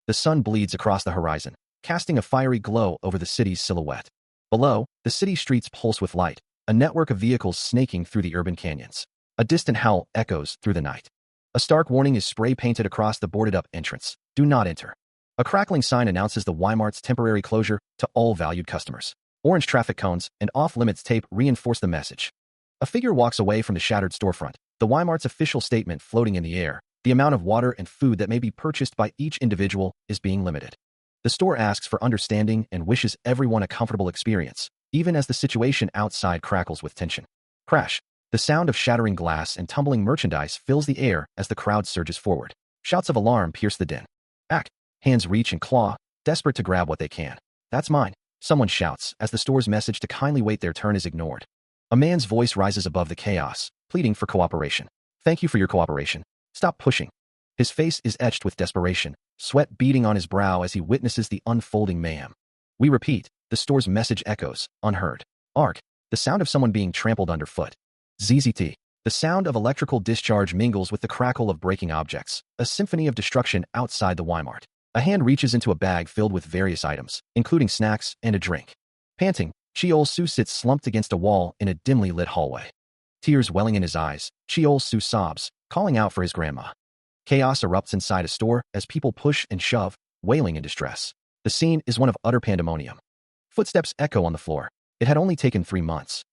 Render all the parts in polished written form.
The sun bleeds across the horizon, casting a fiery glow over the city's silhouette. Below, the city streets pulse with light, a network of vehicles snaking through the urban canyons. A distant howl echoes through the night. A stark warning is spray-painted across the boarded-up entrance. Do not enter. A crackling sign announces the Wimart's temporary closure to all valued customers. Orange traffic cones and off-limits tape reinforce the message. A figure walks away from the shattered storefront, the Wimart's official statement floating in the air. The amount of water and food that may be purchased by each individual is being limited. The store asks for understanding and wishes everyone a comfortable experience, even as the situation outside crackles with tension. Crash. The sound of shattering glass and tumbling merchandise fills the air as the crowd surges forward. Shouts of alarm pierce the din. Act. Hands reach and claw, desperate to grab what they can. That's mine, someone shouts as the store's message to kindly wait their turn is ignored. A man's voice rises above the chaos, pleading for cooperation. Thank you for your cooperation. Stop pushing. His face is etched with desperation, sweat beading on his brow as he witnesses the unfolding mayhem. We repeat, the store's message echoes, unheard. Arc. The sound of someone being trampled underfoot. ZZT. The sound of electrical discharge mingles with the crackle of breaking objects, a symphony of destruction outside the Weimart. A hand reaches into a bag filled with various items, including snacks and a drink. Panting, Cheol-Su sits slumped against a wall in a dimly lit hallway. Tears welling in his eyes, Cheol-Su sobs, calling out for his grandma. Chaos erupts inside a store as people push and shove, wailing in distress. The scene is one of utter pandemonium. Footsteps echo on the floor. It had only taken 3 months.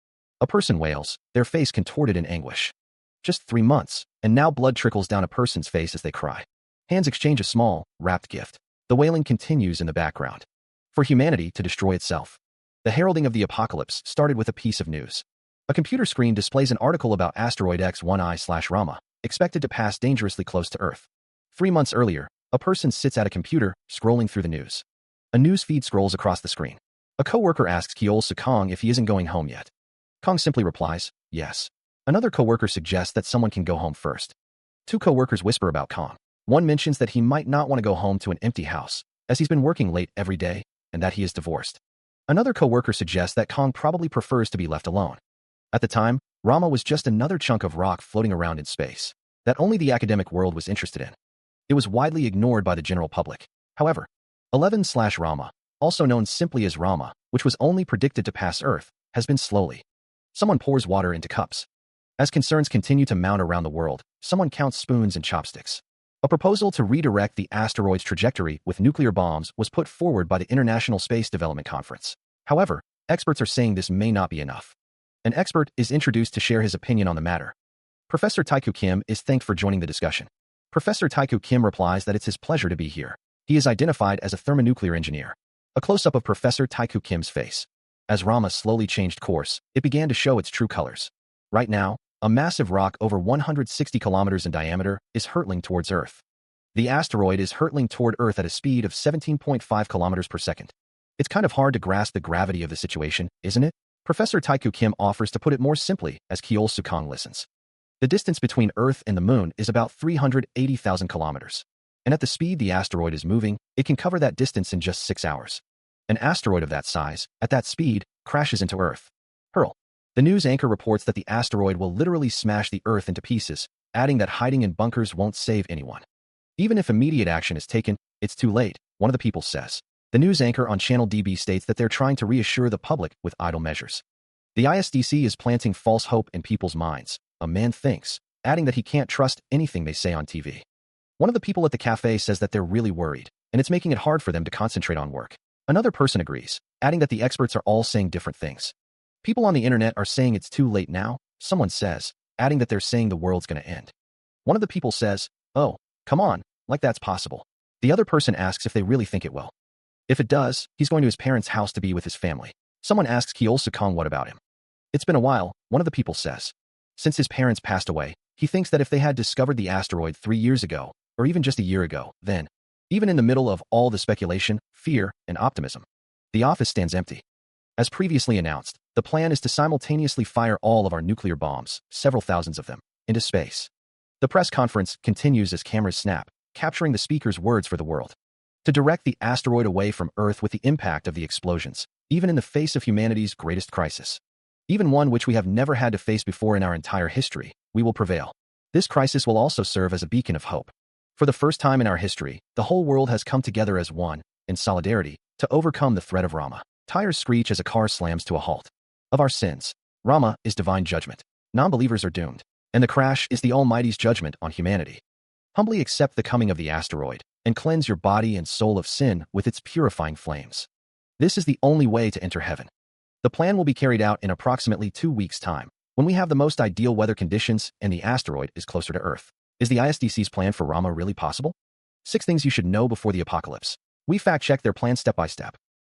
A person wails, their face contorted in anguish. Just 3 months, and now blood trickles down a person's face as they cry. Hands exchange a small, wrapped gift. The wailing continues in the background. For humanity to destroy itself. The heralding of the apocalypse started with a piece of news. A computer screen displays an article about asteroid X1I/Rama, expected to pass dangerously close to Earth. 3 months earlier, a person sits at a computer, scrolling through the news. A news feed scrolls across the screen. A coworker asks Cheol-Su Kong if he isn't going home yet. Kong simply replies, yes. Another coworker suggests that someone can go home first. 2 coworkers whisper about Kong. One mentions that he might not want to go home to an empty house, as he's been working late every day, and that he is divorced. Another coworker suggests that Kong probably prefers to be left alone. At the time, Rama was just another chunk of rock floating around in space, that only the academic world was interested in. It was widely ignored by the general public. However, 11/Rama, also known simply as Rama, which was only predicted to pass Earth, has been slowly. Someone pours water into cups. As concerns continue to mount around the world, someone counts spoons and chopsticks. A proposal to redirect the asteroid's trajectory with nuclear bombs was put forward by the International Space Development Conference. However, experts are saying this may not be enough. An expert is introduced to share his opinion on the matter. Professor Taeku Kim is thanked for joining the discussion. Professor Taeku Kim replies that it's his pleasure to be here. He is identified as a thermonuclear engineer. A close-up of Professor Taeku Kim's face. As Rama slowly changed course, it began to show its true colors. Right now, a massive rock over 160 kilometers in diameter is hurtling towards Earth. The asteroid is hurtling toward Earth at a speed of 17.5 kilometers per second. It's kind of hard to grasp the gravity of the situation, isn't it? Professor Taeku Kim offers to put it more simply as Cheol-Su Kong listens. The distance between Earth and the Moon is about 380,000 kilometers. And at the speed the asteroid is moving, it can cover that distance in just 6 hours. An asteroid of that size, at that speed, crashes into Earth. Hurl. The news anchor reports that the asteroid will literally smash the Earth into pieces, adding that hiding in bunkers won't save anyone. Even if immediate action is taken, it's too late, one of the people says. The news anchor on Channel DB states that they're trying to reassure the public with idle measures. The ISDC is planting false hope in people's minds, a man thinks, adding that he can't trust anything they say on TV. One of the people at the cafe says that they're really worried, and it's making it hard for them to concentrate on work. Another person agrees, adding that the experts are all saying different things. People on the internet are saying it's too late now, someone says, adding that they're saying the world's gonna end. One of the people says, oh, come on, like that's possible. The other person asks if they really think it will. If it does, he's going to his parents' house to be with his family. Someone asks Cheol-Su Kong what about him. It's been a while, one of the people says. Since his parents passed away, he thinks that if they had discovered the asteroid 3 years ago, or even just a year ago, then, even in the middle of all the speculation, fear, and optimism, the office stands empty. As previously announced, the plan is to simultaneously fire all of our nuclear bombs, several thousands of them, into space. The press conference continues as cameras snap, capturing the speaker's words for the world. To direct the asteroid away from Earth with the impact of the explosions, even in the face of humanity's greatest crisis. Even one which we have never had to face before in our entire history, we will prevail. This crisis will also serve as a beacon of hope. For the first time in our history, the whole world has come together as one, in solidarity, to overcome the threat of Rama. Tires screech as a car slams to a halt. Of our sins, Rama is divine judgment. Non-believers are doomed, and the crash is the Almighty's judgment on humanity. Humbly accept the coming of the asteroid, and cleanse your body and soul of sin with its purifying flames. This is the only way to enter heaven. The plan will be carried out in approximately 2 weeks' time, when we have the most ideal weather conditions and the asteroid is closer to Earth. Is the ISDC's plan for Rama really possible? 6 things you should know before the apocalypse. We fact-check their plan step by step.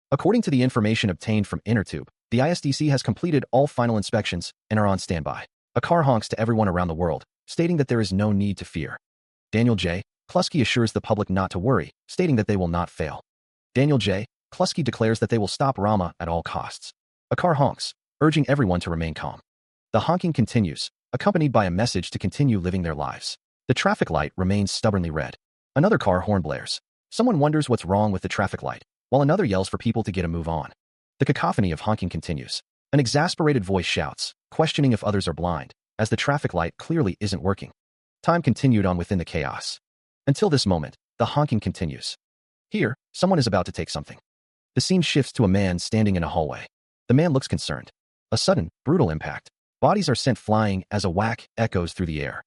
According to the information obtained from InnerTube, the ISDC has completed all final inspections and are on standby. A car honks to everyone around the world, stating that there is no need to fear. Daniel J. Kluski assures the public not to worry, stating that they will not fail. Daniel J. Kluski declares that they will stop Rama at all costs. A car honks, urging everyone to remain calm. The honking continues, accompanied by a message to continue living their lives. The traffic light remains stubbornly red. Another car horn blares. Someone wonders what's wrong with the traffic light, while another yells for people to get a move on. The cacophony of honking continues. An exasperated voice shouts, questioning if others are blind, as the traffic light clearly isn't working. Time continued on within the chaos. Until this moment, the honking continues. Here, someone is about to take something. The scene shifts to a man standing in a hallway. The man looks concerned. A sudden, brutal impact. Bodies are sent flying as a whack echoes through the air.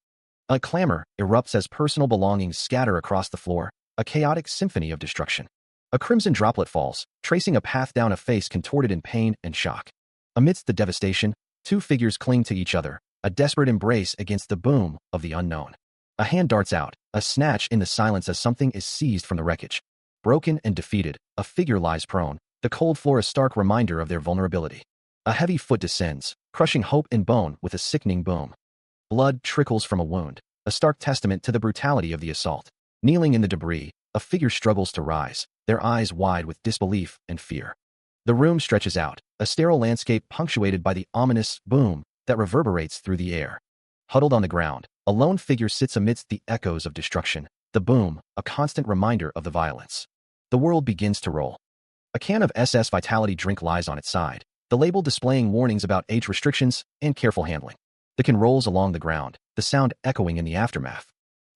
A clamor erupts as personal belongings scatter across the floor, a chaotic symphony of destruction. A crimson droplet falls, tracing a path down a face contorted in pain and shock. Amidst the devastation, 2 figures cling to each other, a desperate embrace against the boom of the unknown. A hand darts out, a snatch in the silence as something is seized from the wreckage. Broken and defeated, a figure lies prone, the cold floor a stark reminder of their vulnerability. A heavy foot descends, crushing hope in bone with a sickening boom. Blood trickles from a wound, a stark testament to the brutality of the assault. Kneeling in the debris, a figure struggles to rise, their eyes wide with disbelief and fear. The room stretches out, a sterile landscape punctuated by the ominous boom that reverberates through the air. Huddled on the ground, a lone figure sits amidst the echoes of destruction, the boom, a constant reminder of the violence. The world begins to roll. A can of SS Vitality drink lies on its side, the label displaying warnings about age restrictions and careful handling. The can rolls along the ground, the sound echoing in the aftermath.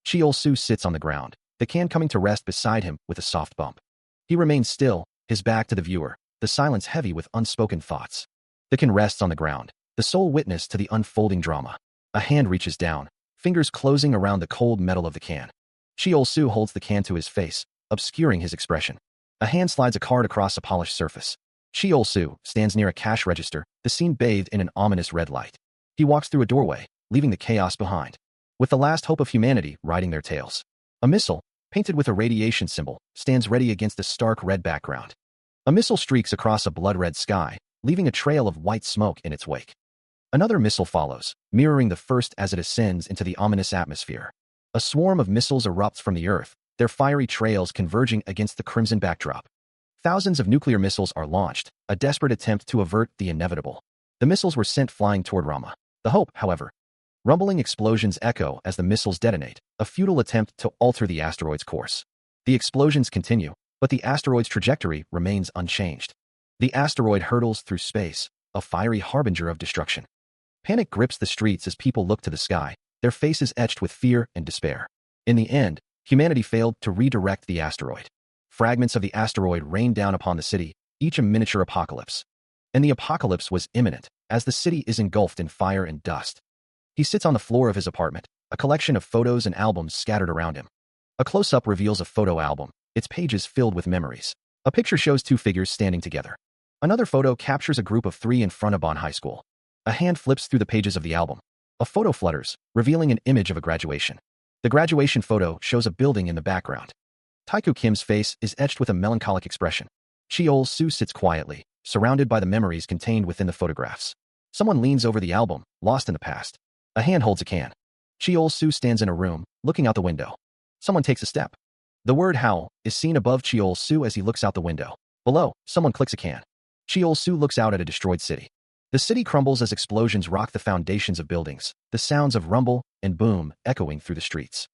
Cheol-Soo sits on the ground, the can coming to rest beside him with a soft bump. He remains still, his back to the viewer, the silence heavy with unspoken thoughts. The can rests on the ground, the sole witness to the unfolding drama. A hand reaches down, fingers closing around the cold metal of the can. Cheol-Soo holds the can to his face, obscuring his expression. A hand slides a card across a polished surface. Cheol-Soo stands near a cash register, the scene bathed in an ominous red light. He walks through a doorway, leaving the chaos behind, with the last hope of humanity riding their tails. A missile, painted with a radiation symbol, stands ready against a stark red background. A missile streaks across a blood-red sky, leaving a trail of white smoke in its wake. Another missile follows, mirroring the first as it ascends into the ominous atmosphere. A swarm of missiles erupts from the Earth, their fiery trails converging against the crimson backdrop. Thousands of nuclear missiles are launched, a desperate attempt to avert the inevitable. The missiles were sent flying toward Rama. The hope, however. Rumbling explosions echo as the missiles detonate, a futile attempt to alter the asteroid's course. The explosions continue, but the asteroid's trajectory remains unchanged. The asteroid hurtles through space, a fiery harbinger of destruction. Panic grips the streets as people look to the sky, their faces etched with fear and despair. In the end, humanity failed to redirect the asteroid. Fragments of the asteroid rained down upon the city, each a miniature apocalypse. And the apocalypse was imminent, as the city is engulfed in fire and dust. He sits on the floor of his apartment, a collection of photos and albums scattered around him. A close-up reveals a photo album, its pages filled with memories. A picture shows 2 figures standing together. Another photo captures a group of 3 in front of Bonn High School. A hand flips through the pages of the album. A photo flutters, revealing an image of a graduation. The graduation photo shows a building in the background. Taeku Kim's face is etched with a melancholic expression. Cheol-Soo sits quietly, surrounded by the memories contained within the photographs. Someone leans over the album, lost in the past. A hand holds a can. Cheol-Soo stands in a room, looking out the window. Someone takes a step. The word howl is seen above Cheol-Soo as he looks out the window. Below, someone clicks a can. Cheol-Soo looks out at a destroyed city. The city crumbles as explosions rock the foundations of buildings, the sounds of rumble and boom echoing through the streets.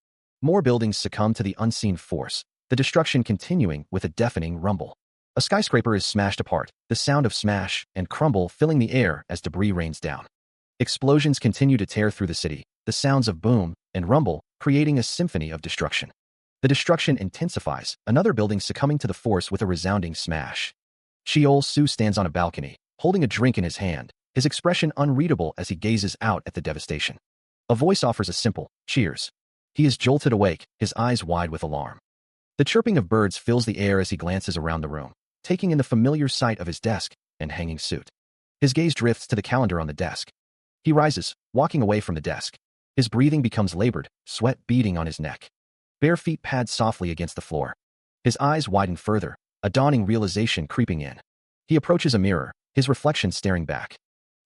More buildings succumb to the unseen force, the destruction continuing with a deafening rumble. A skyscraper is smashed apart, the sound of smash and crumble filling the air as debris rains down. Explosions continue to tear through the city, the sounds of boom and rumble creating a symphony of destruction. The destruction intensifies, another building succumbing to the force with a resounding smash. Cheol-su stands on a balcony, holding a drink in his hand, his expression unreadable as he gazes out at the devastation. A voice offers a simple, "Cheers." He is jolted awake, his eyes wide with alarm. The chirping of birds fills the air as he glances around the room, taking in the familiar sight of his desk and hanging suit. His gaze drifts to the calendar on the desk. He rises, walking away from the desk. His breathing becomes labored, sweat beading on his neck. Bare feet pad softly against the floor. His eyes widen further, a dawning realization creeping in. He approaches a mirror, his reflection staring back.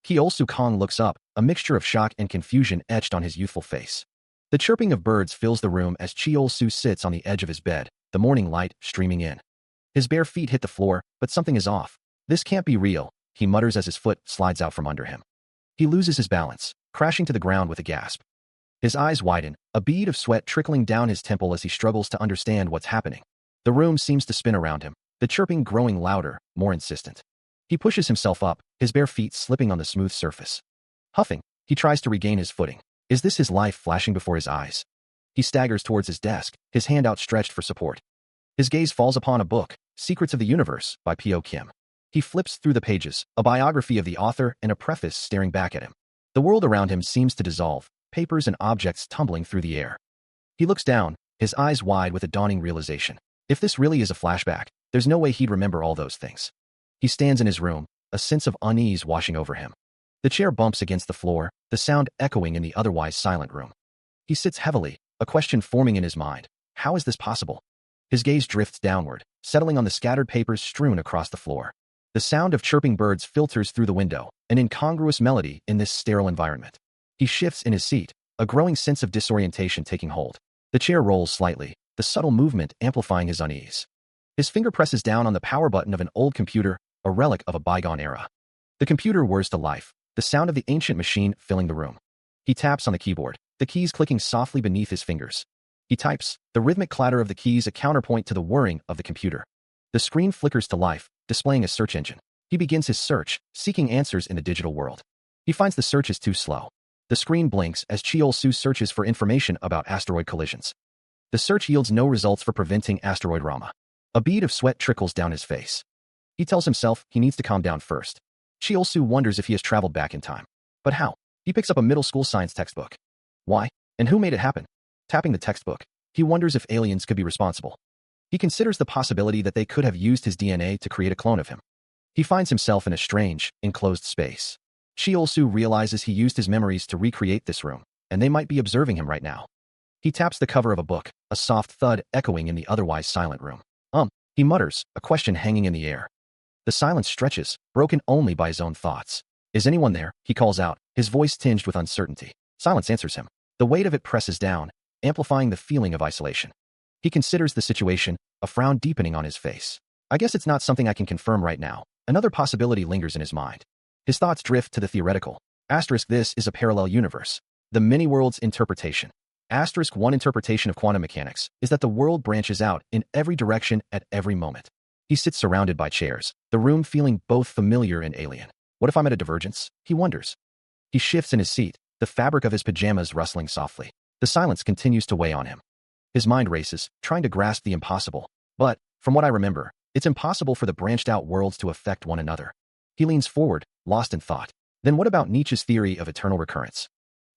Cheol-su Kong looks up, a mixture of shock and confusion etched on his youthful face. The chirping of birds fills the room as Cheol-su sits on the edge of his bed, the morning light streaming in. His bare feet hit the floor, but something is off. This can't be real, he mutters as his foot slides out from under him. He loses his balance, crashing to the ground with a gasp. His eyes widen, a bead of sweat trickling down his temple as he struggles to understand what's happening. The room seems to spin around him, the chirping growing louder, more insistent. He pushes himself up, his bare feet slipping on the smooth surface. Huffing, he tries to regain his footing. Is this his life flashing before his eyes? He staggers towards his desk, his hand outstretched for support. His gaze falls upon a book, Secrets of the Universe, by P.O. Kim. He flips through the pages, a biography of the author and a preface staring back at him. The world around him seems to dissolve, papers and objects tumbling through the air. He looks down, his eyes wide with a dawning realization. If this really is a flashback, there's no way he'd remember all those things. He stands in his room, a sense of unease washing over him. The chair bumps against the floor, the sound echoing in the otherwise silent room. He sits heavily, a question forming in his mind. How is this possible? His gaze drifts downward, settling on the scattered papers strewn across the floor. The sound of chirping birds filters through the window, an incongruous melody in this sterile environment. He shifts in his seat, a growing sense of disorientation taking hold. The chair rolls slightly, the subtle movement amplifying his unease. His finger presses down on the power button of an old computer, a relic of a bygone era. The computer whirs to life, the sound of the ancient machine filling the room. He taps on the keyboard, the keys clicking softly beneath his fingers. He types, the rhythmic clatter of the keys a counterpoint to the whirring of the computer. The screen flickers to life, displaying a search engine. He begins his search, seeking answers in the digital world. He finds the search is too slow. The screen blinks as Cheol-su searches for information about asteroid collisions. The search yields no results for preventing asteroid Rama. A bead of sweat trickles down his face. He tells himself he needs to calm down first. Cheol-su wonders if he has traveled back in time. But how? He picks up a middle school science textbook. Why? And who made it happen? Tapping the textbook, he wonders if aliens could be responsible. He considers the possibility that they could have used his DNA to create a clone of him. He finds himself in a strange, enclosed space. Cheol-su realizes he used his memories to recreate this room, and they might be observing him right now. He taps the cover of a book, a soft thud echoing in the otherwise silent room. He mutters, a question hanging in the air. The silence stretches, broken only by his own thoughts. Is anyone there? He calls out, his voice tinged with uncertainty. Silence answers him. The weight of it presses down, amplifying the feeling of isolation. He considers the situation, a frown deepening on his face. I guess it's not something I can confirm right now. Another possibility lingers in his mind. His thoughts drift to the theoretical. This is a parallel universe. The many worlds interpretation. One interpretation of quantum mechanics is that the world branches out in every direction at every moment. He sits surrounded by chairs, the room feeling both familiar and alien. What if I'm at a divergence? He wonders. He shifts in his seat, the fabric of his pajamas rustling softly. The silence continues to weigh on him. His mind races, trying to grasp the impossible. But, from what I remember, it's impossible for the branched-out worlds to affect one another. He leans forward, lost in thought. Then what about Nietzsche's theory of eternal recurrence?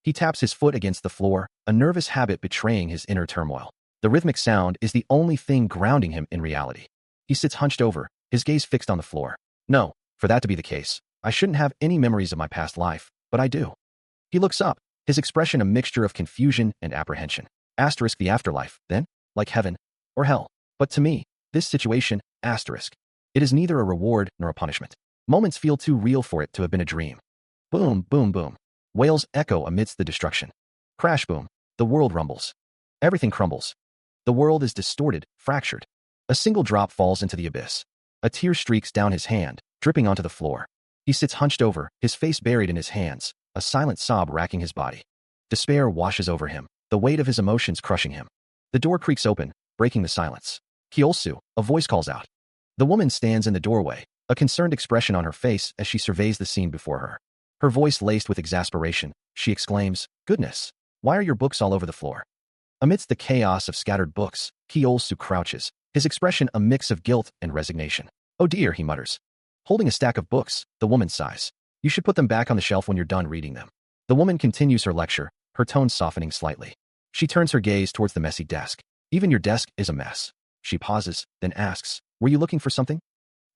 He taps his foot against the floor, a nervous habit betraying his inner turmoil. The rhythmic sound is the only thing grounding him in reality. He sits hunched over, his gaze fixed on the floor. No, for that to be the case, I shouldn't have any memories of my past life, but I do. He looks up, his expression a mixture of confusion and apprehension. The afterlife, then? Like heaven? Or hell? But to me, this situation, it is neither a reward nor a punishment. Moments feel too real for it to have been a dream. Boom, boom, boom. Wails echo amidst the destruction. Crash boom. The world rumbles. Everything crumbles. The world is distorted, fractured. A single drop falls into the abyss. A tear streaks down his hand, dripping onto the floor. He sits hunched over, his face buried in his hands, a silent sob racking his body. Despair washes over him, the weight of his emotions crushing him. The door creaks open, breaking the silence. Cheol-su, a voice calls out. The woman stands in the doorway, a concerned expression on her face as she surveys the scene before her. Her voice laced with exasperation, she exclaims, "Goodness, why are your books all over the floor?" Amidst the chaos of scattered books, Kyol-soo crouches, his expression a mix of guilt and resignation. "Oh dear," he mutters. Holding a stack of books, the woman sighs. "You should put them back on the shelf when you're done reading them." The woman continues her lecture, her tone softening slightly. She turns her gaze towards the messy desk. "Even your desk is a mess." She pauses, then asks, "Were you looking for something?"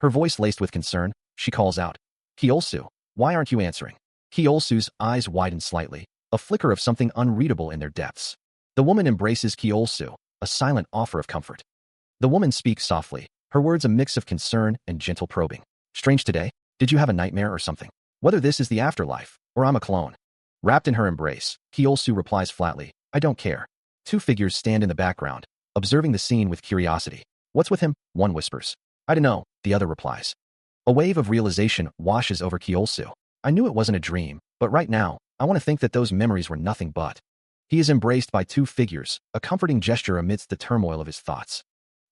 Her voice laced with concern, she calls out, "Kyol-soo, why aren't you answering?" Kyol-soo's eyes widen slightly, a flicker of something unreadable in their depths. The woman embraces Kyol-soo, a silent offer of comfort. The woman speaks softly, her words a mix of concern and gentle probing. "Strange today? Did you have a nightmare or something? Whether this is the afterlife, or I'm a clone." Wrapped in her embrace, Kyol-soo replies flatly, "I don't care." Two figures stand in the background, observing the scene with curiosity. "What's with him?" one whispers. "I don't know," the other replies. A wave of realization washes over Kyol-soo. "I knew it wasn't a dream, but right now, I want to think that those memories were nothing but." He is embraced by two figures, a comforting gesture amidst the turmoil of his thoughts.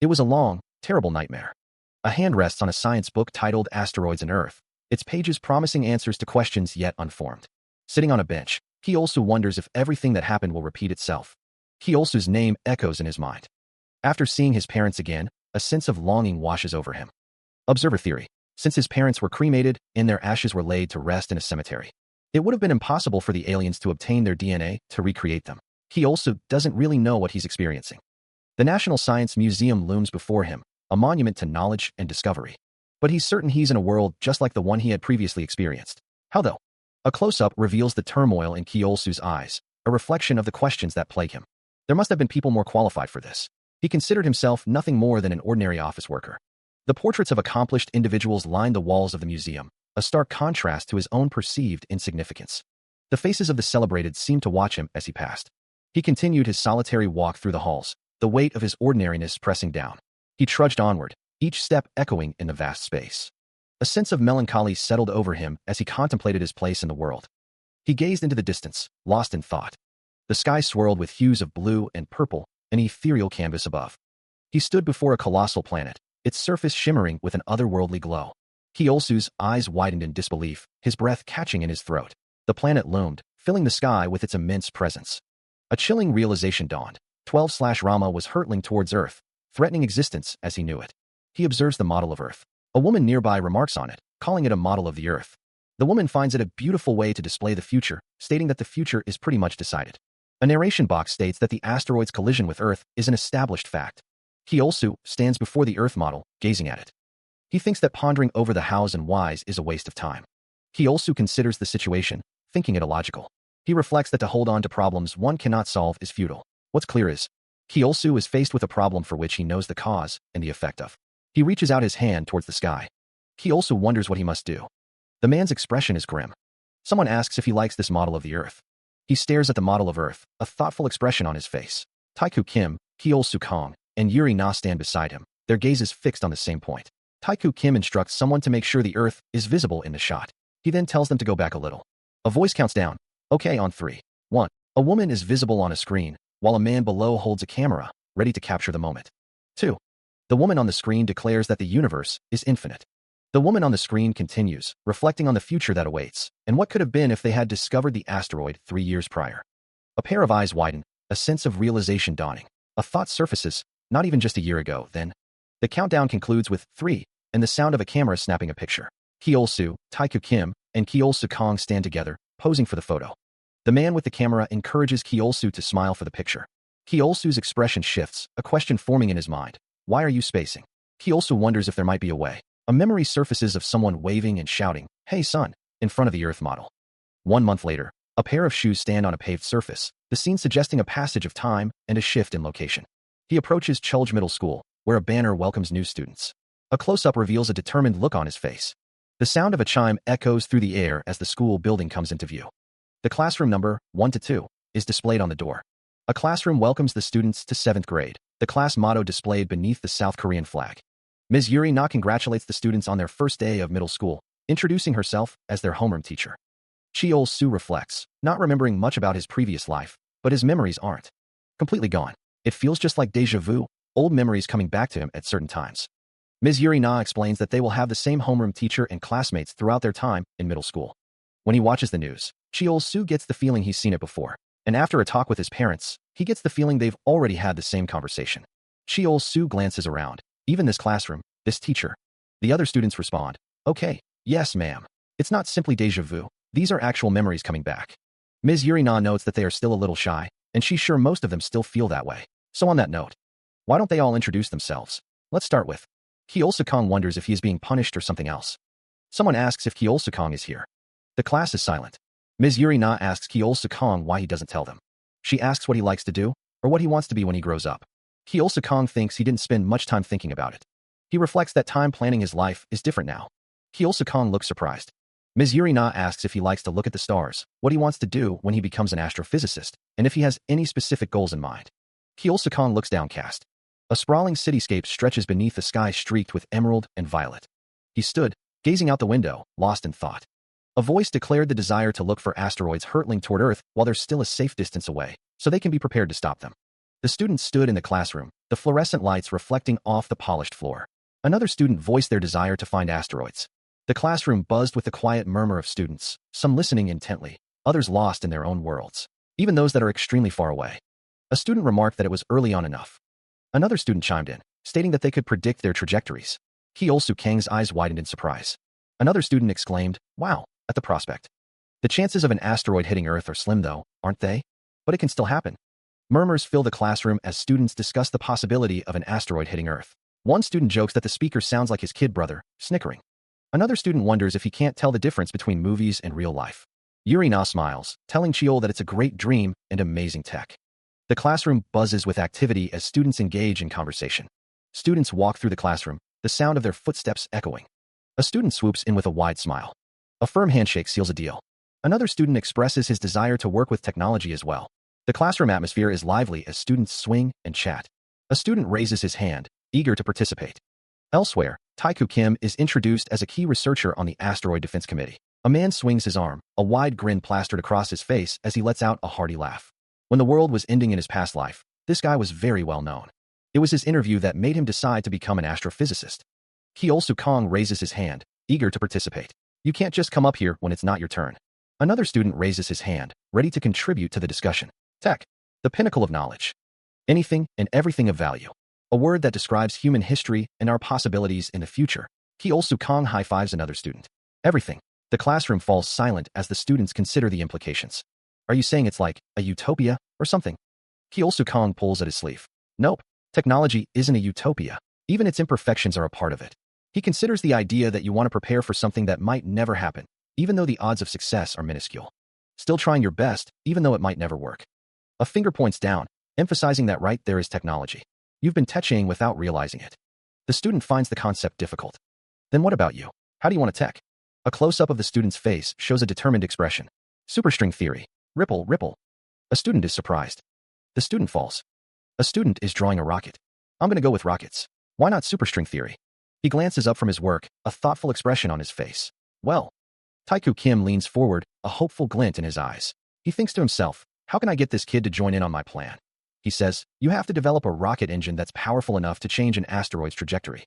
It was a long, terrible nightmare. A hand rests on a science book titled Asteroids and Earth, its pages promising answers to questions yet unformed. Sitting on a bench, Kyol-soo wonders if everything that happened will repeat itself. Kyol-soo's name echoes in his mind. After seeing his parents again, a sense of longing washes over him. Observer theory. Since his parents were cremated and their ashes were laid to rest in a cemetery, it would have been impossible for the aliens to obtain their DNA to recreate them. Kyol-soo doesn't really know what he's experiencing. The National Science Museum looms before him, a monument to knowledge and discovery. But he's certain he's in a world just like the one he had previously experienced. How though? A close-up reveals the turmoil in Kyol-soo's eyes, a reflection of the questions that plague him. There must have been people more qualified for this. He considered himself nothing more than an ordinary office worker. The portraits of accomplished individuals lined the walls of the museum, a stark contrast to his own perceived insignificance. The faces of the celebrated seemed to watch him as he passed. He continued his solitary walk through the halls, the weight of his ordinariness pressing down. He trudged onward, each step echoing in the vast space. A sense of melancholy settled over him as he contemplated his place in the world. He gazed into the distance, lost in thought. The sky swirled with hues of blue and purple, an ethereal canvas above. He stood before a colossal planet, its surface shimmering with an otherworldly glow. Kyol-soo's eyes widened in disbelief, his breath catching in his throat. The planet loomed, filling the sky with its immense presence. A chilling realization dawned. 12/Rama was hurtling towards Earth, threatening existence as he knew it. He observes the model of Earth. A woman nearby remarks on it, calling it a model of the Earth. The woman finds it a beautiful way to display the future, stating that the future is pretty much decided. A narration box states that the asteroid's collision with Earth is an established fact. Kyol-soo stands before the Earth model, gazing at it. He thinks that pondering over the hows and whys is a waste of time. Kyol-soo considers the situation, thinking it illogical. He reflects that to hold on to problems one cannot solve is futile. What's clear is, Kyol-soo is faced with a problem for which he knows the cause and the effect of. He reaches out his hand towards the sky. Kyol-soo wonders what he must do. The man's expression is grim. Someone asks if he likes this model of the Earth. He stares at the model of Earth, a thoughtful expression on his face. Taeku Kim, Kyol-soo Kong, and Yuri Na stand beside him, their gazes fixed on the same point. Taeku Kim instructs someone to make sure the Earth is visible in the shot. He then tells them to go back a little. A voice counts down. Okay, on 3. 1. A woman is visible on a screen, while a man below holds a camera, ready to capture the moment. 2. The woman on the screen declares that the universe is infinite. The woman on the screen continues, reflecting on the future that awaits, and what could have been if they had discovered the asteroid 3 years prior. A pair of eyes widen, a sense of realization dawning. A thought surfaces, not even just a year ago, then. The countdown concludes with 3, and the sound of a camera snapping a picture. Kyol-soo, Taeku Kim, and Kyol-soo Kong stand together, posing for the photo. The man with the camera encourages Kyol-soo to smile for the picture. Kyol-soo's expression shifts, a question forming in his mind. Why are you spacing? Kyol-soo wonders if there might be a way. A memory surfaces of someone waving and shouting, "Hey son," in front of the Earth model. 1 month later, a pair of shoes stand on a paved surface, the scene suggesting a passage of time and a shift in location. He approaches Chulj Middle School, where a banner welcomes new students. A close-up reveals a determined look on his face. The sound of a chime echoes through the air as the school building comes into view. The classroom number, 1 to 2, is displayed on the door. A classroom welcomes the students to 7th grade, the class motto displayed beneath the South Korean flag. Ms. Yuri Na congratulates the students on their first day of middle school, introducing herself as their homeroom teacher. Kyol-soo reflects, not remembering much about his previous life, but his memories aren't completely gone. It feels just like déjà vu, old memories coming back to him at certain times. Ms. Yuri Na explains that they will have the same homeroom teacher and classmates throughout their time in middle school. When he watches the news, Kyol-soo gets the feeling he's seen it before, and after a talk with his parents, He gets the feeling they've already had the same conversation. Cheol-su glances around. Even this classroom, this teacher. The other students respond. Okay, yes ma'am. It's not simply déjà vu. These are actual memories coming back. Ms. Yurina notes that they are still a little shy, and she's sure most of them still feel that way. So on that note, why don't they all introduce themselves? Let's start with. Kyeol-sukong wonders if he is being punished or something else. Someone asks if Kyeol-sukong is here. The class is silent. Ms. Yurina asks Kyeol-sukong why he doesn't tell them. She asks what he likes to do, or what he wants to be when he grows up. Kyeol-sukong thinks he didn't spend much time thinking about it. He reflects that time planning his life is different now. Kyeol-sukong looks surprised. Ms. Yurina asks if he likes to look at the stars, what he wants to do when he becomes an astrophysicist, and if he has any specific goals in mind. Kyeol-sukong looks downcast. A sprawling cityscape stretches beneath a sky streaked with emerald and violet. He stood, gazing out the window, lost in thought. A voice declared the desire to look for asteroids hurtling toward Earth while they're still a safe distance away, so they can be prepared to stop them. The students stood in the classroom, the fluorescent lights reflecting off the polished floor. Another student voiced their desire to find asteroids. The classroom buzzed with the quiet murmur of students, some listening intently, others lost in their own worlds, even those that are extremely far away. A student remarked that it was early on enough. Another student chimed in, stating that they could predict their trajectories. Kyeol-sukong's eyes widened in surprise. Another student exclaimed, wow, at the prospect. The chances of an asteroid hitting Earth are slim though, aren't they? But it can still happen. Murmurs fill the classroom as students discuss the possibility of an asteroid hitting Earth. One student jokes that the speaker sounds like his kid brother, snickering. Another student wonders if he can't tell the difference between movies and real life. Yurina smiles, telling Cheol that it's a great dream and amazing tech. The classroom buzzes with activity as students engage in conversation. Students walk through the classroom, the sound of their footsteps echoing. A student swoops in with a wide smile. A firm handshake seals a deal. Another student expresses his desire to work with technology as well. The classroom atmosphere is lively as students swing and chat. A student raises his hand, eager to participate. Elsewhere, Taeku Kim is introduced as a key researcher on the Asteroid Defense Committee. A man swings his arm, a wide grin plastered across his face as he lets out a hearty laugh. When the world was ending in his past life, this guy was very well known. It was his interview that made him decide to become an astrophysicist. Kyeol-sukong raises his hand, eager to participate. You can't just come up here when it's not your turn. Another student raises his hand, ready to contribute to the discussion. Tech, the pinnacle of knowledge. Anything and everything of value. A word that describes human history and our possibilities in the future. Kyeol-sukong high-fives another student. Everything. The classroom falls silent as the students consider the implications. Are you saying it's like a utopia or something? Kyeol-sukong pulls at his sleeve. Nope. Technology isn't a utopia. Even its imperfections are a part of it. He considers the idea that you want to prepare for something that might never happen, even though the odds of success are minuscule. Still trying your best, even though it might never work. A finger points down, emphasizing that right there is technology. You've been teching without realizing it. The student finds the concept difficult. Then what about you? How do you want to tech? A close-up of the student's face shows a determined expression. Superstring theory. Ripple, ripple. A student is surprised. The student falls. A student is drawing a rocket. I'm going to go with rockets. Why not superstring theory? He glances up from his work, a thoughtful expression on his face. Well. Taeku Kim leans forward, a hopeful glint in his eyes. He thinks to himself, how can I get this kid to join in on my plan? He says, you have to develop a rocket engine that's powerful enough to change an asteroid's trajectory.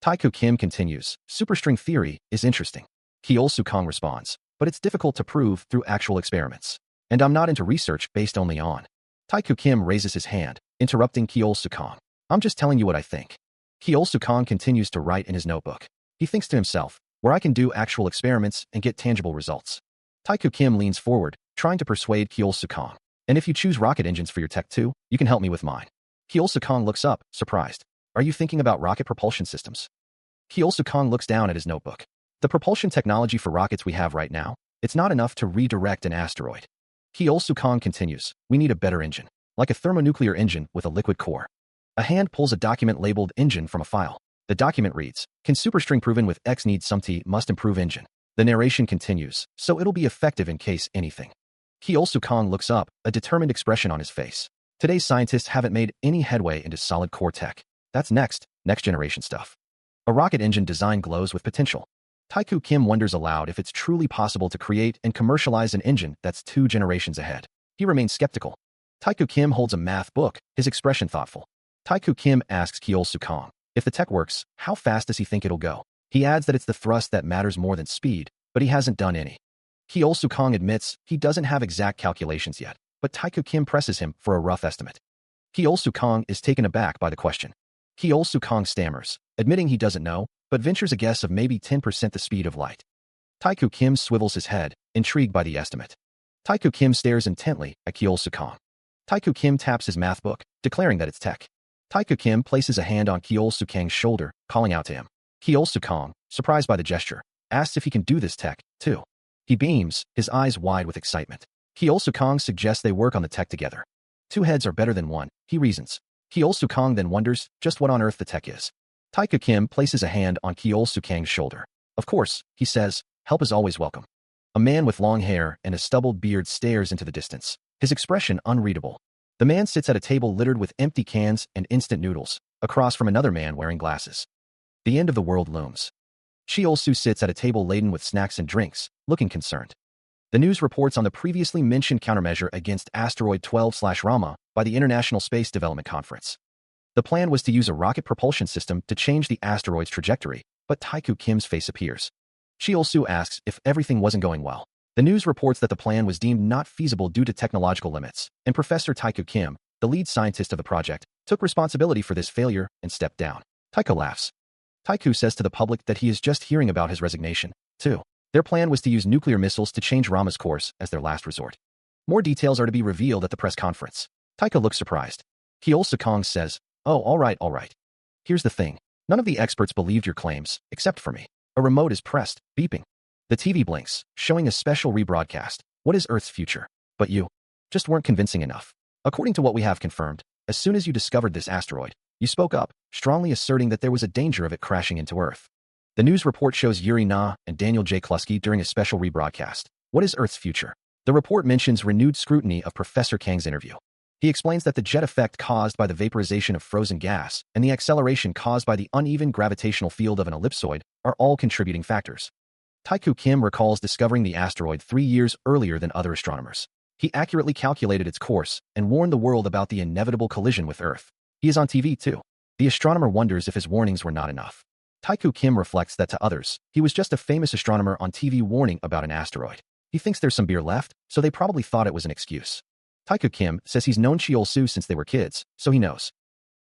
Taeku Kim continues, superstring theory is interesting. Kyeol-sukong responds, but it's difficult to prove through actual experiments. And I'm not into research based only on. Taeku Kim raises his hand, interrupting Kyeol-sukong. I'm just telling you what I think. Kyeol-sukong continues to write in his notebook. He thinks to himself, where I can do actual experiments and get tangible results. Taeku Kim leans forward, trying to persuade Kyeol-sukong. And if you choose rocket engines for your tech too, you can help me with mine. Kyeol-sukong looks up, surprised. Are you thinking about rocket propulsion systems? Kyeol-sukong looks down at his notebook. The propulsion technology for rockets we have right now, it's not enough to redirect an asteroid. Kyeol-sukong continues, we need a better engine, like a thermonuclear engine with a liquid core. A hand pulls a document labeled engine from a file. The document reads, can superstring proven with X need some T must improve engine. The narration continues, so it'll be effective in case anything. Kyeol-sukong looks up, a determined expression on his face. Today's scientists haven't made any headway into solid core tech. That's next generation stuff. A rocket engine design glows with potential. Taeku Kim wonders aloud if it's truly possible to create and commercialize an engine that's 2 generations ahead. He remains skeptical. Taeku Kim holds a math book, his expression thoughtful. Taeku Kim asks Kyeol-sukong, if the tech works, how fast does he think it'll go? He adds that it's the thrust that matters more than speed, but he hasn't done any. Kyeol-sukong admits he doesn't have exact calculations yet, but Taiko Kim presses him for a rough estimate. Kyeol Soo-kong is taken aback by the question. Kyeol Soo-kong stammers, admitting he doesn't know, but ventures a guess of maybe 10% the speed of light. Taiko Kim swivels his head, intrigued by the estimate. Taiko Kim stares intently at Kyeol Soo-kong. Taiko Kim taps his math book, declaring that it's tech. Taiko Kim places a hand on Kyeol Soo-kang's shoulder, calling out to him. Kyeol Soo-kong, surprised by the gesture, asks if he can do this tech, too. He beams, his eyes wide with excitement. Kyeol Soo-kong suggests they work on the tech together. Two heads are better than one, he reasons. Kyeol Soo-kong then wonders just what on earth the tech is. Taiko Kim places a hand on Kyeol Soo-kang's shoulder. Of course, he says, help is always welcome. A man with long hair and a stubbled beard stares into the distance, his expression unreadable. The man sits at a table littered with empty cans and instant noodles, across from another man wearing glasses. The end of the world looms. Cheol-soo sits at a table laden with snacks and drinks, looking concerned. The news reports on the previously mentioned countermeasure against asteroid 12/Rama by the International Space Development Conference. The plan was to use a rocket propulsion system to change the asteroid's trajectory, but Taiko Kim's face appears. Cheol-soo asks if everything wasn't going well. The news reports that the plan was deemed not feasible due to technological limits, and Professor Taiko Kim, the lead scientist of the project, took responsibility for this failure and stepped down. Taiko laughs. Taiko says to the public that he is just hearing about his resignation, too. Their plan was to use nuclear missiles to change Rama's course as their last resort. More details are to be revealed at the press conference. Taiko looks surprised. Kyeol Soo-kong says, oh, all right. Here's the thing. None of the experts believed your claims, except for me. A remote is pressed, beeping. The TV blinks, showing a special rebroadcast. What is Earth's future? But you just weren't convincing enough. According to what we have confirmed, as soon as you discovered this asteroid, you spoke up, strongly asserting that there was a danger of it crashing into Earth. The news report shows Yuri Na and Daniel J. Kluski during a special rebroadcast. What is Earth's future? The report mentions renewed scrutiny of Professor Kang's interview. He explains that the jet effect caused by the vaporization of frozen gas and the acceleration caused by the uneven gravitational field of an ellipsoid are all contributing factors. Taiko Kim recalls discovering the asteroid 3 years earlier than other astronomers. He accurately calculated its course and warned the world about the inevitable collision with Earth. He is on TV, too. The astronomer wonders if his warnings were not enough. Taiko Kim reflects that to others, he was just a famous astronomer on TV warning about an asteroid. He thinks there's some beer left, so they probably thought it was an excuse. Taiko Kim says he's known Cheol-soo since they were kids, so he knows.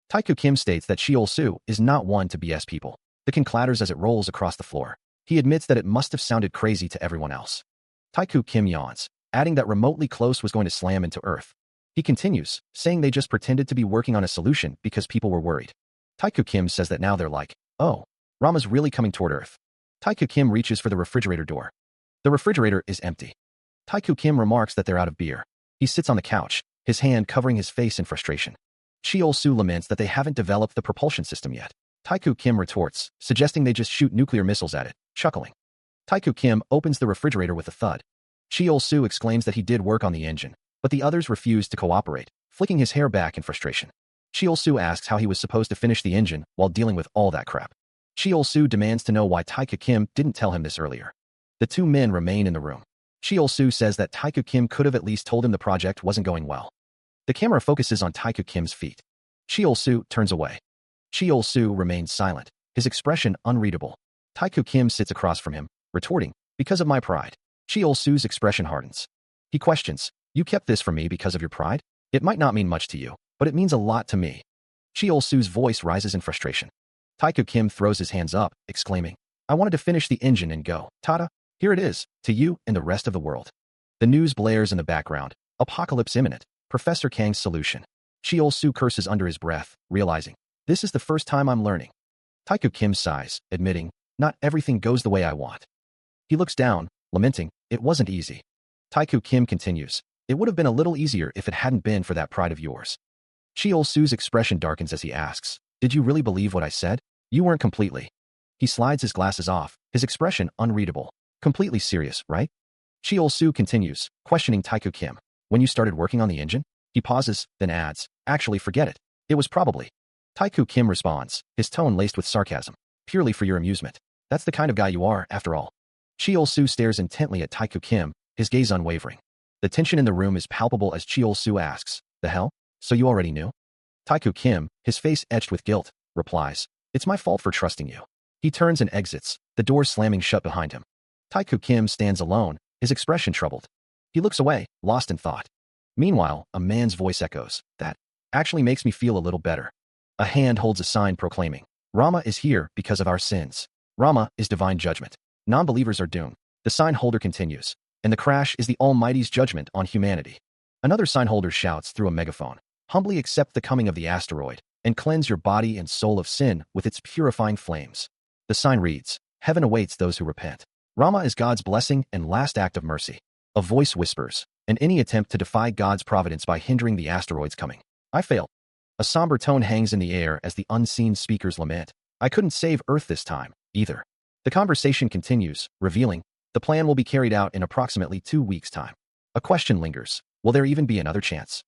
Taiko Kim states that Cheol-soo is not one to BS people. The king clatters as it rolls across the floor. He admits that it must have sounded crazy to everyone else. Taiko Kim yawns, adding that remotely close was going to slam into Earth. He continues, saying they just pretended to be working on a solution because people were worried. Taiko Kim says that now they're like, oh, Rama's really coming toward Earth. Taiko Kim reaches for the refrigerator door. The refrigerator is empty. Taiko Kim remarks that they're out of beer. He sits on the couch, his hand covering his face in frustration. Cheol-soo laments that they haven't developed the propulsion system yet. Taiko Kim retorts, suggesting they just shoot nuclear missiles at it, chuckling. Taiko Kim opens the refrigerator with a thud. Cheol-soo exclaims that he did work on the engine, but the others refuse to cooperate, flicking his hair back in frustration. Cheol-soo asks how he was supposed to finish the engine while dealing with all that crap. Cheol-soo demands to know why Taiko Kim didn't tell him this earlier. The two men remain in the room. Cheol-soo says that Taiko Kim could have at least told him the project wasn't going well. The camera focuses on Taiko Kim's feet. Cheol-soo turns away. Cheol-soo remains silent, his expression unreadable. Taiko Kim sits across from him, retorting, because of my pride. Cheol-soo's expression hardens. He questions, you kept this from me because of your pride? It might not mean much to you, but it means a lot to me. Cheol-soo's voice rises in frustration. Taiko Kim throws his hands up, exclaiming, I wanted to finish the engine and go, tada, here it is, to you and the rest of the world. The news blares in the background, apocalypse imminent, Professor Kang's solution. Cheol-soo curses under his breath, realizing, this is the first time I'm learning. Taiko Kim sighs, admitting, not everything goes the way I want. He looks down, lamenting, it wasn't easy. Taiko Kim continues, it would have been a little easier if it hadn't been for that pride of yours. Cheol-soo's expression darkens as he asks, did you really believe what I said? You weren't completely. He slides his glasses off, his expression unreadable. Completely serious, right? Cheol-soo continues, questioning Taiko Kim. When you started working on the engine? He pauses, then adds, actually forget it. It was probably. Taiko Kim responds, his tone laced with sarcasm. Purely for your amusement. That's the kind of guy you are, after all. Cheol-soo stares intently at Taiko Kim, his gaze unwavering. The tension in the room is palpable as Cheol-soo asks, the hell? So you already knew? Taiko Kim, his face etched with guilt, replies, it's my fault for trusting you. He turns and exits, the door slamming shut behind him. Taiko Kim stands alone, his expression troubled. He looks away, lost in thought. Meanwhile, a man's voice echoes, "That actually makes me feel a little better." A hand holds a sign proclaiming, "Rama is here because of our sins. Rama is divine judgment. Non-believers are doomed." The sign holder continues, "And the crash is the Almighty's judgment on humanity." Another sign holder shouts through a megaphone, "Humbly accept the coming of the asteroid, and cleanse your body and soul of sin with its purifying flames." The sign reads, "Heaven awaits those who repent. Rama is God's blessing and last act of mercy." A voice whispers, "And any attempt to defy God's providence by hindering the asteroid's coming, I fail." A somber tone hangs in the air as the unseen speakers lament, "I couldn't save Earth this time, either." The conversation continues, revealing, "The plan will be carried out in approximately 2 weeks' time." A question lingers, will there even be another chance?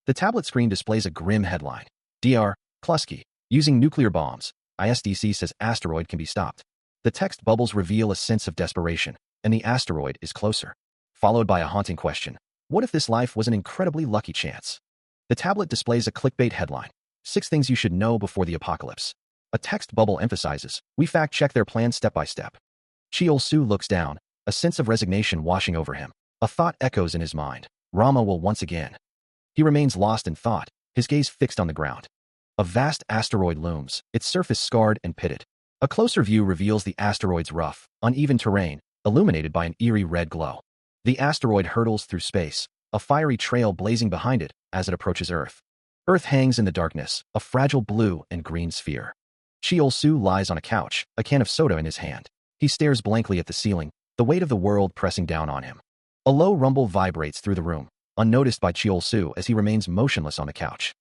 The tablet screen displays a grim headline, "Dr. Klusky, using nuclear bombs. ISDC says asteroid can be stopped." The text bubbles reveal a sense of desperation, and the asteroid is closer. Followed by a haunting question, what if this life was an incredibly lucky chance? The tablet displays a clickbait headline, "6 things you should know before the apocalypse." A text bubble emphasizes, "We fact-check their plan step by step." Cheol-soo looks down, a sense of resignation washing over him. A thought echoes in his mind, Rama will once again. He remains lost in thought, his gaze fixed on the ground. A vast asteroid looms, its surface scarred and pitted. A closer view reveals the asteroid's rough, uneven terrain, illuminated by an eerie red glow. The asteroid hurtles through space, a fiery trail blazing behind it as it approaches Earth. Earth hangs in the darkness, a fragile blue and green sphere. Cheol-soo lies on a couch, a can of soda in his hand. He stares blankly at the ceiling, the weight of the world pressing down on him. A low rumble vibrates through the room, unnoticed by Cheol-soo as he remains motionless on the couch.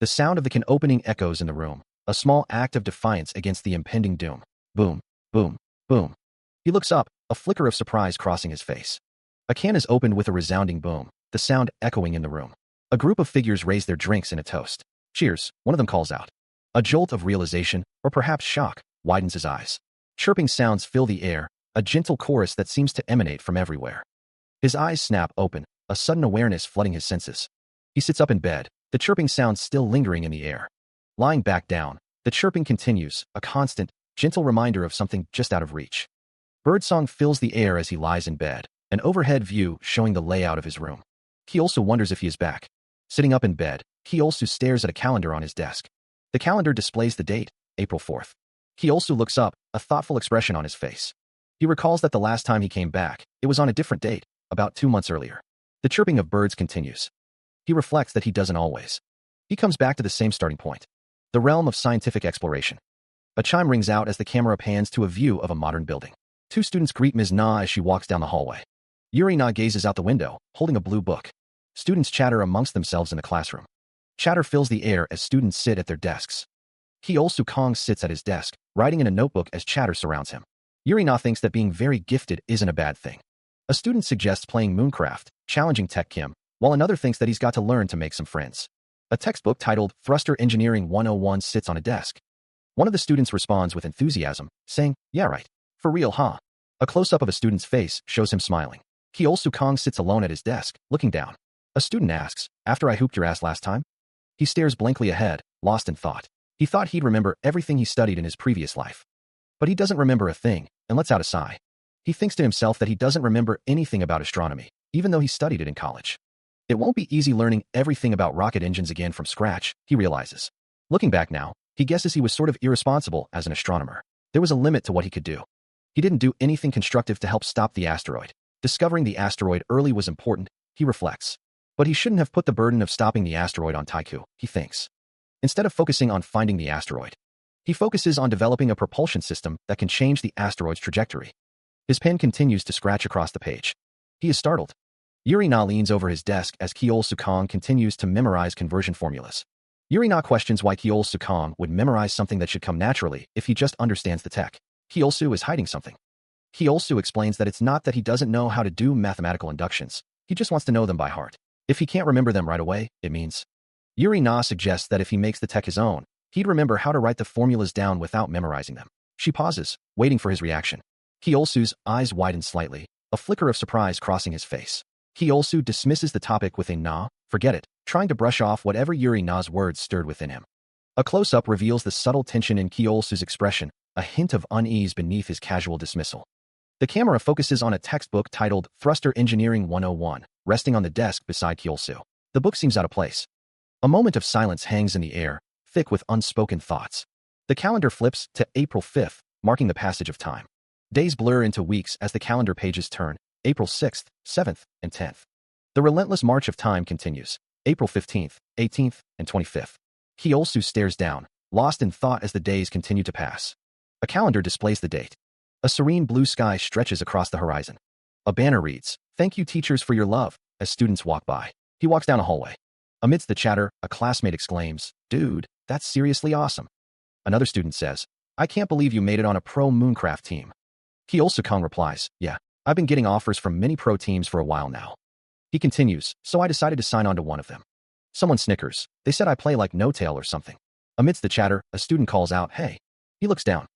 The sound of the can opening echoes in the room, a small act of defiance against the impending doom. Boom, boom, boom. He looks up, a flicker of surprise crossing his face. A can is opened with a resounding boom, the sound echoing in the room. A group of figures raise their drinks in a toast. "Cheers," one of them calls out. A jolt of realization, or perhaps shock, widens his eyes. Chirping sounds fill the air, a gentle chorus that seems to emanate from everywhere. His eyes snap open, a sudden awareness flooding his senses. He sits up in bed, the chirping sound still lingering in the air. Lying back down, the chirping continues, a constant, gentle reminder of something just out of reach. Birdsong fills the air as he lies in bed, an overhead view showing the layout of his room. He also wonders if he is back. Sitting up in bed, he also stares at a calendar on his desk. The calendar displays the date, April 4th. He also looks up, a thoughtful expression on his face. He recalls that the last time he came back, it was on a different date, about 2 months earlier. The chirping of birds continues. He reflects that he doesn't always. He comes back to the same starting point, the realm of scientific exploration. A chime rings out as the camera pans to a view of a modern building. 2 students greet Ms. Na as she walks down the hallway. Yuri Na gazes out the window, holding a blue book. Students chatter amongst themselves in the classroom. Chatter fills the air as students sit at their desks. Hye-ol Kong sits at his desk, writing in a notebook as chatter surrounds him. Yuri Na thinks that being very gifted isn't a bad thing. A student suggests playing Mooncraft, challenging Tech Kim, while another thinks that he's got to learn to make some friends. A textbook titled Thruster Engineering 101 sits on a desk. One of the students responds with enthusiasm, saying, "Yeah, right. For real, huh?" A close-up of a student's face shows him smiling. Hye-ol Kong sits alone at his desk, looking down. A student asks, "After I hooped your ass last time?" He stares blankly ahead, lost in thought. He thought he'd remember everything he studied in his previous life. But he doesn't remember a thing, and lets out a sigh. He thinks to himself that he doesn't remember anything about astronomy, even though he studied it in college. It won't be easy learning everything about rocket engines again from scratch, he realizes. Looking back now, he guesses he was sort of irresponsible as an astronomer. There was a limit to what he could do. He didn't do anything constructive to help stop the asteroid. Discovering the asteroid early was important, he reflects. But he shouldn't have put the burden of stopping the asteroid on Taiku, he thinks. Instead of focusing on finding the asteroid, he focuses on developing a propulsion system that can change the asteroid's trajectory. His pen continues to scratch across the page. He is startled. Yuri Na leans over his desk as Hye-ol Kong continues to memorize conversion formulas. Yuri Na questions why Hye-ol Kong would memorize something that should come naturally if he just understands the tech. Hye-ol is hiding something. Hye-ol explains that it's not that he doesn't know how to do mathematical inductions, he just wants to know them by heart. If he can't remember them right away, it means. Yuri Na suggests that if he makes the tech his own, he'd remember how to write the formulas down without memorizing them. She pauses, waiting for his reaction. Hye-ol's eyes widen slightly, a flicker of surprise crossing his face. Hye-ol dismisses the topic with a "nah, forget it," trying to brush off whatever Yuri Na's words stirred within him. A close-up reveals the subtle tension in Hye-ol's expression, a hint of unease beneath his casual dismissal. The camera focuses on a textbook titled Thruster Engineering 101, resting on the desk beside Hye-ol. The book seems out of place. A moment of silence hangs in the air, thick with unspoken thoughts. The calendar flips to April 5th, marking the passage of time. Days blur into weeks as the calendar pages turn, April 6th, 7th, and 10th. The relentless march of time continues, April 15th, 18th, and 25th. Kyosu stares down, lost in thought as the days continue to pass. A calendar displays the date. A serene blue sky stretches across the horizon. A banner reads, "Thank you teachers for your love," as students walk by. He walks down a hallway. Amidst the chatter, a classmate exclaims, "Dude, that's seriously awesome." Another student says, "I can't believe you made it on a pro Mooncraft team." Kyosu-kang replies, "Yeah, I've been getting offers from many pro teams for a while now." He continues, "So I decided to sign on to one of them." Someone snickers. They said I play like No-Tail or something. Amidst the chatter, a student calls out, "Hey." He looks down.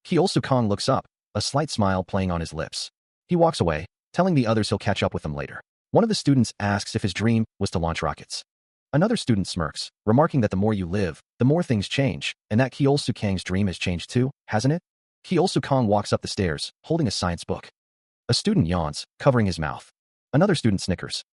Kyosu-kang looks up, a slight smile playing on his lips. He walks away, telling the others he'll catch up with them later. One of the students asks if his dream was to launch rockets. Another student smirks, remarking that the more you live, the more things change, and that Kyosu-kang's dream has changed too, hasn't it? Kyosu-kang walks up the stairs, holding a science book. A student yawns, covering his mouth. Another student snickers.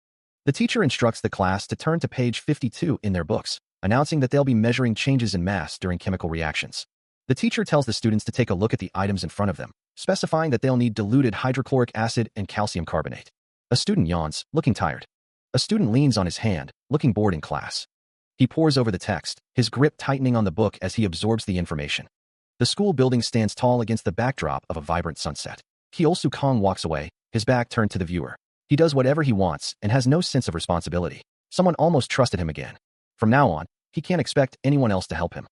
The teacher instructs the class to turn to page 52 in their books, announcing that they'll be measuring changes in mass during chemical reactions. The teacher tells the students to take a look at the items in front of them, specifying that they'll need diluted hydrochloric acid and calcium carbonate. A student yawns, looking tired. A student leans on his hand, looking bored in class. He pores over the text, his grip tightening on the book as he absorbs the information. The school building stands tall against the backdrop of a vibrant sunset. Kyosu-kang walks away, his back turned to the viewer. He does whatever he wants and has no sense of responsibility. Someone almost trusted him again. From now on, he can't expect anyone else to help him.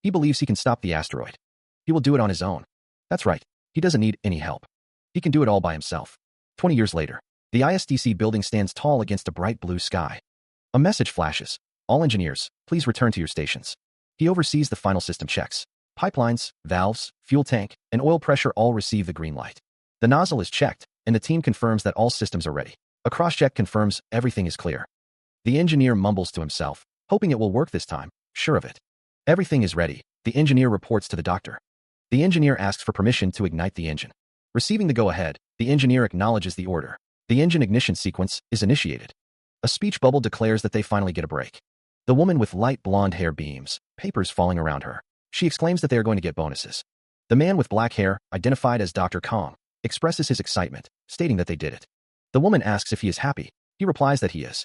He believes he can stop the asteroid. He will do it on his own. That's right, he doesn't need any help. He can do it all by himself. 20 years later, the ISDC building stands tall against a bright blue sky. A message flashes. All engineers, please return to your stations. He oversees the final system checks. Pipelines, valves, fuel tank, and oil pressure all receive the green light. The nozzle is checked, and the team confirms that all systems are ready. A cross-check confirms everything is clear. The engineer mumbles to himself, hoping it will work this time, sure of it. Everything is ready, the engineer reports to the doctor. The engineer asks for permission to ignite the engine. Receiving the go-ahead, the engineer acknowledges the order. The engine ignition sequence is initiated. A speech bubble declares that they finally get a break. The woman with light blonde hair beams, papers falling around her. She exclaims that they are going to get bonuses. The man with black hair, identified as Dr. Kong, expresses his excitement, stating that they did it. The woman asks if he is happy. He replies that he is.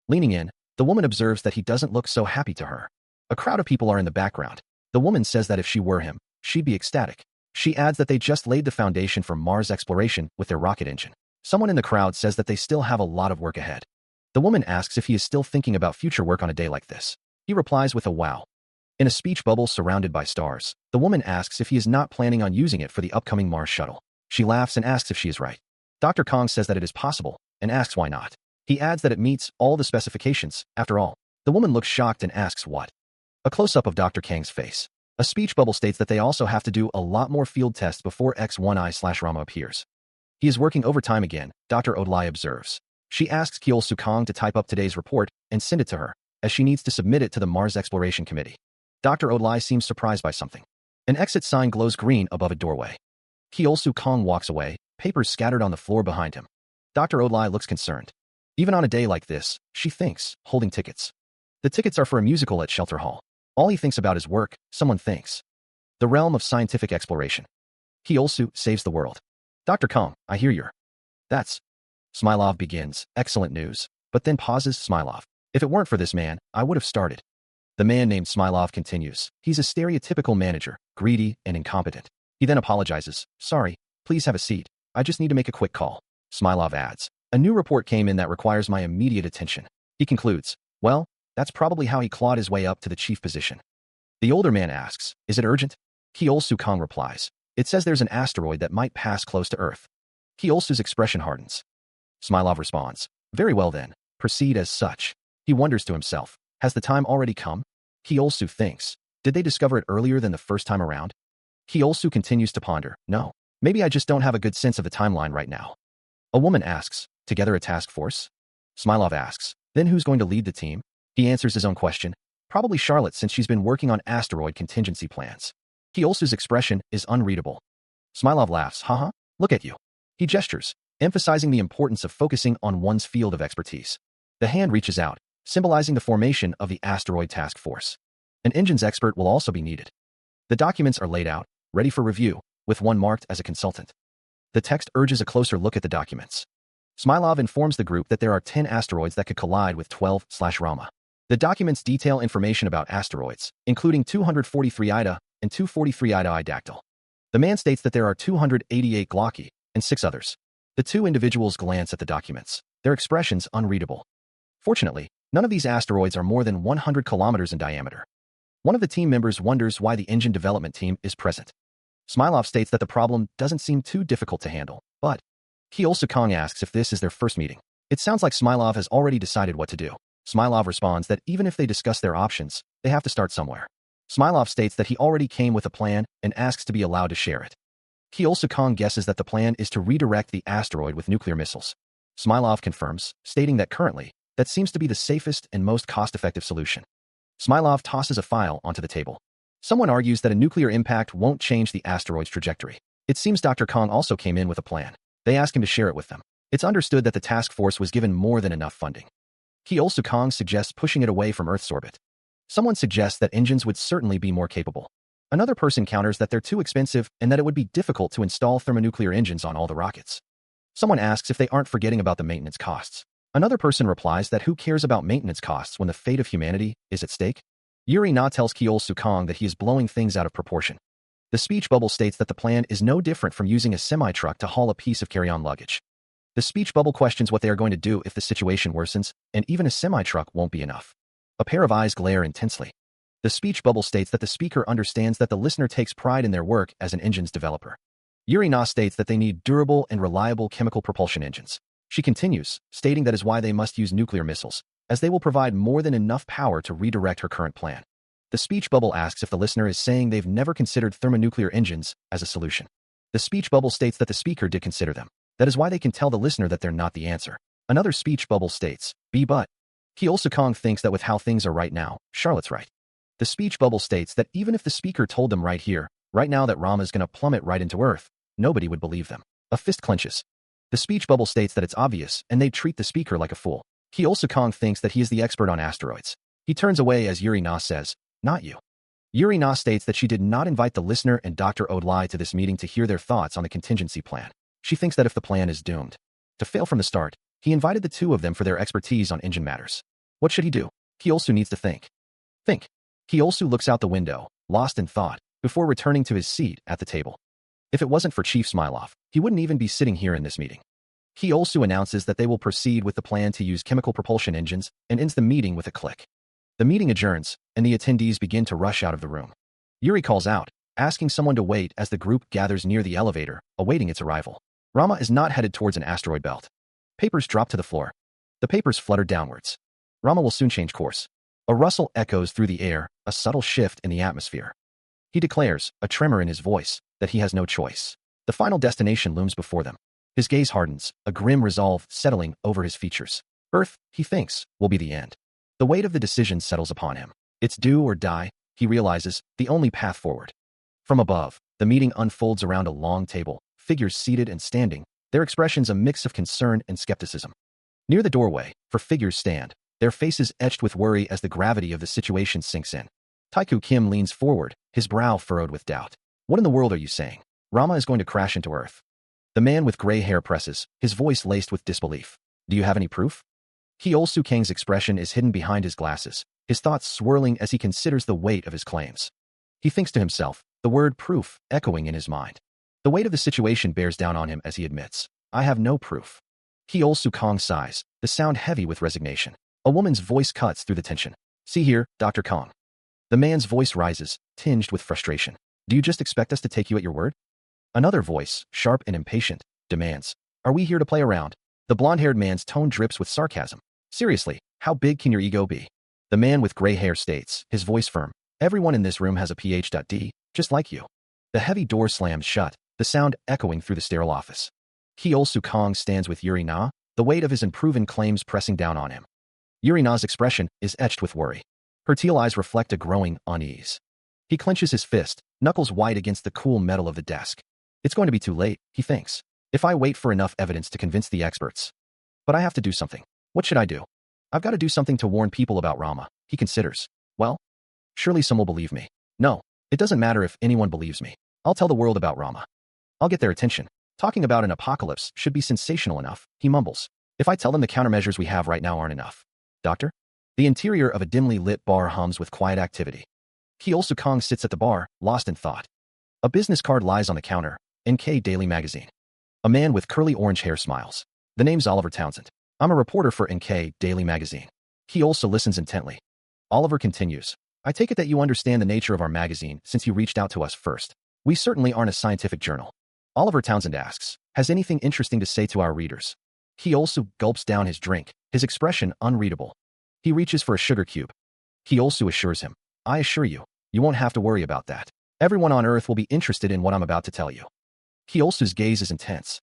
Leaning in, the woman observes that he doesn't look so happy to her. A crowd of people are in the background. The woman says that if she were him, she'd be ecstatic. She adds that they just laid the foundation for Mars exploration with their rocket engine. Someone in the crowd says that they still have a lot of work ahead. The woman asks if he is still thinking about future work on a day like this. He replies with a wow. In a speech bubble surrounded by stars, the woman asks if he is not planning on using it for the upcoming Mars shuttle. She laughs and asks if she is right. Dr. Kong says that it is possible, and asks why not. He adds that it meets all the specifications, after all. The woman looks shocked and asks what. A close-up of Dr. Kang's face. A speech bubble states that they also have to do a lot more field tests before X1I/Rama appears. He is working overtime again, Dr. Odlai observes. She asks Kyosu-kang to type up today's report and send it to her, as she needs to submit it to the Mars Exploration Committee. Dr. Odlai seems surprised by something. An exit sign glows green above a doorway. Kyosu-kang walks away, papers scattered on the floor behind him. Dr. Odlai looks concerned. Even on a day like this, she thinks, holding tickets. The tickets are for a musical at Shelter Hall. All he thinks about is work, someone thinks. The realm of scientific exploration. Kyosu saves the world. Dr. Kong, I hear you're. That's. Smilov begins, excellent news, but then pauses. Smilov. If it weren't for this man, I would have started. The man named Smilov continues. He's a stereotypical manager, greedy and incompetent. He then apologizes. Sorry, please have a seat. I just need to make a quick call. Smilov adds. A new report came in that requires my immediate attention. He concludes. Well, that's probably how he clawed his way up to the chief position. The older man asks, is it urgent? Kyosu-kang replies. It says there's an asteroid that might pass close to Earth. Kyosu's expression hardens. Smilov responds. Very well then, proceed as such. He wonders to himself. Has the time already come? Kyosu thinks. Did they discover it earlier than the first time around? Kyosu continues to ponder. No. Maybe I just don't have a good sense of the timeline right now. A woman asks. Together a task force? Smilov asks. Then who's going to lead the team? He answers his own question. Probably Charlotte, since she's been working on asteroid contingency plans. Kyosu's expression is unreadable. Smilov laughs. Haha, look at you. He gestures, emphasizing the importance of focusing on one's field of expertise. The hand reaches out, symbolizing the formation of the asteroid task force. An engines expert will also be needed. The documents are laid out, ready for review, with one marked as a consultant. The text urges a closer look at the documents. Smilov informs the group that there are 10 asteroids that could collide with 12/Rama. The documents detail information about asteroids, including 243 Ida and 243 Ida I Dactyl. The man states that there are 288 Glocky and 6 others. The two individuals glance at the documents, their expressions unreadable. Fortunately, none of these asteroids are more than 100 kilometers in diameter. One of the team members wonders why the engine development team is present. Smilov states that the problem doesn't seem too difficult to handle, but Kyeol-sukong asks if this is their first meeting. It sounds like Smilov has already decided what to do. Smilov responds that even if they discuss their options, they have to start somewhere. Smilov states that he already came with a plan and asks to be allowed to share it. Kyeol-sukong guesses that the plan is to redirect the asteroid with nuclear missiles. Smilov confirms, stating that currently, that seems to be the safest and most cost-effective solution. Smilov tosses a file onto the table. Someone argues that a nuclear impact won't change the asteroid's trajectory. It seems Dr. Kong also came in with a plan. They ask him to share it with them. It's understood that the task force was given more than enough funding. Kyeol-sukong suggests pushing it away from Earth's orbit. Someone suggests that engines would certainly be more capable. Another person counters that they're too expensive and that it would be difficult to install thermonuclear engines on all the rockets. Someone asks if they aren't forgetting about the maintenance costs. Another person replies that who cares about maintenance costs when the fate of humanity is at stake? Yuri Na tells Kyeol-sukong that he is blowing things out of proportion. The speech bubble states that the plan is no different from using a semi-truck to haul a piece of carry-on luggage. The speech bubble questions what they are going to do if the situation worsens, and even a semi-truck won't be enough. A pair of eyes glare intensely. The speech bubble states that the speaker understands that the listener takes pride in their work as an engine's developer. Yuri Na states that they need durable and reliable chemical propulsion engines. She continues, stating that is why they must use nuclear missiles, as they will provide more than enough power to redirect her current plan. The speech bubble asks if the listener is saying they've never considered thermonuclear engines as a solution. The speech bubble states that the speaker did consider them. That is why they can tell the listener that they're not the answer. Another speech bubble states, but. Kyeol-sukong thinks that with how things are right now, Charlotte's right. The speech bubble states that even if the speaker told them right here, right now that Rama's gonna plummet right into Earth, nobody would believe them. A fist clenches. The speech bubble states that it's obvious, and they treat the speaker like a fool. Kyeol-sukong thinks that he is the expert on asteroids. He turns away as Yuri Na says, not you. Yuri Na states that she did not invite the listener and Dr. Odlai to this meeting to hear their thoughts on the contingency plan. She thinks that if the plan is doomed to fail from the start, he invited the two of them for their expertise on engine matters. What should he do? Kyeolsu needs to think. Kyeolsu looks out the window, lost in thought, before returning to his seat at the table. If it wasn't for Chief Smilov, he wouldn't even be sitting here in this meeting. Kyeolsu announces that they will proceed with the plan to use chemical propulsion engines and ends the meeting with a click. The meeting adjourns, and the attendees begin to rush out of the room. Yuri calls out, asking someone to wait as the group gathers near the elevator, awaiting its arrival. Rama is not headed towards an asteroid belt. Papers drop to the floor. The papers flutter downwards. Rama will soon change course. A rustle echoes through the air, a subtle shift in the atmosphere. He declares, a tremor in his voice, that he has no choice. The final destination looms before them. His gaze hardens, a grim resolve settling over his features. Earth, he thinks, will be the end. The weight of the decision settles upon him. It's do or die, he realizes, the only path forward. From above, the meeting unfolds around a long table, figures seated and standing, their expressions a mix of concern and skepticism. Near the doorway, figures stand, their faces etched with worry as the gravity of the situation sinks in. Taiku Kim leans forward, his brow furrowed with doubt. What in the world are you saying? Rama is going to crash into Earth. The man with gray hair presses, his voice laced with disbelief. Do you have any proof? Kyeol-sukong's expression is hidden behind his glasses, his thoughts swirling as he considers the weight of his claims. He thinks to himself, the word proof echoing in his mind. The weight of the situation bears down on him as he admits, I have no proof. Kyeol-sukong sighs, the sound heavy with resignation. A woman's voice cuts through the tension. See here, Dr. Kong. The man's voice rises, tinged with frustration. Do you just expect us to take you at your word? Another voice, sharp and impatient, demands. Are we here to play around? The blonde-haired man's tone drips with sarcasm. Seriously, how big can your ego be? The man with gray hair states, his voice firm. Everyone in this room has a PhD, just like you. The heavy door slams shut, the sound echoing through the sterile office. Kyeol-sukong stands with Yuri Na, the weight of his unproven claims pressing down on him. Yuri Na's expression is etched with worry. Her teal eyes reflect a growing unease. He clenches his fist, knuckles white against the cool metal of the desk. It's going to be too late, he thinks. If I wait for enough evidence to convince the experts. But I have to do something. What should I do? I've got to do something to warn people about Rama, he considers. Well, surely some will believe me. No, it doesn't matter if anyone believes me. I'll tell the world about Rama. I'll get their attention. Talking about an apocalypse should be sensational enough, he mumbles. If I tell them the countermeasures we have right now aren't enough. Doctor? The interior of a dimly lit bar hums with quiet activity. Kyeol Sukong sits at the bar, lost in thought. A business card lies on the counter, NK Daily Magazine. A man with curly orange hair smiles. The name's Oliver Townsend. I'm a reporter for NK Daily Magazine. He also listens intently. Oliver continues. I take it that you understand the nature of our magazine since you reached out to us first. We certainly aren't a scientific journal. Oliver Townsend asks, has anything interesting to say to our readers? He also gulps down his drink, his expression unreadable. He reaches for a sugar cube. He also assures him, I assure you, you won't have to worry about that. Everyone on Earth will be interested in what I'm about to tell you. Kyeolsu's gaze is intense.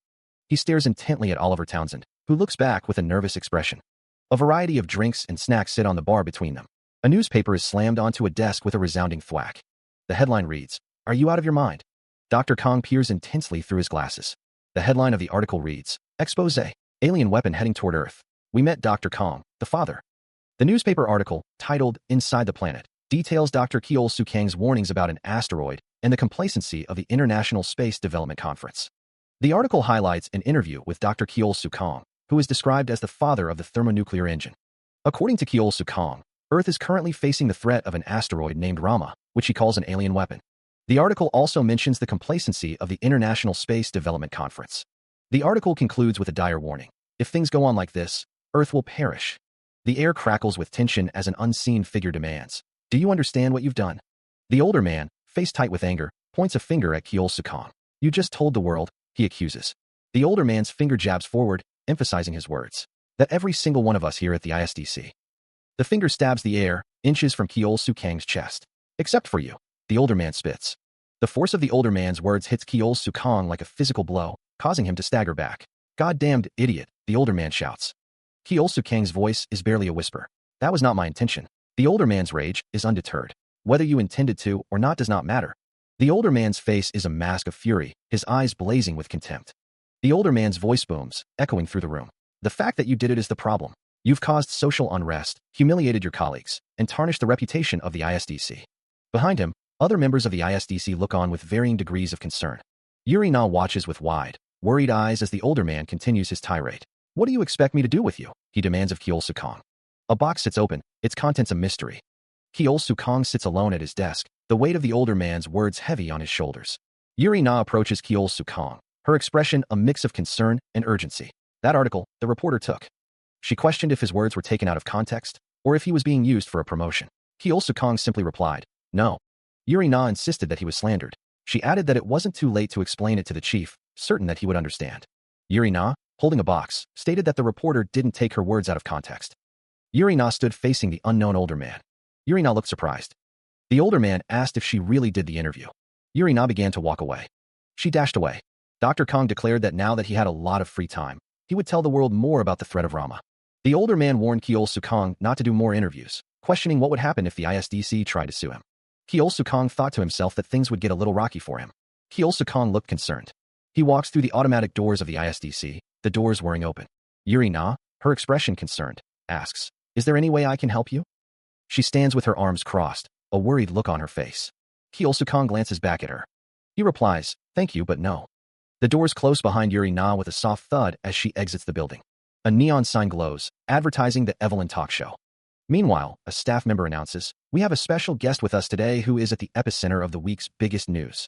He stares intently at Oliver Townsend, who looks back with a nervous expression. A variety of drinks and snacks sit on the bar between them. A newspaper is slammed onto a desk with a resounding thwack. The headline reads, Are you out of your mind? Dr. Kong peers intensely through his glasses. The headline of the article reads, Expose, alien weapon heading toward Earth. We met Dr. Kong, the father. The newspaper article, titled Inside the Planet, details Dr. Kyeol Sukang's warnings about an asteroid and the complacency of the International Space Development Conference. The article highlights an interview with Dr. Kyeol Sukang, who is described as the father of the thermonuclear engine. According to Kyeol Sukang, Earth is currently facing the threat of an asteroid named Rama, which he calls an alien weapon. The article also mentions the complacency of the International Space Development Conference. The article concludes with a dire warning. If things go on like this, Earth will perish. The air crackles with tension as an unseen figure demands. Do you understand what you've done? The older man, face tight with anger, points a finger at Kyeol Sukang. You just told the world, he accuses. The older man's finger jabs forward, emphasizing his words. That every single one of us here at the ISDC. The finger stabs the air, inches from Kyeol Sukang's chest. Except for you. The older man spits. The force of the older man's words hits Kyeol Sukang like a physical blow, causing him to stagger back. Goddamned idiot, the older man shouts. Kyeol Sukang's voice is barely a whisper. That was not my intention. The older man's rage is undeterred. Whether you intended to or not does not matter. The older man's face is a mask of fury, his eyes blazing with contempt. The older man's voice booms, echoing through the room. The fact that you did it is the problem. You've caused social unrest, humiliated your colleagues, and tarnished the reputation of the ISDC. Behind him, other members of the ISDC look on with varying degrees of concern. Yuri Na watches with wide, worried eyes as the older man continues his tirade. What do you expect me to do with you? He demands of Kyeol Sukang. A box sits open, its contents a mystery. Kyeol Sukang sits alone at his desk, the weight of the older man's words heavy on his shoulders. Yuri Na approaches Kyeol Sukang, her expression a mix of concern and urgency. That article, the reporter took. She questioned if his words were taken out of context, or if he was being used for a promotion. Kyeol Sukang simply replied, no. Yuri Na insisted that he was slandered. She added that it wasn't too late to explain it to the chief, certain that he would understand. Yuri Na, holding a box, stated that the reporter didn't take her words out of context. Yuri Na stood facing the unknown older man. Yuri Na looked surprised. The older man asked if she really did the interview. Yuri Na began to walk away. She dashed away. Dr. Kong declared that now that he had a lot of free time, he would tell the world more about the threat of Rama. The older man warned Kyeol Sukang not to do more interviews, questioning what would happen if the ISDC tried to sue him. Kyeol Sukang thought to himself that things would get a little rocky for him. Kyeol Sukang looked concerned. He walks through the automatic doors of the ISDC, the doors whirring open. Yuri Na, her expression concerned, asks, Is there any way I can help you? She stands with her arms crossed, a worried look on her face. Kyeol Sukang glances back at her. He replies, Thank you, but no. The doors close behind Yuri Na with a soft thud as she exits the building. A neon sign glows, advertising the Evelyn Talk Show. Meanwhile, a staff member announces, We have a special guest with us today who is at the epicenter of the week's biggest news.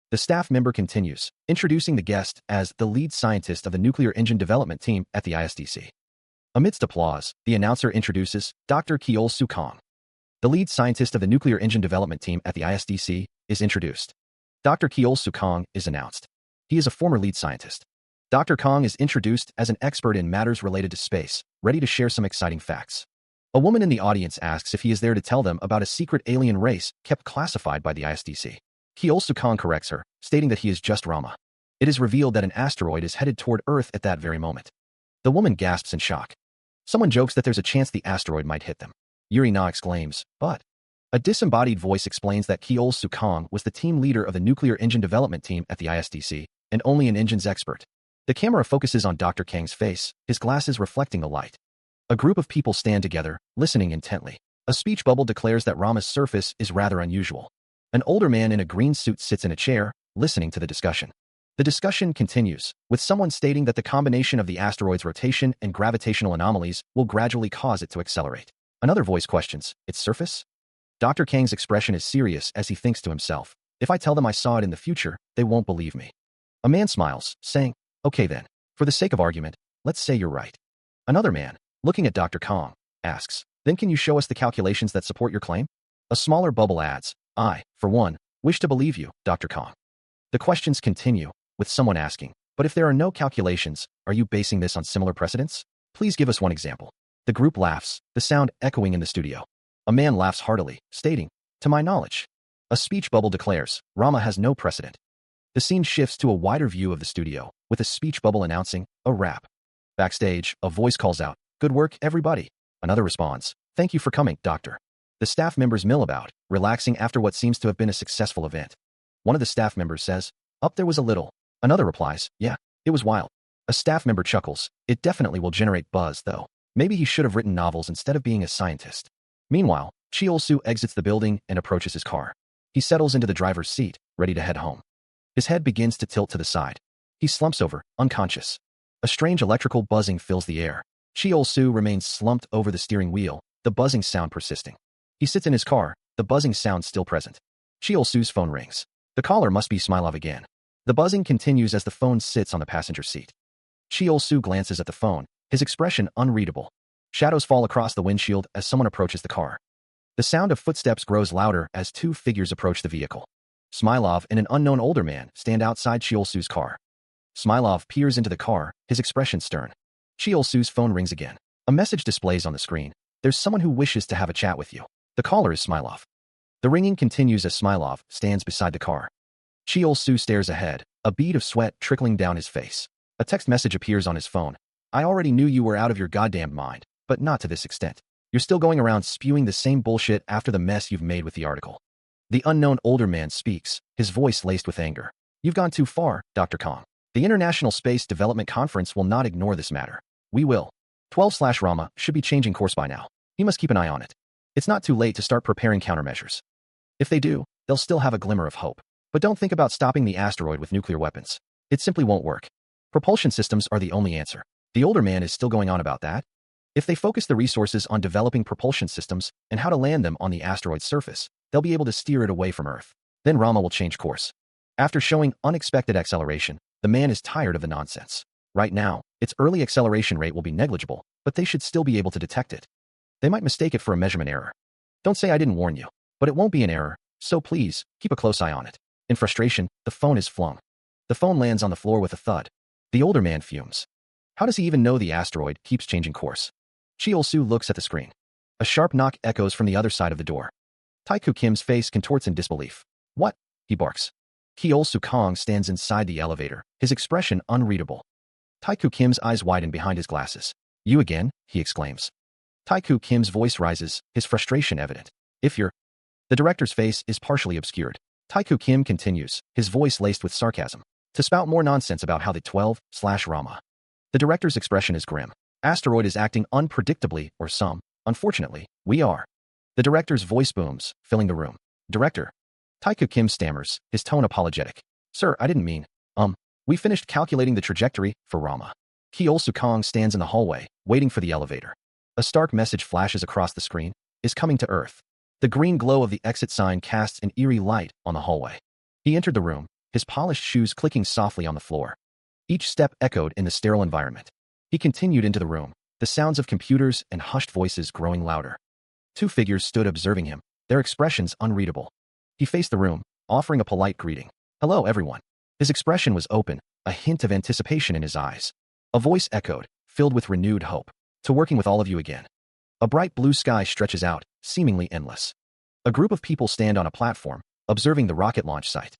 The staff member continues, introducing the guest as the lead scientist of the nuclear engine development team at the ISDC. Amidst applause, the announcer introduces Dr. Kyeol Sukang. The lead scientist of the nuclear engine development team at the ISDC is introduced. Dr. Kyeol Sukang is announced. He is a former lead scientist. Dr. Kong is introduced as an expert in matters related to space, ready to share some exciting facts. A woman in the audience asks if he is there to tell them about a secret alien race kept classified by the ISDC. Kyeol Sukang corrects her, stating that he is just Rama. It is revealed that an asteroid is headed toward Earth at that very moment. The woman gasps in shock. Someone jokes that there's a chance the asteroid might hit them. Yuri Na exclaims, but... A disembodied voice explains that Kyeol Sukang was the team leader of the nuclear engine development team at the ISDC, and only an engines expert. The camera focuses on Dr. Kang's face, his glasses reflecting the light. A group of people stand together, listening intently. A speech bubble declares that Rama's surface is rather unusual. An older man in a green suit sits in a chair, listening to the discussion. The discussion continues, with someone stating that the combination of the asteroid's rotation and gravitational anomalies will gradually cause it to accelerate. Another voice questions, its surface? Dr. Kang's expression is serious as he thinks to himself, if I tell them I saw it in the future, they won't believe me. A man smiles, saying, okay then, for the sake of argument, let's say you're right. Another man, looking at Dr. Kang, asks, then can you show us the calculations that support your claim? A smaller bubble adds, I, for one, wish to believe you, Dr. Kang. The questions continue, with someone asking, but if there are no calculations, are you basing this on similar precedents? Please give us one example. The group laughs, the sound echoing in the studio. A man laughs heartily, stating, to my knowledge. A speech bubble declares, Rama has no precedent. The scene shifts to a wider view of the studio, with a speech bubble announcing, a wrap. Backstage, a voice calls out, good work, everybody. Another responds, thank you for coming, doctor. The staff members mill about, relaxing after what seems to have been a successful event. One of the staff members says, up there was a little. Another replies, yeah, it was wild. A staff member chuckles, it definitely will generate buzz, though. Maybe he should have written novels instead of being a scientist. Meanwhile, Cheol-soo exits the building and approaches his car. He settles into the driver's seat, ready to head home. His head begins to tilt to the side. He slumps over, unconscious. A strange electrical buzzing fills the air. Cheol-soo remains slumped over the steering wheel, the buzzing sound persisting. He sits in his car, the buzzing sound still present. Cheol-soo's phone rings. The caller must be Smilov again. The buzzing continues as the phone sits on the passenger seat. Cheol-soo glances at the phone, his expression unreadable. Shadows fall across the windshield as someone approaches the car. The sound of footsteps grows louder as two figures approach the vehicle. Smilov and an unknown older man stand outside Cheol-soo's car. Smilov peers into the car, his expression stern. Cheol-soo's phone rings again. A message displays on the screen. There's someone who wishes to have a chat with you. The caller is Smilov. The ringing continues as Smilov stands beside the car. Cheol-soo stares ahead, a bead of sweat trickling down his face. A text message appears on his phone. I already knew you were out of your goddamn mind, but not to this extent. You're still going around spewing the same bullshit after the mess you've made with the article. The unknown older man speaks, his voice laced with anger. You've gone too far, Dr. Kang. The International Space Development Conference will not ignore this matter. We will. 12/Rama should be changing course by now. You must keep an eye on it. It's not too late to start preparing countermeasures. If they do, they'll still have a glimmer of hope. But don't think about stopping the asteroid with nuclear weapons. It simply won't work. Propulsion systems are the only answer. The older man is still going on about that. If they focus the resources on developing propulsion systems and how to land them on the asteroid's surface, they'll be able to steer it away from Earth. Then Rama will change course. After showing unexpected acceleration, the man is tired of the nonsense. Right now, its early acceleration rate will be negligible, but they should still be able to detect it. They might mistake it for a measurement error. Don't say I didn't warn you, but it won't be an error, so please, keep a close eye on it. In frustration, the phone is flung. The phone lands on the floor with a thud. The older man fumes. How does he even know the asteroid keeps changing course? Cheol-soo looks at the screen. A sharp knock echoes from the other side of the door. Taeku Kim's face contorts in disbelief. What? He barks. Cheol-soo Kang stands inside the elevator, his expression unreadable. Taeku Kim's eyes widen behind his glasses. You again? He exclaims. Taeku Kim's voice rises, his frustration evident. If you're... The director's face is partially obscured. Taeku Kim continues, his voice laced with sarcasm, to spout more nonsense about how the 12/Rama. The director's expression is grim. Asteroid is acting unpredictably, or unfortunately, we are. The director's voice booms, filling the room. Director. Taeku Kim stammers, his tone apologetic. Sir, I didn't mean, we finished calculating the trajectory for Rama. Cheol-soo Kang stands in the hallway, waiting for the elevator. A stark message flashes across the screen, is coming to Earth. The green glow of the exit sign casts an eerie light on the hallway. He entered the room, his polished shoes clicking softly on the floor. Each step echoed in the sterile environment. He continued into the room, the sounds of computers and hushed voices growing louder. Two figures stood observing him, their expressions unreadable. He faced the room, offering a polite greeting. Hello, everyone. His expression was open, a hint of anticipation in his eyes. A voice echoed, filled with renewed hope. To working with all of you again. A bright blue sky stretches out, seemingly endless. A group of people stand on a platform, observing the rocket launch site.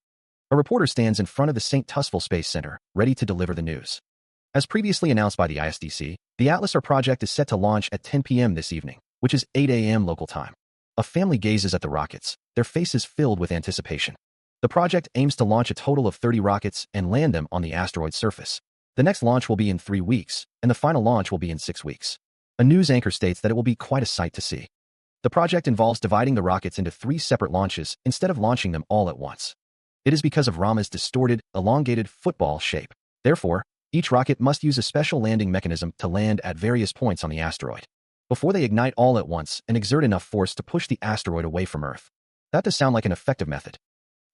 A reporter stands in front of the St. Tusfel Space Center, ready to deliver the news. As previously announced by the ISDC, the Atlas R project is set to launch at 10 p.m. this evening, which is 8 a.m. local time. A family gazes at the rockets, their faces filled with anticipation. The project aims to launch a total of 30 rockets and land them on the asteroid's surface. The next launch will be in 3 weeks, and the final launch will be in 6 weeks. A news anchor states that it will be quite a sight to see. The project involves dividing the rockets into 3 separate launches instead of launching them all at once. It is because of Rama's distorted, elongated football shape. Therefore, each rocket must use a special landing mechanism to land at various points on the asteroid before they ignite all at once and exert enough force to push the asteroid away from Earth. That does sound like an effective method.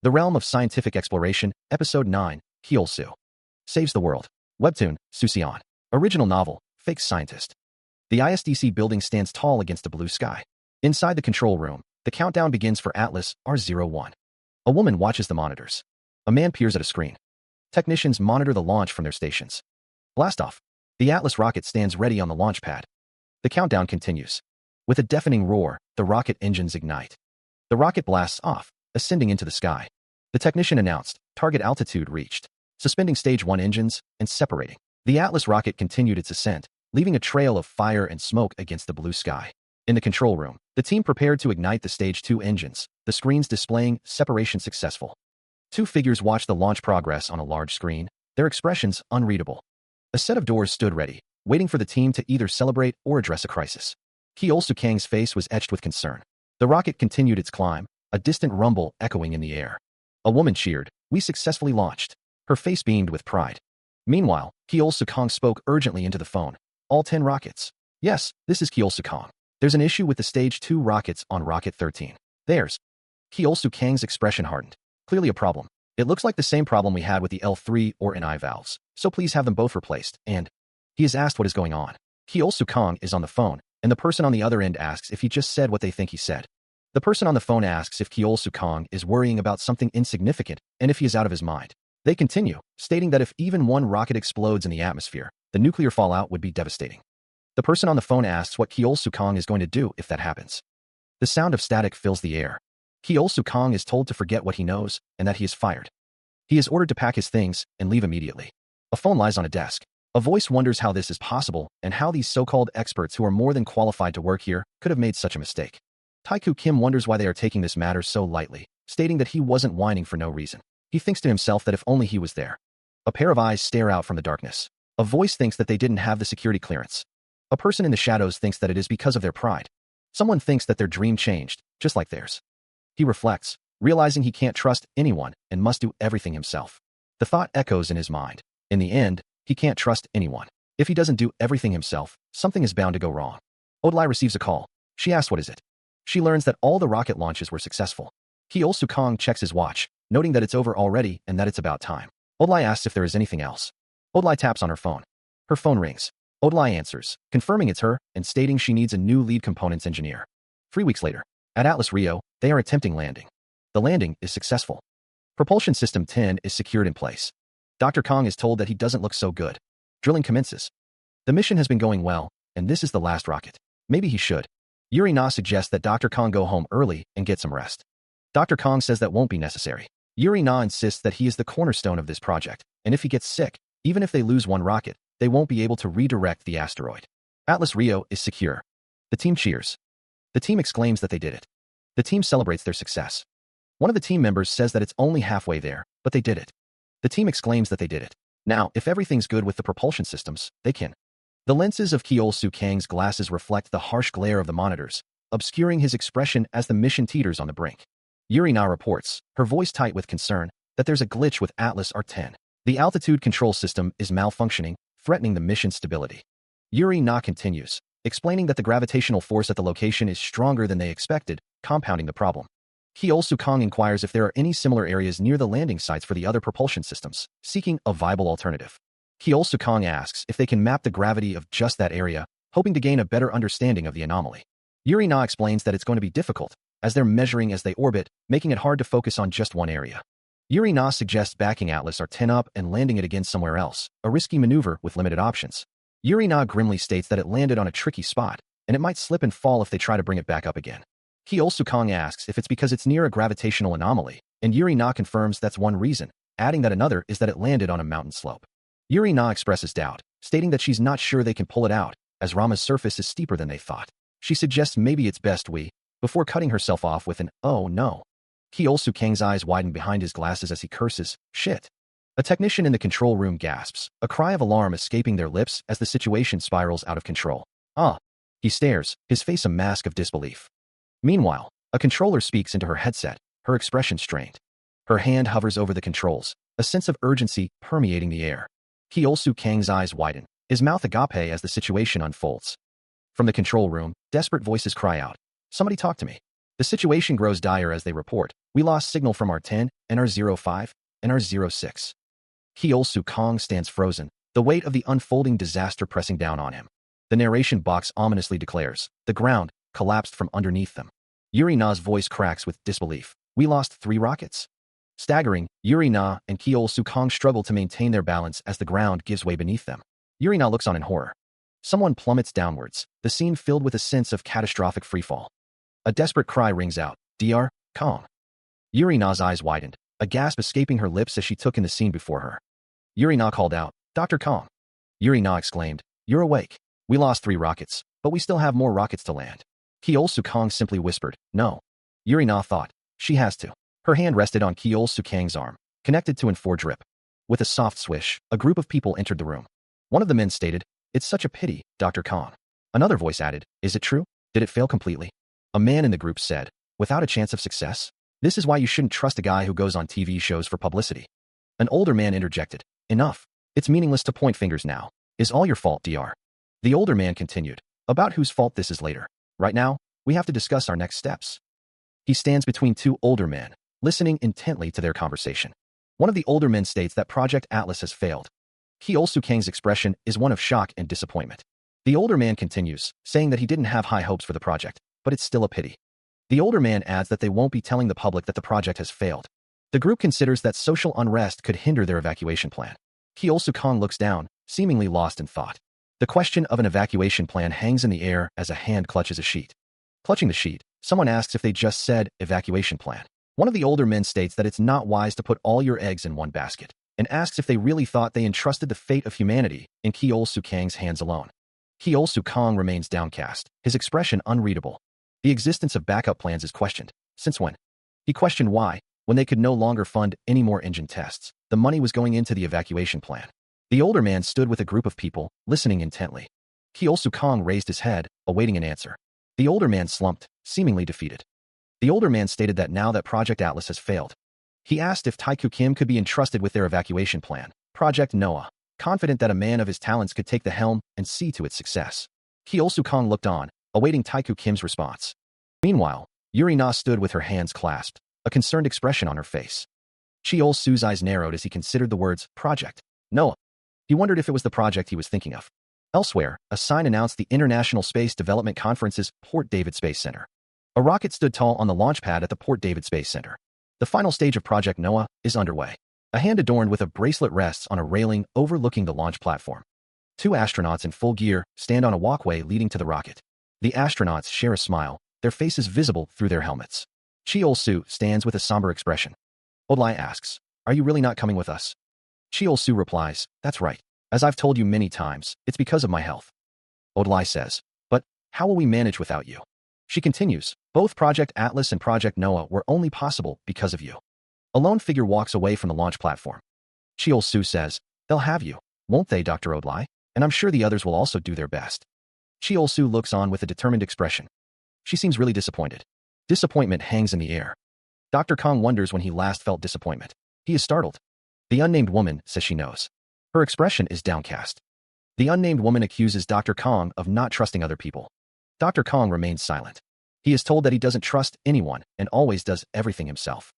The Realm of Scientific Exploration, Episode 9, Kyosu. Saves the World. Webtoon, Susion. Original novel, Fake Scientist. The ISDC building stands tall against the blue sky. Inside the control room, the countdown begins for Atlas R01. A woman watches the monitors. A man peers at a screen. Technicians monitor the launch from their stations. Blastoff. The Atlas rocket stands ready on the launch pad. The countdown continues. With a deafening roar, the rocket engines ignite. The rocket blasts off, ascending into the sky. The technician announced, target altitude reached, suspending stage 1 engines and separating. The Atlas rocket continued its ascent, leaving a trail of fire and smoke against the blue sky. In the control room, the team prepared to ignite the stage 2 engines, the screens displaying separation successful. 2 figures watched the launch progress on a large screen, their expressions unreadable. A set of doors stood ready, waiting for the team to either celebrate or address a crisis. Kyosu Kang's face was etched with concern. The rocket continued its climb, a distant rumble echoing in the air. A woman cheered, "We successfully launched." Her face beamed with pride. Meanwhile, Kyosu Kang spoke urgently into the phone. "All 10 rockets." "Yes, this is Kyosu Kang. There's an issue with the stage 2 rockets on rocket 13. There's." Kyosu Kang's expression hardened. "Clearly a problem. It looks like the same problem we had with the L3 or NI valves, so please have them both replaced." And he is asked what is going on. Kyosu Kang is on the phone, and the person on the other end asks if he just said what they think he said. The person on the phone asks if Kyosu Kang is worrying about something insignificant and if he is out of his mind. They continue, stating that if even one rocket explodes in the atmosphere, the nuclear fallout would be devastating. The person on the phone asks what Kyosu Kang is going to do if that happens. The sound of static fills the air. Kyosu Kang is told to forget what he knows and that he is fired. He is ordered to pack his things and leave immediately. A phone lies on a desk. A voice wonders how this is possible and how these so-called experts who are more than qualified to work here could have made such a mistake. Taiku Kim wonders why they are taking this matter so lightly, stating that he wasn't whining for no reason. He thinks to himself that if only he was there. A pair of eyes stare out from the darkness. A voice thinks that they didn't have the security clearance. A person in the shadows thinks that it is because of their pride. Someone thinks that their dream changed, just like theirs. He reflects, realizing he can't trust anyone and must do everything himself. The thought echoes in his mind. In the end, he can't trust anyone. If he doesn't do everything himself, something is bound to go wrong. Odlai receives a call. She asks what is it. She learns that all the rocket launches were successful. Kyosu Kang checks his watch, noting that it's over already and that it's about time. Odlai asks if there is anything else. Odlai taps on her phone. Her phone rings. Odlai answers, confirming it's her and stating she needs a new lead components engineer. 3 weeks later, at Atlas Rio, they are attempting landing. The landing is successful. Propulsion System 10 is secured in place. Dr. Kang is told that he doesn't look so good. Drilling commences. The mission has been going well, and this is the last rocket. Maybe he should. Yuri Na suggests that Dr. Kang go home early and get some rest. Dr. Kang says that won't be necessary. Yuri Na insists that he is the cornerstone of this project, and if he gets sick, even if they lose one rocket, they won't be able to redirect the asteroid. Atlas Rio is secure. The team cheers. The team exclaims that they did it. The team celebrates their success. One of the team members says that it's only halfway there, but they did it. The team exclaims that they did it. Now, if everything's good with the propulsion systems, they can. The lenses of Kyosu Kang's glasses reflect the harsh glare of the monitors, obscuring his expression as the mission teeters on the brink. Yuri Na reports, her voice tight with concern, that there's a glitch with Atlas R10. The altitude control system is malfunctioning, threatening the mission's stability. Yuri Na continues, explaining that the gravitational force at the location is stronger than they expected, compounding the problem. Kyosu Kang inquires if there are any similar areas near the landing sites for the other propulsion systems, seeking a viable alternative. Kyosu Kang asks if they can map the gravity of just that area, hoping to gain a better understanding of the anomaly. Yuri Na explains that it's going to be difficult, as they're measuring as they orbit, making it hard to focus on just one area. Yuri Na suggests backing Atlas R10 up and landing it again somewhere else, a risky maneuver with limited options. Yuri Na grimly states that it landed on a tricky spot, and it might slip and fall if they try to bring it back up again. Kyosu Kang asks if it's because it's near a gravitational anomaly, and Yuri Na confirms that's one reason, adding that another is that it landed on a mountain slope. Yuri Na expresses doubt, stating that she's not sure they can pull it out, as Rama's surface is steeper than they thought. She suggests maybe it's best before cutting herself off with an, "Oh no." Kyosu Kang's eyes widen behind his glasses as he curses, "Shit." A technician in the control room gasps, a cry of alarm escaping their lips as the situation spirals out of control. "Ah, He stares, his face a mask of disbelief. Meanwhile, a controller speaks into her headset, her expression strained. Her hand hovers over the controls, a sense of urgency permeating the air. Kyo-soo Kang's eyes widen, his mouth agape as the situation unfolds. From the control room, desperate voices cry out, "Somebody talk to me." The situation grows dire as they report, "We lost signal from our 10, and our 05, and our 06. Kyo-soo Kang stands frozen, the weight of the unfolding disaster pressing down on him. The narration box ominously declares, "The ground collapsed from underneath them." Yuri Na's voice cracks with disbelief. "We lost 3 rockets?" Staggering, Yuri Na and Kyo-soo Kang struggle to maintain their balance as the ground gives way beneath them. Yuri Na looks on in horror. Someone plummets downwards, the scene filled with a sense of catastrophic freefall. A desperate cry rings out, "Dr. Kang." Yuri Na's eyes widened, a gasp escaping her lips as she took in the scene before her. Yuri Na called out, "Dr. Kang." Yuri Na exclaimed, "You're awake. We lost 3 rockets, but we still have more rockets to land." Kyo-soo Kang simply whispered, "No." Yuri Na thought, "She has to." Her hand rested on Kyo-soo Kang's arm, connected to an forge rip. With a soft swish, a group of people entered the room. One of the men stated, "It's such a pity, Dr. Kang." Another voice added, "Is it true? Did it fail completely?" A man in the group said, "Without a chance of success? This is why you shouldn't trust a guy who goes on TV shows for publicity." An older man interjected, "Enough. It's meaningless to point fingers now. It's all your fault, Dr." The older man continued, "About whose fault this is later. Right now, we have to discuss our next steps." He stands between 2 older men, listening intently to their conversation. One of the older men states that Project Atlas has failed. Kyo-soo Kang's expression is one of shock and disappointment. The older man continues, saying that he didn't have high hopes for the project, but it's still a pity. The older man adds that they won't be telling the public that the project has failed. The group considers that social unrest could hinder their evacuation plan. Kyo-soo Kang looks down, seemingly lost in thought. The question of an evacuation plan hangs in the air as a hand clutches a sheet. Clutching the sheet, someone asks if they just said evacuation plan. One of the older men states that it's not wise to put all your eggs in one basket, and asks if they really thought they entrusted the fate of humanity in Kyo-soo Kang's hands alone. Kyo-soo Kang remains downcast, his expression unreadable. The existence of backup plans is questioned. Since when? He questioned why, when they could no longer fund any more engine tests, the money was going into the evacuation plan. The older man stood with a group of people, listening intently. Kyo-soo Kang raised his head, awaiting an answer. The older man slumped, seemingly defeated. The older man stated that now that Project Atlas has failed. He asked if Taeku Kim could be entrusted with their evacuation plan, Project Noah, confident that a man of his talents could take the helm and see to its success. Kyo-soo Kang looked on, awaiting Taeku Kim's response. Meanwhile, Yuri Na stood with her hands clasped, a concerned expression on her face. Kyo-soo's eyes narrowed as he considered the words, Project Noah. He wondered if it was the project he was thinking of. Elsewhere, a sign announced the International Space Development Conference's Port David Space Center. A rocket stood tall on the launch pad at the Port David Space Center. The final stage of Project Noah is underway. A hand adorned with a bracelet rests on a railing overlooking the launch platform. 2 astronauts in full gear stand on a walkway leading to the rocket. The astronauts share a smile, their faces visible through their helmets. Kyo-soo stands with a somber expression. Odlai asks, "Are you really not coming with us?" Kyo-soo replies, "That's right. As I've told you many times, it's because of my health." Odlai says, "But how will we manage without you?" She continues, "Both Project Atlas and Project Noah were only possible because of you." A lone figure walks away from the launch platform. Kyo-soo says, "They'll have you, won't they, Dr. Odlai? And I'm sure the others will also do their best." Kyo-soo looks on with a determined expression. She seems really disappointed. Disappointment hangs in the air. Dr. Kang wonders when he last felt disappointment. He is startled. The unnamed woman says she knows. Her expression is downcast. The unnamed woman accuses Dr. Kang of not trusting other people. Dr. Kang remains silent. He is told that he doesn't trust anyone and always does everything himself.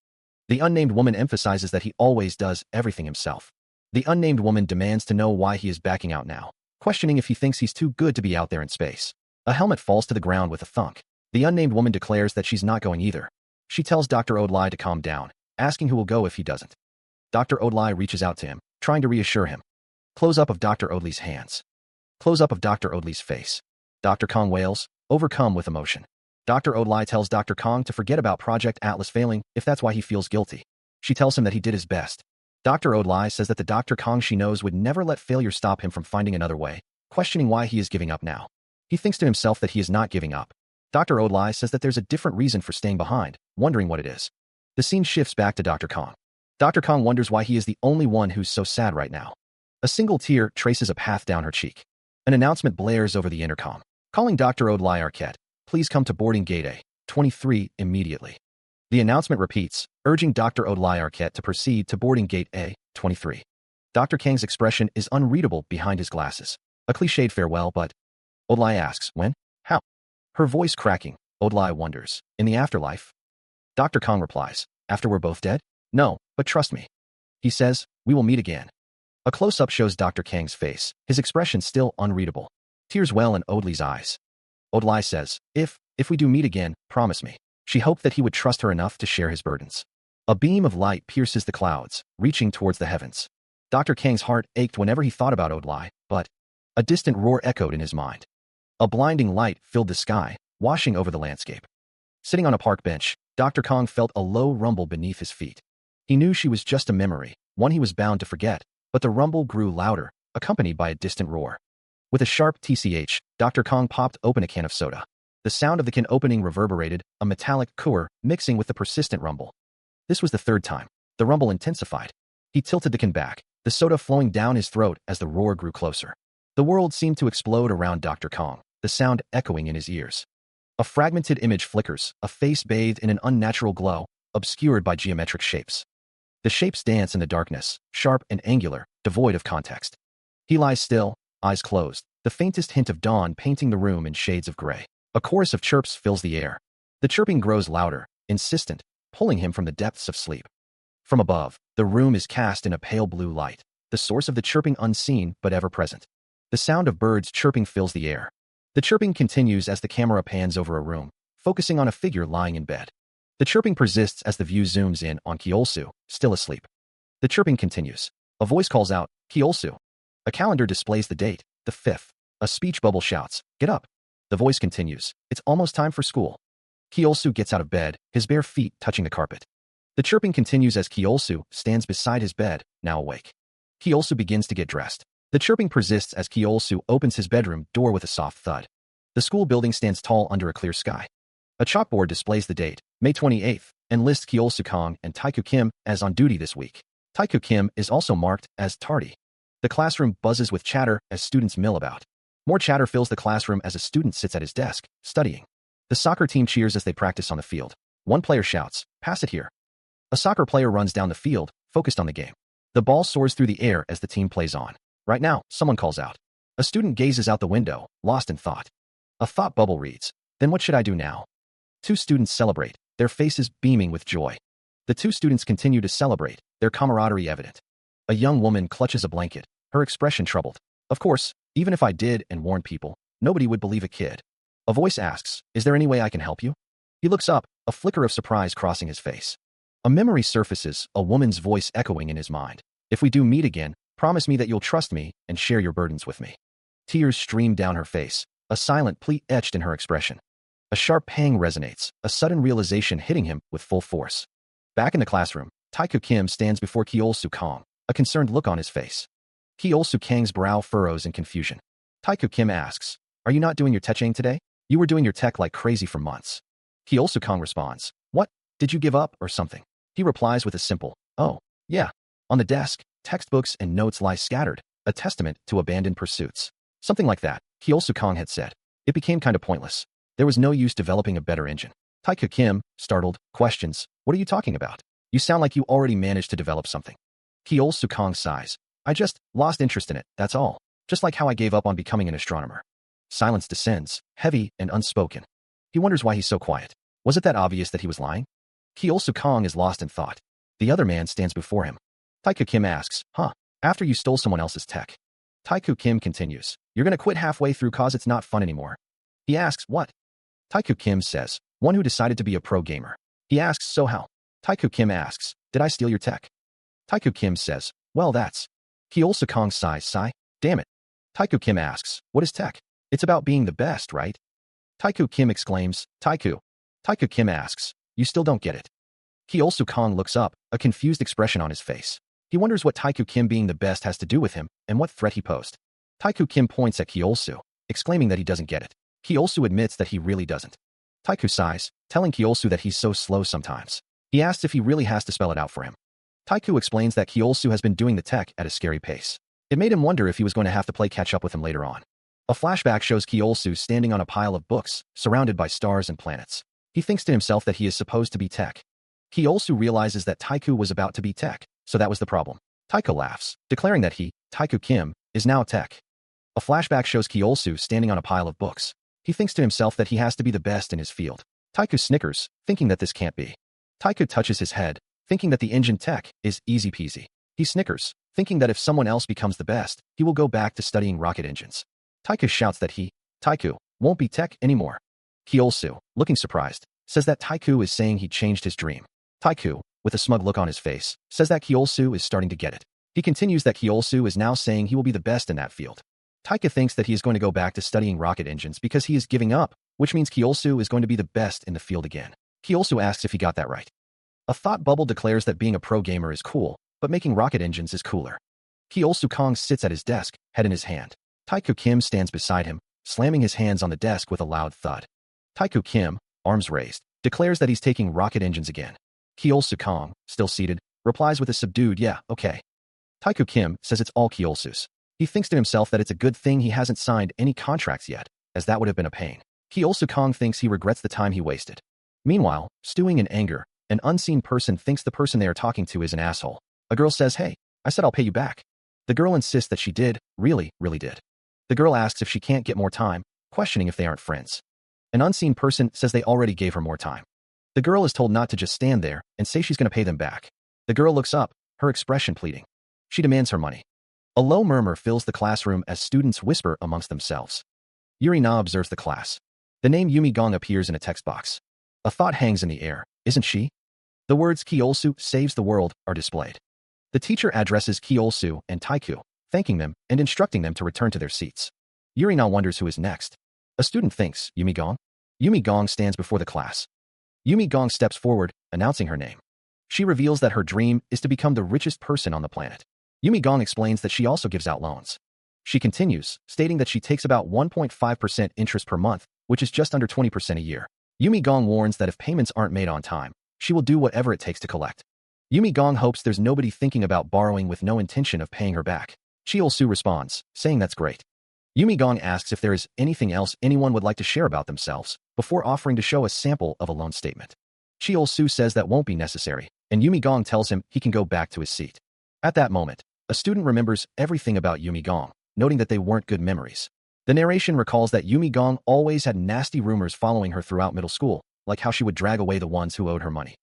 The unnamed woman emphasizes that he always does everything himself. The unnamed woman demands to know why he is backing out now, questioning if he thinks he's too good to be out there in space. A helmet falls to the ground with a thunk. The unnamed woman declares that she's not going either. She tells Dr. Odlai to calm down, asking who will go if he doesn't. Dr. Odlai reaches out to him, trying to reassure him. Close-up of Dr. Odlai's hands. Close-up of Dr. Odlai's face. Dr. Kang wails, overcome with emotion. Dr. Odlai tells Dr. Kang to forget about Project Atlas failing if that's why he feels guilty. She tells him that he did his best. Dr. Odlai says that the Dr. Kang she knows would never let failure stop him from finding another way, questioning why he is giving up now. He thinks to himself that he is not giving up. Dr. Odlai says that there's a different reason for staying behind, wondering what it is. The scene shifts back to Dr. Kang. Dr. Kang wonders why he is the only one who's so sad right now. A single tear traces a path down her cheek. An announcement blares over the intercom. Calling Dr. Odlai Arquette, please come to boarding gate A23 immediately. The announcement repeats, urging Dr. Odlai Arquette to proceed to boarding gate A23. Dr. Kang's expression is unreadable behind his glasses. A cliched farewell, but Odlai asks, when? How? Her voice cracking, Odlai wonders, in the afterlife? Dr. Kang replies, after we're both dead? No, but trust me. He says, we will meet again. A close-up shows Dr. Kang's face, his expression still unreadable. Tears well in Odlai's eyes. Odlai says, if we do meet again, promise me. She hoped that he would trust her enough to share his burdens. A beam of light pierces the clouds, reaching towards the heavens. Dr. Kang's heart ached whenever he thought about Odlai, but a distant roar echoed in his mind. A blinding light filled the sky, washing over the landscape. Sitting on a park bench, Dr. Kang felt a low rumble beneath his feet. He knew she was just a memory, one he was bound to forget, but the rumble grew louder, accompanied by a distant roar. With a sharp TCH, Dr. Kang popped open a can of soda. The sound of the can opening reverberated, a metallic cooer mixing with the persistent rumble. This was the third time. The rumble intensified. He tilted the can back, the soda flowing down his throat as the roar grew closer. The world seemed to explode around Dr. Kang, the sound echoing in his ears. A fragmented image flickers, a face bathed in an unnatural glow, obscured by geometric shapes. The shapes dance in the darkness, sharp and angular, devoid of context. He lies still, eyes closed, the faintest hint of dawn painting the room in shades of gray. A chorus of chirps fills the air. The chirping grows louder, insistent, pulling him from the depths of sleep. From above, the room is cast in a pale blue light, the source of the chirping unseen but ever present. The sound of birds chirping fills the air. The chirping continues as the camera pans over a room, focusing on a figure lying in bed. The chirping persists as the view zooms in on Kyeolsu, still asleep. The chirping continues. A voice calls out, Kyeolsu. A calendar displays the date, the 5th. A speech bubble shouts, get up. The voice continues, it's almost time for school. Kyeolsu gets out of bed, his bare feet touching the carpet. The chirping continues as Kyeolsu stands beside his bed, now awake. Kyeolsu begins to get dressed. The chirping persists as Kyeolsu opens his bedroom door with a soft thud. The school building stands tall under a clear sky. A chalkboard displays the date, May 28th, and lists Kyeolsu Kang and Taeku Kim as on duty this week. Taeku Kim is also marked as tardy. The classroom buzzes with chatter as students mill about. More chatter fills the classroom as a student sits at his desk, studying. The soccer team cheers as they practice on the field. One player shouts, pass it here. A soccer player runs down the field, focused on the game. The ball soars through the air as the team plays on. Right now, someone calls out. A student gazes out the window, lost in thought. A thought bubble reads, then what should I do now? Two students celebrate, their faces beaming with joy. The two students continue to celebrate, their camaraderie evident. A young woman clutches a blanket, her expression troubled. Of course, even if I did and warned people, nobody would believe a kid. A voice asks, is there any way I can help you? He looks up, a flicker of surprise crossing his face. A memory surfaces, a woman's voice echoing in his mind. If we do meet again, promise me that you'll trust me and share your burdens with me. Tears stream down her face, a silent plea etched in her expression. A sharp pang resonates, a sudden realization hitting him with full force. Back in the classroom, Taeku Kim stands before Kyeolsu Kang, a concerned look on his face. Kyeolsu Kang's brow furrows in confusion. Taeku Kim asks, are you not doing your teching today? You were doing your tech like crazy for months. Kyeolsu Kang responds, what? Did you give up or something? He replies with a simple, oh, yeah. On the desk, textbooks and notes lie scattered, a testament to abandoned pursuits. Something like that, Kyeolsu Kang had said. It became kind of pointless. There was no use developing a better engine. Taeku Kim, startled, questions, what are you talking about? You sound like you already managed to develop something. Kyeolsu Kang sighs. I just lost interest in it, that's all. Just like how I gave up on becoming an astronomer. Silence descends, heavy and unspoken. He wonders why he's so quiet. Was it that obvious that he was lying? Kyeolsu Kang is lost in thought. The other man stands before him. Taeku Kim asks, after you stole someone else's tech. Taeku Kim continues, you're gonna quit halfway through cause it's not fun anymore. He asks, what? Taeku Kim says, one who decided to be a pro gamer. He asks, so how? Taeku Kim asks, did I steal your tech? Taeku Kim says, well that's. Kyeolsu Kang sighs, damn it. Taeku Kim asks, what is tech? It's about being the best, right? Taeku Kim exclaims, Taeku. Taeku Kim asks, you still don't get it. Kyeolsu Kang looks up, a confused expression on his face. He wonders what Taeku Kim being the best has to do with him, and what threat he posed. Taeku Kim points at Kyeolsu, exclaiming that he doesn't get it. Kyeolsu admits that he really doesn't. Taeku sighs, telling Kyeolsu that he's so slow sometimes. He asks if he really has to spell it out for him. Taeku explains that Kyeolsu has been doing the tech at a scary pace. It made him wonder if he was going to have to play catch up with him later on. A flashback shows Kyosu standing on a pile of books, surrounded by stars and planets. He thinks to himself that he is supposed to be tech. Kyosu realizes that Taiku was about to be tech, so that was the problem. Taiko laughs, declaring that he, Taiku Kim, is now tech. A flashback shows Kyosu standing on a pile of books. He thinks to himself that he has to be the best in his field. Taiku snickers, thinking that this can't be. Taiku touches his head, thinking that the engine tech is easy peasy. He snickers, thinking that if someone else becomes the best, he will go back to studying rocket engines. Taiku shouts that he, Taiku, won't be tech anymore. Kyosu, looking surprised, says that Taiku is saying he changed his dream. Taiku, with a smug look on his face, says that Kyosu is starting to get it. He continues that Kyosu is now saying he will be the best in that field. Taiku thinks that he is going to go back to studying rocket engines because he is giving up, which means Kyosu is going to be the best in the field again. Kyosu asks if he got that right. A thought bubble declares that being a pro gamer is cool, but making rocket engines is cooler. Kyosu Kong sits at his desk, head in his hand. Taiku Kim stands beside him, slamming his hands on the desk with a loud thud. Taiku Kim, arms raised, declares that he's taking rocket engines again. Kyosu Kong, still seated, replies with a subdued yeah, okay. Taiku Kim says it's all Kyosu's. He thinks to himself that it's a good thing he hasn't signed any contracts yet, as that would have been a pain. Kyosu Kong thinks he regrets the time he wasted. Meanwhile, stewing in anger, an unseen person thinks the person they are talking to is an asshole. A girl says, hey, I said I'll pay you back. The girl insists that she did, really did. The girl asks if she can't get more time, questioning if they aren't friends. An unseen person says they already gave her more time. The girl is told not to just stand there and say she's going to pay them back. The girl looks up, her expression pleading. She demands her money. A low murmur fills the classroom as students whisper amongst themselves. Yuri Na observes the class. The name Yumi Gong appears in a text box. A thought hangs in the air, isn't she? The words Kyosu saves the world are displayed. The teacher addresses Kyosu and Taiku, thanking them and instructing them to return to their seats. Yuri Na wonders who is next. A student thinks, Yumi Gong? Yumi Gong stands before the class. Yumi Gong steps forward, announcing her name. She reveals that her dream is to become the richest person on the planet. Yumi Gong explains that she also gives out loans. She continues, stating that she takes about 1.5% interest per month, which is just under 20% a year. Yumi Gong warns that if payments aren't made on time, she will do whatever it takes to collect. Yumi Gong hopes there's nobody thinking about borrowing with no intention of paying her back. Chiol-su responds, saying that's great. Yumi Gong asks if there is anything else anyone would like to share about themselves, before offering to show a sample of a loan statement. Chiol-su says that won't be necessary, and Yumi Gong tells him he can go back to his seat. At that moment, a student remembers everything about Yumi Gong, noting that they weren't good memories. The narration recalls that Yumi Gong always had nasty rumors following her throughout middle school, like how she would drag away the ones who owed her money.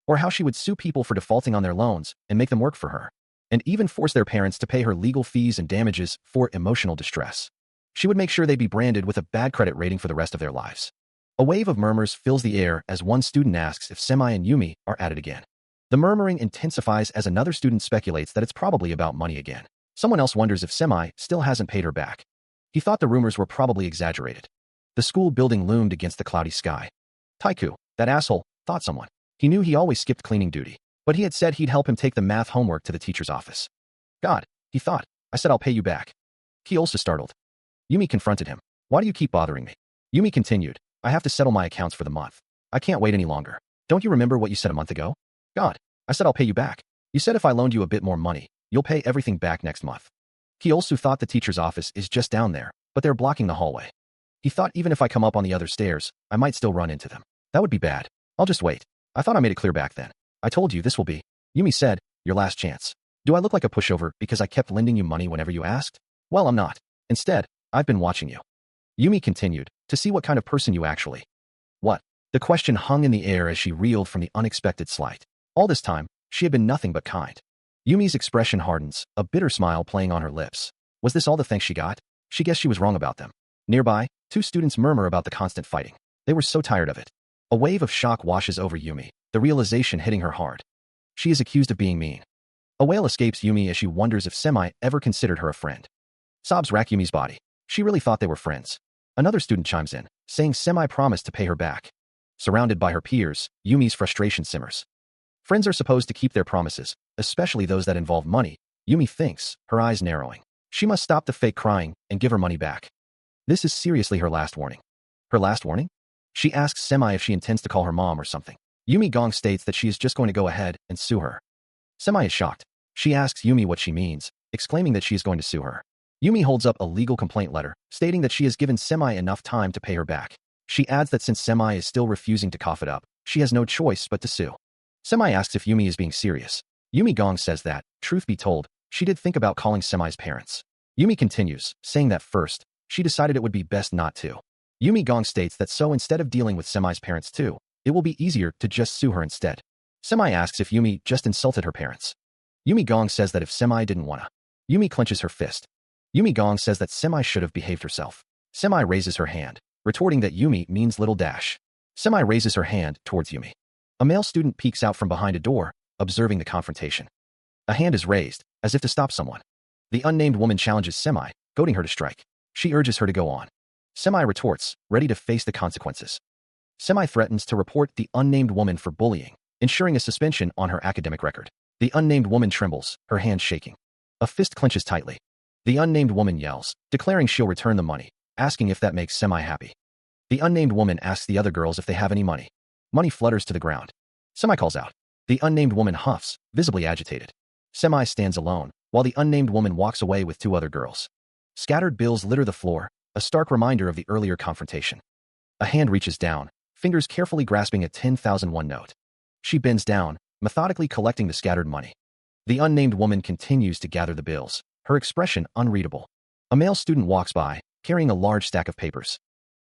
Or how she would sue people for defaulting on their loans and make them work for her, and even force their parents to pay her legal fees and damages for emotional distress. She would make sure they'd be branded with a bad credit rating for the rest of their lives. A wave of murmurs fills the air as one student asks if Semi and Yumi are at it again. The murmuring intensifies as another student speculates that it's probably about money again. Someone else wonders if Semi still hasn't paid her back. He thought the rumors were probably exaggerated. The school building loomed against the cloudy sky. Taiku, that asshole, thought someone. He knew he always skipped cleaning duty, but he had said he'd help him take the math homework to the teacher's office. God, he thought, I said I'll pay you back. Kyosu startled. Yumi confronted him. Why do you keep bothering me? Yumi continued, I have to settle my accounts for the month. I can't wait any longer. Don't you remember what you said a month ago? God, I said I'll pay you back. You said if I loaned you a bit more money, you'll pay everything back next month. Kyosu thought the teacher's office is just down there, but they're blocking the hallway. He thought even if I come up on the other stairs, I might still run into them. That would be bad. I'll just wait. I thought I made it clear back then. I told you this will be, Yumi said, your last chance. Do I look like a pushover because I kept lending you money whenever you asked? Well, I'm not. Instead, I've been watching you. Yumi continued, to see what kind of person you actually. What? The question hung in the air as she reeled from the unexpected slight. All this time, she had been nothing but kind. Yumi's expression hardens, a bitter smile playing on her lips. Was this all the thanks she got? She guessed she was wrong about them. Nearby, two students murmur about the constant fighting. They were so tired of it. A wave of shock washes over Yumi, the realization hitting her hard. She is accused of being mean. A wail escapes Yumi as she wonders if Semi ever considered her a friend. Sobs rack Yumi's body. She really thought they were friends. Another student chimes in, saying Semi promised to pay her back. Surrounded by her peers, Yumi's frustration simmers. Friends are supposed to keep their promises, especially those that involve money, Yumi thinks, her eyes narrowing. She must stop the fake crying and give her money back. This is seriously her last warning. Her last warning? She asks Semi if she intends to call her mom or something. Yumi Gong states that she is just going to go ahead and sue her. Semi is shocked. She asks Yumi what she means, exclaiming that she is going to sue her. Yumi holds up a legal complaint letter, stating that she has given Semi enough time to pay her back. She adds that since Semi is still refusing to cough it up, she has no choice but to sue. Semi asks if Yumi is being serious. Yumi Gong says that, truth be told, she did think about calling Semi's parents. Yumi continues, saying that first, she decided it would be best not to. Yumi Gong states that so instead of dealing with Semi's parents too, it will be easier to just sue her instead. Semi asks if Yumi just insulted her parents. Yumi Gong says that if Semi didn't wanna. Yumi clenches her fist. Yumi Gong says that Semi should have behaved herself. Semi raises her hand, retorting that Yumi means little dash. Semi raises her hand towards Yumi. A male student peeks out from behind a door, observing the confrontation. A hand is raised, as if to stop someone. The unnamed woman challenges Semi, goading her to strike. She urges her to go on. Semi retorts, ready to face the consequences. Semi threatens to report the unnamed woman for bullying, ensuring a suspension on her academic record. The unnamed woman trembles, her hand shaking. A fist clenches tightly. The unnamed woman yells, declaring she'll return the money, asking if that makes Semi happy. The unnamed woman asks the other girls if they have any money. Money flutters to the ground. Semi calls out. The unnamed woman huffs, visibly agitated. Semi stands alone, while the unnamed woman walks away with two other girls. Scattered bills litter the floor, a stark reminder of the earlier confrontation. A hand reaches down, fingers carefully grasping a 10,001 note. She bends down, methodically collecting the scattered money. The unnamed woman continues to gather the bills, her expression unreadable. A male student walks by, carrying a large stack of papers.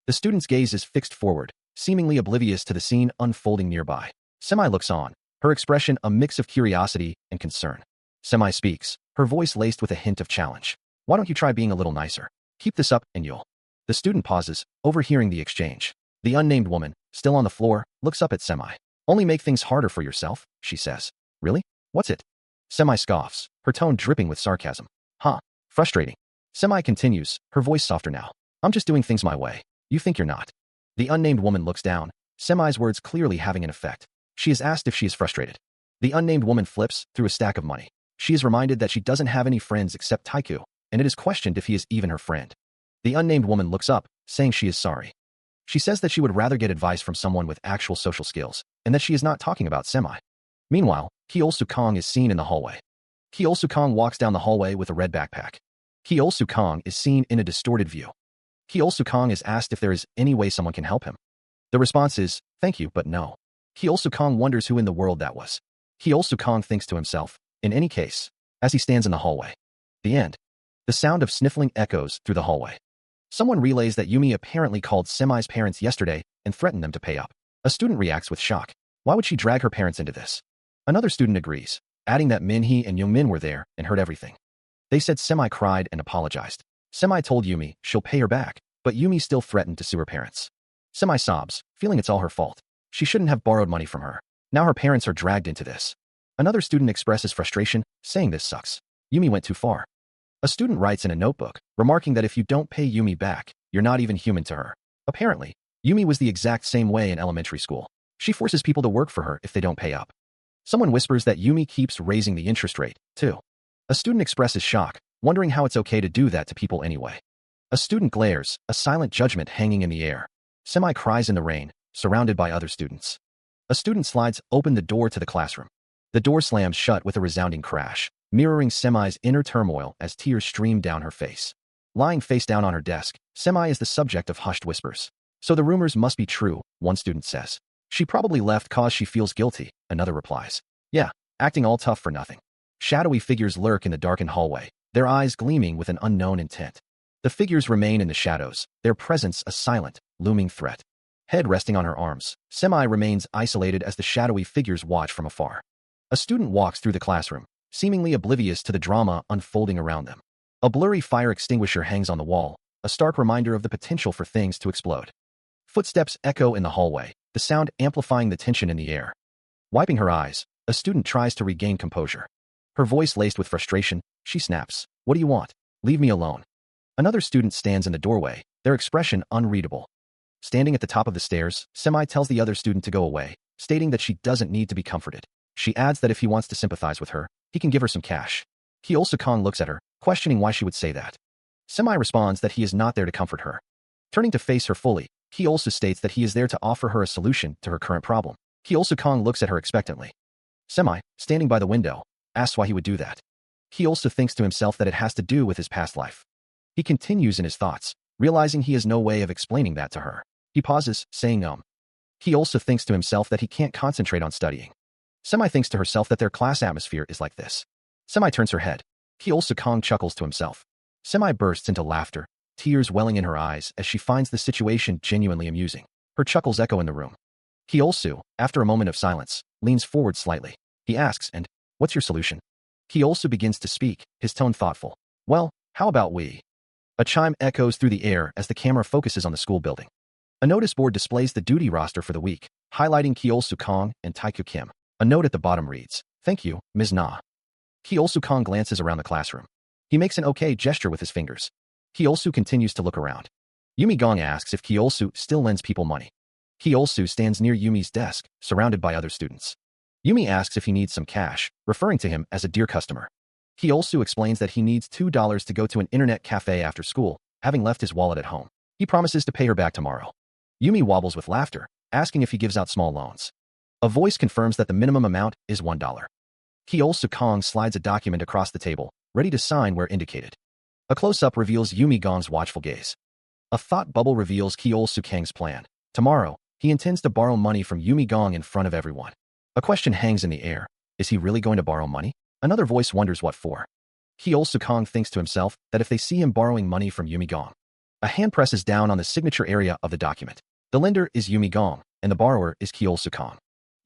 The student's gaze is fixed forward, seemingly oblivious to the scene unfolding nearby. Semi looks on, her expression a mix of curiosity and concern. Semi speaks, her voice laced with a hint of challenge. Why don't you try being a little nicer? Keep this up and you'll. The student pauses, overhearing the exchange. The unnamed woman, still on the floor, looks up at Semi. Only make things harder for yourself, she says. Really? What's it? Semi scoffs, her tone dripping with sarcasm. Huh. Frustrating. Semi continues, her voice softer now. I'm just doing things my way. You think you're not. The unnamed woman looks down, Semi's words clearly having an effect. She is asked if she is frustrated. The unnamed woman flips through a stack of money. She is reminded that she doesn't have any friends except Taiku, and it is questioned if he is even her friend. The unnamed woman looks up, saying she is sorry. She says that she would rather get advice from someone with actual social skills, and that she is not talking about Semi. Meanwhile, Kyeol Sukong is seen in the hallway. Kyeol Sukong walks down the hallway with a red backpack. Kyeol Sukong is seen in a distorted view. Kyeol Sukong is asked if there is any way someone can help him. The response is, thank you, but no. Kyeol Sukong wonders who in the world that was. Kyeol Sukong thinks to himself, in any case, as he stands in the hallway. The end. The sound of sniffling echoes through the hallway. Someone relays that Yumi apparently called Semi's parents yesterday and threatened them to pay up. A student reacts with shock. Why would she drag her parents into this? Another student agrees, adding that Minhee and Youngmin were there and heard everything. They said Semi cried and apologized. Semi told Yumi she'll pay her back, but Yumi still threatened to sue her parents. Semi sobs, feeling it's all her fault. She shouldn't have borrowed money from her. Now her parents are dragged into this. Another student expresses frustration, saying this sucks. Yumi went too far. A student writes in a notebook, remarking that if you don't pay Yumi back, you're not even human to her. Apparently, Yumi was the exact same way in elementary school. She forces people to work for her if they don't pay up. Someone whispers that Yumi keeps raising the interest rate, too. A student expresses shock, wondering how it's okay to do that to people anyway. A student glares, a silent judgment hanging in the air. Semi cries in the rain, surrounded by other students. A student slides open the door to the classroom. The door slams shut with a resounding crash, mirroring Semi's inner turmoil as tears stream down her face. Lying face down on her desk, Semi is the subject of hushed whispers. So the rumors must be true, one student says. She probably left cause she feels guilty, another replies. Yeah, acting all tough for nothing. Shadowy figures lurk in the darkened hallway, their eyes gleaming with an unknown intent. The figures remain in the shadows, their presence a silent, looming threat. Head resting on her arms, Semi remains isolated as the shadowy figures watch from afar. A student walks through the classroom, seemingly oblivious to the drama unfolding around them. A blurry fire extinguisher hangs on the wall, a stark reminder of the potential for things to explode. Footsteps echo in the hallway, the sound amplifying the tension in the air. Wiping her eyes, a student tries to regain composure. Her voice laced with frustration, she snaps. What do you want? Leave me alone. Another student stands in the doorway, their expression unreadable. Standing at the top of the stairs, Semi tells the other student to go away, stating that she doesn't need to be comforted. She adds that if he wants to sympathize with her, he can give her some cash. Kyeol Sukong looks at her, questioning why she would say that. Semi responds that he is not there to comfort her. Turning to face her fully, Kyeol states that he is there to offer her a solution to her current problem. Kyeol Sukong looks at her expectantly. Semi, standing by the window, asks why he would do that. Kyeol thinks to himself that it has to do with his past life. He continues in his thoughts, realizing he has no way of explaining that to her. He pauses, saying He also thinks to himself that he can't concentrate on studying. Semi thinks to herself that their class atmosphere is like this. Semi turns her head. Kong chuckles to himself. Semi bursts into laughter, tears welling in her eyes as she finds the situation genuinely amusing. Her chuckles echo in the room. After a moment of silence, leans forward slightly. He asks, and, what's your solution? Begins to speak, his tone thoughtful. Well, how about we? A chime echoes through the air as the camera focuses on the school building. A notice board displays the duty roster for the week, highlighting Kong and Taekyu Kim. A note at the bottom reads, Thank you, Ms. Na. Kong glances around the classroom. He makes an okay gesture with his fingers. Continues to look around. Yumi Gong asks if still lends people money. Stands near Yumi's desk, surrounded by other students. Yumi asks if he needs some cash, referring to him as a dear customer. Explains that he needs $2 to go to an internet cafe after school, having left his wallet at home. He promises to pay her back tomorrow. Yumi wobbles with laughter, asking if he gives out small loans. A voice confirms that the minimum amount is $1. Kong slides a document across the table, ready to sign where indicated. A close-up reveals Yumi Gong's watchful gaze. A thought bubble reveals Kang's plan. Tomorrow, he intends to borrow money from Yumi Gong in front of everyone. A question hangs in the air. Is he really going to borrow money? Another voice wonders what for. Kong thinks to himself that if they see him borrowing money from Yumi Gong. A hand presses down on the signature area of the document. The lender is Yumi Gong, and the borrower is Kong.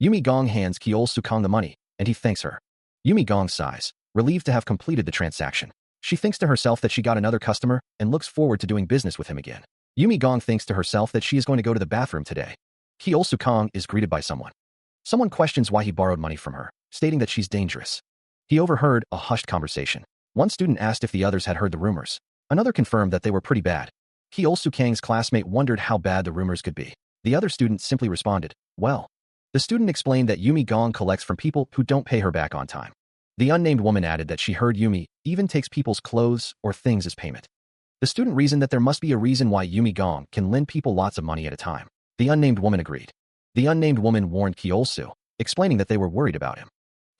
Yumi Gong hands Kong the money, and he thanks her. Yumi Gong sighs, relieved to have completed the transaction. She thinks to herself that she got another customer and looks forward to doing business with him again. Yumi Gong thinks to herself that she is going to go to the bathroom today. Kong is greeted by someone. Someone questions why he borrowed money from her, stating that she's dangerous. He overheard a hushed conversation. One student asked if the others had heard the rumors. Another confirmed that they were pretty bad. Kang's classmate wondered how bad the rumors could be. The other student simply responded, well. The student explained that Yumi Gong collects from people who don't pay her back on time. The unnamed woman added that she heard Yumi even takes people's clothes or things as payment. The student reasoned that there must be a reason why Yumi Gong can lend people lots of money at a time. The unnamed woman agreed. The unnamed woman warned Kyosu, explaining that they were worried about him.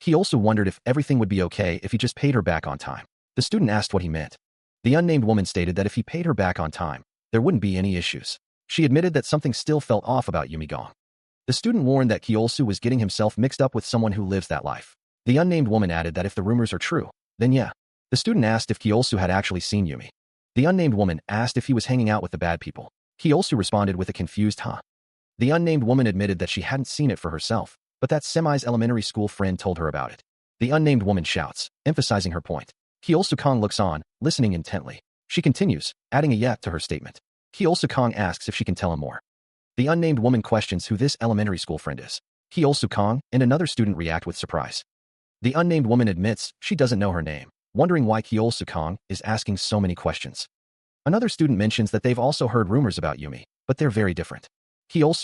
Kyosu wondered if everything would be okay if he just paid her back on time. The student asked what he meant. The unnamed woman stated that if he paid her back on time, there wouldn't be any issues. She admitted that something still felt off about Yumi Gong. The student warned that Kyosu was getting himself mixed up with someone who lives that life. The unnamed woman added that if the rumors are true, then yeah. The student asked if Kyosu had actually seen Yumi. The unnamed woman asked if he was hanging out with the bad people. Kyosu responded with a confused huh. The unnamed woman admitted that she hadn't seen it for herself, but that Semi's elementary school friend told her about it. The unnamed woman shouts, emphasizing her point. Kong looks on, listening intently. She continues, adding a yet to her statement. Kong asks if she can tell him more. The unnamed woman questions who this elementary school friend is. Kong and another student react with surprise. The unnamed woman admits she doesn't know her name, wondering why Kong is asking so many questions. Another student mentions that they've also heard rumors about Yumi, but they're very different.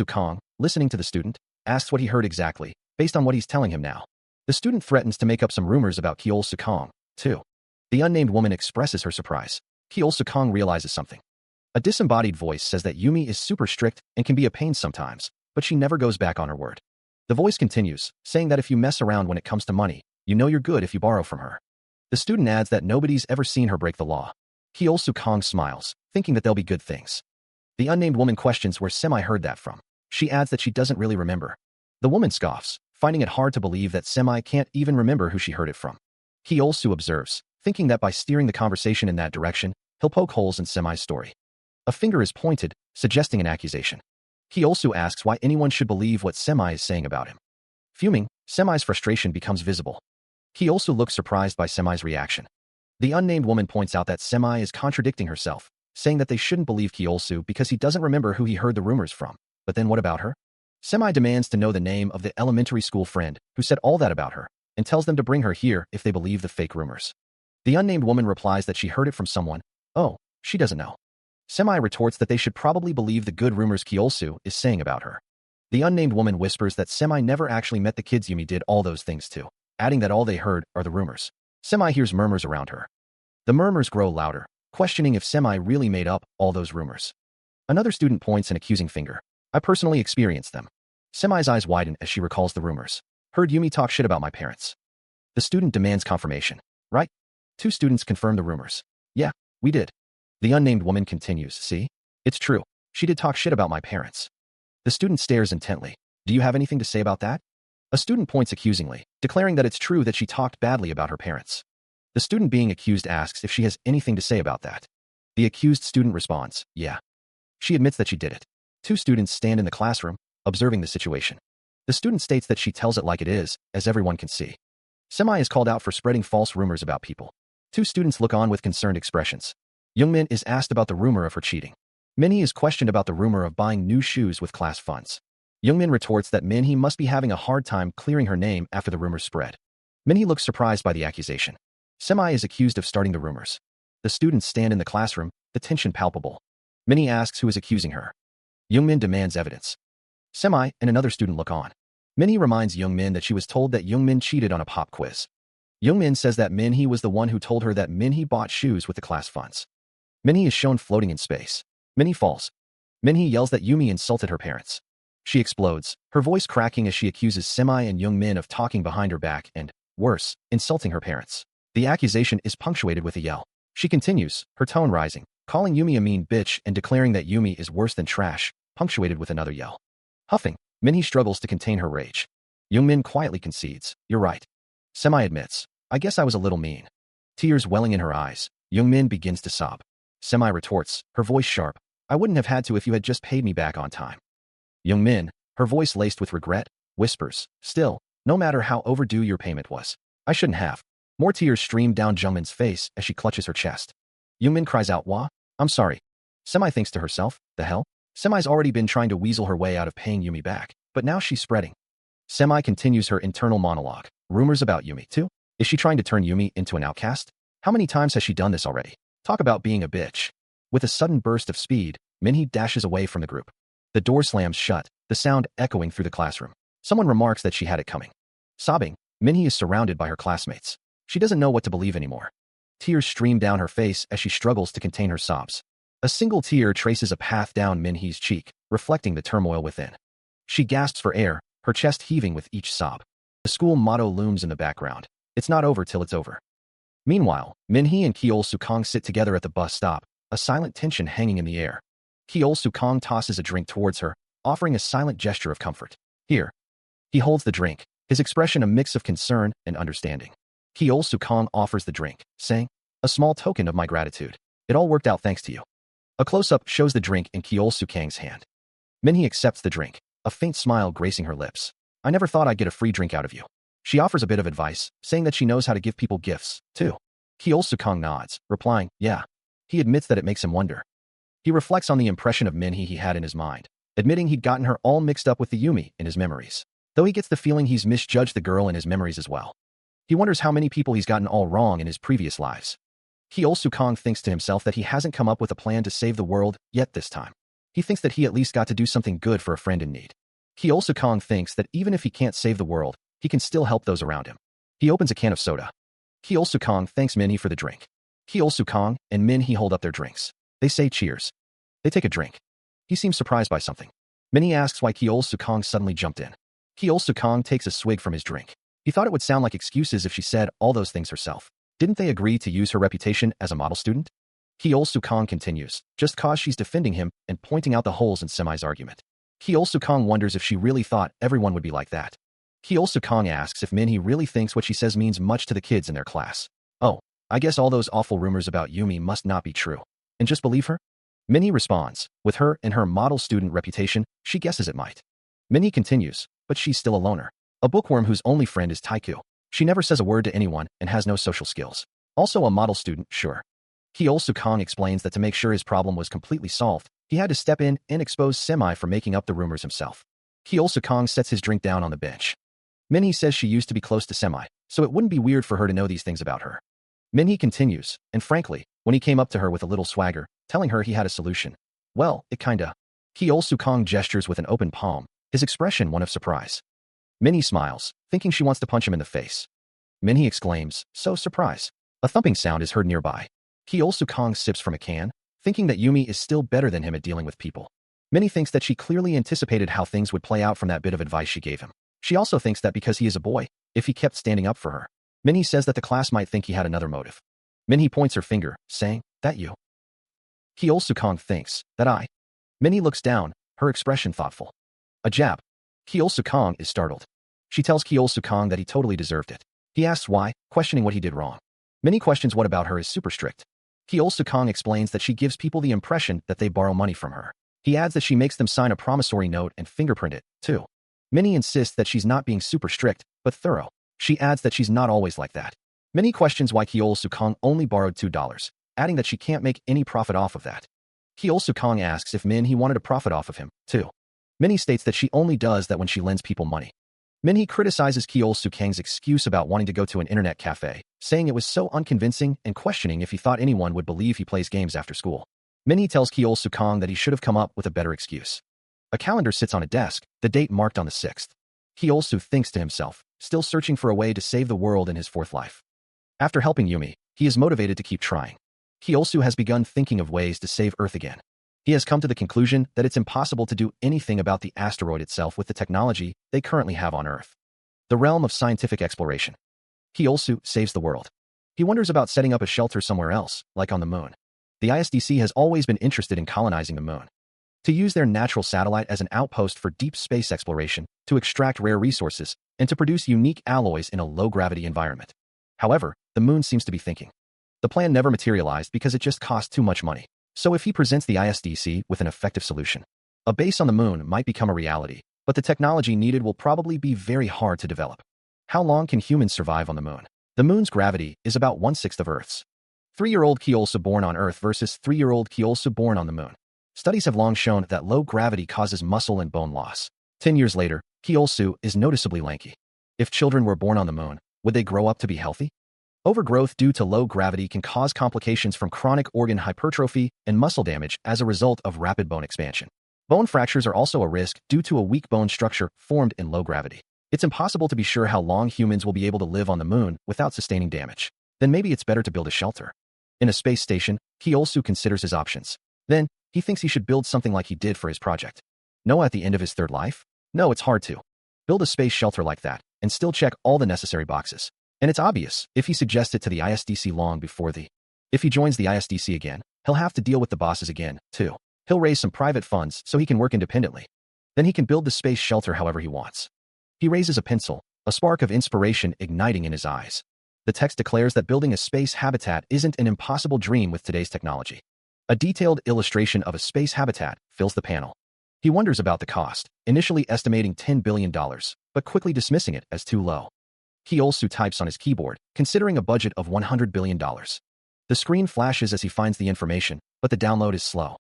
Kong, listening to the student, asks what he heard exactly, based on what he's telling him now. The student threatens to make up some rumors about Kong, too. The unnamed woman expresses her surprise. Kong realizes something. A disembodied voice says that Yumi is super strict and can be a pain sometimes, but she never goes back on her word. The voice continues, saying that if you mess around when it comes to money, you know you're good if you borrow from her. The student adds that nobody's ever seen her break the law. Kong smiles, thinking that they'll be good things. The unnamed woman questions where Semi heard that from. She adds that she doesn't really remember. The woman scoffs, finding it hard to believe that Semi can't even remember who she heard it from. Observes, thinking that by steering the conversation in that direction, he'll poke holes in Semi's story. A finger is pointed, suggesting an accusation. Asks why anyone should believe what Semi is saying about him. Fuming, Semi's frustration becomes visible. Looks surprised by Semi's reaction. The unnamed woman points out that Semi is contradicting herself, saying that they shouldn't believe Kyosu because he doesn't remember who he heard the rumors from. But then what about her? Semi demands to know the name of the elementary school friend who said all that about her, and tells them to bring her here if they believe the fake rumors. The unnamed woman replies that she heard it from someone. Oh, she doesn't know. Semi retorts that they should probably believe the good rumors Kyosu is saying about her. The unnamed woman whispers that Semi never actually met the kids Yumi did all those things to, adding that all they heard are the rumors. Semi hears murmurs around her. The murmurs grow louder, questioning if Semi really made up all those rumors. Another student points an accusing finger. I personally experienced them. Semi's eyes widen as she recalls the rumors. Heard Yumi talk shit about my parents. The student demands confirmation. Right? Two students confirm the rumors. Yeah, we did. The unnamed woman continues, see? It's true. She did talk shit about my parents. The student stares intently. Do you have anything to say about that? A student points accusingly, declaring that it's true that she talked badly about her parents. The student being accused asks if she has anything to say about that. The accused student responds, yeah. She admits that she did it. Two students stand in the classroom, observing the situation. The student states that she tells it like it is, as everyone can see. Semi is called out for spreading false rumors about people. Two students look on with concerned expressions. Youngmin is asked about the rumor of her cheating. Minhee is questioned about the rumor of buying new shoes with class funds. Youngmin retorts that Minhee must be having a hard time clearing her name after the rumors spread. Minhee looks surprised by the accusation. Semi is accused of starting the rumors. The students stand in the classroom, the tension palpable. Minhee asks who is accusing her. Youngmin demands evidence. Semi and another student look on. Minhee reminds Youngmin that she was told that Youngmin cheated on a pop quiz. Youngmin says that Minhee was the one who told her that Minhee bought shoes with the class funds. Minhee is shown floating in space. Minhee falls. Minhee yells that Yumi insulted her parents. She explodes, her voice cracking as she accuses Semi and Youngmin of talking behind her back and, worse, insulting her parents. The accusation is punctuated with a yell. She continues, her tone rising, calling Yumi a mean bitch and declaring that Yumi is worse than trash, punctuated with another yell. Huffing, Minhee struggles to contain her rage. Youngmin quietly concedes, you're right. Semi admits, I guess I was a little mean. Tears welling in her eyes, Youngmin begins to sob. Semi retorts, her voice sharp, I wouldn't have had to if you had just paid me back on time. Youngmin, her voice laced with regret, whispers, still, no matter how overdue your payment was, I shouldn't have. More tears stream down Jungmin's face as she clutches her chest. Youngmin cries out, wah? I'm sorry. Semi thinks to herself, the hell? Semi's already been trying to weasel her way out of paying Yumi back, but now she's spreading. Semi continues her internal monologue. Rumors about Yumi, too? Is she trying to turn Yumi into an outcast? How many times has she done this already? Talk about being a bitch. With a sudden burst of speed, Minhee dashes away from the group. The door slams shut, the sound echoing through the classroom. Someone remarks that she had it coming. Sobbing, Minhee is surrounded by her classmates. She doesn't know what to believe anymore. Tears stream down her face as she struggles to contain her sobs. A single tear traces a path down Minhee's cheek, reflecting the turmoil within. She gasps for air, her chest heaving with each sob. The school motto looms in the background. It's not over till it's over. Meanwhile, Minhee and Kyeol Sukong sit together at the bus stop, a silent tension hanging in the air. Kyeol Sukong tosses a drink towards her, offering a silent gesture of comfort. Here. He holds the drink, his expression a mix of concern and understanding. Kyeol Sukong offers the drink, saying, a small token of my gratitude. It all worked out thanks to you. A close-up shows the drink in Kyeol Sukong's hand. Minhee accepts the drink, a faint smile gracing her lips. I never thought I'd get a free drink out of you. She offers a bit of advice, saying that she knows how to give people gifts, too. Kyeol Sukong nods, replying, yeah. He admits that it makes him wonder. He reflects on the impression of Minhee he had in his mind, admitting he'd gotten her all mixed up with the Yumi in his memories, though he gets the feeling he's misjudged the girl in his memories as well. He wonders how many people he's gotten all wrong in his previous lives. Kyeol Sukong thinks to himself that he hasn't come up with a plan to save the world yet this time. He thinks that he at least got to do something good for a friend in need. Kyeol Sukong thinks that even if he can't save the world, he can still help those around him. He opens a can of soda. Kyeol Sukong thanks Minhee for the drink. Kyeol Sukong and Minhee hold up their drinks. They say cheers. They take a drink. He seems surprised by something. Minhee asks why Kyeol Sukong suddenly jumped in. Kyeol Sukong takes a swig from his drink. He thought it would sound like excuses if she said all those things herself. Didn't they agree to use her reputation as a model student? Kyeol Sukong continues, just cause she's defending him and pointing out the holes in Semi's argument. Kyeol Sukong wonders if she really thought everyone would be like that. Kyeol Sukong asks if Minhee really thinks what she says means much to the kids in their class. Oh, I guess all those awful rumors about Yumi must not be true. And just believe her? Minhee responds, with her and her model student reputation, she guesses it might. Minhee continues, but she's still a loner. A bookworm whose only friend is Taiku. She never says a word to anyone and has no social skills. Also a model student, sure. Kyeol Sukong explains that to make sure his problem was completely solved, he had to step in and expose Semi for making up the rumors himself. Kyeol Sukong sets his drink down on the bench. Minhee says she used to be close to Semi, so it wouldn't be weird for her to know these things about her. Minhee continues, and frankly, when he came up to her with a little swagger, telling her he had a solution, well, it kinda. Kyeol Sukong gestures with an open palm, his expression one of surprise. Minhee smiles, thinking she wants to punch him in the face. Minhee exclaims, so surprise. A thumping sound is heard nearby. Kyeol Sukong sips from a can, thinking that Yumi is still better than him at dealing with people. Minhee thinks that she clearly anticipated how things would play out from that bit of advice she gave him. She also thinks that because he is a boy, if he kept standing up for her. Minhee says that the class might think he had another motive. Minhee points her finger, saying, that you. Kyeol Sukong thinks that I. Minnie looks down, her expression thoughtful. A jab. Kyeol Sukong is startled. She tells Kyeol Sukong that he totally deserved it. He asks why, questioning what he did wrong. Minnie questions what about her is super strict. Kyeol Sukong explains that she gives people the impression that they borrow money from her. He adds that she makes them sign a promissory note and fingerprint it, too. Minnie insists that she's not being super strict, but thorough. She adds that she's not always like that. Minnie questions why Kyeol Sukong only borrowed $2, adding that she can't make any profit off of that. Kyeol Sukong asks if he wanted to profit off of him, too. Minnie states that she only does that when she lends people money. Minnie criticizes Kyeol Sukong's excuse about wanting to go to an internet cafe, saying it was so unconvincing and questioning if he thought anyone would believe he plays games after school. Minnie tells Kyeol Sukong that he should have come up with a better excuse. A calendar sits on a desk, the date marked on the 6th. Kyeol Su thinks to himself, still searching for a way to save the world in his fourth life. After helping Yumi, he is motivated to keep trying. Kyeol Su has begun thinking of ways to save Earth again. He has come to the conclusion that it's impossible to do anything about the asteroid itself with the technology they currently have on Earth. The realm of scientific exploration. Kyeol Su saves the world. He wonders about setting up a shelter somewhere else, like on the moon. The ISDC has always been interested in colonizing the moon. To use their natural satellite as an outpost for deep space exploration, to extract rare resources, and to produce unique alloys in a low-gravity environment. However, the moon seems to be thinking. The plan never materialized because it just cost too much money. So if he presents the ISDC with an effective solution, a base on the moon might become a reality, but the technology needed will probably be very hard to develop. How long can humans survive on the moon? The moon's gravity is about 1/6 of Earth's. 3-year-old Kyeol Su born on Earth versus 3-year-old Kyeol Su born on the moon. Studies have long shown that low gravity causes muscle and bone loss. 10 years later, Kyeol Su is noticeably lanky. If children were born on the moon, would they grow up to be healthy? Overgrowth due to low gravity can cause complications from chronic organ hypertrophy and muscle damage as a result of rapid bone expansion. Bone fractures are also a risk due to a weak bone structure formed in low gravity. It's impossible to be sure how long humans will be able to live on the moon without sustaining damage. Then maybe it's better to build a shelter. In a space station, Kyeol Su considers his options. Then, he thinks he should build something like he did for his project. No, at the end of his third life? No, it's hard to build a space shelter like that and still check all the necessary boxes. And it's obvious if he suggests it to the ISDC long before If he joins the ISDC again, he'll have to deal with the bosses again, too. He'll raise some private funds so he can work independently. Then he can build the space shelter however he wants. He raises a pencil, a spark of inspiration igniting in his eyes. The text declares that building a space habitat isn't an impossible dream with today's technology. A detailed illustration of a space habitat fills the panel. He wonders about the cost, initially estimating $10 billion, but quickly dismissing it as too low. Kyeol Su types on his keyboard, considering a budget of $100 billion. The screen flashes as he finds the information, but the download is slow.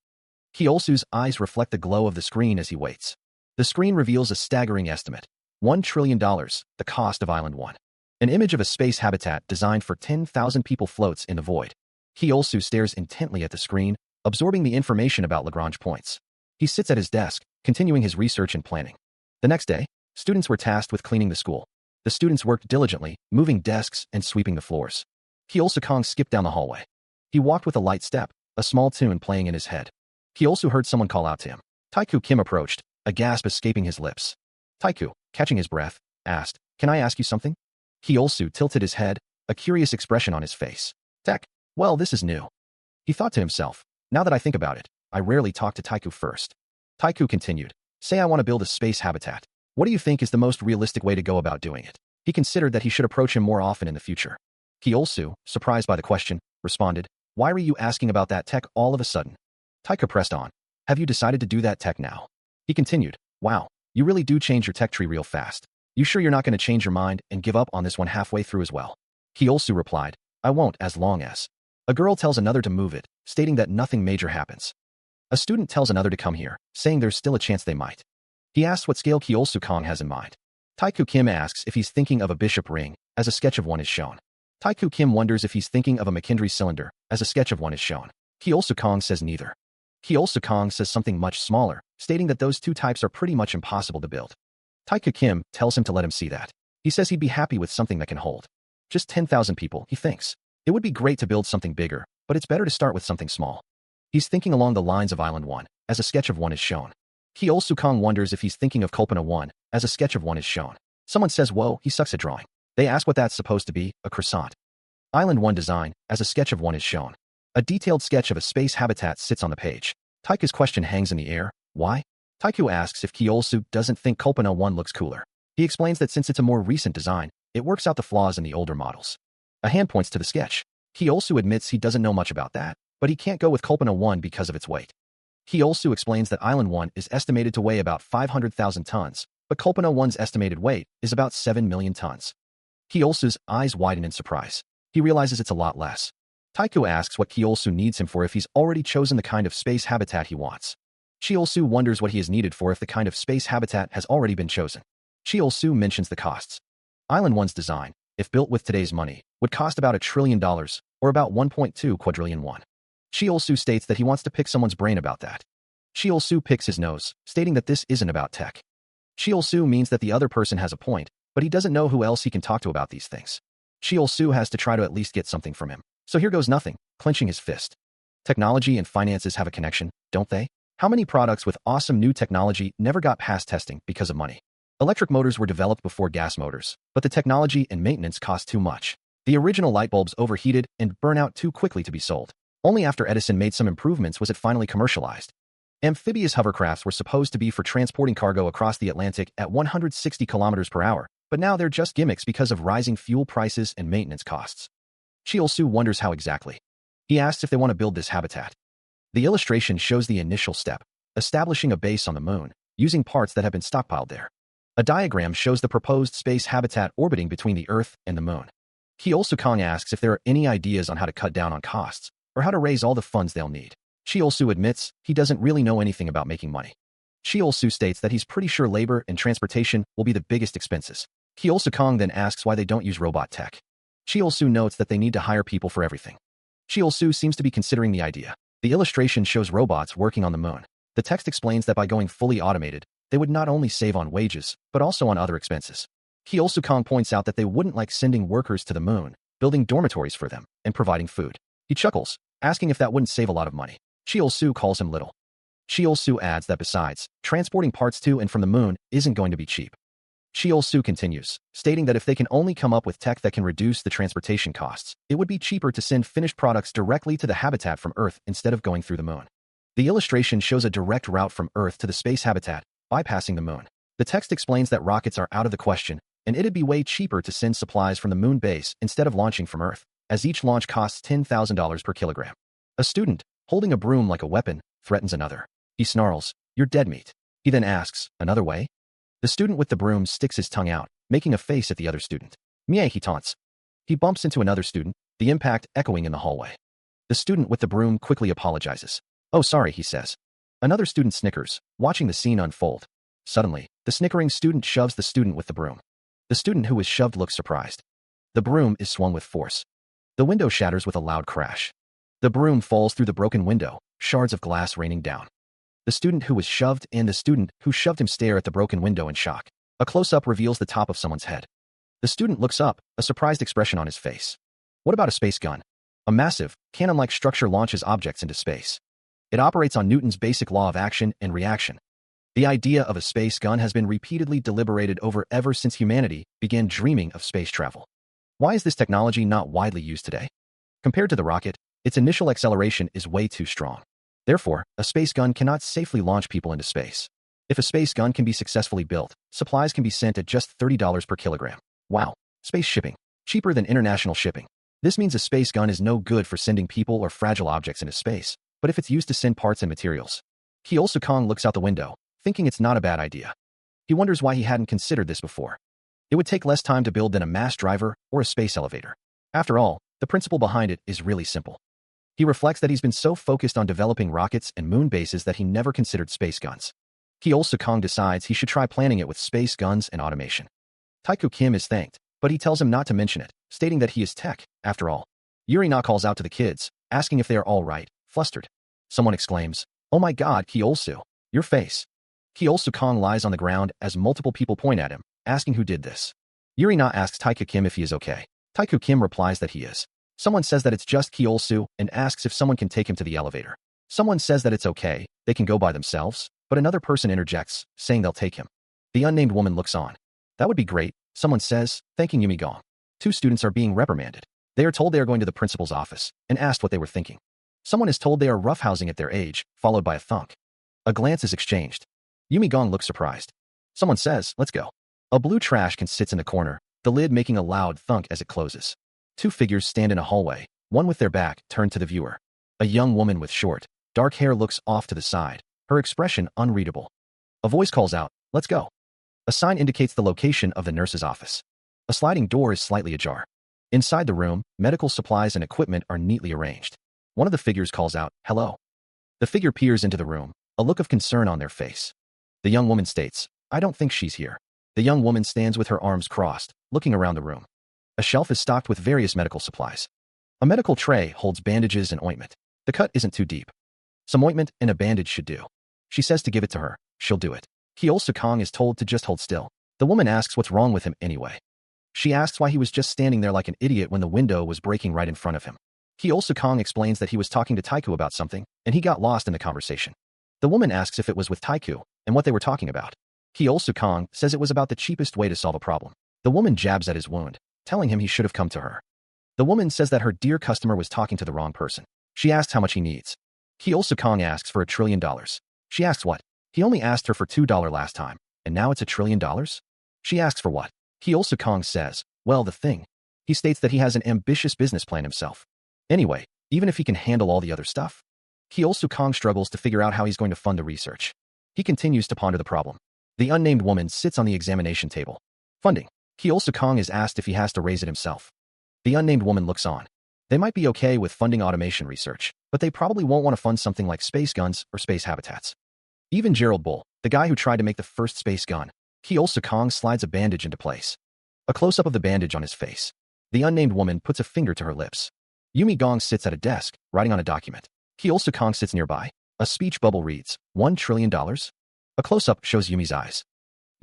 Kyeol Su's eyes reflect the glow of the screen as he waits. The screen reveals a staggering estimate. $1 trillion, the cost of Island 1. An image of a space habitat designed for 10,000 people floats in the void. Kyeol Su stares intently at the screen, absorbing the information about Lagrange points. He sits at his desk, continuing his research and planning. The next day, students were tasked with cleaning the school. The students worked diligently, moving desks and sweeping the floors. Kyeol Sukong skipped down the hallway. He walked with a light step, a small tune playing in his head. Kyeol Su heard someone call out to him. Taiku Kim approached, a gasp escaping his lips. Taiku, catching his breath, asked, "Can I ask you something?" Kyeol Su tilted his head, a curious expression on his face. "Tech? Well, this is new." He thought to himself, "Now that I think about it, I rarely talk to Taiku first." Taiku continued, "Say I want to build a space habitat. What do you think is the most realistic way to go about doing it?" He considered that he should approach him more often in the future. Kyeol Su, surprised by the question, responded, "Why were you asking about that tech all of a sudden?" Taiku pressed on, "Have you decided to do that tech now?" He continued, "Wow, you really do change your tech tree real fast. You sure you're not going to change your mind and give up on this one halfway through as well?" Kyeol Su replied, "I won't as long as." A girl tells another to move it, stating that nothing major happens. A student tells another to come here, saying there's still a chance they might. He asks what scale Kyeol Sukong has in mind. Taiku Kim asks if he's thinking of a bishop ring, as a sketch of one is shown. Taiku Kim wonders if he's thinking of a McKendree cylinder, as a sketch of one is shown. Kyeol Sukong says neither. Kyeol Sukong says something much smaller, stating that those two types are pretty much impossible to build. Taiku Kim tells him to let him see that. He says he'd be happy with something that can hold just 10,000 people, he thinks. It would be great to build something bigger, but it's better to start with something small. He's thinking along the lines of Island 1, as a sketch of one is shown. Kyeol Sukong wonders if he's thinking of Kolpana 1, as a sketch of one is shown. Someone says, "Whoa, he sucks at drawing." They ask what that's supposed to be, a croissant. Island 1 design, as a sketch of one is shown. A detailed sketch of a space habitat sits on the page. Taiku's question hangs in the air. Why? Taiku asks if Kyosu doesn't think Kolpana 1 looks cooler. He explains that since it's a more recent design, it works out the flaws in the older models. A hand points to the sketch. Kyosu admits he doesn't know much about that, but he can't go with Kolpana 1 because of its weight. Kyosu explains that Island 1 is estimated to weigh about 500,000 tons, but Kolpana 1's estimated weight is about 7 million tons. Kyosu's eyes widen in surprise. He realizes it's a lot less. Taiku asks what Kyosu needs him for if he's already chosen the kind of space habitat he wants. Kyosu wonders what he is needed for if the kind of space habitat has already been chosen. Kyosu mentions the costs. Island 1's design, if built with today's money, would cost about $1 trillion, or about 1.2 quadrillion won. Kyosu states that he wants to pick someone's brain about that. Kyosu picks his nose, stating that this isn't about tech. Kyosu means that the other person has a point, but he doesn't know who else he can talk to about these things. Kyosu has to try to at least get something from him. So here goes nothing, clenching his fist. Technology and finances have a connection, don't they? How many products with awesome new technology never got past testing because of money? Electric motors were developed before gas motors, but the technology and maintenance cost too much. The original light bulbs overheated and burn out too quickly to be sold. Only after Edison made some improvements was it finally commercialized. Amphibious hovercrafts were supposed to be for transporting cargo across the Atlantic at 160 kilometers per hour, but now they're just gimmicks because of rising fuel prices and maintenance costs. Kyosu wonders how exactly. He asks if they want to build this habitat. The illustration shows the initial step, establishing a base on the moon, using parts that have been stockpiled there. A diagram shows the proposed space habitat orbiting between the Earth and the moon. Kyosu asks if there are any ideas on how to cut down on costs, or how to raise all the funds they'll need. Kyosu admits he doesn't really know anything about making money. Kyosu states that he's pretty sure labor and transportation will be the biggest expenses. Kyosu then asks why they don't use robot tech. Kyosu notes that they need to hire people for everything. Kyosu seems to be considering the idea. The illustration shows robots working on the moon. The text explains that by going fully automated, they would not only save on wages, but also on other expenses. Kyosu points out that they wouldn't like sending workers to the moon, building dormitories for them, and providing food. He chuckles, asking if that wouldn't save a lot of money. Kyosu calls him little. Kyosu adds that besides, transporting parts to and from the moon isn't going to be cheap. Kyosu continues, stating that if they can only come up with tech that can reduce the transportation costs, it would be cheaper to send finished products directly to the habitat from Earth instead of going through the moon. The illustration shows a direct route from Earth to the space habitat, bypassing the moon. The text explains that rockets are out of the question, and it'd be way cheaper to send supplies from the moon base instead of launching from Earth, as each launch costs $10,000 per kilogram. A student, holding a broom like a weapon, threatens another. He snarls, "You're dead meat." He then asks, "Another way?" The student with the broom sticks his tongue out, making a face at the other student. "Mie," he taunts. He bumps into another student, the impact echoing in the hallway. The student with the broom quickly apologizes. "Oh, sorry," he says. Another student snickers, watching the scene unfold. Suddenly, the snickering student shoves the student with the broom. The student who was shoved looks surprised. The broom is swung with force. The window shatters with a loud crash. The broom falls through the broken window, shards of glass raining down. The student who was shoved and the student who shoved him stare at the broken window in shock. A close-up reveals the top of someone's head. The student looks up, a surprised expression on his face. What about a space gun? A massive, cannon-like structure launches objects into space. It operates on Newton's basic law of action and reaction. The idea of a space gun has been repeatedly deliberated over ever since humanity began dreaming of space travel. Why is this technology not widely used today? Compared to the rocket, its initial acceleration is way too strong. Therefore, a space gun cannot safely launch people into space. If a space gun can be successfully built, supplies can be sent at just $30 per kilogram. Wow. Space shipping. Cheaper than international shipping. This means a space gun is no good for sending people or fragile objects into space, but if it's used to send parts and materials. Kyosu looks out the window, thinking it's not a bad idea. He wonders why he hadn't considered this before. It would take less time to build than a mass driver or a space elevator. After all, the principle behind it is really simple. He reflects that he's been so focused on developing rockets and moon bases that he never considered space guns. Kyosu decides he should try planning it with space guns and automation. Taiku Kim is thanked, but he tells him not to mention it, stating that he is tech, after all. Yurina calls out to the kids, asking if they are all right, flustered. Someone exclaims, "Oh my god, Kyosu, your face." Kyosu lies on the ground as multiple people point at him, asking who did this. Yurina asks Taiku Kim if he is okay. Taiku Kim replies that he is. Someone says that it's just Kyosu and asks if someone can take him to the elevator. Someone says that it's okay, they can go by themselves, but another person interjects, saying they'll take him. The unnamed woman looks on. "That would be great," someone says, thanking Yumi Gong. Two students are being reprimanded. They are told they are going to the principal's office and asked what they were thinking. Someone is told they are roughhousing at their age, followed by a thunk. A glance is exchanged. Yumi Gong looks surprised. Someone says, let's go. A blue trash can sits in the corner, the lid making a loud thunk as it closes. Two figures stand in a hallway, one with their back turned to the viewer. A young woman with short, dark hair looks off to the side, her expression unreadable. A voice calls out, let's go. A sign indicates the location of the nurse's office. A sliding door is slightly ajar. Inside the room, medical supplies and equipment are neatly arranged. One of the figures calls out, hello. The figure peers into the room, a look of concern on their face. The young woman states, I don't think she's here. The young woman stands with her arms crossed, looking around the room. A shelf is stocked with various medical supplies. A medical tray holds bandages and ointment. The cut isn't too deep. Some ointment and a bandage should do. She says to give it to her. She'll do it. Kyeol Sukong is told to just hold still. The woman asks what's wrong with him anyway. She asks why he was just standing there like an idiot when the window was breaking right in front of him. Kyeol Sukong explains that he was talking to Taiku about something, and he got lost in the conversation. The woman asks if it was with Taiku, and what they were talking about. Kyeol Sukong says it was about the cheapest way to solve a problem. The woman jabs at his wound, telling him he should have come to her. The woman says that her dear customer was talking to the wrong person. She asks how much he needs. Kyeol Sukong asks for $1 trillion. She asks what? He only asked her for $2 last time, and now it's $1 trillion? She asks for what? Kyeol Sukong says, well, the thing. He states that he has an ambitious business plan himself. Anyway, even if he can handle all the other stuff. Kyeol Sukong struggles to figure out how he's going to fund the research. He continues to ponder the problem. The unnamed woman sits on the examination table. Funding. Kyeol Sukong is asked if he has to raise it himself. The unnamed woman looks on. They might be okay with funding automation research, but they probably won't want to fund something like space guns or space habitats. Even Gerald Bull, the guy who tried to make the first space gun, Kyeol Sukong slides a bandage into place. A close-up of the bandage on his face. The unnamed woman puts a finger to her lips. Yumi Gong sits at a desk, writing on a document. Kyeol Sukong sits nearby. A speech bubble reads, $1 trillion? A close-up shows Yumi's eyes.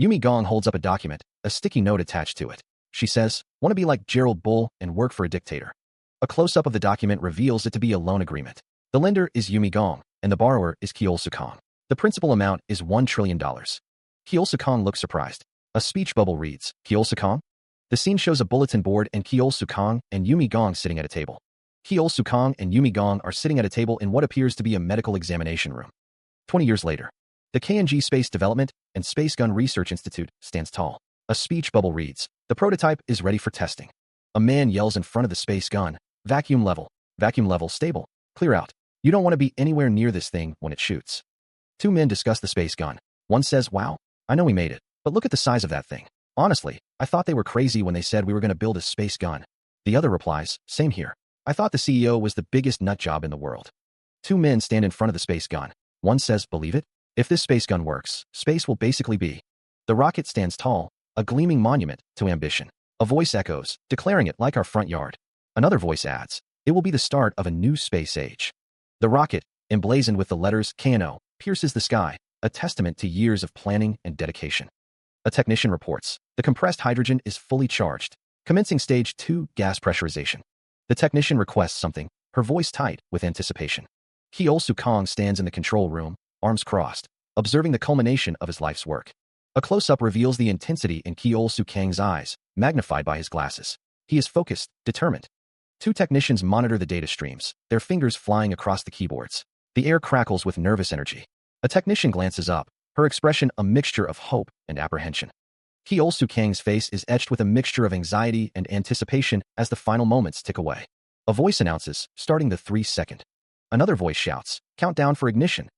Yumi Gong holds up a document, a sticky note attached to it. She says, want to be like Gerald Bull and work for a dictator. A close-up of the document reveals it to be a loan agreement. The lender is Yumi Gong, and the borrower is Kyeol Sukong. The principal amount is $1 trillion. Kyeol Sukong looks surprised. A speech bubble reads, Kyeol Sukong? The scene shows a bulletin board and Kyeol Sukong and Yumi Gong sitting at a table. Kyeol Sukong and Yumi Gong are sitting at a table in what appears to be a medical examination room. 20 years later, the KNG Space Development and Space Gun Research Institute stands tall. A speech bubble reads, the prototype is ready for testing. A man yells in front of the space gun, vacuum level stable, clear out. You don't want to be anywhere near this thing when it shoots. Two men discuss the space gun. One says, wow, I know we made it, but look at the size of that thing. Honestly, I thought they were crazy when they said we were going to build a space gun. The other replies, same here. I thought the CEO was the biggest nut job in the world. Two men stand in front of the space gun. One says, believe it? If this space gun works, space will basically be. The rocket stands tall, a gleaming monument to ambition. A voice echoes, declaring it like our front yard. Another voice adds, it will be the start of a new space age. The rocket, emblazoned with the letters KNO, pierces the sky, a testament to years of planning and dedication. A technician reports, the compressed hydrogen is fully charged, commencing stage 2 gas pressurization. The technician requests something, her voice tight with anticipation. Kyeol Sukong stands in the control room, arms crossed, observing the culmination of his life's work. A close-up reveals the intensity in Kyeol Sukong's eyes, magnified by his glasses. He is focused, determined. Two technicians monitor the data streams, their fingers flying across the keyboards. The air crackles with nervous energy. A technician glances up, her expression a mixture of hope and apprehension. Kyeol Sukong's face is etched with a mixture of anxiety and anticipation as the final moments tick away. A voice announces, starting the 3-second. Another voice shouts, countdown for ignition.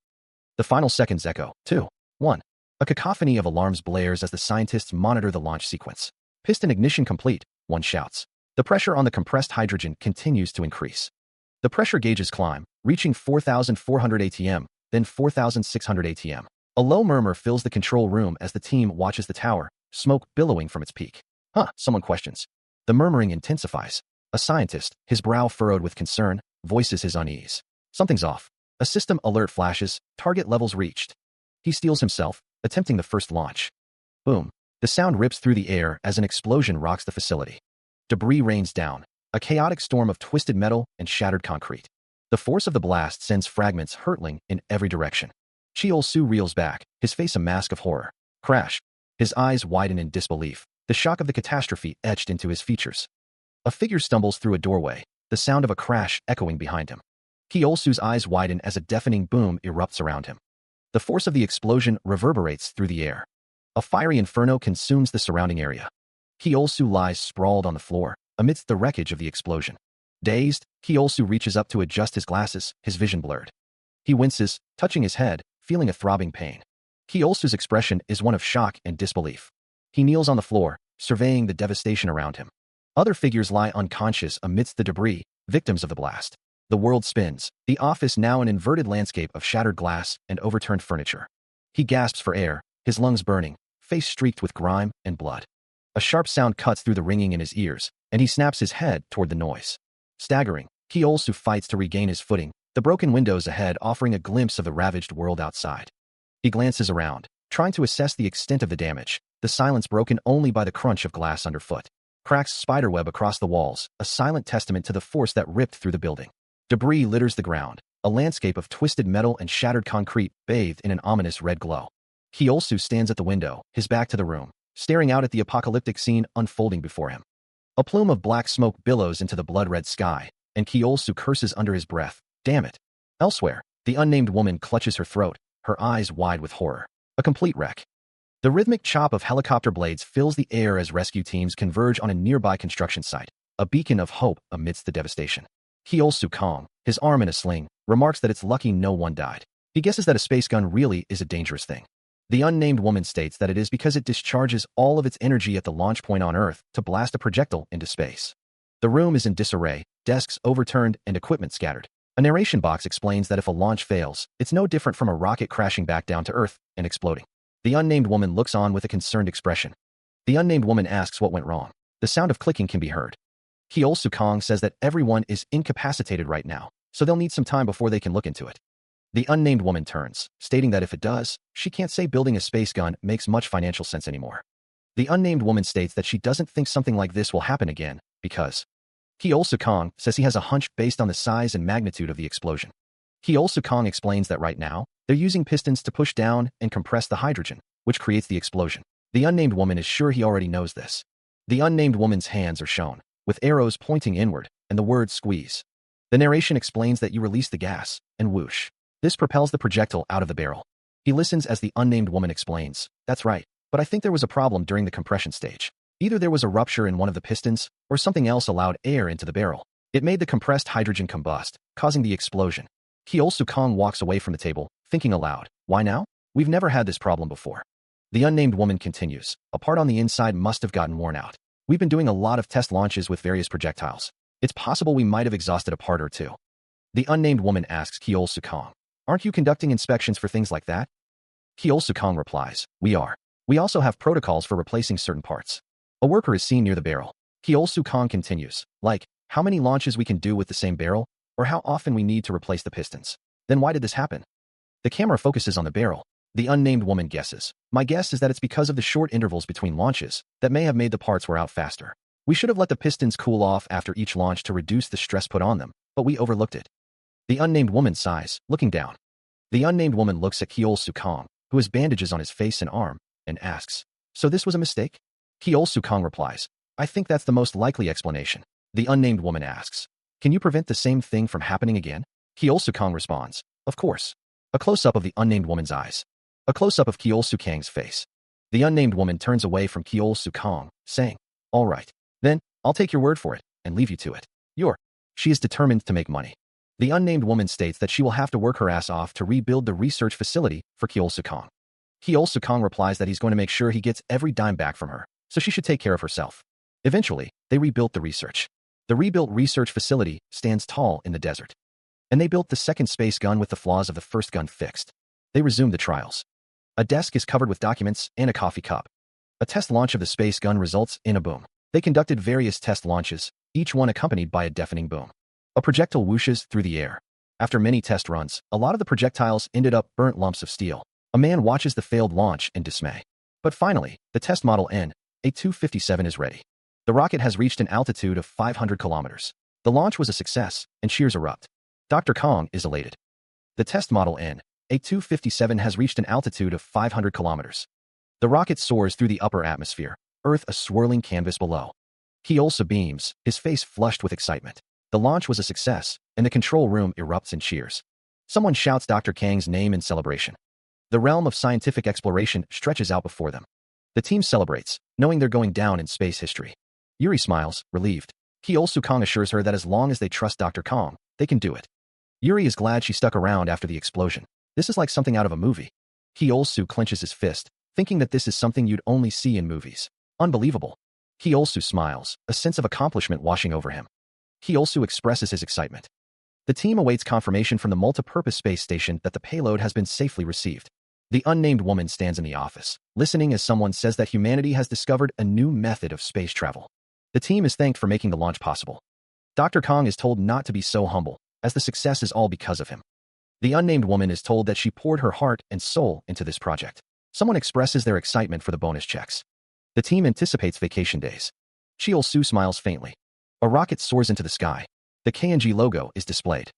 The final seconds echo, 2, 1. A cacophony of alarms blares as the scientists monitor the launch sequence. Piston ignition complete, one shouts. The pressure on the compressed hydrogen continues to increase. The pressure gauges climb, reaching 4,400 atm, then 4,600 atm. A low murmur fills the control room as the team watches the tower, smoke billowing from its peak. Someone questions. The murmuring intensifies. A scientist, his brow furrowed with concern, voices his unease. Something's off. A system alert flashes, target levels reached. He steels himself, attempting the first launch. Boom. The sound rips through the air as an explosion rocks the facility. Debris rains down, a chaotic storm of twisted metal and shattered concrete. The force of the blast sends fragments hurtling in every direction. Cheol-Su reels back, his face a mask of horror. Crash. His eyes widen in disbelief, the shock of the catastrophe etched into his features. A figure stumbles through a doorway, the sound of a crash echoing behind him. Kyosu's eyes widen as a deafening boom erupts around him. The force of the explosion reverberates through the air. A fiery inferno consumes the surrounding area. Kyosu lies sprawled on the floor, amidst the wreckage of the explosion. Dazed, Kyosu reaches up to adjust his glasses, his vision blurred. He winces, touching his head, feeling a throbbing pain. Kyosu's expression is one of shock and disbelief. He kneels on the floor, surveying the devastation around him. Other figures lie unconscious amidst the debris, victims of the blast. The world spins, the office now an inverted landscape of shattered glass and overturned furniture. He gasps for air, his lungs burning, face streaked with grime and blood. A sharp sound cuts through the ringing in his ears, and he snaps his head toward the noise. Staggering, Kyosu fights to regain his footing, the broken windows ahead offering a glimpse of the ravaged world outside. He glances around, trying to assess the extent of the damage, the silence broken only by the crunch of glass underfoot. Cracks spiderweb across the walls, a silent testament to the force that ripped through the building. Debris litters the ground, a landscape of twisted metal and shattered concrete bathed in an ominous red glow. Kyosu stands at the window, his back to the room, staring out at the apocalyptic scene unfolding before him. A plume of black smoke billows into the blood-red sky, and Kyosu curses under his breath, "Damn it." Elsewhere, the unnamed woman clutches her throat, her eyes wide with horror. A complete wreck. The rhythmic chop of helicopter blades fills the air as rescue teams converge on a nearby construction site, a beacon of hope amidst the devastation. Kyosu Kong, his arm in a sling, remarks that it's lucky no one died. He guesses that a space gun really is a dangerous thing. The unnamed woman states that it is because it discharges all of its energy at the launch point on Earth to blast a projectile into space. The room is in disarray, desks overturned and equipment scattered. A narration box explains that if a launch fails, it's no different from a rocket crashing back down to Earth and exploding. The unnamed woman looks on with a concerned expression. The unnamed woman asks what went wrong. The sound of clicking can be heard. Kyosu Kong says that everyone is incapacitated right now, so they'll need some time before they can look into it. The unnamed woman turns, stating that if it does, she can't say building a space gun makes much financial sense anymore. The unnamed woman states that she doesn't think something like this will happen again, because Kyosu Kong says he has a hunch based on the size and magnitude of the explosion. Kyosu Kong explains that right now, they're using pistons to push down and compress the hydrogen, which creates the explosion. The unnamed woman is sure he already knows this. The unnamed woman's hands are shown, with arrows pointing inward, and the word squeeze. The narration explains that you release the gas, and whoosh. This propels the projectile out of the barrel. He listens as the unnamed woman explains, "That's right, but I think there was a problem during the compression stage. Either there was a rupture in one of the pistons, or something else allowed air into the barrel. It made the compressed hydrogen combust, causing the explosion." Kyosu Kong walks away from the table, thinking aloud, "Why now? We've never had this problem before." The unnamed woman continues, "A part on the inside must have gotten worn out. We've been doing a lot of test launches with various projectiles. It's possible we might have exhausted a part or two." The unnamed woman asks Kyosu Kong, "Aren't you conducting inspections for things like that?" Kyosu Kong replies, "We are. We also have protocols for replacing certain parts." A worker is seen near the barrel. Kyosu Kong continues, "Like, how many launches we can do with the same barrel, or how often we need to replace the pistons. Then why did this happen?" The camera focuses on the barrel. The unnamed woman guesses, "My guess is that it's because of the short intervals between launches that may have made the parts wear out faster. We should have let the pistons cool off after each launch to reduce the stress put on them, but we overlooked it." The unnamed woman sighs, looking down. The unnamed woman looks at Kyosu Kong, who has bandages on his face and arm, and asks, "So this was a mistake?" Kyosu Kong replies, "I think that's the most likely explanation." The unnamed woman asks, "Can you prevent the same thing from happening again?" Kyosu Kong responds, "Of course." A close-up of the unnamed woman's eyes. A close-up of Kyosu Kang's face. The unnamed woman turns away from Kyosu Kong, saying, "All right. Then, I'll take your word for it, and leave you to it. She is determined to make money." The unnamed woman states that she will have to work her ass off to rebuild the research facility for Kyosu Kong. Kyosu Kong replies that he's going to make sure he gets every dime back from her, so she should take care of herself. Eventually, they rebuilt the research. The rebuilt research facility stands tall in the desert. And they built the second space gun with the flaws of the first gun fixed. They resumed the trials. A desk is covered with documents and a coffee cup. A test launch of the space gun results in a boom. They conducted various test launches, each one accompanied by a deafening boom. A projectile whooshes through the air. After many test runs, a lot of the projectiles ended up burnt lumps of steel. A man watches the failed launch in dismay. But finally, the test model N-A257 is ready. The rocket has reached an altitude of 500 kilometers. The launch was a success, and cheers erupt. Dr. Kong is elated. The test model N-A257 has reached an altitude of 500 kilometers. The rocket soars through the upper atmosphere, Earth a swirling canvas below. He also beams, his face flushed with excitement. The launch was a success, and the control room erupts in cheers. Someone shouts Dr. Kang's name in celebration. The realm of scientific exploration stretches out before them. The team celebrates, knowing they're going down in space history. Yuri smiles, relieved. Kyo-Soo Kang assures her that as long as they trust Dr. Kang, they can do it. Yuri is glad she stuck around after the explosion. This is like something out of a movie. Kyo-Soo clenches his fist, thinking that this is something you'd only see in movies. Unbelievable. Kyo-Soo smiles, a sense of accomplishment washing over him. Kyo-Soo expresses his excitement. The team awaits confirmation from the multi-purpose space station that the payload has been safely received. The unnamed woman stands in the office, listening as someone says that humanity has discovered a new method of space travel. The team is thanked for making the launch possible. Dr. Kang is told not to be so humble, as the success is all because of him. The unnamed woman is told that she poured her heart and soul into this project. Someone expresses their excitement for the bonus checks. The team anticipates vacation days. Kyo-Soo smiles faintly. A rocket soars into the sky. The KNG logo is displayed.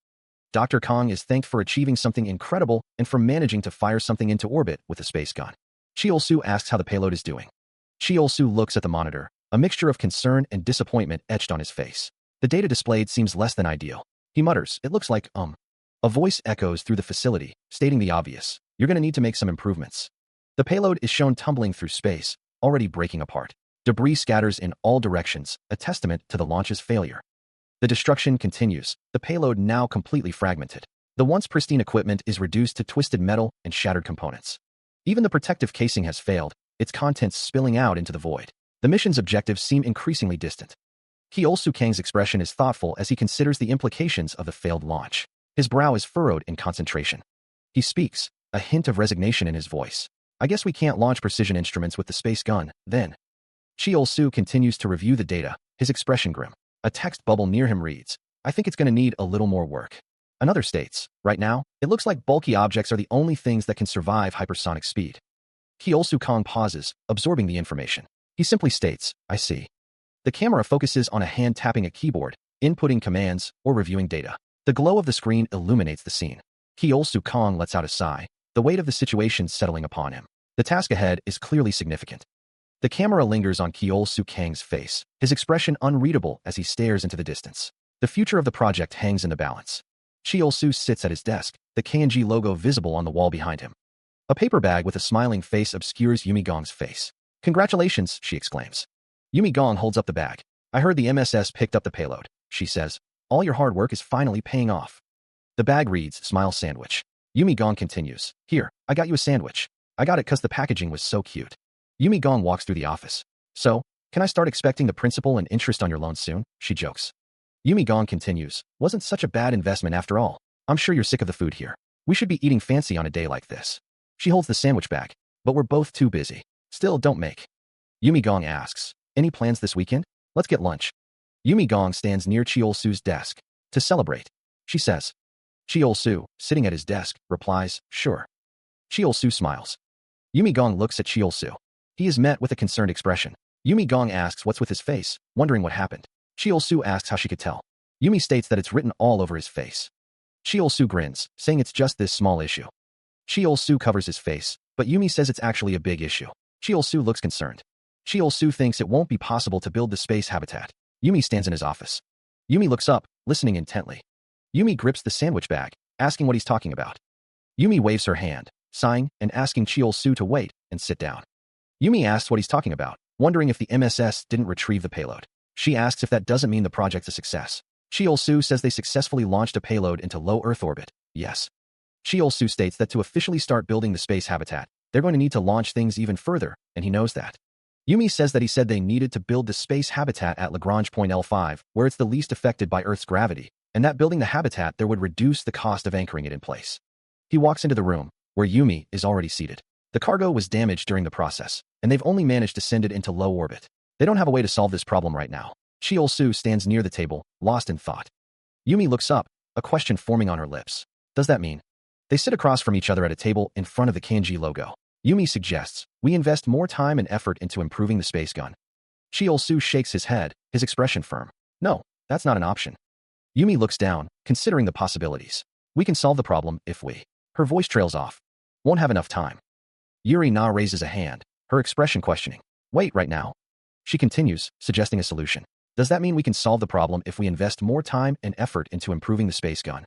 Dr. Kang is thanked for achieving something incredible and for managing to fire something into orbit with a space gun. Kyo-Soo asks how the payload is doing. Kyo-Soo looks at the monitor, a mixture of concern and disappointment etched on his face. The data displayed seems less than ideal. He mutters, "It looks like, A voice echoes through the facility, stating the obvious. You're going to need to make some improvements. The payload is shown tumbling through space, already breaking apart. Debris scatters in all directions, a testament to the launch's failure. The destruction continues, the payload now completely fragmented. The once pristine equipment is reduced to twisted metal and shattered components. Even the protective casing has failed, its contents spilling out into the void. The mission's objectives seem increasingly distant. Kyo-Soo Kang's expression is thoughtful as he considers the implications of the failed launch. His brow is furrowed in concentration. He speaks, a hint of resignation in his voice. I guess we can't launch precision instruments with the space gun, then. Kyo-Soo continues to review the data, his expression grim. A text bubble near him reads, I think it's going to need a little more work. Another states, right now, it looks like bulky objects are the only things that can survive hypersonic speed. Kyo-Soo Kang pauses, absorbing the information. He simply states, I see. The camera focuses on a hand tapping a keyboard, inputting commands, or reviewing data. The glow of the screen illuminates the scene. Kyo-Soo Kang lets out a sigh, the weight of the situation settling upon him. The task ahead is clearly significant. The camera lingers on Kyo-Soo Kang's face, his expression unreadable as he stares into the distance. The future of the project hangs in the balance. Kyo-Soo sits at his desk, the KNG logo visible on the wall behind him. A paper bag with a smiling face obscures Yumi Gong's face. Congratulations, she exclaims. Yumi Gong holds up the bag. I heard the MSS picked up the payload, she says. All your hard work is finally paying off. The bag reads, Smile Sandwich. Yumi Gong continues, Here, I got you a sandwich. I got it because the packaging was so cute. Yumi Gong walks through the office. So, can I start expecting the principal and interest on your loan soon? She jokes. Yumi Gong continues, Wasn't such a bad investment after all. I'm sure you're sick of the food here. We should be eating fancy on a day like this. She holds the sandwich bag, but we're both too busy. Still, don't make. Yumi Gong asks, Any plans this weekend? Let's get lunch. Yumi Gong stands near Kyo-Soo's desk. To celebrate, she says. Kyo-Soo, sitting at his desk, replies, Sure. Kyo-Soo smiles. Yumi Gong looks at Kyo-Soo. He is met with a concerned expression. Yumi Gong asks what's with his face, wondering what happened. Kyo-Soo asks how she could tell. Yumi states that it's written all over his face. Kyo-Soo grins, saying it's just this small issue. Kyo-Soo covers his face, but Yumi says it's actually a big issue. Kyo-Soo looks concerned. Kyo-Soo thinks it won't be possible to build the space habitat. Yumi stands in his office. Yumi looks up, listening intently. Yumi grips the sandwich bag, asking what he's talking about. Yumi waves her hand, sighing and asking Kyo-Soo to wait and sit down. Yumi asks what he's talking about, wondering if the MSS didn't retrieve the payload. She asks if that doesn't mean the project's a success. Kyo-Soo says they successfully launched a payload into low Earth orbit. Yes. Kyo-Soo states that to officially start building the space habitat, they're going to need to launch things even further, and he knows that. Yumi says that he said they needed to build the space habitat at Lagrange point L5, where it's the least affected by Earth's gravity, and that building the habitat there would reduce the cost of anchoring it in place. He walks into the room, where Yumi is already seated. The cargo was damaged during the process, and they've only managed to send it into low orbit. They don't have a way to solve this problem right now. Kyo-Soo stands near the table, lost in thought. Yumi looks up, a question forming on her lips. Does that mean? They sit across from each other at a table in front of the KNG logo. Yumi suggests, we invest more time and effort into improving the space gun. Kyo-Soo shakes his head, his expression firm. No, that's not an option. Yumi looks down, considering the possibilities. We can solve the problem if we. Her voice trails off. Won't have enough time. Yuri Na raises a hand, her expression questioning. Wait right now. She continues, suggesting a solution. Does that mean we can solve the problem if we invest more time and effort into improving the space gun?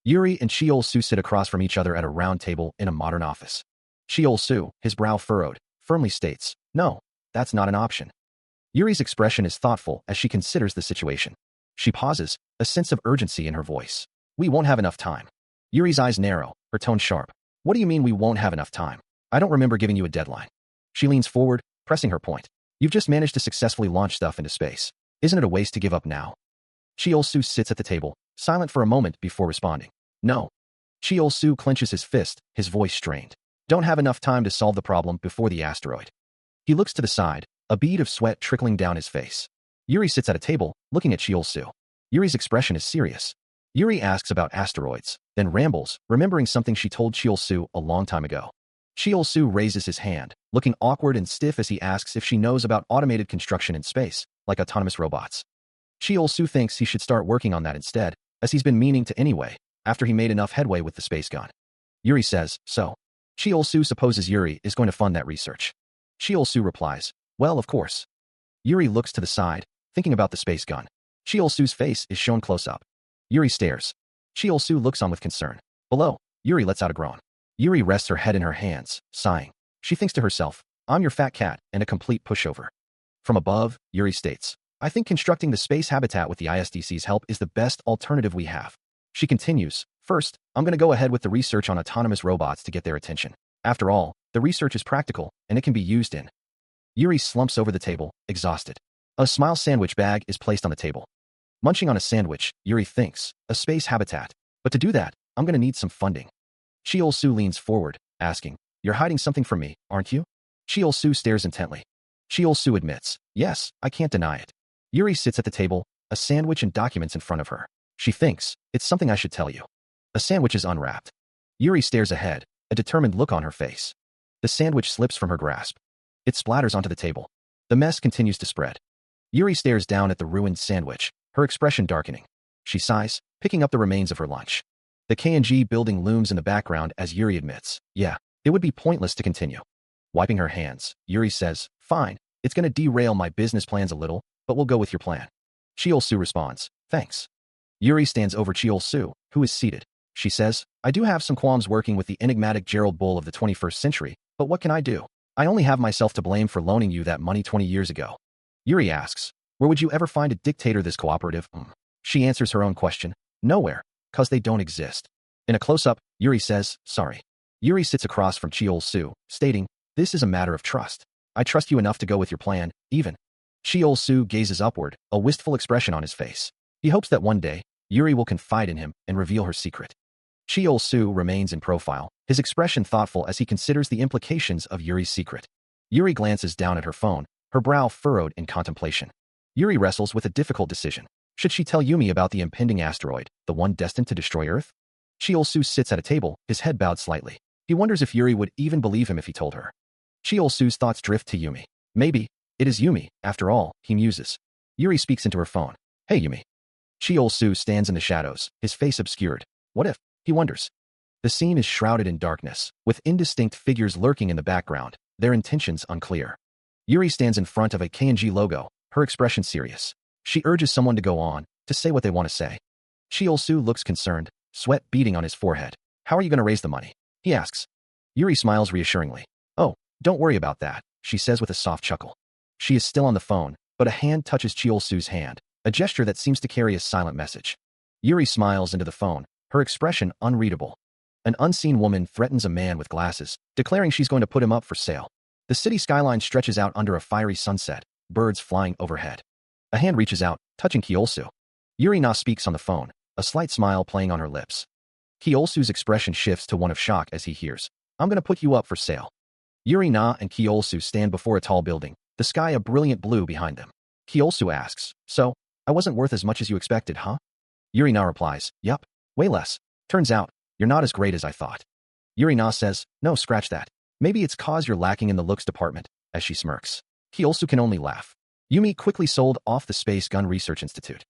Yuri and Cheol-soo sit across from each other at a round table in a modern office. Cheol-soo, his brow furrowed, firmly states, "No, that's not an option." Yuri's expression is thoughtful as she considers the situation. She pauses, a sense of urgency in her voice. "We won't have enough time." Yuri's eyes narrow, her tone sharp. "What do you mean we won't have enough time? I don't remember giving you a deadline." She leans forward, pressing her point. "You've just managed to successfully launch stuff into space. Isn't it a waste to give up now?" Cheol-soo sits at the table, silent for a moment before responding. "No." Cheol-soo clenches his fist, his voice strained. "Don't have enough time to solve the problem before the asteroid." He looks to the side, a bead of sweat trickling down his face. Yuri sits at a table, looking at Cheol-soo. Yuri's expression is serious. Yuri asks about asteroids, then rambles, remembering something she told Cheol-soo a long time ago. Cheol-soo raises his hand, looking awkward and stiff as he asks if she knows about automated construction in space, like autonomous robots. Cheol-soo thinks he should start working on that instead, as he's been meaning to anyway, after he made enough headway with the space gun. Yuri says, "So?" Cheol-soo supposes Yuri is going to fund that research. Cheol-soo replies, "Well, of course." Yuri looks to the side, thinking about the space gun. Cheol-soo's face is shown close up. Yuri stares. Cheol-soo looks on with concern. Below, Yuri lets out a groan. Yuri rests her head in her hands, sighing. She thinks to herself, "I'm your fat cat and a complete pushover." From above, Yuri states, "I think constructing the space habitat with the ISDC's help is the best alternative we have." She continues, "First, I'm going to go ahead with the research on autonomous robots to get their attention. After all, the research is practical, and it can be used in." Yuri slumps over the table, exhausted. A smile sandwich bag is placed on the table. Munching on a sandwich, Yuri thinks, a space habitat. But to do that, I'm going to need some funding. Cheol-soo leans forward, asking, "You're hiding something from me, aren't you?" Cheol-soo stares intently. Cheol-soo admits, "Yes, I can't deny it." Yuri sits at the table, a sandwich and documents in front of her. She thinks, "It's something I should tell you." A sandwich is unwrapped. Yuri stares ahead, a determined look on her face. The sandwich slips from her grasp. It splatters onto the table. The mess continues to spread. Yuri stares down at the ruined sandwich, her expression darkening. She sighs, picking up the remains of her lunch. The K&G building looms in the background as Yuri admits, "Yeah, it would be pointless to continue." Wiping her hands, Yuri says, "Fine, it's going to derail my business plans a little, but we'll go with your plan." Cheol-soo responds, "Thanks." Yuri stands over Cheol-soo, who is seated. She says, "I do have some qualms working with the enigmatic Gerald Bull of the 21st century, but what can I do? I only have myself to blame for loaning you that money 20 years ago." Yuri asks, "Where would you ever find a dictator this cooperative?" She answers her own question, "Nowhere, 'cause they don't exist." In a close-up, Yuri says, "Sorry." Yuri sits across from Cheol-soo, stating, "This is a matter of trust. I trust you enough to go with your plan, even." Cheol-soo gazes upward, a wistful expression on his face. He hopes that one day, Yuri will confide in him and reveal her secret. Cheol-soo remains in profile, his expression thoughtful as he considers the implications of Yuri's secret. Yuri glances down at her phone, her brow furrowed in contemplation. Yuri wrestles with a difficult decision. Should she tell Yumi about the impending asteroid, the one destined to destroy Earth? Cheol-soo sits at a table, his head bowed slightly. He wonders if Yuri would even believe him if he told her. Cheol-soo's thoughts drift to Yumi. Maybe. It is Yumi, after all, he muses. Yuri speaks into her phone. "Hey, Yumi." Cheol-soo stands in the shadows, his face obscured. What if? He wonders. The scene is shrouded in darkness, with indistinct figures lurking in the background, their intentions unclear. Yuri stands in front of a K&G logo, her expression serious. She urges someone to go on, to say what they want to say. Cheol-soo looks concerned, sweat beading on his forehead. "How are you going to raise the money?" he asks. Yuri smiles reassuringly. "Oh, don't worry about that," she says with a soft chuckle. She is still on the phone, but a hand touches Cheol-soo's hand, a gesture that seems to carry a silent message. Yuri smiles into the phone, her expression unreadable. An unseen woman threatens a man with glasses, declaring she's going to put him up for sale. The city skyline stretches out under a fiery sunset, birds flying overhead. A hand reaches out, touching Cheol-soo. Yuri Na speaks on the phone, a slight smile playing on her lips. Cheol-soo's expression shifts to one of shock as he hears, "I'm going to put you up for sale." Yuri Na and Cheol-soo stand before a tall building, the sky a brilliant blue behind them. Cheol-soo asks, "So, I wasn't worth as much as you expected, huh?" Yuri Na replies, "Yup, way less. Turns out, you're not as great as I thought." Yuri Na says, "No, scratch that. Maybe it's 'cause you're lacking in the looks department," as she smirks. Cheol-soo can only laugh. Yumi quickly sold off the Space Gun Research Institute.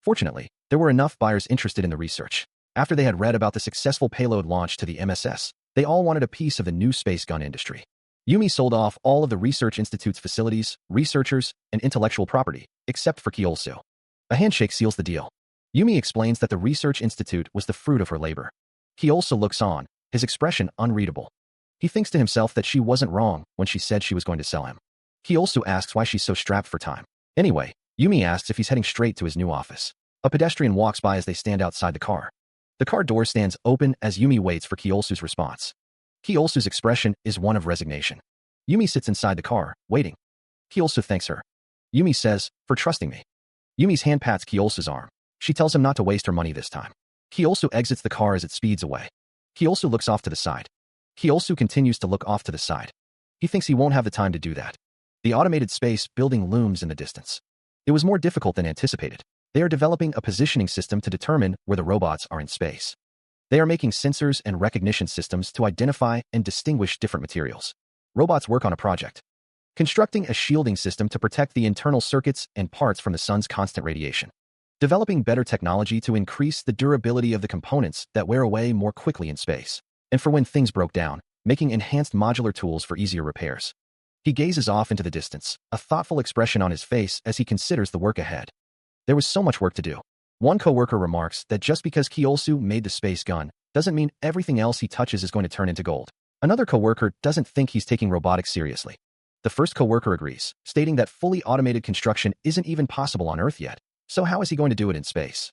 Fortunately, there were enough buyers interested in the research. After they had read about the successful payload launch to the MSS, they all wanted a piece of the new space gun industry. Yumi sold off all of the research institute's facilities, researchers, and intellectual property, except for Kyosu. A handshake seals the deal. Yumi explains that the research institute was the fruit of her labor. Kyosu looks on, his expression unreadable. He thinks to himself that she wasn't wrong when she said she was going to sell him. Kyosu asks why she's so strapped for time. Anyway, Yumi asks if he's heading straight to his new office. A pedestrian walks by as they stand outside the car. The car door stands open as Yumi waits for Kyosu's response. Kyosu's expression is one of resignation. Yumi sits inside the car, waiting. Kyosu thanks her. Yumi says, "For trusting me." Yumi's hand pats Kyosu's arm. She tells him not to waste her money this time. Kyosu exits the car as it speeds away. Kyosu looks off to the side. Kyosu continues to look off to the side. He thinks he won't have the time to do that. The automated space building looms in the distance. It was more difficult than anticipated. They are developing a positioning system to determine where the robots are in space. They are making sensors and recognition systems to identify and distinguish different materials. Robots work on a project, constructing a shielding system to protect the internal circuits and parts from the sun's constant radiation. Developing better technology to increase the durability of the components that wear away more quickly in space. And for when things broke down, making enhanced modular tools for easier repairs. He gazes off into the distance, a thoughtful expression on his face as he considers the work ahead. There was so much work to do. One coworker remarks that just because Kyosu made the space gun doesn't mean everything else he touches is going to turn into gold. Another coworker doesn't think he's taking robotics seriously. The first coworker agrees, stating that fully automated construction isn't even possible on Earth yet, so how is he going to do it in space?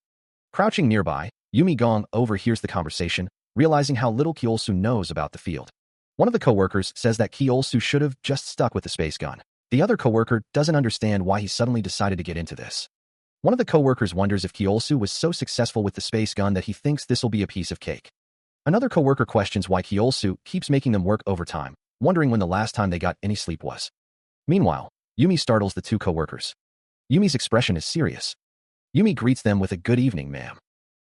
Crouching nearby, Yumi Gong overhears the conversation, realizing how little Kyosu knows about the field. One of the coworkers says that Kyosu should have just stuck with the space gun. The other coworker doesn't understand why he suddenly decided to get into this. One of the coworkers wonders if Kyosu was so successful with the space gun that he thinks this'll be a piece of cake. Another coworker questions why Kyosu keeps making them work overtime, wondering when the last time they got any sleep was. Meanwhile, Yumi startles the two coworkers. Yumi's expression is serious. Yumi greets them with a "Good evening, ma'am."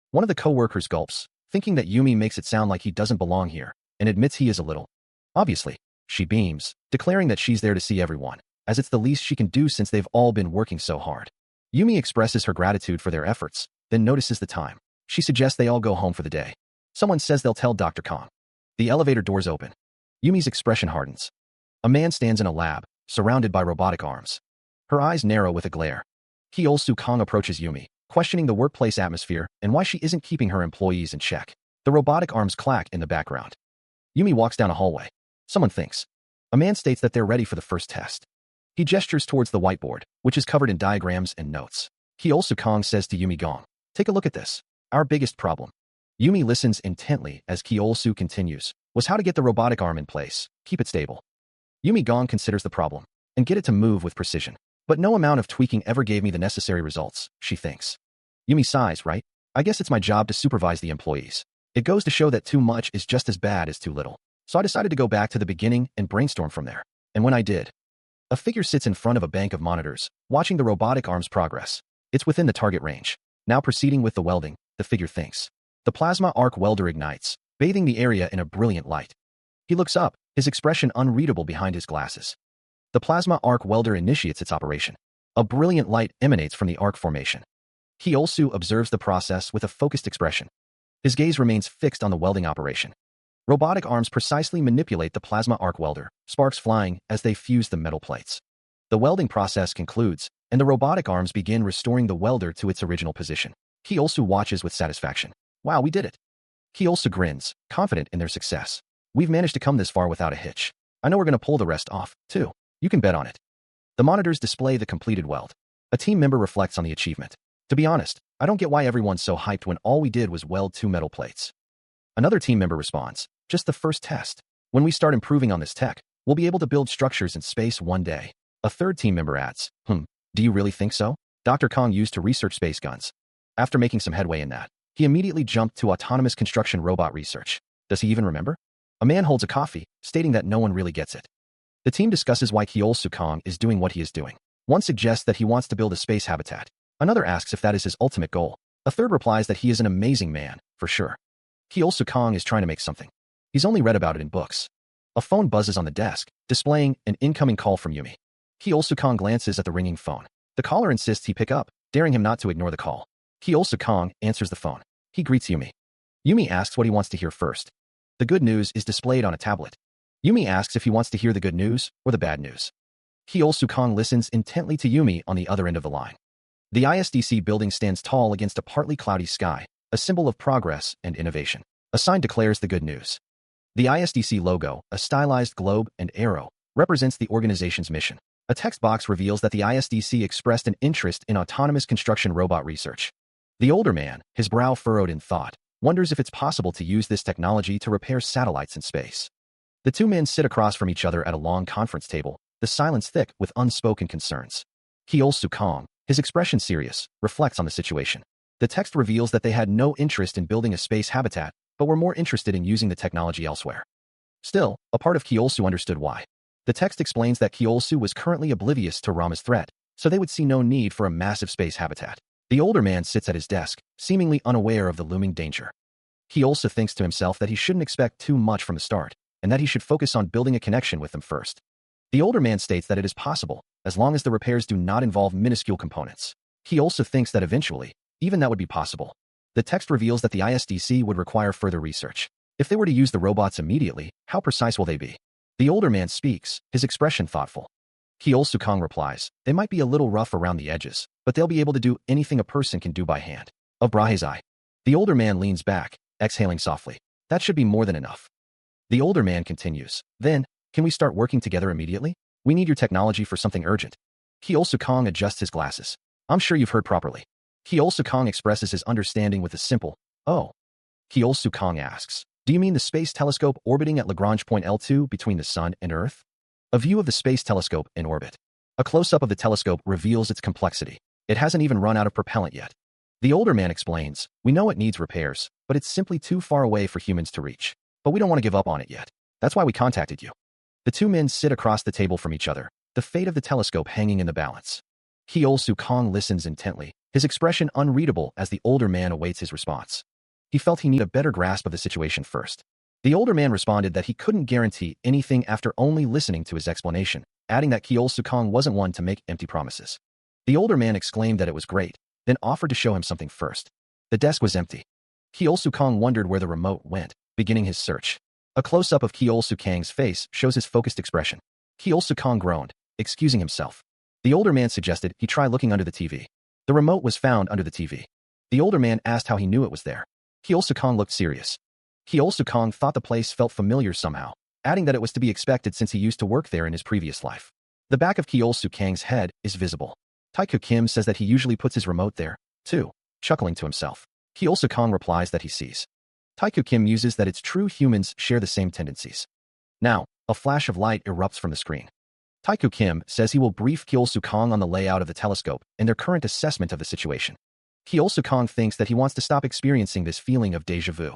One of the coworkers gulps, thinking that Yumi makes it sound like he doesn't belong here, and admits he is a little. Obviously, she beams, declaring that she's there to see everyone, as it's the least she can do since they've all been working so hard. Yumi expresses her gratitude for their efforts, then notices the time. She suggests they all go home for the day. Someone says they'll tell Dr. Kong. The elevator doors open. Yumi's expression hardens. A man stands in a lab, surrounded by robotic arms. Her eyes narrow with a glare. Kyosu Kong approaches Yumi, questioning the workplace atmosphere and why she isn't keeping her employees in check. The robotic arms clack in the background. Yumi walks down a hallway. Someone thinks. A man states that they're ready for the first test. He gestures towards the whiteboard, which is covered in diagrams and notes. Kyosu Kong says to Yumi Gong, "Take a look at this. Our biggest problem." Yumi listens intently as Kyosu continues, "Was how to get the robotic arm in place, keep it stable." Yumi Gong considers the problem, and get it to move with precision. But no amount of tweaking ever gave me the necessary results, she thinks. Yumi sighs, right? I guess it's my job to supervise the employees. It goes to show that too much is just as bad as too little. So I decided to go back to the beginning and brainstorm from there. And when I did, a figure sits in front of a bank of monitors, watching the robotic arm's progress. It's within the target range. Now proceeding with the welding, the figure thinks. The plasma arc welder ignites, bathing the area in a brilliant light. He looks up, his expression unreadable behind his glasses. The plasma arc welder initiates its operation. A brilliant light emanates from the arc formation. Kyosu observes the process with a focused expression. His gaze remains fixed on the welding operation. Robotic arms precisely manipulate the plasma arc welder, sparks flying as they fuse the metal plates. The welding process concludes, and the robotic arms begin restoring the welder to its original position. Kyosu watches with satisfaction. Wow, we did it. Kyosu grins, confident in their success. We've managed to come this far without a hitch. I know we're going to pull the rest off, too. You can bet on it. The monitors display the completed weld. A team member reflects on the achievement. To be honest, I don't get why everyone's so hyped when all we did was weld 2 metal plates. Another team member responds, just the first test. When we start improving on this tech, we'll be able to build structures in space one day. A third team member adds, do you really think so? Dr. Kong used to research space guns. After making some headway in that, he immediately jumped to autonomous construction robot research. Does he even remember? A man holds a coffee, stating that no one really gets it. The team discusses why Kyosu Kong is doing what he is doing. One suggests that he wants to build a space habitat. Another asks if that is his ultimate goal. A third replies that he is an amazing man, for sure. Kyosu Kong is trying to make something. He's only read about it in books. A phone buzzes on the desk, displaying an incoming call from Yumi. Kyosu Kong glances at the ringing phone. The caller insists he pick up, daring him not to ignore the call. Kyosu Kong answers the phone. He greets Yumi. Yumi asks what he wants to hear first. The good news is displayed on a tablet. Yumi asks if he wants to hear the good news or the bad news. Kyo Sukong listens intently to Yumi on the other end of the line. The ISDC building stands tall against a partly cloudy sky, a symbol of progress and innovation. A sign declares the good news. The ISDC logo, a stylized globe and arrow, represents the organization's mission. A text box reveals that the ISDC expressed an interest in autonomous construction robot research. The older man, his brow furrowed in thought, wonders if it's possible to use this technology to repair satellites in space. The two men sit across from each other at a long conference table, the silence thick with unspoken concerns. Kyo Sukong, his expression serious, reflects on the situation. The text reveals that they had no interest in building a space habitat, but were more interested in using the technology elsewhere. Still, a part of Kyosu understood why. The text explains that Kyosu was currently oblivious to Rama's threat, so they would see no need for a massive space habitat. The older man sits at his desk, seemingly unaware of the looming danger. Kyosu thinks to himself that he shouldn't expect too much from the start, and that he should focus on building a connection with them first. The older man states that it is possible, as long as the repairs do not involve minuscule components. Kyosu thinks that eventually, even that would be possible. The text reveals that the ISDC would require further research. If they were to use the robots immediately, how precise will they be? The older man speaks, his expression thoughtful. Kyo Sukong replies, they might be a little rough around the edges, but they'll be able to do anything a person can do by hand. Of Brahe's eye. The older man leans back, exhaling softly. That should be more than enough. The older man continues, then, can we start working together immediately? We need your technology for something urgent. Kyo Sukong adjusts his glasses. I'm sure you've heard properly. Kyo Sukong expresses his understanding with a simple, oh. Kyo Sukong asks, do you mean the space telescope orbiting at Lagrange point L2 between the Sun and Earth? A view of the space telescope in orbit. A close-up of the telescope reveals its complexity. It hasn't even run out of propellant yet. The older man explains, we know it needs repairs, but it's simply too far away for humans to reach. But we don't want to give up on it yet. That's why we contacted you. The two men sit across the table from each other, the fate of the telescope hanging in the balance. Kyo Sukong listens intently, his expression unreadable as the older man awaits his response. He felt he needed a better grasp of the situation first. The older man responded that he couldn't guarantee anything after only listening to his explanation, adding that Kyo Sukong wasn't one to make empty promises. The older man exclaimed that it was great, then offered to show him something first. The desk was empty. Kyo Sukong wondered where the remote went, beginning his search. A close-up of Kyo Sukong's face shows his focused expression. Kyo Sukong groaned, excusing himself. The older man suggested he try looking under the TV. The remote was found under the TV. The older man asked how he knew it was there. Kyo Sukong looked serious. Kyo Sukong thought the place felt familiar somehow, adding that it was to be expected since he used to work there in his previous life. The back of Kyo Sukong's head is visible. Taeku Kim says that he usually puts his remote there, too, chuckling to himself. Kyo Sukong replies that he sees. Taeku Kim muses that it's true humans share the same tendencies. Now, a flash of light erupts from the screen. Taeku Kim says he will brief Kyo Sukong on the layout of the telescope and their current assessment of the situation. Kyo Sukong thinks that he wants to stop experiencing this feeling of déjà vu.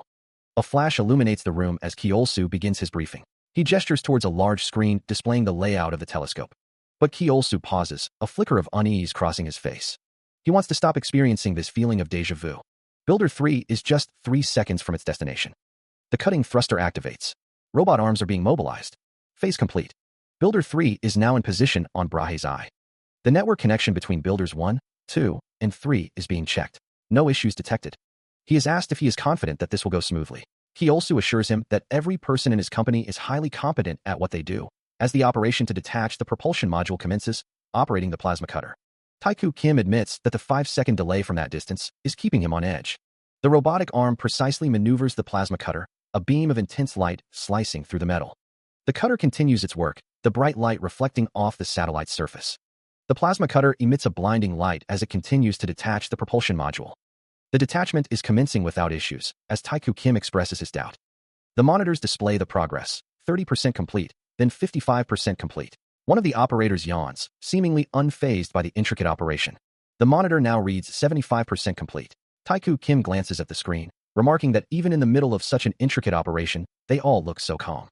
A flash illuminates the room as Kyo-su begins his briefing. He gestures towards a large screen displaying the layout of the telescope. But Kyo-su pauses, a flicker of unease crossing his face. He wants to stop experiencing this feeling of déjà vu. Builder 3 is just 3 seconds from its destination. The cutting thruster activates. Robot arms are being mobilized. Phase complete. Builder 3 is now in position on Brahe's eye. The network connection between Builders 1, 2, and 3 is being checked. No issues detected. He is asked if he is confident that this will go smoothly. He also assures him that every person in his company is highly competent at what they do. As the operation to detach the propulsion module commences, operating the plasma cutter. Taeku Kim admits that the 5-second delay from that distance is keeping him on edge. The robotic arm precisely maneuvers the plasma cutter, a beam of intense light slicing through the metal. The cutter continues its work, the bright light reflecting off the satellite's surface. The plasma cutter emits a blinding light as it continues to detach the propulsion module. The detachment is commencing without issues, as Taeku Kim expresses his doubt. The monitors display the progress, 30% complete, then 55% complete. One of the operators yawns, seemingly unfazed by the intricate operation. The monitor now reads 75% complete. Taeku Kim glances at the screen, remarking that even in the middle of such an intricate operation, they all look so calm.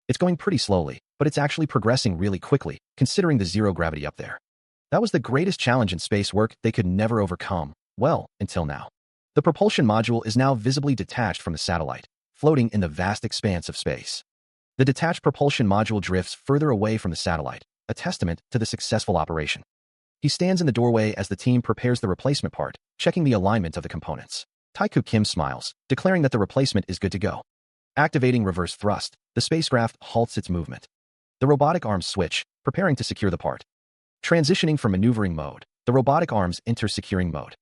It's going pretty slowly, but it's actually progressing really quickly, considering the zero gravity up there. That was the greatest challenge in space work they could never overcome, well, until now. The propulsion module is now visibly detached from the satellite, floating in the vast expanse of space. The detached propulsion module drifts further away from the satellite, a testament to the successful operation. He stands in the doorway as the team prepares the replacement part, checking the alignment of the components. Taeku Kim smiles, declaring that the replacement is good to go. Activating reverse thrust, the spacecraft halts its movement. The robotic arms switch, preparing to secure the part. Transitioning from maneuvering mode, the robotic arms enter securing mode.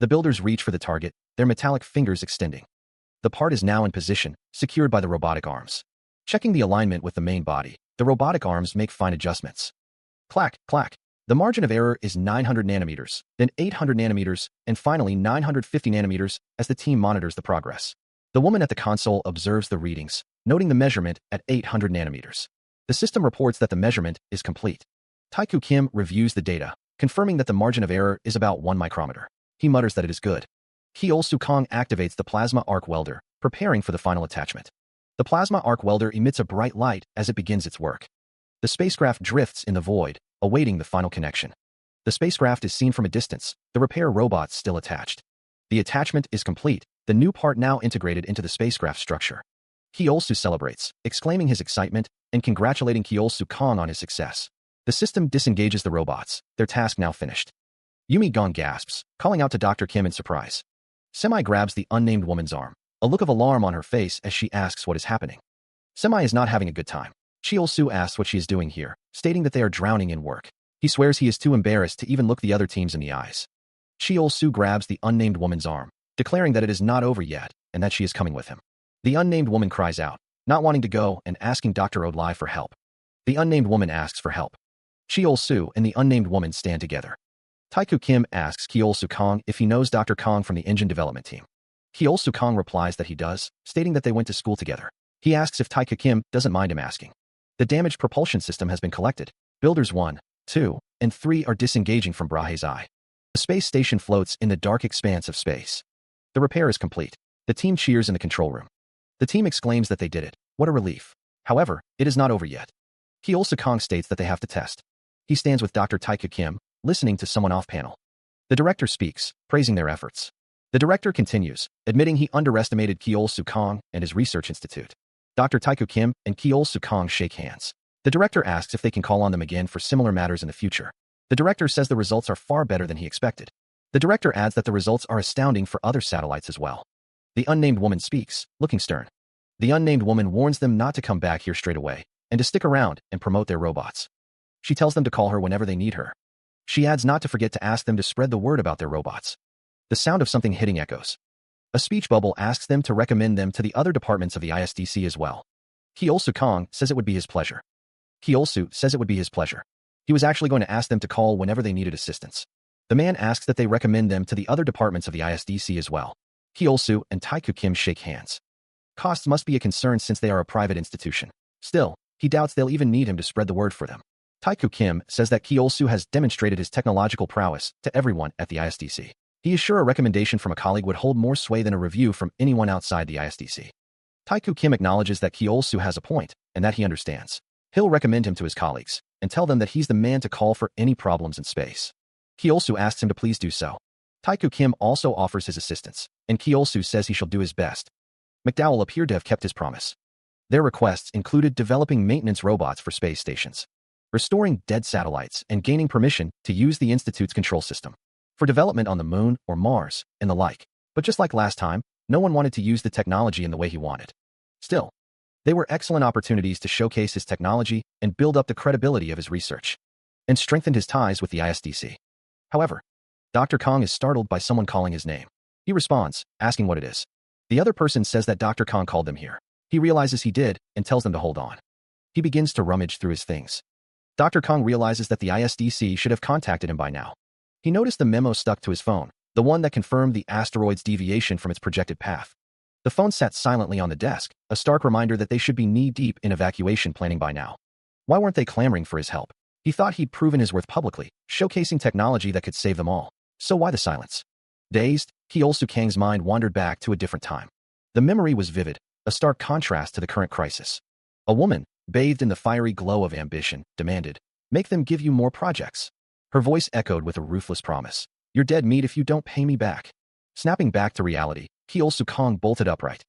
The builders reach for the target, their metallic fingers extending. The part is now in position, secured by the robotic arms. Checking the alignment with the main body, the robotic arms make fine adjustments. Clack, clack. The margin of error is 900 nanometers, then 800 nanometers, and finally 950 nanometers as the team monitors the progress. The woman at the console observes the readings, noting the measurement at 800 nanometers. The system reports that the measurement is complete. Taeku Kim reviews the data, confirming that the margin of error is about 1 micrometer. He mutters that it is good. Kiol Sukong activates the plasma arc welder, preparing for the final attachment. The plasma arc welder emits a bright light as it begins its work. The spacecraft drifts in the void, awaiting the final connection. The spacecraft is seen from a distance, the repair robots still attached. The attachment is complete, the new part now integrated into the spacecraft structure. Kiolsu celebrates, exclaiming his excitement and congratulating Kiol Sukong on his success. The system disengages the robots, their task now finished. Yumi Gong gasps, calling out to Dr. Kim in surprise. Semi grabs the unnamed woman's arm, a look of alarm on her face as she asks what is happening. Semi is not having a good time. Chiol-su asks what she is doing here, stating that they are drowning in work. He swears he is too embarrassed to even look the other teams in the eyes. Chiol-su grabs the unnamed woman's arm, declaring that it is not over yet and that she is coming with him. The unnamed woman cries out, not wanting to go and asking Dr. Odlai for help. The unnamed woman asks for help. Chiol-su and the unnamed woman stand together. Taeku Kim asks Kiol Sukong if he knows Dr. Kong from the engine development team. Kiol Sukong replies that he does, stating that they went to school together. He asks if Taeku Kim doesn't mind him asking. The damaged propulsion system has been collected. Builders 1, 2, and 3 are disengaging from Brahe's eye. The space station floats in the dark expanse of space. The repair is complete. The team cheers in the control room. The team exclaims that they did it. What a relief. However, it is not over yet. Kiol Sukong states that they have to test. He stands with Dr. Taeku Kim, listening to someone off-panel. The director speaks, praising their efforts. The director continues, admitting he underestimated Kiol Sukong and his research institute. Dr. Taeku Kim and Kiol Sukong shake hands. The director asks if they can call on them again for similar matters in the future. The director says the results are far better than he expected. The director adds that the results are astounding for other satellites as well. The unnamed woman speaks, looking stern. The unnamed woman warns them not to come back here straight away, and to stick around and promote their robots. She tells them to call her whenever they need her. She adds not to forget to ask them to spread the word about their robots. The sound of something hitting echoes. A speech bubble asks them to recommend them to the other departments of the ISDC as well. Kiol Sukong says it would be his pleasure. Kiolsu says it would be his pleasure. He was actually going to ask them to call whenever they needed assistance. The man asks that they recommend them to the other departments of the ISDC as well. Kiolsu and Taeku Kim shake hands. Costs must be a concern since they are a private institution. Still, he doubts they'll even need him to spread the word for them. Taeku Kim says that Kiolsu has demonstrated his technological prowess to everyone at the ISDC. He is sure a recommendation from a colleague would hold more sway than a review from anyone outside the ISDC. Taeku Kim acknowledges that Kiolsu has a point, and that he understands. He'll recommend him to his colleagues, and tell them that he's the man to call for any problems in space. Kiolsu asks him to please do so. Taeku Kim also offers his assistance, and Kiolsu says he shall do his best. McDowell appeared to have kept his promise. Their requests included developing maintenance robots for space stations, restoring dead satellites, and gaining permission to use the Institute's control system for development on the Moon or Mars, and the like. But just like last time, no one wanted to use the technology in the way he wanted. Still, they were excellent opportunities to showcase his technology and build up the credibility of his research, and strengthened his ties with the ISDC. However, Dr. Kong is startled by someone calling his name. He responds, asking what it is. The other person says that Dr. Kong called them here. He realizes he did, and tells them to hold on. He begins to rummage through his things. Dr. Kong realizes that the ISDC should have contacted him by now. He noticed the memo stuck to his phone, the one that confirmed the asteroid's deviation from its projected path. The phone sat silently on the desk, a stark reminder that they should be knee-deep in evacuation planning by now. Why weren't they clamoring for his help? He thought he'd proven his worth publicly, showcasing technology that could save them all. So why the silence? Dazed, Kiol Sukang's mind wandered back to a different time. The memory was vivid, a stark contrast to the current crisis. A woman, bathed in the fiery glow of ambition, demanded, "Make them give you more projects." Her voice echoed with a ruthless promise. "You're dead meat if you don't pay me back." Snapping back to reality, Kiol Sukong bolted upright.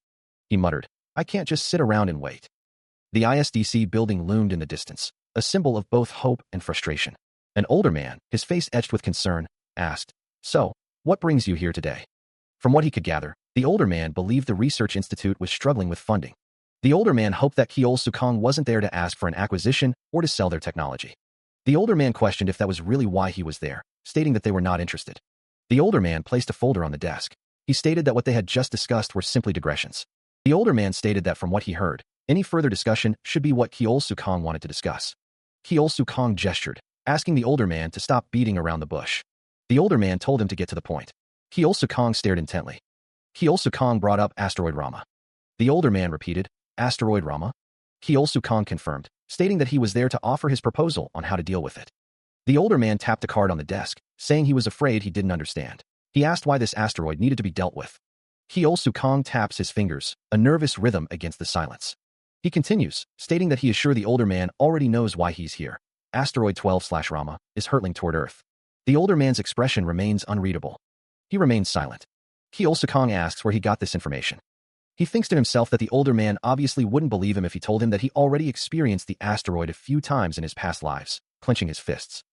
He muttered, "I can't just sit around and wait." The ISDC building loomed in the distance, a symbol of both hope and frustration. An older man, his face etched with concern, asked, "So, what brings you here today?" From what he could gather, the older man believed the research institute was struggling with funding. The older man hoped that Keol Sukong wasn't there to ask for an acquisition or to sell their technology. The older man questioned if that was really why he was there, stating that they were not interested. The older man placed a folder on the desk. He stated that what they had just discussed were simply digressions. The older man stated that from what he heard, any further discussion should be what Keol Sukong wanted to discuss. Keol Sukong gestured, asking the older man to stop beating around the bush. The older man told him to get to the point. Keol Sukong stared intently. Keol Sukong brought up Asteroid Rama. The older man repeated, Asteroid Rama? Keol Sukong confirmed, stating that he was there to offer his proposal on how to deal with it. The older man tapped a card on the desk, saying he was afraid he didn't understand. He asked why this asteroid needed to be dealt with. Keol Sukong taps his fingers, a nervous rhythm against the silence. He continues, stating that he is sure the older man already knows why he's here. Asteroid 12/Rama is hurtling toward Earth. The older man's expression remains unreadable. He remains silent. Keol Sukong asks where he got this information. He thinks to himself that the older man obviously wouldn't believe him if he told him that he already experienced the asteroid a few times in his past lives, clenching his fists.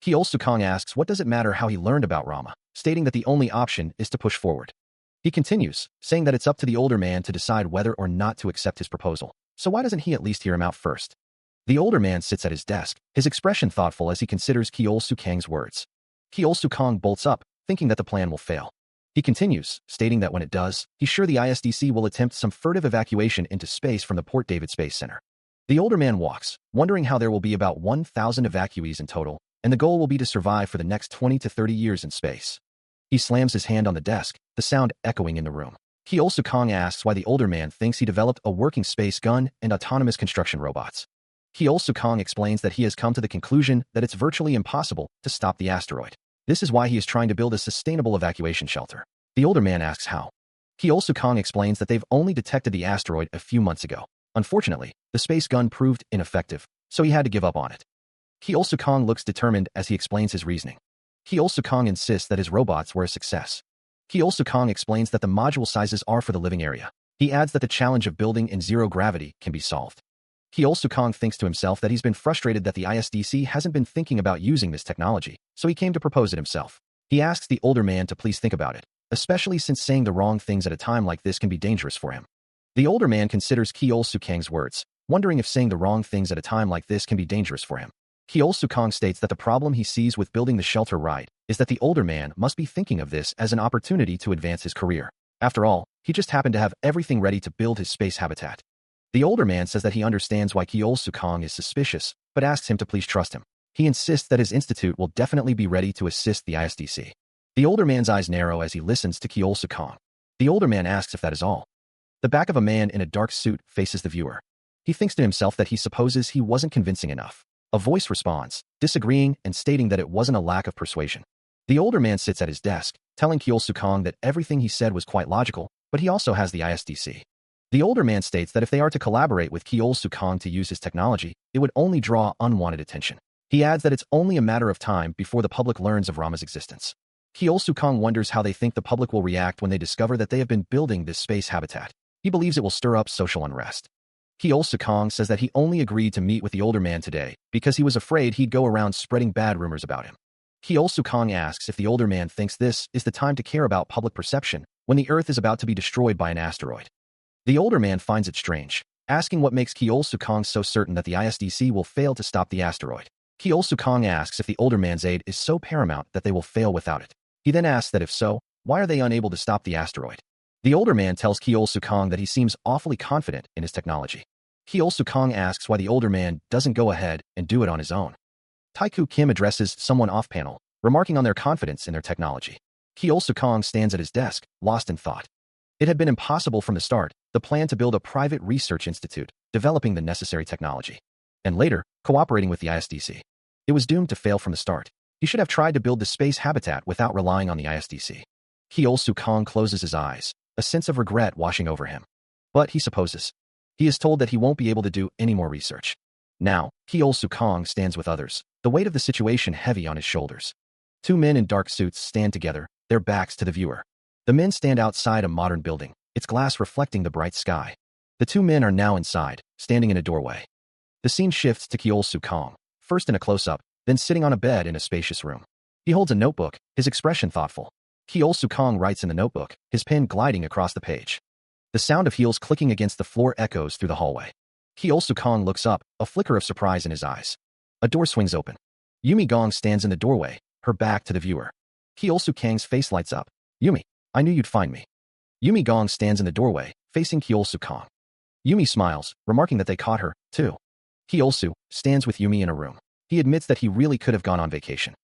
Keol Sukong asks what does it matter how he learned about Rama, stating that the only option is to push forward. He continues, saying that it's up to the older man to decide whether or not to accept his proposal, so why doesn't he at least hear him out first? The older man sits at his desk, his expression thoughtful as he considers Keol Sukong's words. Keol Sukong bolts up, thinking that the plan will fail. He continues, stating that when it does, he's sure the ISDC will attempt some furtive evacuation into space from the Port David Space Center. The older man walks, wondering how there will be about 1,000 evacuees in total, and the goal will be to survive for the next 20 to 30 years in space. He slams his hand on the desk, the sound echoing in the room. Keol Sukong asks why the older man thinks he developed a working space gun and autonomous construction robots. Keol Sukong explains that he has come to the conclusion that it's virtually impossible to stop the asteroid. This is why he is trying to build a sustainable evacuation shelter. The older man asks how. Keol Sukong explains that they've only detected the asteroid a few months ago. Unfortunately, the space gun proved ineffective, so he had to give up on it. Keol Sukong looks determined as he explains his reasoning. Keol Sukong insists that his robots were a success. Keol Sukong explains that the module sizes are for the living area. He adds that the challenge of building in zero gravity can be solved. Keol Sukong thinks to himself that he's been frustrated that the ISDC hasn't been thinking about using this technology, so he came to propose it himself. He asks the older man to please think about it, especially since saying the wrong things at a time like this can be dangerous for him. The older man considers Keol Sukong's words, wondering if saying the wrong things at a time like this can be dangerous for him. Keol Sukong states that the problem he sees with building the shelter right is that the older man must be thinking of this as an opportunity to advance his career. After all, he just happened to have everything ready to build his space habitat. The older man says that he understands why Keol Sukong is suspicious, but asks him to please trust him. He insists that his institute will definitely be ready to assist the ISDC. The older man's eyes narrow as he listens to Keol Sukong. The older man asks if that is all. The back of a man in a dark suit faces the viewer. He thinks to himself that he supposes he wasn't convincing enough. A voice responds, disagreeing and stating that it wasn't a lack of persuasion. The older man sits at his desk, telling Keol Sukong that everything he said was quite logical, but he also has the ISDC. The older man states that if they are to collaborate with Keol Sukong to use his technology, it would only draw unwanted attention. He adds that it's only a matter of time before the public learns of Rama's existence. Keol Sukong wonders how they think the public will react when they discover that they have been building this space habitat. He believes it will stir up social unrest. Keol Sukong says that he only agreed to meet with the older man today because he was afraid he'd go around spreading bad rumors about him. Keol Sukong asks if the older man thinks this is the time to care about public perception when the Earth is about to be destroyed by an asteroid. The older man finds it strange, asking what makes Keol Sukong so certain that the ISDC will fail to stop the asteroid. Keol Sukong asks if the older man's aid is so paramount that they will fail without it. He then asks that if so, why are they unable to stop the asteroid? The older man tells Keol Sukong that he seems awfully confident in his technology. Keol Sukong asks why the older man doesn't go ahead and do it on his own. Taiku Kim addresses someone off-panel, remarking on their confidence in their technology. Keol Sukong stands at his desk, lost in thought. It had been impossible from the start, the plan to build a private research institute, developing the necessary technology, and later, cooperating with the ISDC. It was doomed to fail from the start. He should have tried to build the space habitat without relying on the ISDC. Keol Sukong closes his eyes, a sense of regret washing over him. But he supposes. He is told that he won't be able to do any more research. Now, Keol Sukong stands with others, the weight of the situation heavy on his shoulders. Two men in dark suits stand together, their backs to the viewer. The men stand outside a modern building, its glass reflecting the bright sky. The two men are now inside, standing in a doorway. The scene shifts to Keol Sukong, first in a close-up, then sitting on a bed in a spacious room. He holds a notebook, his expression thoughtful. Keol Sukong writes in the notebook, his pen gliding across the page. The sound of heels clicking against the floor echoes through the hallway. Kyo-Soo Kang looks up, a flicker of surprise in his eyes. A door swings open. Yumi Gong stands in the doorway, her back to the viewer. Kyo-Soo Kang's face lights up. Yumi, I knew you'd find me. Yumi Gong stands in the doorway, facing Kyo-Soo Kang. Yumi smiles, remarking that they caught her, too. Kyo-Soo stands with Yumi in a room. He admits that he really could have gone on vacation.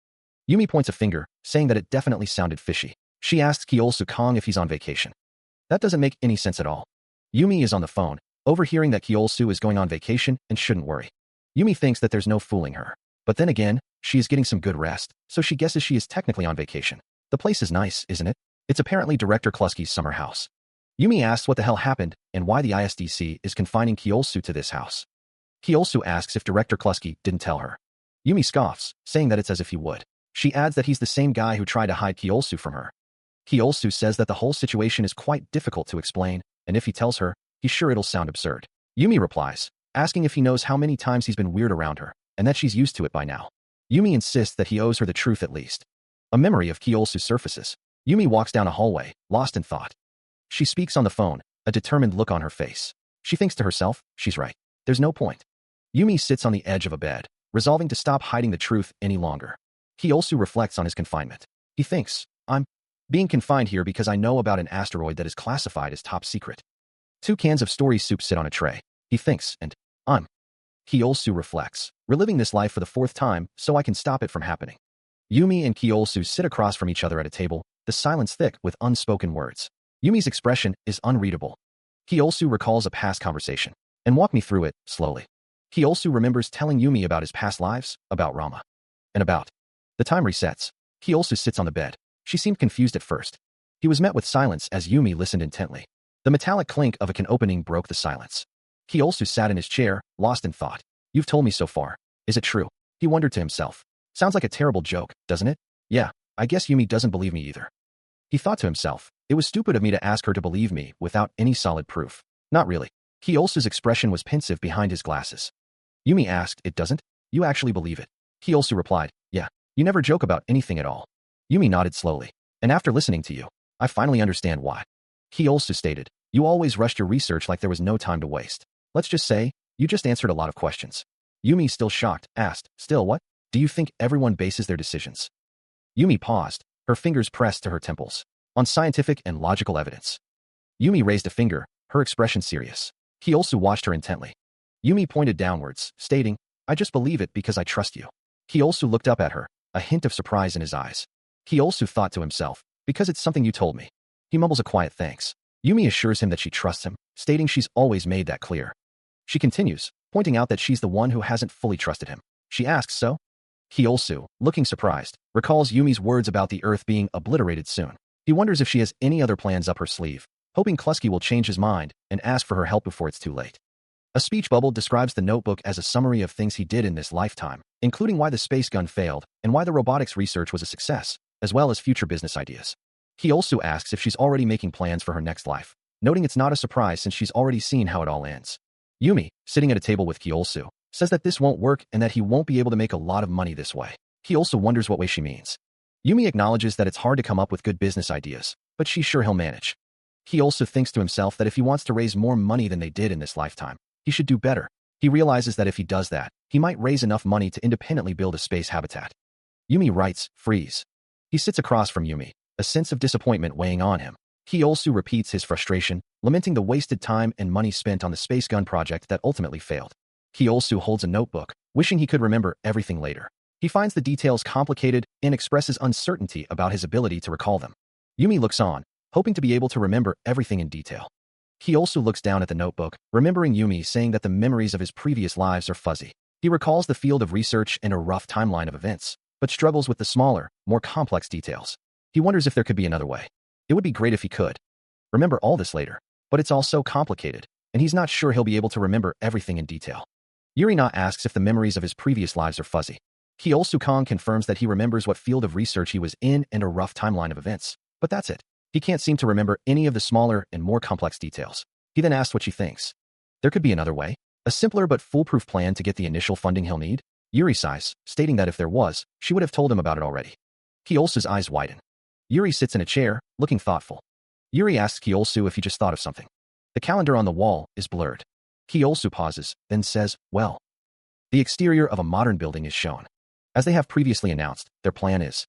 Yumi points a finger, saying that it definitely sounded fishy. She asks Kyo-Soo Kang if he's on vacation. That doesn't make any sense at all. Yumi is on the phone, overhearing that Kyo-Soo is going on vacation and shouldn't worry. Yumi thinks that there's no fooling her. But then again, she is getting some good rest, so she guesses she is technically on vacation. The place is nice, isn't it? It's apparently Director Klusky's summer house. Yumi asks what the hell happened and why the ISDC is confining Kyo-Soo to this house. Kyo-Soo asks if Director Klusky didn't tell her. Yumi scoffs, saying that it's as if he would. She adds that he's the same guy who tried to hide Kyo-Soo from her. Kyo-Soo says that the whole situation is quite difficult to explain, and if he tells her, he's sure it'll sound absurd. Yumi replies, asking if he knows how many times he's been weird around her, and that she's used to it by now. Yumi insists that he owes her the truth at least. A memory of Kyo-Soo surfaces. Yumi walks down a hallway, lost in thought. She speaks on the phone, a determined look on her face. She thinks to herself, she's right. There's no point. Yumi sits on the edge of a bed, resolving to stop hiding the truth any longer. Kyo-Soo reflects on his confinement. He thinks, I'm being confined here because I know about an asteroid that is classified as top secret. 2 cans of story soup sit on a tray. He thinks, and I'm. Kyo-Soo reflects, reliving this life for the 4th time so I can stop it from happening. Yumi and Kyo-Soo sit across from each other at a table, the silence thick with unspoken words. Yumi's expression is unreadable. Kyo-Soo recalls a past conversation, and walk me through it, slowly. Kyo-Soo remembers telling Yumi about his past lives, about Rama. And about. The time resets. Kyo-Soo sits on the bed. She seemed confused at first. He was met with silence as Yumi listened intently. The metallic clink of a can opening broke the silence. Kyo-Soo sat in his chair, lost in thought. You've told me so far. Is it true? He wondered to himself. Sounds like a terrible joke, doesn't it? Yeah, I guess Yumi doesn't believe me either. He thought to himself, it was stupid of me to ask her to believe me without any solid proof. Not really. Kyo-Soo's expression was pensive behind his glasses. Yumi asked, it doesn't? You actually believe it? Kyo-Soo replied, yeah. You never joke about anything at all. Yumi nodded slowly. And after listening to you, I finally understand why. Kyo-Soo stated, you always rushed your research like there was no time to waste. Let's just say, you just answered a lot of questions. Yumi, still shocked, asked, still what? Do you think everyone bases their decisions? Yumi paused, her fingers pressed to her temples. On scientific and logical evidence. Yumi raised a finger, her expression serious. Kyo-Soo watched her intently. Yumi pointed downwards, stating, I just believe it because I trust you. Kyo-Soo looked up at her, a hint of surprise in his eyes. Kyo-Soo thought to himself, because it's something you told me. He mumbles a quiet thanks. Yumi assures him that she trusts him, stating she's always made that clear. She continues, pointing out that she's the one who hasn't fully trusted him. She asks so? Kyo-Soo, looking surprised, recalls Yumi's words about the Earth being obliterated soon. He wonders if she has any other plans up her sleeve, hoping Klusky will change his mind and ask for her help before it's too late. A speech bubble describes the notebook as a summary of things he did in this lifetime, including why the space gun failed and why the robotics research was a success, as well as future business ideas. Kyo-Soo asks if she's already making plans for her next life, noting it's not a surprise since she's already seen how it all ends. Yumi, sitting at a table with Kyo-Soo, says that this won't work and that he won't be able to make a lot of money this way. Kyo-Soo wonders what way she means. Yumi acknowledges that it's hard to come up with good business ideas, but she's sure he'll manage. Kyo-Soo thinks to himself that if he wants to raise more money than they did in this lifetime, he should do better. He realizes that if he does that, he might raise enough money to independently build a space habitat. Yumi writes, freeze. He sits across from Yumi, a sense of disappointment weighing on him. Kyo-Soo repeats his frustration, lamenting the wasted time and money spent on the space gun project that ultimately failed. Kyo-Soo holds a notebook, wishing he could remember everything later. He finds the details complicated and expresses uncertainty about his ability to recall them. Yumi looks on, hoping to be able to remember everything in detail. Kyo-Soo looks down at the notebook, remembering Yumi saying that the memories of his previous lives are fuzzy. He recalls the field of research and a rough timeline of events, but struggles with the smaller, more complex details. He wonders if there could be another way. It would be great if he could remember all this later, but it's all so complicated, and he's not sure he'll be able to remember everything in detail. Yuri-na asks if the memories of his previous lives are fuzzy. Kyo-Soo Kang confirms that he remembers what field of research he was in and a rough timeline of events, but that's it. He can't seem to remember any of the smaller and more complex details. He then asks what she thinks. There could be another way, a simpler but foolproof plan to get the initial funding he'll need. Yuri sighs, stating that if there was, she would have told him about it already. Kyo-Soo's eyes widen. Yuri sits in a chair, looking thoughtful. Yuri asks Kyo-Soo if he just thought of something. The calendar on the wall is blurred. Kyosu pauses, then says, well. The exterior of a modern building is shown. As they have previously announced, their plan is.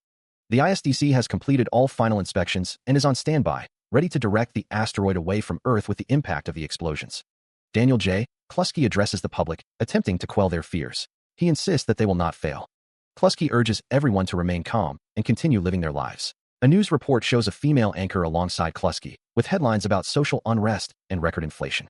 The ISDC has completed all final inspections and is on standby, ready to direct the asteroid away from Earth with the impact of the explosions. Daniel J. Kluski addresses the public, attempting to quell their fears. He insists that they will not fail. Kluski urges everyone to remain calm and continue living their lives. A news report shows a female anchor alongside Kluski, with headlines about social unrest and record inflation.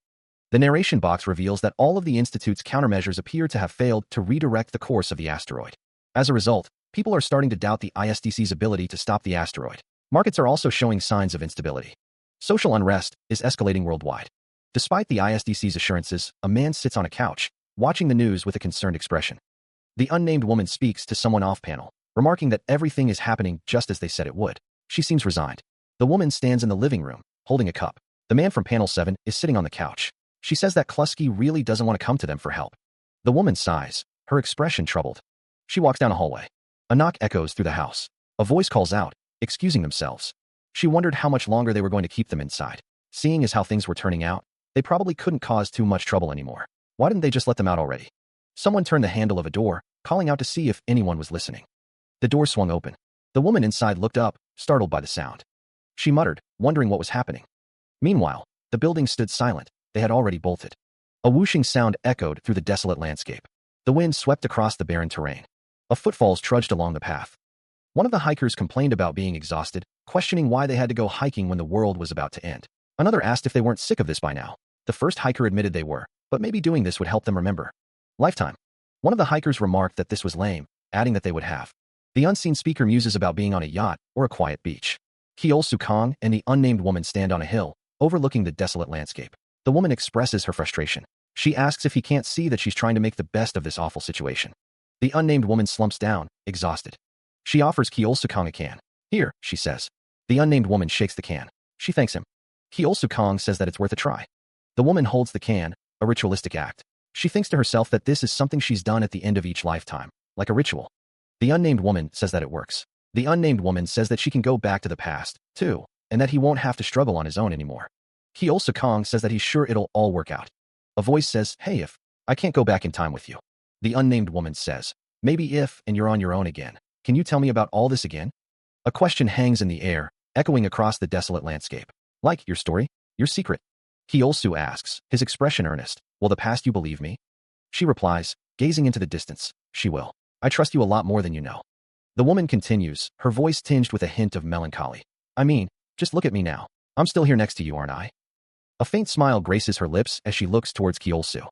The narration box reveals that all of the Institute's countermeasures appear to have failed to redirect the course of the asteroid. As a result, people are starting to doubt the ISDC's ability to stop the asteroid. Markets are also showing signs of instability. Social unrest is escalating worldwide. Despite the ISDC's assurances, a man sits on a couch, watching the news with a concerned expression. The unnamed woman speaks to someone off-panel, remarking that everything is happening just as they said it would. She seems resigned. The woman stands in the living room, holding a cup. The man from panel 7 is sitting on the couch. She says that Kluski really doesn't want to come to them for help. The woman sighs, her expression troubled. She walks down a hallway. A knock echoes through the house. A voice calls out, excusing themselves. She wondered how much longer they were going to keep them inside. Seeing as how things were turning out, they probably couldn't cause too much trouble anymore. Why didn't they just let them out already? Someone turned the handle of a door, calling out to see if anyone was listening. The door swung open. The woman inside looked up, startled by the sound. She muttered, wondering what was happening. Meanwhile, the building stood silent. They had already bolted. A whooshing sound echoed through the desolate landscape. The wind swept across the barren terrain. A footfalls trudged along the path. One of the hikers complained about being exhausted, questioning why they had to go hiking when the world was about to end. Another asked if they weren't sick of this by now. The first hiker admitted they were, but maybe doing this would help them remember. Lifetime. One of the hikers remarked that this was lame, adding that they would have. The unseen speaker muses about being on a yacht or a quiet beach. Kyosu Kong and the unnamed woman stand on a hill, overlooking the desolate landscape. The woman expresses her frustration. She asks if he can't see that she's trying to make the best of this awful situation. The unnamed woman slumps down, exhausted. She offers Kyosu Kong a can. Here, she says. The unnamed woman shakes the can. She thanks him. Kyosu Kong says that it's worth a try. The woman holds the can, a ritualistic act. She thinks to herself that this is something she's done at the end of each lifetime, like a ritual. The unnamed woman says that it works. The unnamed woman says that she can go back to the past, too, and that he won't have to struggle on his own anymore. Kyosu Kong says that he's sure it'll all work out. A voice says, hey, if I can't go back in time with you. The unnamed woman says, maybe if, and you're on your own again. Can you tell me about all this again? A question hangs in the air, echoing across the desolate landscape. Like, your story? Your secret? Kyosu asks, his expression earnest. Will the past you believe me? She replies, gazing into the distance. She will. I trust you a lot more than you know. The woman continues, her voice tinged with a hint of melancholy. I mean, just look at me now. I'm still here next to you, aren't I? A faint smile graces her lips as she looks towards Kyosu.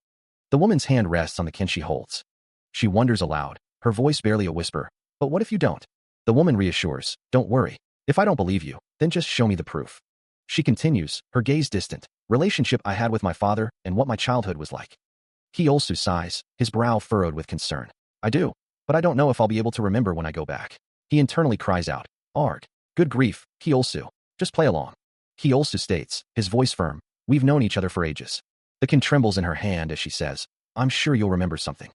The woman's hand rests on the kin she holds. She wonders aloud, her voice barely a whisper. But what if you don't? The woman reassures, don't worry. If I don't believe you, then just show me the proof. She continues, her gaze distant, relationship I had with my father and what my childhood was like. Kyosu sighs, his brow furrowed with concern. I do, but I don't know if I'll be able to remember when I go back. He internally cries out, Arg. Good grief, Kyosu. Just play along. Kyosu states, his voice firm, we've known each other for ages. The kin trembles in her hand as she says, I'm sure you'll remember something.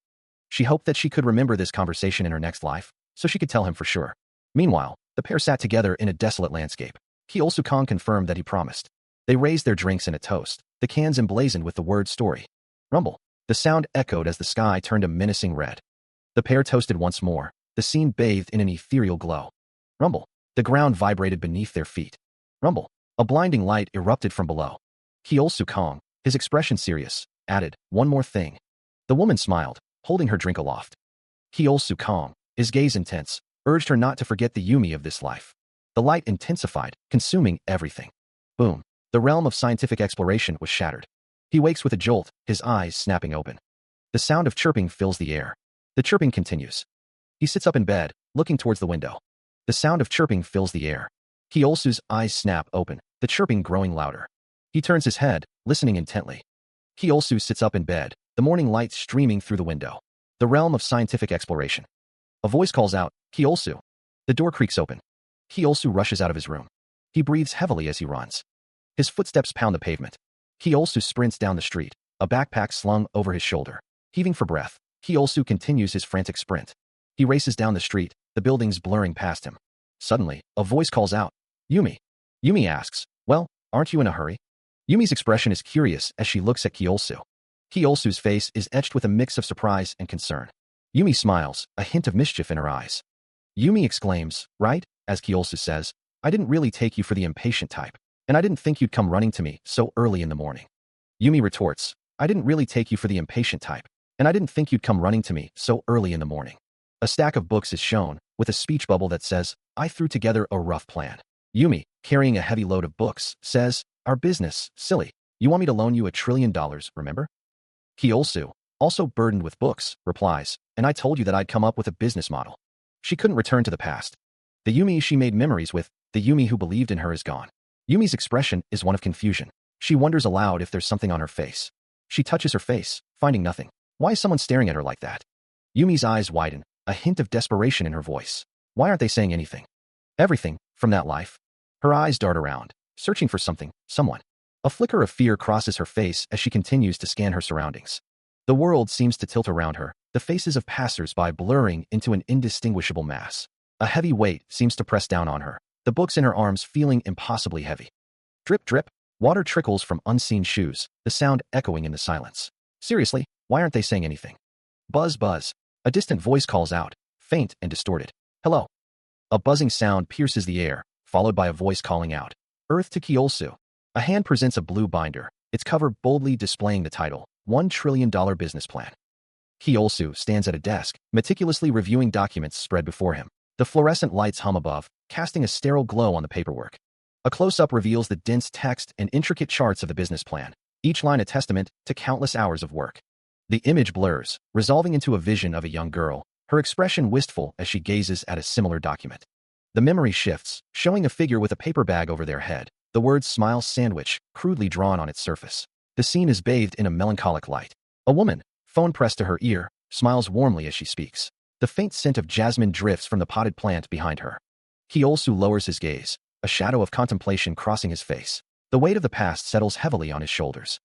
She hoped that she could remember this conversation in her next life, so she could tell him for sure. Meanwhile, the pair sat together in a desolate landscape. Kyosu Kong confirmed that he promised. They raised their drinks in a toast, the cans emblazoned with the word story. Rumble. The sound echoed as the sky turned a menacing red. The pair toasted once more, the scene bathed in an ethereal glow. Rumble. The ground vibrated beneath their feet. Rumble. A blinding light erupted from below. Kyosu Kong, his expression serious, added, one more thing. The woman smiled, holding her drink aloft. Kyosu Kong, his gaze intense, urged her not to forget the Yumi of this life. The light intensified, consuming everything. Boom. The realm of scientific exploration was shattered. He wakes with a jolt, his eyes snapping open. The sound of chirping fills the air. The chirping continues. He sits up in bed, looking towards the window. The sound of chirping fills the air. Kyosu's eyes snap open, the chirping growing louder. He turns his head, listening intently. Kyosu sits up in bed, the morning light streaming through the window. The realm of scientific exploration. A voice calls out, Kyosu. The door creaks open. Kyosu rushes out of his room. He breathes heavily as he runs. His footsteps pound the pavement. Kyosu sprints down the street, a backpack slung over his shoulder. Heaving for breath, Kyosu continues his frantic sprint. He races down the street, the buildings blurring past him. Suddenly, a voice calls out, Yumi. Yumi asks, well, aren't you in a hurry? Yumi's expression is curious as she looks at Kyosu. Kyosu's face is etched with a mix of surprise and concern. Yumi smiles, a hint of mischief in her eyes. Yumi exclaims, right, as Kyosu says, I didn't really take you for the impatient type, and I didn't think you'd come running to me so early in the morning. Yumi retorts, I didn't really take you for the impatient type, and I didn't think you'd come running to me so early in the morning. A stack of books is shown, with a speech bubble that says, I threw together a rough plan. Yumi, carrying a heavy load of books, says, our business, silly. You want me to loan you $1 trillion, remember? Kyosu, also burdened with books, replies, and I told you that I'd come up with a business model. She couldn't return to the past. The Yumi she made memories with, the Yumi who believed in her is gone. Yumi's expression is one of confusion. She wonders aloud if there's something on her face. She touches her face, finding nothing. Why is someone staring at her like that? Yumi's eyes widen, a hint of desperation in her voice. Why aren't they saying anything? Everything, from that life. Her eyes dart around, searching for something, someone. A flicker of fear crosses her face as she continues to scan her surroundings. The world seems to tilt around her, the faces of passers-by blurring into an indistinguishable mass. A heavy weight seems to press down on her, the books in her arms feeling impossibly heavy. Drip, drip, water trickles from unseen shoes, the sound echoing in the silence. Seriously, why aren't they saying anything? Buzz, buzz. A distant voice calls out, faint and distorted. Hello. A buzzing sound pierces the air, followed by a voice calling out, Earth to Kyosu. A hand presents a blue binder, its cover boldly displaying the title, $1 trillion business plan. Kyosu stands at a desk, meticulously reviewing documents spread before him. The fluorescent lights hum above, casting a sterile glow on the paperwork. A close-up reveals the dense text and intricate charts of the business plan, each line a testament to countless hours of work. The image blurs, resolving into a vision of a young girl, her expression wistful as she gazes at a similar document. The memory shifts, showing a figure with a paper bag over their head, the words smile sandwich, crudely drawn on its surface. The scene is bathed in a melancholic light. A woman, phone pressed to her ear, smiles warmly as she speaks. The faint scent of jasmine drifts from the potted plant behind her. Kyosu lowers his gaze, a shadow of contemplation crossing his face. The weight of the past settles heavily on his shoulders.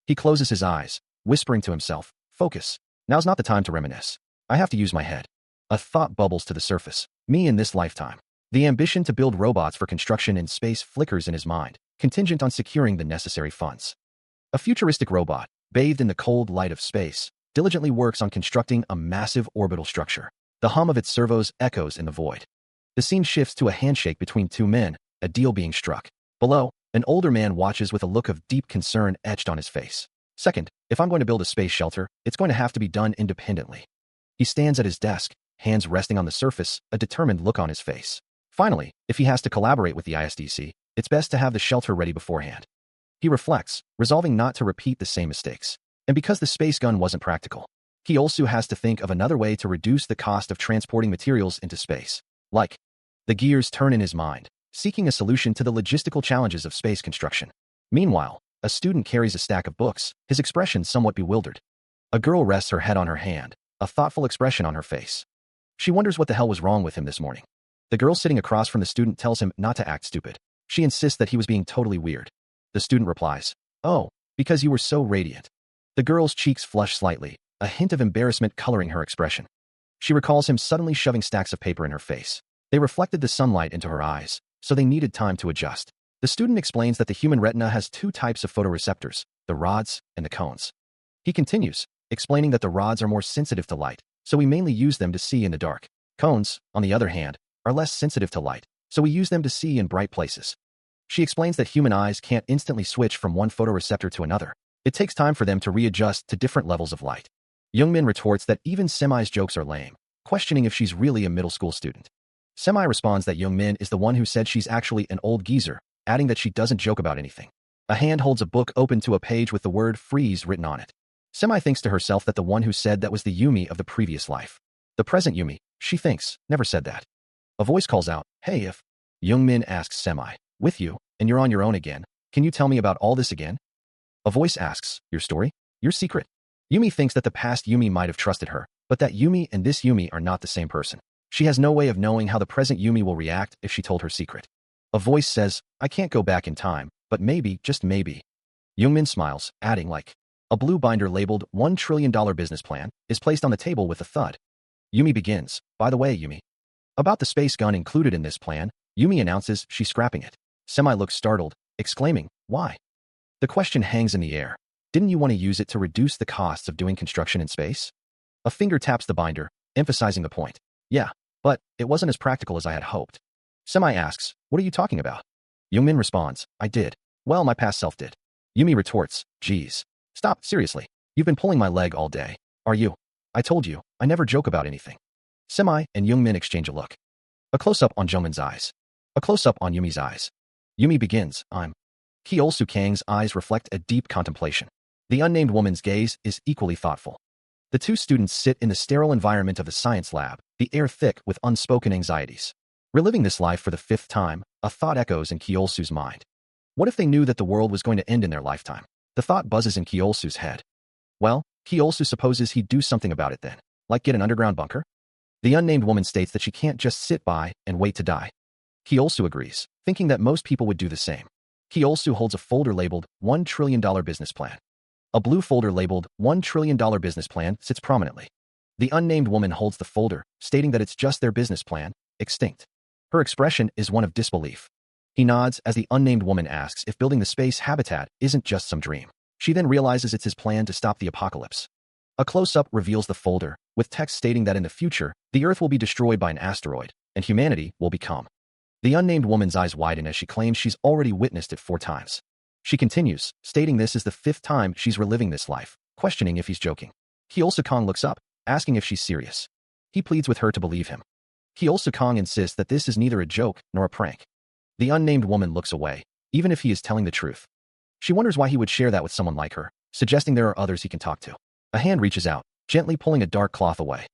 He closes his eyes, whispering to himself, focus. Now's not the time to reminisce. I have to use my head. A thought bubbles to the surface. Me in this lifetime. The ambition to build robots for construction in space flickers in his mind, contingent on securing the necessary funds. A futuristic robot, bathed in the cold light of space, diligently works on constructing a massive orbital structure. The hum of its servos echoes in the void. The scene shifts to a handshake between two men, a deal being struck. Below, an older man watches with a look of deep concern etched on his face. Second, if I'm going to build a space shelter, it's going to have to be done independently. He stands at his desk, hands resting on the surface, a determined look on his face. Finally, if he has to collaborate with the ISDC, it's best to have the shelter ready beforehand. He reflects, resolving not to repeat the same mistakes. And because the space gun wasn't practical, he also has to think of another way to reduce the cost of transporting materials into space. Like, the gears turn in his mind, seeking a solution to the logistical challenges of space construction. Meanwhile, a student carries a stack of books, his expression somewhat bewildered. A girl rests her head on her hand, a thoughtful expression on her face. She wonders what the hell was wrong with him this morning. The girl sitting across from the student tells him not to act stupid. She insists that he was being totally weird. The student replies, oh, because you were so radiant. The girl's cheeks flush slightly, a hint of embarrassment coloring her expression. She recalls him suddenly shoving stacks of paper in her face. They reflected the sunlight into her eyes, so they needed time to adjust. The student explains that the human retina has two types of photoreceptors, the rods and the cones. He continues, explaining that the rods are more sensitive to light, so we mainly use them to see in the dark. Cones, on the other hand, are less sensitive to light, so we use them to see in bright places. She explains that human eyes can't instantly switch from one photoreceptor to another. It takes time for them to readjust to different levels of light. Youngmin retorts that even Semi's jokes are lame, questioning if she's really a middle school student. Semi responds that Youngmin is the one who said she's actually an old geezer, adding that she doesn't joke about anything. A hand holds a book open to a page with the word freeze written on it. Semi thinks to herself that the one who said that was the Yumi of the previous life. The present Yumi, she thinks, never said that. A voice calls out, hey, if Youngmin asks Semi, with you, and you're on your own again, can you tell me about all this again? A voice asks, your story? Your secret? Yumi thinks that the past Yumi might have trusted her, but that Yumi and this Yumi are not the same person. She has no way of knowing how the present Yumi will react if she told her secret. A voice says, I can't go back in time, but maybe, just maybe. Youngmin smiles, adding like, a blue binder labeled $1 trillion business plan is placed on the table with a thud. Yumi begins, by the way, Yumi. About the space gun included in this plan, Yumi announces she's scrapping it. Semi looks startled, exclaiming, why? The question hangs in the air. Didn't you want to use it to reduce the costs of doing construction in space? A finger taps the binder, emphasizing the point. Yeah, but it wasn't as practical as I had hoped. Semi asks, what are you talking about? Youngmin responds, I did. Well, my past self did. Yumi retorts, geez. Stop, seriously. You've been pulling my leg all day. Are you? I told you, I never joke about anything. Semi and Youngmin exchange a look. A close-up on Jungmin's eyes. A close-up on Yumi's eyes. Yumi begins, I'm. Kyeol-soo Kang's eyes reflect a deep contemplation. The unnamed woman's gaze is equally thoughtful. The two students sit in the sterile environment of the science lab, the air thick with unspoken anxieties. Reliving this life for the 5th time, a thought echoes in Kyeol-soo's mind. What if they knew that the world was going to end in their lifetime? The thought buzzes in Kyeol-soo's head. Well, Kyeol-soo supposes he'd do something about it then, like get an underground bunker? The unnamed woman states that she can't just sit by and wait to die. Kyeol-soo agrees, thinking that most people would do the same. Kyeol-soo holds a folder labeled $1 trillion business plan. A blue folder labeled $1 trillion business plan sits prominently. The unnamed woman holds the folder, stating that it's just their business plan, extinct. Her expression is one of disbelief. He nods as the unnamed woman asks if building the space habitat isn't just some dream. She then realizes it's his plan to stop the apocalypse. A close-up reveals the folder, with text stating that in the future, the Earth will be destroyed by an asteroid, and humanity will become. The unnamed woman's eyes widen as she claims she's already witnessed it 4 times. She continues, stating this is the 5th time she's reliving this life, questioning if he's joking. Kyeol-soo Kang looks up, asking if she's serious. He pleads with her to believe him. Kyeol-soo Kang insists that this is neither a joke nor a prank. The unnamed woman looks away, even if he is telling the truth. She wonders why he would share that with someone like her, suggesting there are others he can talk to. A hand reaches out, gently pulling a dark cloth away.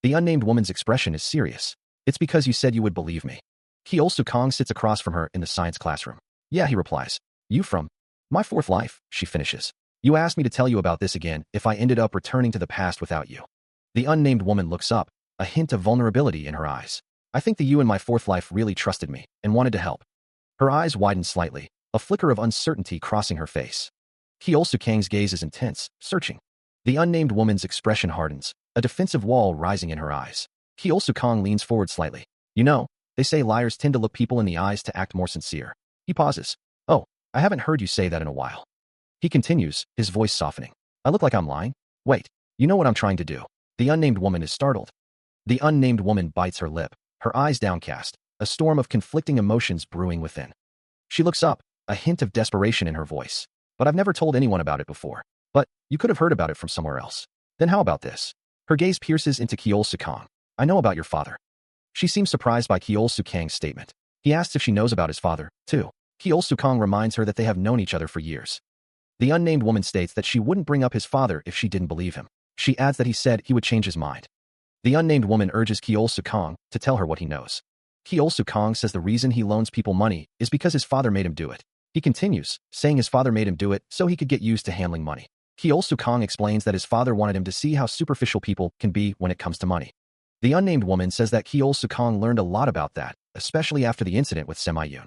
The unnamed woman's expression is serious. It's because you said you would believe me. Kyeol-soo Kang sits across from her in the science classroom. Yeah, he replies. You from? My 4th life, she finishes. You asked me to tell you about this again if I ended up returning to the past without you. The unnamed woman looks up, a hint of vulnerability in her eyes. I think that you in my 4th life really trusted me and wanted to help. Her eyes widen slightly, a flicker of uncertainty crossing her face. Kyeol-soo Kang's gaze is intense, searching. The unnamed woman's expression hardens, a defensive wall rising in her eyes. Kyeol-soo Kang leans forward slightly. You know, they say liars tend to look people in the eyes to act more sincere. He pauses. Oh, I haven't heard you say that in a while. He continues, his voice softening. I look like I'm lying? Wait, you know what I'm trying to do. The unnamed woman is startled. The unnamed woman bites her lip, her eyes downcast, a storm of conflicting emotions brewing within. She looks up, a hint of desperation in her voice. But I've never told anyone about it before. But you could have heard about it from somewhere else. Then how about this? Her gaze pierces into Kyeol-soo Kang. I know about your father. She seems surprised by Kyeol-soo Kang's statement. He asks if she knows about his father, too. Kyeol-soo Kang reminds her that they have known each other for years. The unnamed woman states that she wouldn't bring up his father if she didn't believe him. She adds that he said he would change his mind. The unnamed woman urges Kyeol-soo Kang to tell her what he knows. Kyeol-soo Kang says the reason he loans people money is because his father made him do it. He continues, saying his father made him do it so he could get used to handling money. Kyeol-soo Kang explains that his father wanted him to see how superficial people can be when it comes to money. The unnamed woman says that Kyeol-soo Kang learned a lot about that, especially after the incident with Semi-yoon.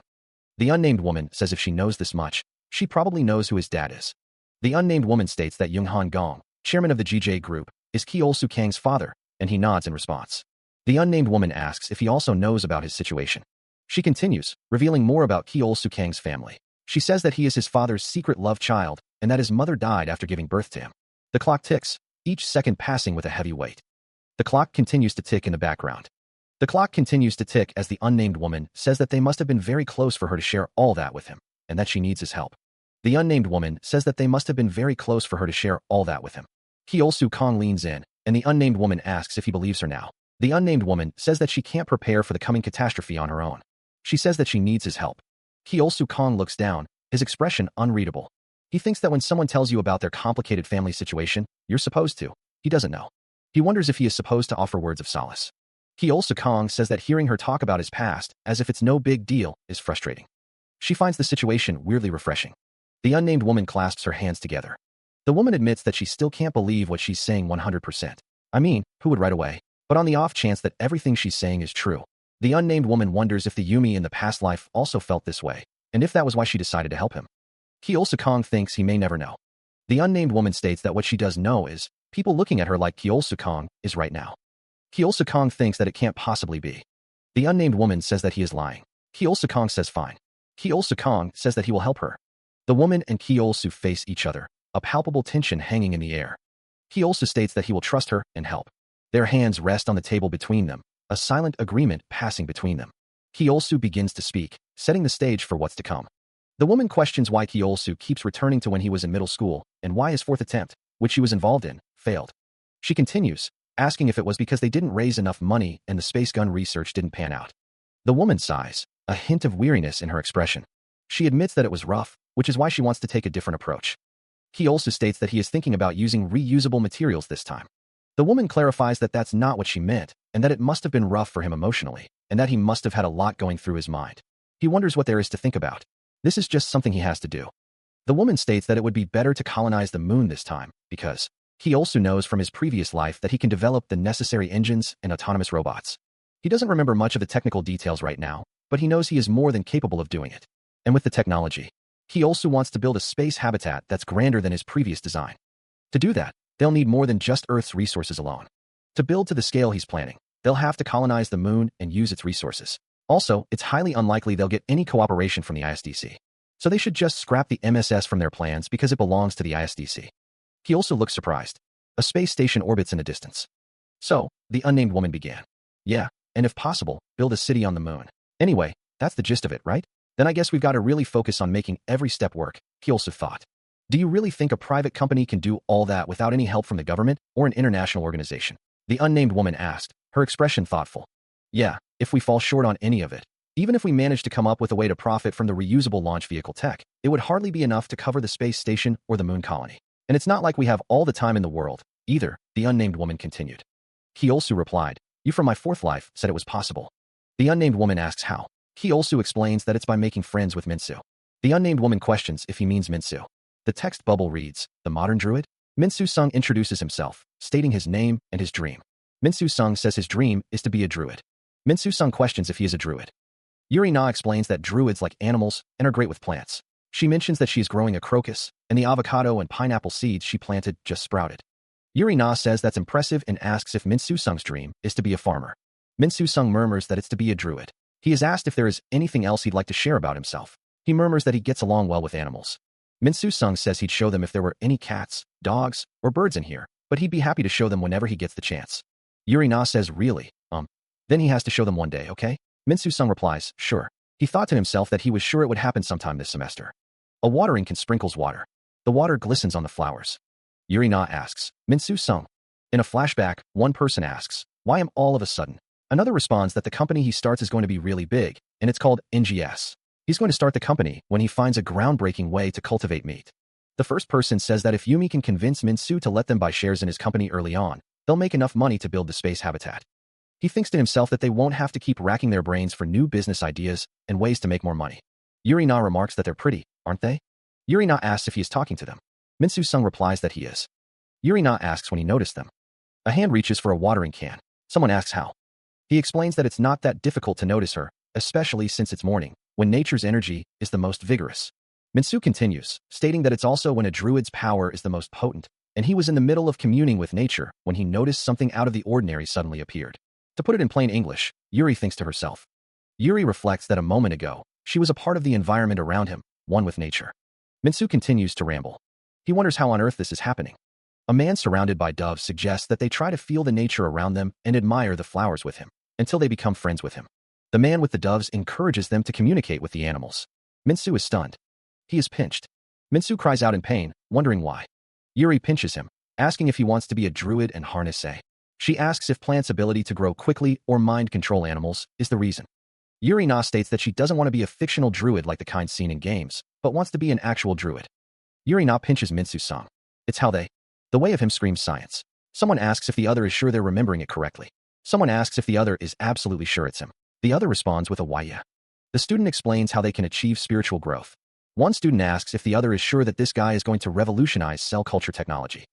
The unnamed woman says if she knows this much, she probably knows who his dad is. The unnamed woman states that Young-han Gong, chairman of the GJ Group, is Kyeol-soo Kang's father, and he nods in response. The unnamed woman asks if he also knows about his situation. She continues, revealing more about Kyeol-soo Kang's family. She says that he is his father's secret love child and that his mother died after giving birth to him. The clock ticks, each second passing with a heavy weight. The clock continues to tick in the background. The clock continues to tick as the unnamed woman says that they must have been very close for her to share all that with him, and that she needs his help. The unnamed woman says that they must have been very close for her to share all that with him. Kyeol-soo Kang leans in, and the unnamed woman asks if he believes her now. The unnamed woman says that she can't prepare for the coming catastrophe on her own. She says that she needs his help. Kyeol-soo Kang looks down, his expression unreadable. He thinks that when someone tells you about their complicated family situation, you're supposed to. He doesn't know. He wonders if he is supposed to offer words of solace. Kyeol-soo Kang says that hearing her talk about his past, as if it's no big deal, is frustrating. She finds the situation weirdly refreshing. The unnamed woman clasps her hands together. The woman admits that she still can't believe what she's saying 100%. I mean, who would right away? But on the off chance that everything she's saying is true. The unnamed woman wonders if the Yumi in the past life also felt this way, and if that was why she decided to help him. Kyeol-soo Kang thinks he may never know. The unnamed woman states that what she does know is, people looking at her like Kyeol-soo Kang is right now. Kyeol-soo Kang thinks that it can't possibly be. The unnamed woman says that he is lying. Kyeol-soo Kang says fine. Kyeol-soo Kang says that he will help her. The woman and Ki-Olsu face each other, a palpable tension hanging in the air. Ki-Olsu states that he will trust her and help. Their hands rest on the table between them, a silent agreement passing between them. Ki-Olsu begins to speak, setting the stage for what's to come. The woman questions why Ki-Olsu keeps returning to when he was in middle school and why his fourth attempt, which he was involved in, failed. She continues, asking if it was because they didn't raise enough money and the space gun research didn't pan out. The woman sighs, a hint of weariness in her expression. She admits that it was rough, which is why she wants to take a different approach. Ki-Olsu states that he is thinking about using reusable materials this time. The woman clarifies that that's not what she meant, and that it must have been rough for him emotionally, and that he must have had a lot going through his mind. He wonders what there is to think about. This is just something he has to do. The woman states that it would be better to colonize the moon this time, because Ki-Olsu knows from his previous life that he can develop the necessary engines and autonomous robots. He doesn't remember much of the technical details right now, but he knows he is more than capable of doing it. And with the technology, Ki-Olsu wants to build a space habitat that's grander than his previous design. To do that, they'll need more than just Earth's resources alone. To build to the scale he's planning, they'll have to colonize the moon and use its resources. Also, it's highly unlikely they'll get any cooperation from the ISDC. So they should just scrap the MSS from their plans because it belongs to the ISDC. Ki-Olsu looks surprised. A space station orbits in the distance. So, the unnamed woman began. Yeah, and if possible, build a city on the moon. Anyway, that's the gist of it, right? Then I guess we've got to really focus on making every step work, Ki-Olsu thought. Do you really think a private company can do all that without any help from the government or an international organization? The unnamed woman asked, her expression thoughtful. Yeah, if we fall short on any of it. Even if we manage to come up with a way to profit from the reusable launch vehicle tech, it would hardly be enough to cover the space station or the moon colony. And it's not like we have all the time in the world, either, the unnamed woman continued. Ki-Olsu replied, you from my fourth life said it was possible. The unnamed woman asks how. Ki-Olsu explains that it's by making friends with Minsu. The unnamed woman questions if he means Minsu. The text bubble reads, the modern druid? Minsu Sung introduces himself, stating his name and his dream. Minsu Sung says his dream is to be a druid. Minsu Sung questions if he is a druid. Yuri Na explains that druids like animals and are great with plants. She mentions that she is growing a crocus, and the avocado and pineapple seeds she planted just sprouted. Yuri Na says that's impressive and asks if Minsu Sung's dream is to be a farmer. Minsu Sung murmurs that it's to be a druid. He is asked if there is anything else he'd like to share about himself. He murmurs that he gets along well with animals. Minsu Sung says he'd show them if there were any cats, dogs, or birds in here, but he'd be happy to show them whenever he gets the chance. Yuri Na says, really? Then he has to show them one day, okay? Minsu Sung replies, sure. He thought to himself that he was sure it would happen sometime this semester. A watering can sprinkles water. The water glistens on the flowers. Yuri Na asks, Minsu Sung. In a flashback, one person asks, why am all of a sudden? Another responds that the company he starts is going to be really big, and it's called NGS. He's going to start the company when he finds a groundbreaking way to cultivate meat. The first person says that if Yumi can convince Minsu to let them buy shares in his company early on, they'll make enough money to build the space habitat. He thinks to himself that they won't have to keep racking their brains for new business ideas and ways to make more money. Yuri Na remarks that they're pretty, aren't they? Yuri Na asks if he is talking to them. Minsu Sung replies that he is. Yuri Na asks when he noticed them. A hand reaches for a watering can. Someone asks how. He explains that it's not that difficult to notice her, especially since it's morning, when nature's energy is the most vigorous. Minsu continues, stating that it's also when a druid's power is the most potent, and he was in the middle of communing with nature when he noticed something out of the ordinary suddenly appeared. To put it in plain English, Yuri thinks to herself. Yuri reflects that a moment ago, she was a part of the environment around him, one with nature. Minsu continues to ramble. He wonders how on earth this is happening. A man surrounded by doves suggests that they try to feel the nature around them and admire the flowers with him, until they become friends with him. The man with the doves encourages them to communicate with the animals. Minsu is stunned. He is pinched. Minsu cries out in pain, wondering why. Yuri pinches him, asking if he wants to be a druid and harness a. She asks if plants' ability to grow quickly or mind control animals is the reason. Yuri Na states that she doesn't want to be a fictional druid like the kind seen in games, but wants to be an actual druid. Yuri Na pinches Minsu Sung. It's how they. The way of him screams science. Someone asks if the other is sure they're remembering it correctly. Someone asks if the other is absolutely sure it's him. The other responds with a why yeah. The student explains how they can achieve spiritual growth. One student asks if the other is sure that this guy is going to revolutionize cell culture technology.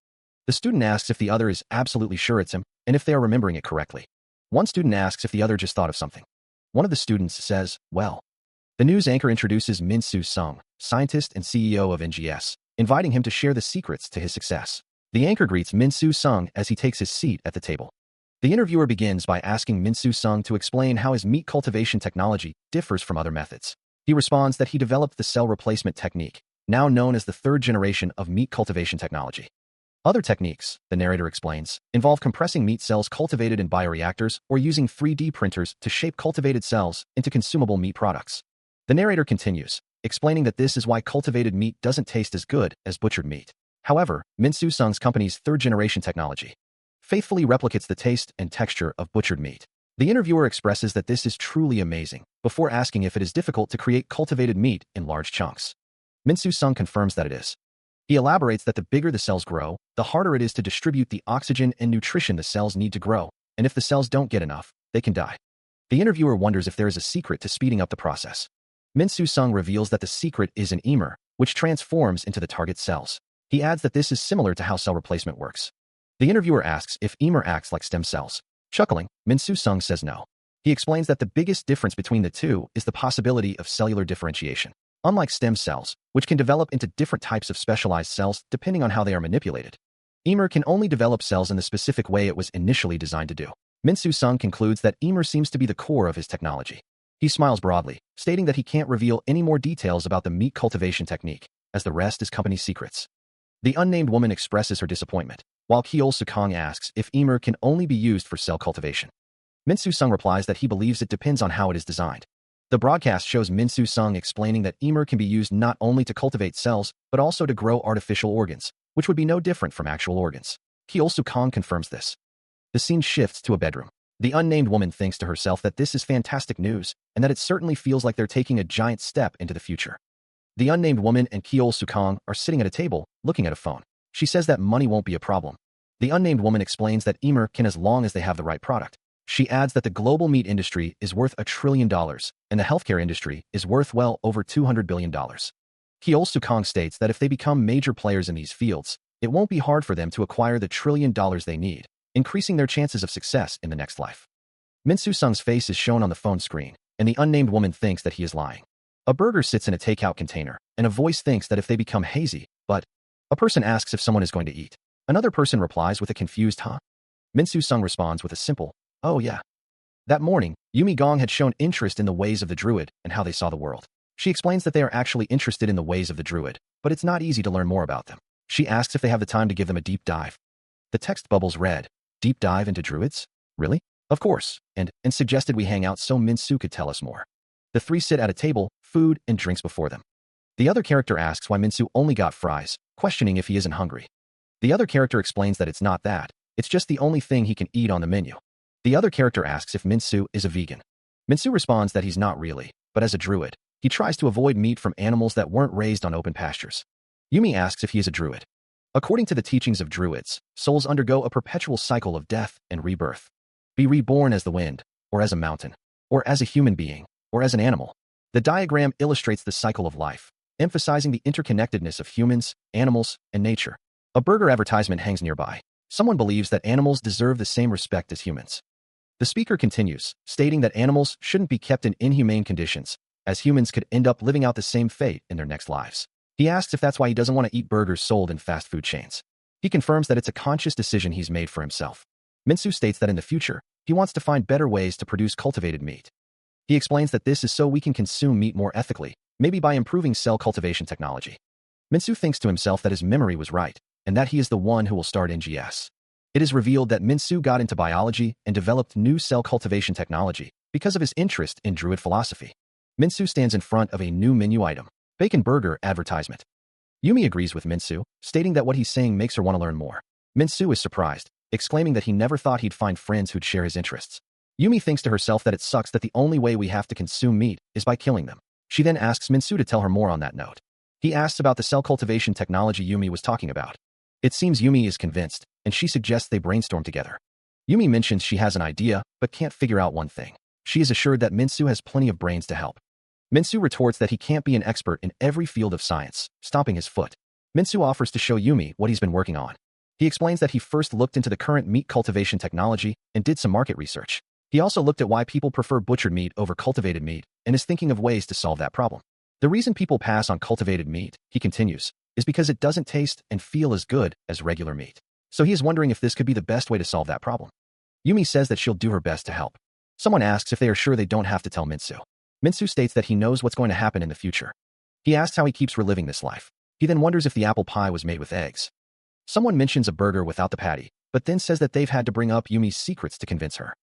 The student asks if the other is absolutely sure it's him, and if they are remembering it correctly. One student asks if the other just thought of something. One of the students says, well. The news anchor introduces Minsu Sung, scientist and CEO of NGS, inviting him to share the secrets to his success. The anchor greets Minsu Sung as he takes his seat at the table. The interviewer begins by asking Minsu Sung to explain how his meat cultivation technology differs from other methods. He responds that he developed the cell replacement technique, now known as the third generation of meat cultivation technology. Other techniques, the narrator explains, involve compressing meat cells cultivated in bioreactors or using 3D printers to shape cultivated cells into consumable meat products. The narrator continues, explaining that this is why cultivated meat doesn't taste as good as butchered meat. However, Min-Soo Sung's company's third-generation technology faithfully replicates the taste and texture of butchered meat. The interviewer expresses that this is truly amazing, before asking if it is difficult to create cultivated meat in large chunks. Min-Soo Sung confirms that it is. He elaborates that the bigger the cells grow, the harder it is to distribute the oxygen and nutrition the cells need to grow, and if the cells don't get enough, they can die. The interviewer wonders if there is a secret to speeding up the process. Min-Soo Sung reveals that the secret is an emer, which transforms into the target cells. He adds that this is similar to how cell replacement works. The interviewer asks if emer acts like stem cells. Chuckling, Min-Soo Sung says no. He explains that the biggest difference between the two is the possibility of cellular differentiation. Unlike stem cells, which can develop into different types of specialized cells depending on how they are manipulated, emer can only develop cells in the specific way it was initially designed to do. Min-Soo Sung concludes that emer seems to be the core of his technology. He smiles broadly, stating that he can't reveal any more details about the meat cultivation technique, as the rest is company secrets. The unnamed woman expresses her disappointment, while Kiol Sukong asks if emer can only be used for cell cultivation. Min-Soo Sung replies that he believes it depends on how it is designed. The broadcast shows Min-Soo Sung explaining that emer can be used not only to cultivate cells, but also to grow artificial organs, which would be no different from actual organs. Kiol Sukong confirms this. The scene shifts to a bedroom. The unnamed woman thinks to herself that this is fantastic news, and that it certainly feels like they're taking a giant step into the future. The unnamed woman and Kiol Sukong are sitting at a table, looking at a phone. She says that money won't be a problem. The unnamed woman explains that emer can as long as they have the right product. She adds that the global meat industry is worth $1 trillion, and the healthcare industry is worth well over $200 billion. Kiol Sukong states that if they become major players in these fields, it won't be hard for them to acquire the $1 trillion they need, increasing their chances of success in the next life. Min-Soo Sung's face is shown on the phone screen, and the unnamed woman thinks that he is lying. A burger sits in a takeout container, and a voice thinks that if they become hazy, but a person asks if someone is going to eat. Another person replies with a confused huh? Min-Soo Sung responds with a simple, oh yeah. That morning, Yumi Gong had shown interest in the ways of the druid and how they saw the world. She explains that they are actually interested in the ways of the druid, but it's not easy to learn more about them. She asks if they have the time to give them a deep dive. The text bubbles read, deep dive into druids? Really? Of course, and suggested we hang out so Min-Soo could tell us more. The three sit at a table, food and drinks before them. The other character asks why Min-Soo only got fries, questioning if he isn't hungry. The other character explains that it's not that, it's just the only thing he can eat on the menu. The other character asks if Min-Soo is a vegan. Min-Soo responds that he's not really, but as a druid, he tries to avoid meat from animals that weren't raised on open pastures. Yumi asks if he is a druid. According to the teachings of druids, souls undergo a perpetual cycle of death and rebirth. Be reborn as the wind, or as a mountain, or as a human being, or as an animal. The diagram illustrates the cycle of life, emphasizing the interconnectedness of humans, animals, and nature. A burger advertisement hangs nearby. Someone believes that animals deserve the same respect as humans. The speaker continues, stating that animals shouldn't be kept in inhumane conditions, as humans could end up living out the same fate in their next lives. He asks if that's why he doesn't want to eat burgers sold in fast food chains. He confirms that it's a conscious decision he's made for himself. Min-Soo states that in the future, he wants to find better ways to produce cultivated meat. He explains that this is so we can consume meat more ethically, maybe by improving cell cultivation technology. Min-Soo thinks to himself that his memory was right, and that he is the one who will start NGS. It is revealed that Min-Soo got into biology and developed new cell cultivation technology because of his interest in druid philosophy. Min-Soo stands in front of a new menu item, bacon burger advertisement. Yumi agrees with Min-Soo, stating that what he's saying makes her want to learn more. Min-Soo is surprised, exclaiming that he never thought he'd find friends who'd share his interests. Yumi thinks to herself that it sucks that the only way we have to consume meat is by killing them. She then asks Min-Soo to tell her more on that note. He asks about the cell cultivation technology Yumi was talking about. It seems Yumi is convinced, and she suggests they brainstorm together. Yumi mentions she has an idea, but can't figure out one thing. She is assured that Min-Soo has plenty of brains to help. Min-Soo retorts that he can't be an expert in every field of science, stomping his foot. Min-Soo offers to show Yumi what he's been working on. He explains that he first looked into the current meat cultivation technology and did some market research. He also looked at why people prefer butchered meat over cultivated meat and is thinking of ways to solve that problem. The reason people pass on cultivated meat, he continues, is because it doesn't taste and feel as good as regular meat. So he is wondering if this could be the best way to solve that problem. Yumi says that she'll do her best to help. Someone asks if they are sure they don't have to tell Min-Soo. Min-Soo states that he knows what's going to happen in the future. He asks how he keeps reliving this life. He then wonders if the apple pie was made with eggs. Someone mentions a burger without the patty, but then says that they've had to bring up Yumi's secrets to convince her.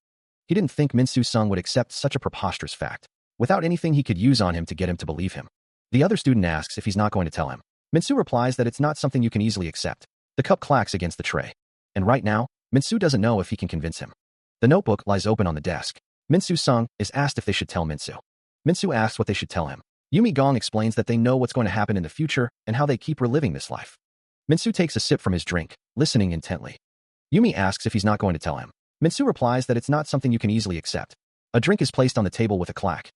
He didn't think Minsu-sung would accept such a preposterous fact, without anything he could use on him to get him to believe him. The other student asks if he's not going to tell him. Minsu replies that it's not something you can easily accept. The cup clacks against the tray. And right now, Minsu doesn't know if he can convince him. The notebook lies open on the desk. Minsu-sung is asked if they should tell Minsu. Minsu asks what they should tell him. Yumi Gong explains that they know what's going to happen in the future and how they keep reliving this life. Minsu takes a sip from his drink, listening intently. Yumi asks if he's not going to tell him. Minsu replies that it's not something you can easily accept. A drink is placed on the table with a clack.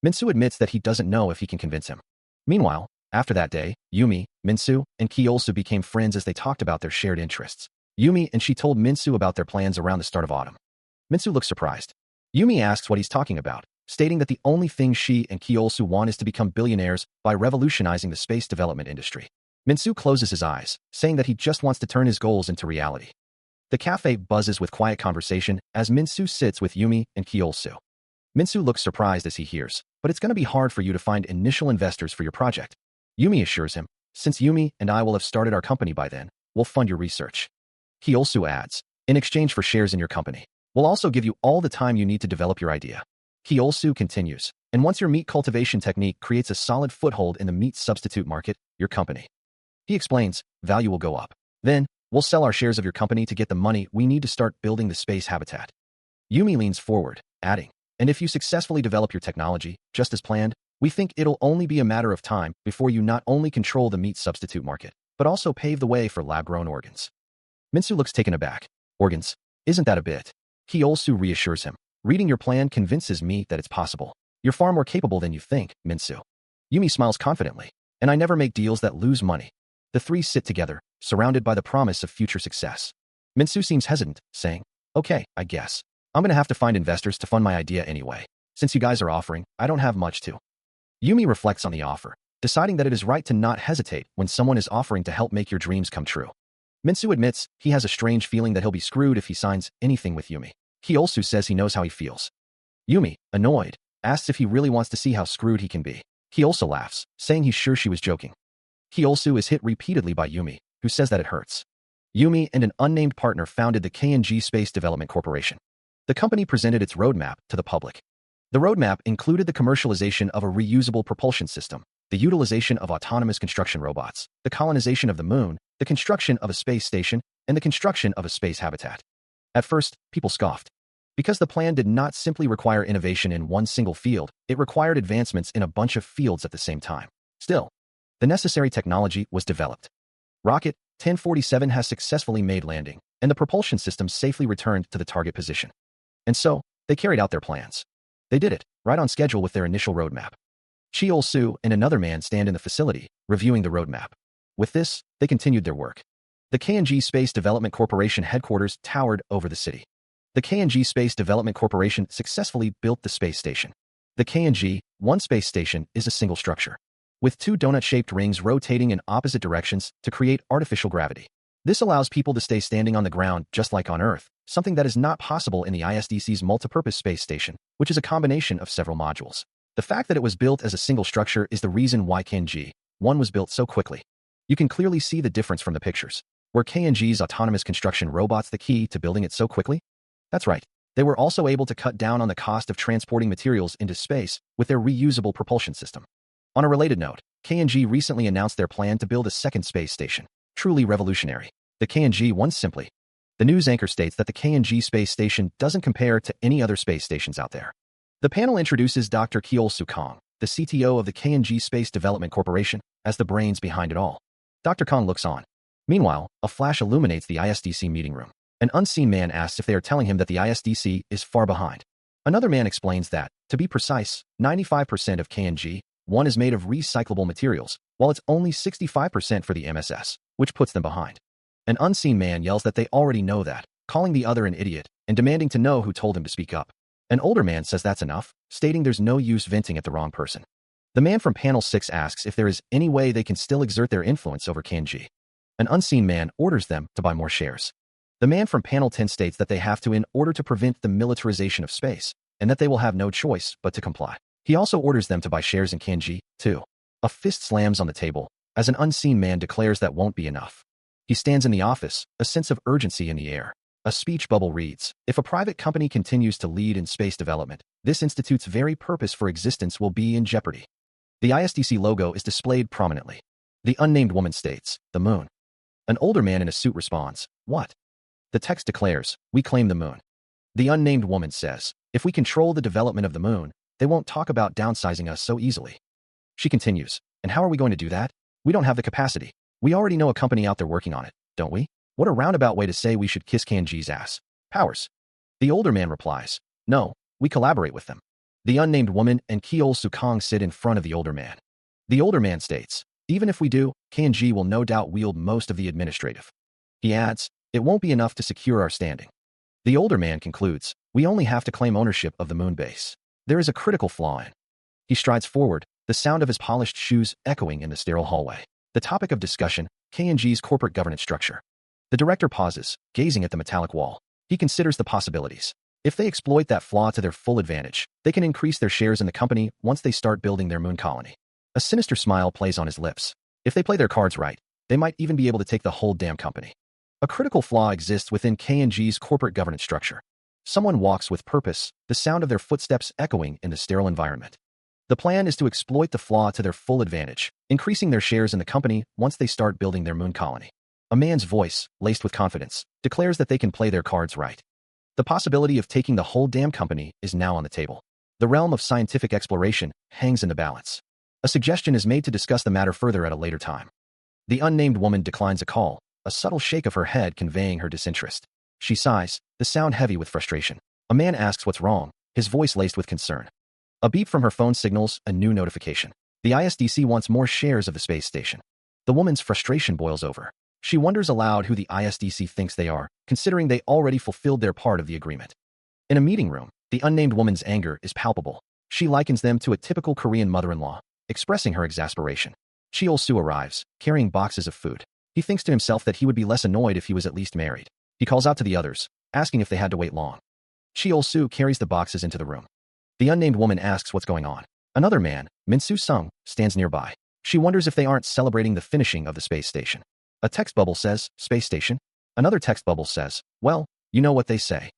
Minsu admits that he doesn't know if he can convince him. Meanwhile, after that day, Yumi, Minsu, and Kyosu became friends as they talked about their shared interests. Yumi and she told Minsu about their plans around the start of autumn. Minsu looks surprised. Yumi asks what he's talking about, stating that the only thing she and Kyosu want is to become billionaires by revolutionizing the space development industry. Minsu closes his eyes, saying that he just wants to turn his goals into reality. The cafe buzzes with quiet conversation as Minsu sits with Yumi and Kyosu. Minsu looks surprised as he hears, but it's going to be hard for you to find initial investors for your project. Yumi assures him, since Yumi and I will have started our company by then, we'll fund your research. Kyosu adds, in exchange for shares in your company, we'll also give you all the time you need to develop your idea. Kyosu continues, and once your meat cultivation technique creates a solid foothold in the meat substitute market, your company. He explains, value will go up. Then, we'll sell our shares of your company to get the money we need to start building the space habitat. Yumi leans forward, adding, and if you successfully develop your technology, just as planned, we think it'll only be a matter of time before you not only control the meat substitute market, but also pave the way for lab-grown organs. Minsu looks taken aback. Organs? Isn't that a bit? Kyosu reassures him. Reading your plan convinces me that it's possible. You're far more capable than you think, Minsu. Yumi smiles confidently. And I never make deals that lose money. The three sit together, surrounded by the promise of future success. Minsu seems hesitant, saying, okay, I guess. I'm going to have to find investors to fund my idea anyway. Since you guys are offering, I don't have much to. Yumi reflects on the offer, deciding that it is right to not hesitate when someone is offering to help make your dreams come true. Minsu admits he has a strange feeling that he'll be screwed if he signs anything with Yumi. Kyosu says he knows how he feels. Yumi, annoyed, asks if he really wants to see how screwed he can be. Kyosu laughs, saying he's sure she was joking. Kyosu is hit repeatedly by Yumi, who says that it hurts. Yumi and an unnamed partner founded the KNG Space Development Corporation. The company presented its roadmap to the public. The roadmap included the commercialization of a reusable propulsion system, the utilization of autonomous construction robots, the colonization of the moon, the construction of a space station, and the construction of a space habitat. At first, people scoffed. Because the plan did not simply require innovation in one single field, it required advancements in a bunch of fields at the same time. Still, the necessary technology was developed. Rocket 1047 has successfully made landing, and the propulsion system safely returned to the target position. And so, they carried out their plans. They did it, right on schedule with their initial roadmap. Cheol-su and another man stand in the facility, reviewing the roadmap. With this, they continued their work. The KNG Space Development Corporation headquarters towered over the city. The KNG Space Development Corporation successfully built the space station. The KNG-1 space station is a single structure, with two donut-shaped rings rotating in opposite directions to create artificial gravity. This allows people to stay standing on the ground just like on Earth, something that is not possible in the ISDC's multipurpose space station, which is a combination of several modules. The fact that it was built as a single structure is the reason why KNG-1 was built so quickly. You can clearly see the difference from the pictures. Were KNG's autonomous construction robots the key to building it so quickly? That's right. They were also able to cut down on the cost of transporting materials into space with their reusable propulsion system. On a related note, KNG recently announced their plan to build a second space station. Truly revolutionary. The KNG-1 simply. The news anchor states that the KNG space station doesn't compare to any other space stations out there. The panel introduces Dr. Kyosu Kong, the CTO of the KNG Space Development Corporation, as the brains behind it all. Dr. Kong looks on. Meanwhile, a flash illuminates the ISDC meeting room. An unseen man asks if they are telling him that the ISDC is far behind. Another man explains that, to be precise, 95% of KNG-1 is made of recyclable materials, while it's only 65% for the MSS, which puts them behind. An unseen man yells that they already know that, calling the other an idiot, and demanding to know who told him to speak up. An older man says that's enough, stating there's no use venting at the wrong person. The man from panel 6 asks if there is any way they can still exert their influence over KNG. An unseen man orders them to buy more shares. The man from panel 10 states that they have to in order to prevent the militarization of space, and that they will have no choice but to comply. He also orders them to buy shares in KNG, too. A fist slams on the table, As an unseen man declares that won't be enough. He stands in the office, a sense of urgency in the air. A speech bubble reads, if a private company continues to lead in space development, this institute's very purpose for existence will be in jeopardy. The ISDC logo is displayed prominently. The unnamed woman states, the moon. An older man in a suit responds, what? The text declares, we claim the moon. The unnamed woman says, if we control the development of the moon, they won't talk about downsizing us so easily. She continues, and how are we going to do that? We don't have the capacity. We already know a company out there working on it, don't we? What a roundabout way to say we should kiss Kanji's ass. Powers. The older man replies, no, we collaborate with them. The unnamed woman and Kiol Sukong sit in front of the older man. The older man states, even if we do, Kanji will no doubt wield most of the administrative. He adds, it won't be enough to secure our standing. The older man concludes, we only have to claim ownership of the moon base. There is a critical flaw in. He strides forward, the sound of his polished shoes echoing in the sterile hallway. The topic of discussion, Kanji's corporate governance structure. The director pauses, gazing at the metallic wall. He considers the possibilities. If they exploit that flaw to their full advantage, they can increase their shares in the company once they start building their moon colony. A sinister smile plays on his lips. If they play their cards right, they might even be able to take the whole damn company. A critical flaw exists within K&G's corporate governance structure. Someone walks with purpose, the sound of their footsteps echoing in the sterile environment. The plan is to exploit the flaw to their full advantage, increasing their shares in the company once they start building their moon colony. A man's voice, laced with confidence, declares that they can play their cards right. The possibility of taking the whole damn company is now on the table. The realm of scientific exploration hangs in the balance. A suggestion is made to discuss the matter further at a later time. The unnamed woman declines a call, a subtle shake of her head conveying her disinterest. She sighs, the sound heavy with frustration. A man asks what's wrong, his voice laced with concern. A beep from her phone signals a new notification. The ISDC wants more shares of the space station. The woman's frustration boils over. She wonders aloud who the ISDC thinks they are, considering they already fulfilled their part of the agreement. In a meeting room, the unnamed woman's anger is palpable. She likens them to a typical Korean mother-in-law, expressing her exasperation. Cheol-soo arrives, carrying boxes of food. He thinks to himself that he would be less annoyed if he was at least married. He calls out to the others, asking if they had to wait long. Cheol-soo carries the boxes into the room. The unnamed woman asks what's going on. Another man, Min-soo Sung, stands nearby. She wonders if they aren't celebrating the finishing of the space station. A text bubble says, space station? Another text bubble says, well, you know what they say.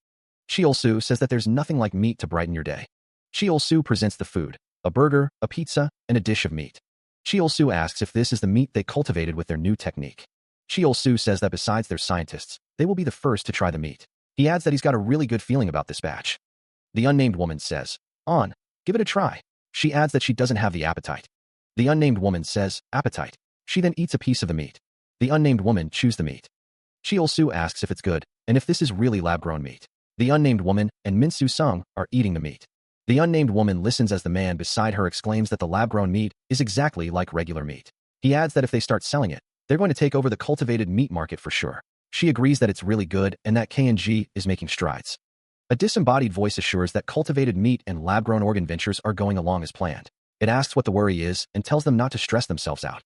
Cheol-soo says that there's nothing like meat to brighten your day. Cheol-soo presents the food, a burger, a pizza, and a dish of meat. Cheol-soo asks if this is the meat they cultivated with their new technique. Cheol-soo says that besides their scientists, they will be the first to try the meat. He adds that he's got a really good feeling about this batch. The unnamed woman says, give it a try. She adds that she doesn't have the appetite. The unnamed woman says, appetite. She then eats a piece of the meat. The unnamed woman chews the meat. Cheol-soo asks if it's good, and if this is really lab-grown meat. The unnamed woman and Min-soo Sung are eating the meat. The unnamed woman listens as the man beside her exclaims that the lab-grown meat is exactly like regular meat. He adds that if they start selling it, they're going to take over the cultivated meat market for sure. She agrees that it's really good and that K&G is making strides. A disembodied voice assures that cultivated meat and lab-grown organ ventures are going along as planned. It asks what the worry is and tells them not to stress themselves out.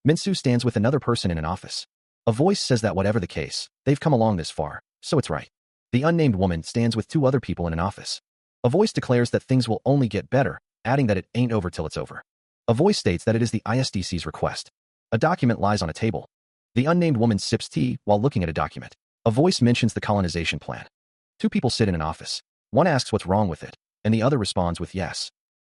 Min-soo stands with another person in an office. A voice says that whatever the case, they've come along this far, so it's right. The unnamed woman stands with two other people in an office. A voice declares that things will only get better, adding that it ain't over till it's over. A voice states that it is the ISDC's request. A document lies on a table. The unnamed woman sips tea while looking at a document. A voice mentions the colonization plan. Two people sit in an office. One asks what's wrong with it, and the other responds with yes.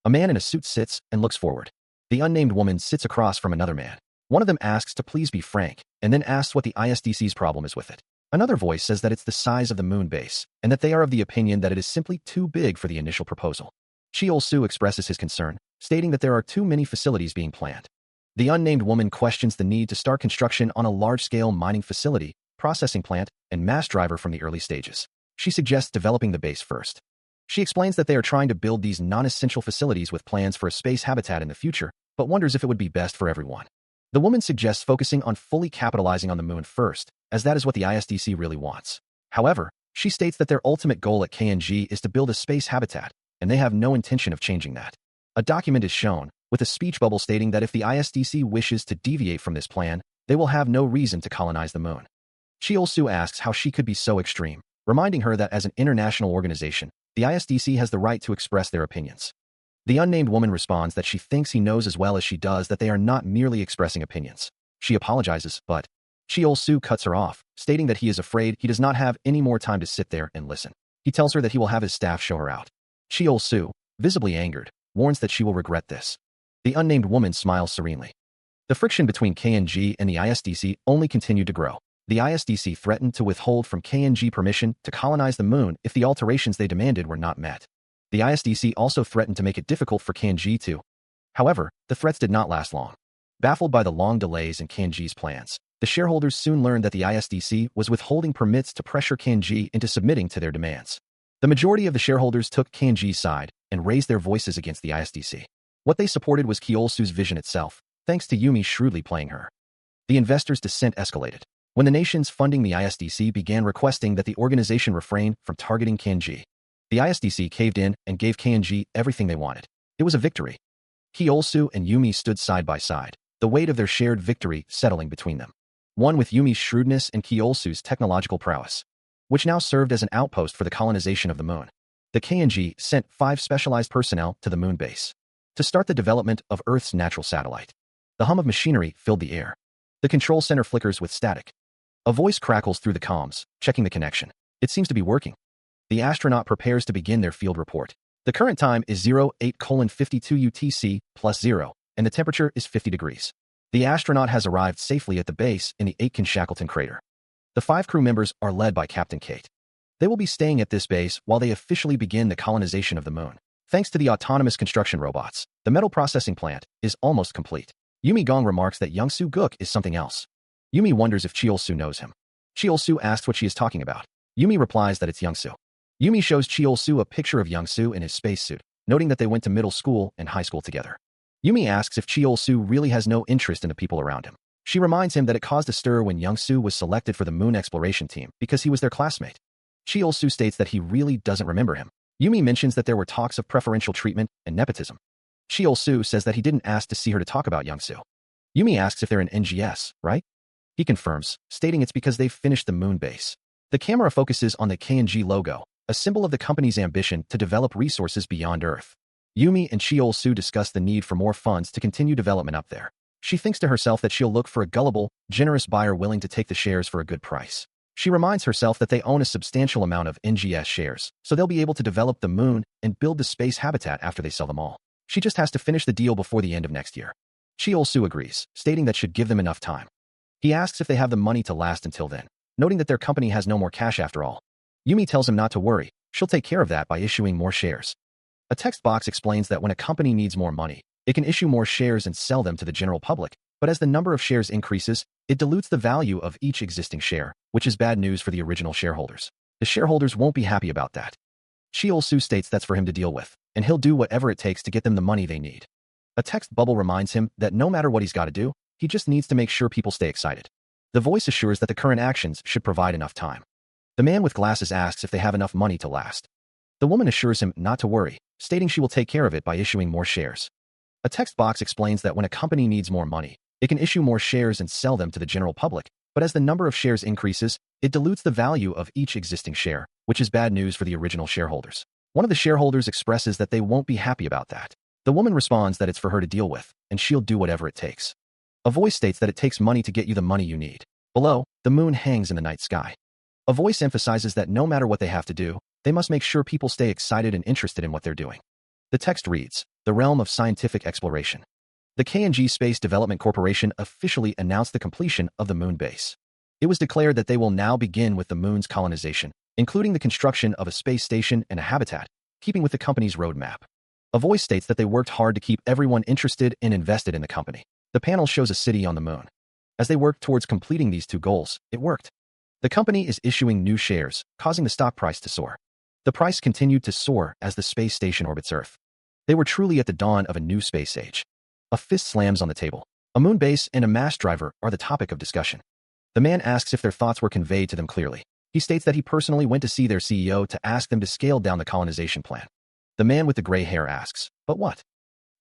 A man in a suit sits and looks forward. The unnamed woman sits across from another man. One of them asks to please be frank, and then asks what the ISDC's problem is with it. Another voice says that it's the size of the moon base, and that they are of the opinion that it is simply too big for the initial proposal. Cheol-soo expresses his concern, stating that there are too many facilities being planned. The unnamed woman questions the need to start construction on a large-scale mining facility, processing plant, and mass driver from the early stages. She suggests developing the base first. She explains that they are trying to build these non-essential facilities with plans for a space habitat in the future, but wonders if it would be best for everyone. The woman suggests focusing on fully capitalizing on the moon first, as that is what the ISDC really wants. However, she states that their ultimate goal at KNG is to build a space habitat, and they have no intention of changing that. A document is shown, with a speech bubble stating that if the ISDC wishes to deviate from this plan, they will have no reason to colonize the moon. Cheol-soo asks how she could be so extreme, reminding her that as an international organization, the ISDC has the right to express their opinions. The unnamed woman responds that she thinks he knows as well as she does that they are not merely expressing opinions. She apologizes, but Cheol-soo cuts her off, stating that he is afraid he does not have any more time to sit there and listen. He tells her that he will have his staff show her out. Cheol-soo, visibly angered, warns that she will regret this. The unnamed woman smiles serenely. The friction between KNG and the ISDC only continued to grow. The ISDC threatened to withhold from KNG permission to colonize the moon if the alterations they demanded were not met. The ISDC also threatened to make it difficult for KNG to. However, the threats did not last long. Baffled by the long delays in KNG's plans, the shareholders soon learned that the ISDC was withholding permits to pressure KNG into submitting to their demands. The majority of the shareholders took KNG's side and raised their voices against the ISDC. What they supported was Cheol-soo's vision itself, thanks to Yumi shrewdly playing her. The investors' dissent escalated when the nations funding the ISDC began requesting that the organization refrain from targeting KNG. The ISDC caved in and gave KNG everything they wanted. It was a victory. Cheol-soo and Yumi stood side by side, the weight of their shared victory settling between them. One with Yumi's shrewdness and Cheol-soo's technological prowess, which now served as an outpost for the colonization of the moon. The KNG sent 5 specialized personnel to the moon base to start the development of Earth's natural satellite. The hum of machinery filled the air. The control center flickers with static. A voice crackles through the comms, checking the connection. It seems to be working. The astronaut prepares to begin their field report. The current time is 08:52 UTC plus 0, and the temperature is 50 degrees. The astronaut has arrived safely at the base in the Aitken Shackleton crater. The 5 crew members are led by Captain Kate. They will be staying at this base while they officially begin the colonization of the moon. Thanks to the autonomous construction robots, the metal processing plant is almost complete. Yumi Gong remarks that Young-soo Gook is something else. Yumi wonders if Cheol-soo knows him. Cheol-soo asks what she is talking about. Yumi replies that it's Young-soo. Yumi shows Cheol-soo a picture of Young-soo in his spacesuit, noting that they went to middle school and high school together. Yumi asks if Cheol-soo really has no interest in the people around him. She reminds him that it caused a stir when Young-soo was selected for the moon exploration team because he was their classmate. Cheol-soo states that he really doesn't remember him. Yumi mentions that there were talks of preferential treatment and nepotism. Cheol-soo says that he didn't ask to see her to talk about Young-soo. Yumi asks if they're in NGS, right? He confirms, stating it's because they've finished the moon base. The camera focuses on the KNG logo, a symbol of the company's ambition to develop resources beyond Earth. Yumi and Cheol-soo discuss the need for more funds to continue development up there. She thinks to herself that she'll look for a gullible, generous buyer willing to take the shares for a good price. She reminds herself that they own a substantial amount of NGS shares, so they'll be able to develop the moon and build the space habitat after they sell them all. She just has to finish the deal before the end of next year. Cheol-soo agrees, stating that should give them enough time. He asks if they have the money to last until then, noting that their company has no more cash after all. Yumi tells him not to worry, she'll take care of that by issuing more shares. A text box explains that when a company needs more money, it can issue more shares and sell them to the general public, but as the number of shares increases, it dilutes the value of each existing share, which is bad news for the original shareholders. The shareholders won't be happy about that. Cheol-soo states that's for him to deal with, and he'll do whatever it takes to get them the money they need. A text bubble reminds him that no matter what he's got to do, he just needs to make sure people stay excited. The voice assures that the current actions should provide enough time. The man with glasses asks if they have enough money to last. The woman assures him not to worry, stating she will take care of it by issuing more shares. A text box explains that when a company needs more money, it can issue more shares and sell them to the general public, but as the number of shares increases, it dilutes the value of each existing share, which is bad news for the original shareholders. One of the shareholders expresses that they won't be happy about that. The woman responds that it's for her to deal with, and she'll do whatever it takes. A voice states that it takes money to get you the money you need. Below, the moon hangs in the night sky. A voice emphasizes that no matter what they have to do, they must make sure people stay excited and interested in what they're doing. The text reads, "The realm of scientific exploration." The KNG Space Development Corporation officially announced the completion of the moon base. It was declared that they will now begin with the moon's colonization, including the construction of a space station and a habitat, keeping with the company's roadmap. A voice states that they worked hard to keep everyone interested and invested in the company. The panel shows a city on the moon. As they worked towards completing these 2 goals, it worked. The company is issuing new shares, causing the stock price to soar. The price continued to soar as the space station orbits Earth. They were truly at the dawn of a new space age. A fist slams on the table. A moon base and a mass driver are the topic of discussion. The man asks if their thoughts were conveyed to them clearly. He states that he personally went to see their CEO to ask them to scale down the colonization plan. The man with the gray hair asks, "But what?"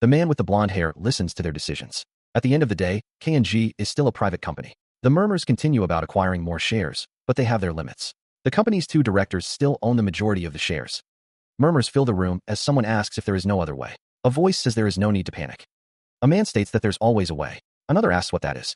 The man with the blonde hair listens to their decisions. At the end of the day, KNG is still a private company. The murmurs continue about acquiring more shares, but they have their limits. The company's 2 directors still own the majority of the shares. Murmurs fill the room as someone asks if there is no other way. A voice says there is no need to panic. A man states that there's always a way. Another asks what that is.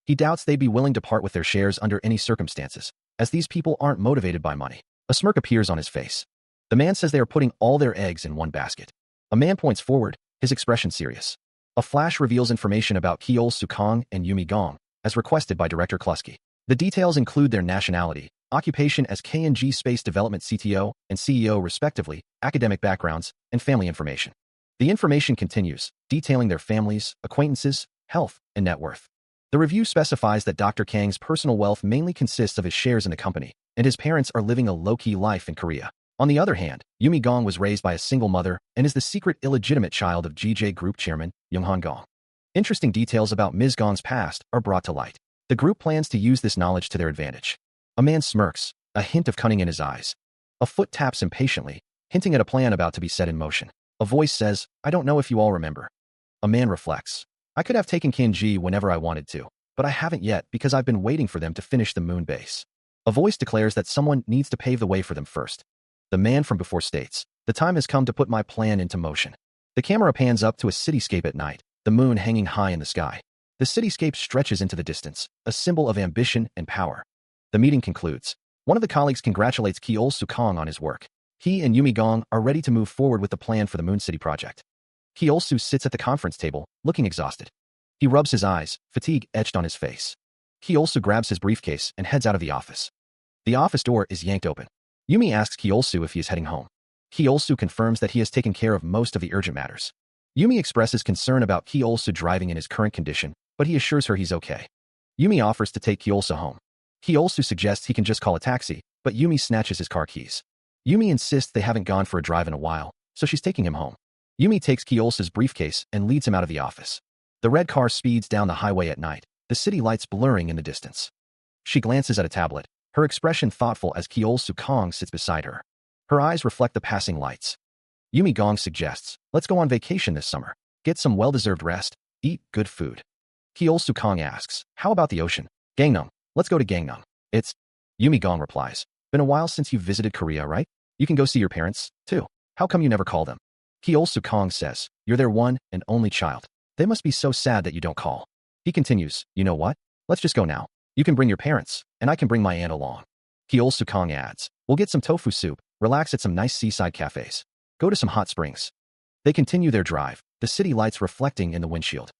He doubts they'd be willing to part with their shares under any circumstances, as these people aren't motivated by money. A smirk appears on his face. The man says they are putting all their eggs in one basket. A man points forward, his expression serious. A flash reveals information about Kiol Sukong and Yumi Gong, as requested by Director Klusky. The details include their nationality, occupation as K&G Space Development CTO and CEO respectively, academic backgrounds, and family information. The information continues, detailing their families, acquaintances, health, and net worth. The review specifies that Dr. Kang's personal wealth mainly consists of his shares in the company, and his parents are living a low-key life in Korea. On the other hand, Yumi Gong was raised by a single mother and is the secret illegitimate child of GJ Group chairman, Younghan Gong. Interesting details about Ms. Gong's past are brought to light. The group plans to use this knowledge to their advantage. A man smirks, a hint of cunning in his eyes. A foot taps impatiently, hinting at a plan about to be set in motion. A voice says, I don't know if you all remember. A man reflects. I could have taken K&G whenever I wanted to, but I haven't yet because I've been waiting for them to finish the moon base. A voice declares that someone needs to pave the way for them first. The man from before states, the time has come to put my plan into motion. The camera pans up to a cityscape at night, the moon hanging high in the sky. The cityscape stretches into the distance, a symbol of ambition and power. The meeting concludes. One of the colleagues congratulates Kiol Sukong on his work. He and Yumi Gong are ready to move forward with the plan for the Moon City project. Kiol-su sits at the conference table, looking exhausted. He rubs his eyes, fatigue etched on his face. Kiol-su grabs his briefcase and heads out of the office. The office door is yanked open. Yumi asks Kiol-su if he is heading home. Kiol-su confirms that he has taken care of most of the urgent matters. Yumi expresses concern about Kiol-su driving in his current condition, but he assures her he's okay. Yumi offers to take Kiol-su home. Kiol-su suggests he can just call a taxi, but Yumi snatches his car keys. Yumi insists they haven't gone for a drive in a while, so she's taking him home. Yumi takes Kiol-su's briefcase and leads him out of the office. The red car speeds down the highway at night, the city lights blurring in the distance. She glances at a tablet, her expression thoughtful as Kiol Sukong sits beside her. Her eyes reflect the passing lights. Yumi Gong suggests, let's go on vacation this summer. Get some well-deserved rest, eat good food. Kiol Sukong asks, how about the ocean? Gangnam, let's go to Gangnam. It's... Yumi Gong replies, been a while since you visited Korea, right? You can go see your parents, too. How come you never call them? Kiol Sukong says, you're their one and only child. They must be so sad that you don't call. He continues, you know what? Let's just go now. You can bring your parents, and I can bring my aunt along. Kiol Sukong adds, we'll get some tofu soup, relax at some nice seaside cafes. Go to some hot springs. They continue their drive, the city lights reflecting in the windshield.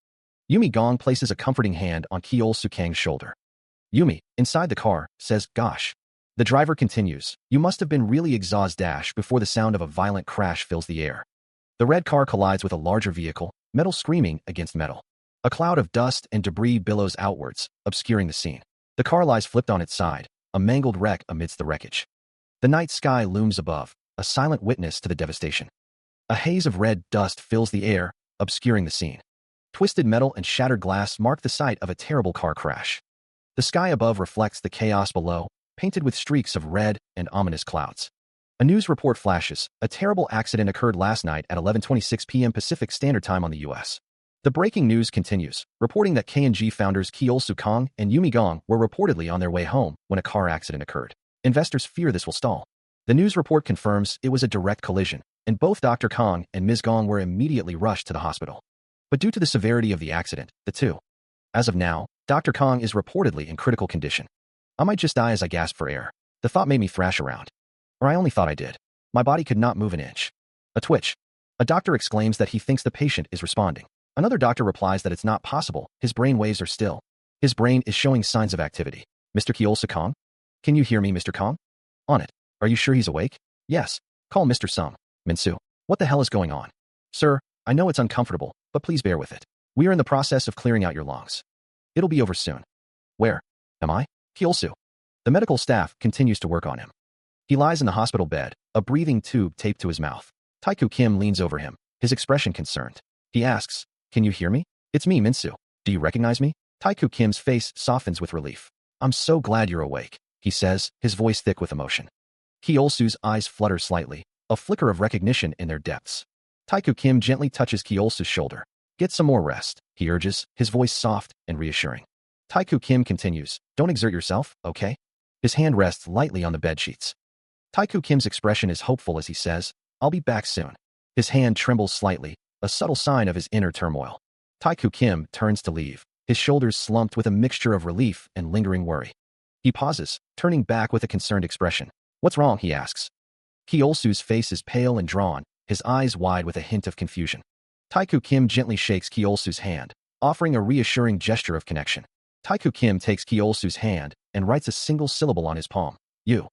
Yumi Gong places a comforting hand on Kiol Sukong's shoulder. Yumi, inside the car, says, gosh. The driver continues, you must have been really exhausted before the sound of a violent crash fills the air. The red car collides with a larger vehicle, metal screaming against metal. A cloud of dust and debris billows outwards, obscuring the scene. The car lies flipped on its side, a mangled wreck amidst the wreckage. The night sky looms above, a silent witness to the devastation. A haze of red dust fills the air, obscuring the scene. Twisted metal and shattered glass mark the site of a terrible car crash. The sky above reflects the chaos below, painted with streaks of red and ominous clouds. A news report flashes, a terrible accident occurred last night at 11:26 p.m. Pacific Standard Time on the U.S. The breaking news continues, reporting that K&G founders Kiol Sukong and Yumi Gong were reportedly on their way home when a car accident occurred. Investors fear this will stall. The news report confirms it was a direct collision, and both Dr. Kong and Ms. Gong were immediately rushed to the hospital. But due to the severity of the accident, the two. As of now, Dr. Kong is reportedly in critical condition. I might just die as I gasp for air. The thought made me thrash around. Or I only thought I did. My body could not move an inch. A twitch. A doctor exclaims that he thinks the patient is responding. Another doctor replies that it's not possible, his brain waves are still. His brain is showing signs of activity. Mr. Kiol Sukong? Can you hear me, Mr. Kong? On it. Are you sure he's awake? Yes. Call Mr. Sung. Minsu. What the hell is going on? Sir, I know it's uncomfortable, but please bear with it. We are in the process of clearing out your lungs. It'll be over soon. Where? Am I? Kiolsu. The medical staff continues to work on him. He lies in the hospital bed, a breathing tube taped to his mouth. Taeku Kim leans over him, his expression concerned. He asks, can you hear me? It's me, Minsu. Do you recognize me? Taeku Kim's face softens with relief. I'm so glad you're awake, he says, his voice thick with emotion. Kiolsu's eyes flutter slightly, a flicker of recognition in their depths. Taeku Kim gently touches Kiolsu's shoulder. Get some more rest, he urges, his voice soft and reassuring. Taeku Kim continues, don't exert yourself, okay? His hand rests lightly on the bedsheets. Taeku Kim's expression is hopeful as he says, I'll be back soon. His hand trembles slightly, a subtle sign of his inner turmoil. Taeku Kim turns to leave, his shoulders slumped with a mixture of relief and lingering worry. He pauses, turning back with a concerned expression. What's wrong, he asks. Ki-Olsu's face is pale and drawn, his eyes wide with a hint of confusion. Taeku Kim gently shakes Ki-Olsu's hand, offering a reassuring gesture of connection. Taeku Kim takes Ki-Olsu's hand and writes a single syllable on his palm. You.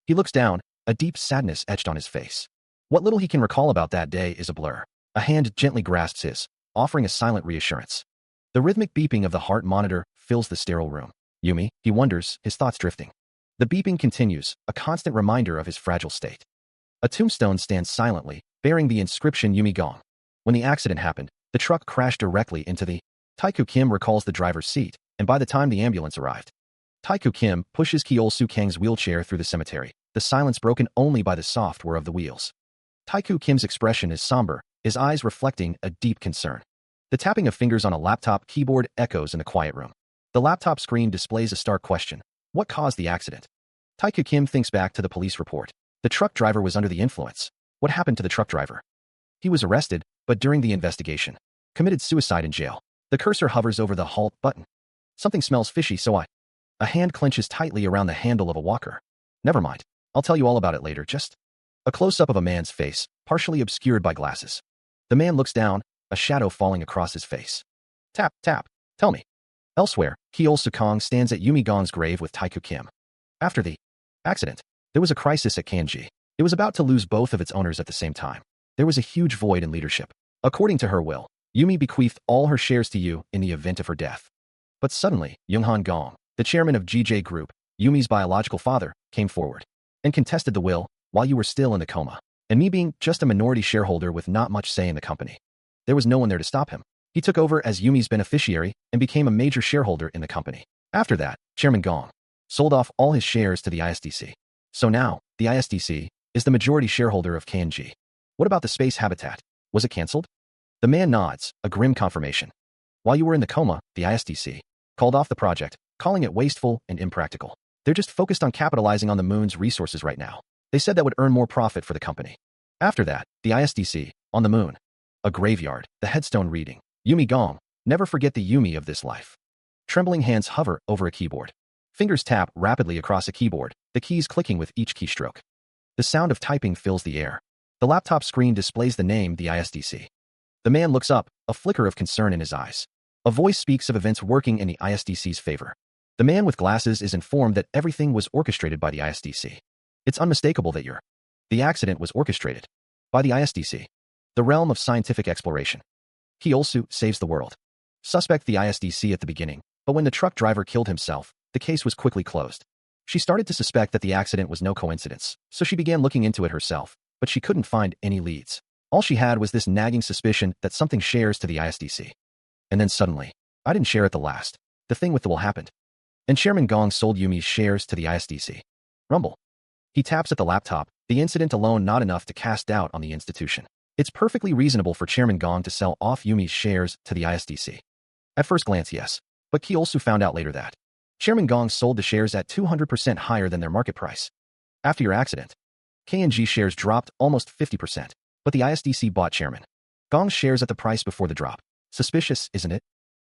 He looks down, a deep sadness etched on his face. What little he can recall about that day is a blur. A hand gently grasps his, offering a silent reassurance. The rhythmic beeping of the heart monitor fills the sterile room. Yumi, he wonders, his thoughts drifting. The beeping continues, a constant reminder of his fragile state. A tombstone stands silently, bearing the inscription Yumi Gong. When the accident happened, the truck crashed directly into the... Taeku Kim recalls the driver's seat, and by the time the ambulance arrived, Taeku Kim pushes Ki-Olsu Kang's wheelchair through the cemetery, the silence broken only by the soft whir of the wheels. Taeku Kim's expression is somber, his eyes reflecting a deep concern. The tapping of fingers on a laptop keyboard echoes in the quiet room. The laptop screen displays a stark question. What caused the accident? Taeku Kim thinks back to the police report. The truck driver was under the influence. What happened to the truck driver? He was arrested, but during the investigation, committed suicide in jail. The cursor hovers over the halt button. Something smells fishy, so A hand clenches tightly around the handle of a walker. Never mind. I'll tell you all about it later, just... A close-up of a man's face, partially obscured by glasses. The man looks down, a shadow falling across his face. Tap, tap. Tell me. Elsewhere, Ki-Olsu Kang stands at Yumi Gong's grave with Taeku Kim. After the accident, there was a crisis at Kanji. It was about to lose both of its owners at the same time. There was a huge void in leadership. According to her will, Yumi bequeathed all her shares to you in the event of her death. But suddenly, Younghan Gong, the chairman of GJ Group, Yumi's biological father, came forward and contested the will while you were still in the coma, and me being just a minority shareholder with not much say in the company. There was no one there to stop him. He took over as Yumi's beneficiary and became a major shareholder in the company. After that, Chairman Gong sold off all his shares to the ISDC. So now, the ISDC is the majority shareholder of KNG. What about the space habitat? Was it cancelled? The man nods, a grim confirmation. While you were in the coma, the ISDC called off the project, calling it wasteful and impractical. They're just focused on capitalizing on the moon's resources right now. They said that would earn more profit for the company. After that, the ISDC, on the moon. A graveyard, the headstone reading, Yumi Gong, never forget the Yumi of this life. Trembling hands hover over a keyboard. Fingers tap rapidly across a keyboard, the keys clicking with each keystroke. The sound of typing fills the air. The laptop screen displays the name, the ISDC. The man looks up, a flicker of concern in his eyes. A voice speaks of events working in the ISDC's favor. The man with glasses is informed that everything was orchestrated by the ISDC. It's unmistakable that the accident was orchestrated by the ISDC, the realm of scientific exploration. Ki-Olsu saves the world. Suspect the ISDC at the beginning, but when the truck driver killed himself, the case was quickly closed. She started to suspect that the accident was no coincidence, so she began looking into it herself, but she couldn't find any leads. All she had was this nagging suspicion that something shares to the ISDC. And then suddenly, I didn't share at the last. The thing with the will happened. And Chairman Gong sold Yumi's shares to the ISDC. Rumble. He taps at the laptop, the incident alone not enough to cast doubt on the institution. It's perfectly reasonable for Chairman Gong to sell off Yumi's shares to the ISDC. At first glance, yes. But Ki-Olsu found out later that Chairman Gong sold the shares at 200% higher than their market price. After your accident, K&G shares dropped almost 50%, but the ISDC bought Chairman Gong's shares at the price before the drop. Suspicious, isn't it?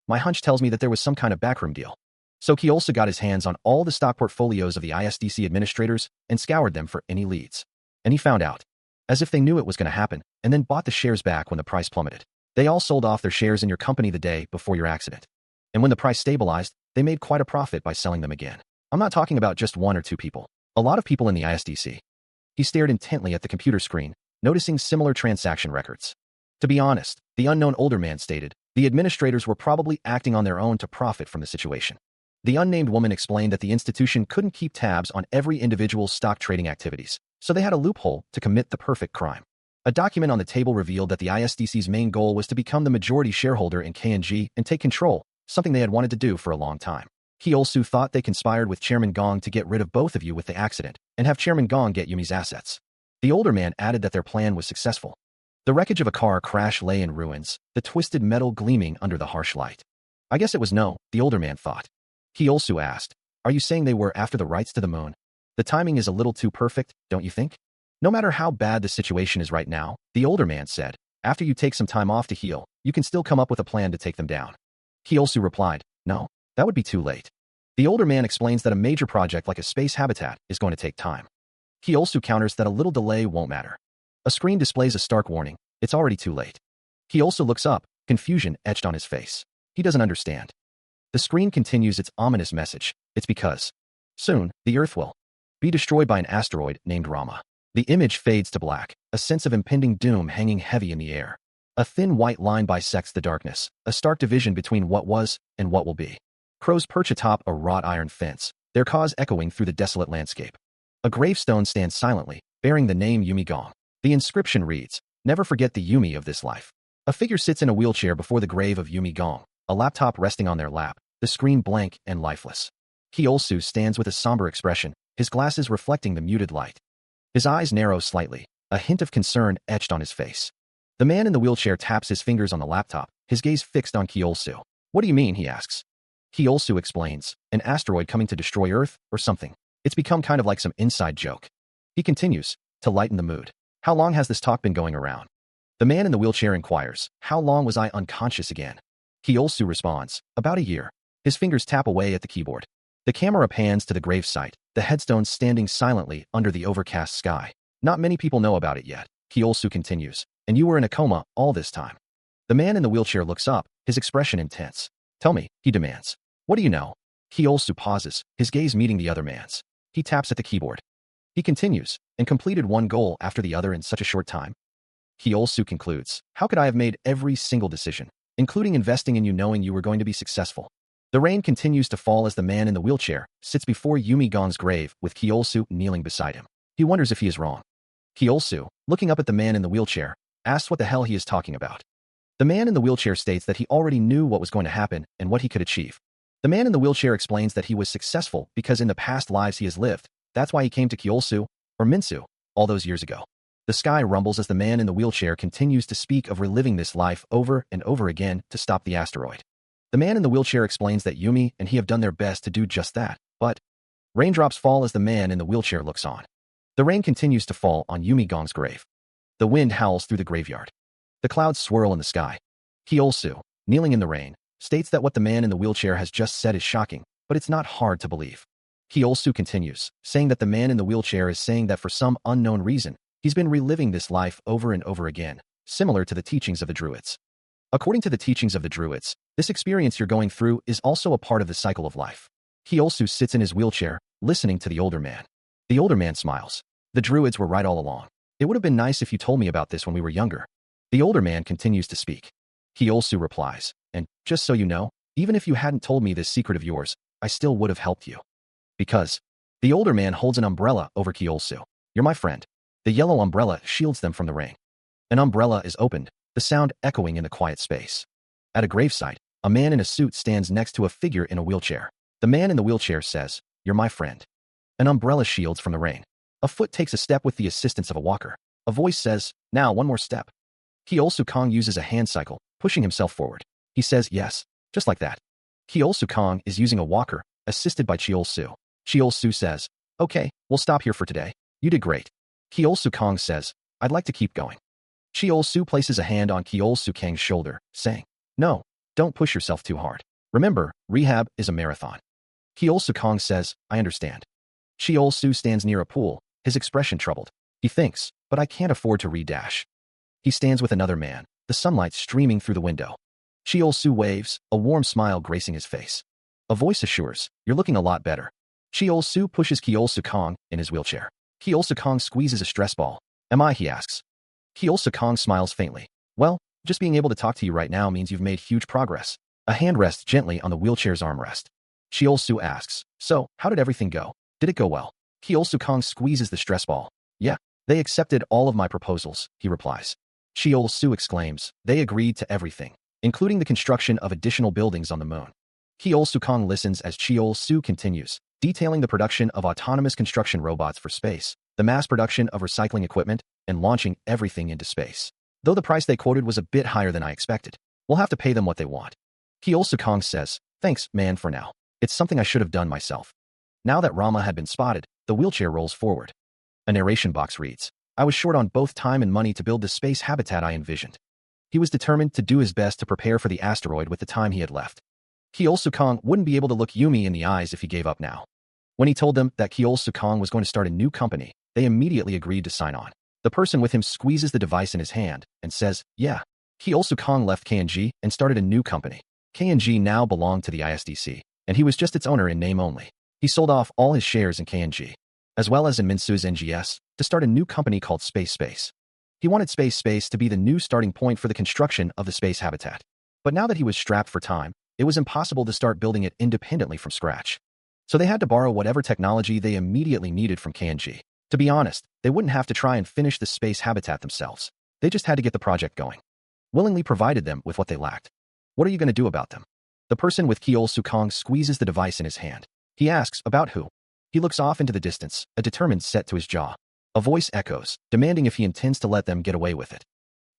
My hunch tells me that there was some kind of backroom deal. So Ki-Olsu got his hands on all the stock portfolios of the ISDC administrators and scoured them for any leads. And he found out, as if they knew it was going to happen, and then bought the shares back when the price plummeted. They all sold off their shares in your company the day before your accident. And when the price stabilized, they made quite a profit by selling them again. I'm not talking about just one or two people. A lot of people in the ISDC. He stared intently at the computer screen, noticing similar transaction records. To be honest, the unknown older man stated, the administrators were probably acting on their own to profit from the situation. The unnamed woman explained that the institution couldn't keep tabs on every individual's stock trading activities, so they had a loophole to commit the perfect crime. A document on the table revealed that the ISDC's main goal was to become the majority shareholder in KNG and take control, something they had wanted to do for a long time. Ki-Olsu thought they conspired with Chairman Gong to get rid of both of you with the accident and have Chairman Gong get Yumi's assets. The older man added that their plan was successful. The wreckage of a car crash lay in ruins, the twisted metal gleaming under the harsh light. I guess it was no, the older man thought. Ki-Olsu asked, are you saying they were after the rights to the moon? The timing is a little too perfect, don't you think? No matter how bad the situation is right now, the older man said, After you take some time off to heal, you can still come up with a plan to take them down. Kyolsu replied, no, that would be too late. The older man explains that a major project like a space habitat is going to take time. Kyolsu counters that a little delay won't matter. A screen displays a stark warning, it's already too late. He also looks up, confusion etched on his face. He doesn't understand. The screen continues its ominous message, it's because soon, the Earth will be destroyed by an asteroid named Rama. The image fades to black, a sense of impending doom hanging heavy in the air. A thin white line bisects the darkness, a stark division between what was and what will be. Crows perch atop a wrought iron fence, their caws echoing through the desolate landscape. A gravestone stands silently, bearing the name Yumi Gong. The inscription reads, never forget the Yumi of this life. A figure sits in a wheelchair before the grave of Yumi Gong, a laptop resting on their lap, the screen blank and lifeless. Kyolsu stands with a somber expression, his glasses reflecting the muted light. His eyes narrow slightly, a hint of concern etched on his face. The man in the wheelchair taps his fingers on the laptop, his gaze fixed on Kyolsu. What do you mean, he asks. Kyolsu explains, an asteroid coming to destroy Earth, or something. It's become kind of like some inside joke. He continues, to lighten the mood. How long has this talk been going around? The man in the wheelchair inquires, how long was I unconscious again? Kyolsu responds, about a year. His fingers tap away at the keyboard. The camera pans to the gravesite, the headstone standing silently under the overcast sky. Not many people know about it yet. Kyolsu continues, and you were in a coma all this time. The man in the wheelchair looks up, his expression intense. Tell me, he demands. What do you know? Kyolsu pauses, his gaze meeting the other man's. He taps at the keyboard. He continues, and completed one goal after the other in such a short time. Kyolsu concludes, how could I have made every single decision, including investing in you knowing you were going to be successful? The rain continues to fall as the man in the wheelchair sits before Yumi Gong's grave with Kyolsu kneeling beside him. He wonders if he is wrong. Kyolsu, looking up at the man in the wheelchair, asks what the hell he is talking about. The man in the wheelchair states that he already knew what was going to happen and what he could achieve. The man in the wheelchair explains that he was successful because in the past lives he has lived, that's why he came to Kyolsu, or Minsu, all those years ago. The sky rumbles as the man in the wheelchair continues to speak of reliving this life over and over again to stop the asteroid. The man in the wheelchair explains that Yumi and he have done their best to do just that, but raindrops fall as the man in the wheelchair looks on. The rain continues to fall on Yumi Gong's grave. The wind howls through the graveyard. The clouds swirl in the sky. Kyolsu, kneeling in the rain, states that what the man in the wheelchair has just said is shocking, but it's not hard to believe. Kyolsu continues, saying that the man in the wheelchair is saying that for some unknown reason, he's been reliving this life over and over again, similar to the teachings of the Druids. According to the teachings of the Druids, this experience you're going through is also a part of the cycle of life. Kyolsu sits in his wheelchair, listening to the older man. The older man smiles. The Druids were right all along. It would have been nice if you told me about this when we were younger. The older man continues to speak. Kyolsu replies, and, just so you know, even if you hadn't told me this secret of yours, I still would have helped you. Because the older man holds an umbrella over Kyolsu. You're my friend. The yellow umbrella shields them from the rain. An umbrella is opened, the sound echoing in the quiet space. At a gravesite, a man in a suit stands next to a figure in a wheelchair. The man in the wheelchair says, you're my friend. An umbrella shields from the rain. A foot takes a step with the assistance of a walker. A voice says, now one more step. Kyolsu Kong uses a hand cycle, pushing himself forward. He says yes, just like that. Kyolsu Kong is using a walker, assisted by Kyolsu. Kyolsu says, okay, we'll stop here for today. You did great. Kyolsu Kong says, I'd like to keep going. Kyolsu places a hand on Kyolsu Kang's shoulder, saying, no, don't push yourself too hard. Remember, rehab is a marathon. Kyolsu Kong says, I understand. Kyolsu stands near a pool, his expression troubled. He thinks, but I can't afford to redash. He stands with another man, the sunlight streaming through the window. Kyolsu waves, a warm smile gracing his face. A voice assures, you're looking a lot better. Kyolsu pushes Kyolsu Kong in his wheelchair. Kyolsu Kong squeezes a stress ball. Am I, he asks. Kyolsu Kong smiles faintly. Well, just being able to talk to you right now means you've made huge progress. A hand rests gently on the wheelchair's armrest. Kyolsu asks, so, how did everything go? Did it go well? Kyolsu Kong squeezes the stress ball. Yeah, they accepted all of my proposals, he replies. Kyolsu exclaims, they agreed to everything, including the construction of additional buildings on the moon. Kyolsu Kong listens as Kyolsu continues, detailing the production of autonomous construction robots for space, the mass production of recycling equipment, and launching everything into space. Though the price they quoted was a bit higher than I expected, we'll have to pay them what they want. Kyolsu Kong says, thanks, man, for now. It's something I should have done myself. Now that Rama had been spotted, the wheelchair rolls forward. A narration box reads, I was short on both time and money to build the space habitat I envisioned. He was determined to do his best to prepare for the asteroid with the time he had left. Kyeol Sukong wouldn't be able to look Yumi in the eyes if he gave up now. When he told them that Kyeol Sukong was going to start a new company, they immediately agreed to sign on. The person with him squeezes the device in his hand and says, yeah. Kyeol Sukong left K&G and started a new company. K&G now belonged to the ISDC, and he was just its owner in name only. He sold off all his shares in K&G, as well as in Minsu's NGS, to start a new company called Space Space. He wanted Space Space to be the new starting point for the construction of the space habitat. But now that he was strapped for time, it was impossible to start building it independently from scratch. So they had to borrow whatever technology they immediately needed from K&G. To be honest, they wouldn't have to try and finish the space habitat themselves. They just had to get the project going. Willingly provided them with what they lacked. What are you going to do about them? The person with Kyeol Sukong squeezes the device in his hand. He asks, about who? He looks off into the distance, a determined set to his jaw. A voice echoes, demanding if he intends to let them get away with it.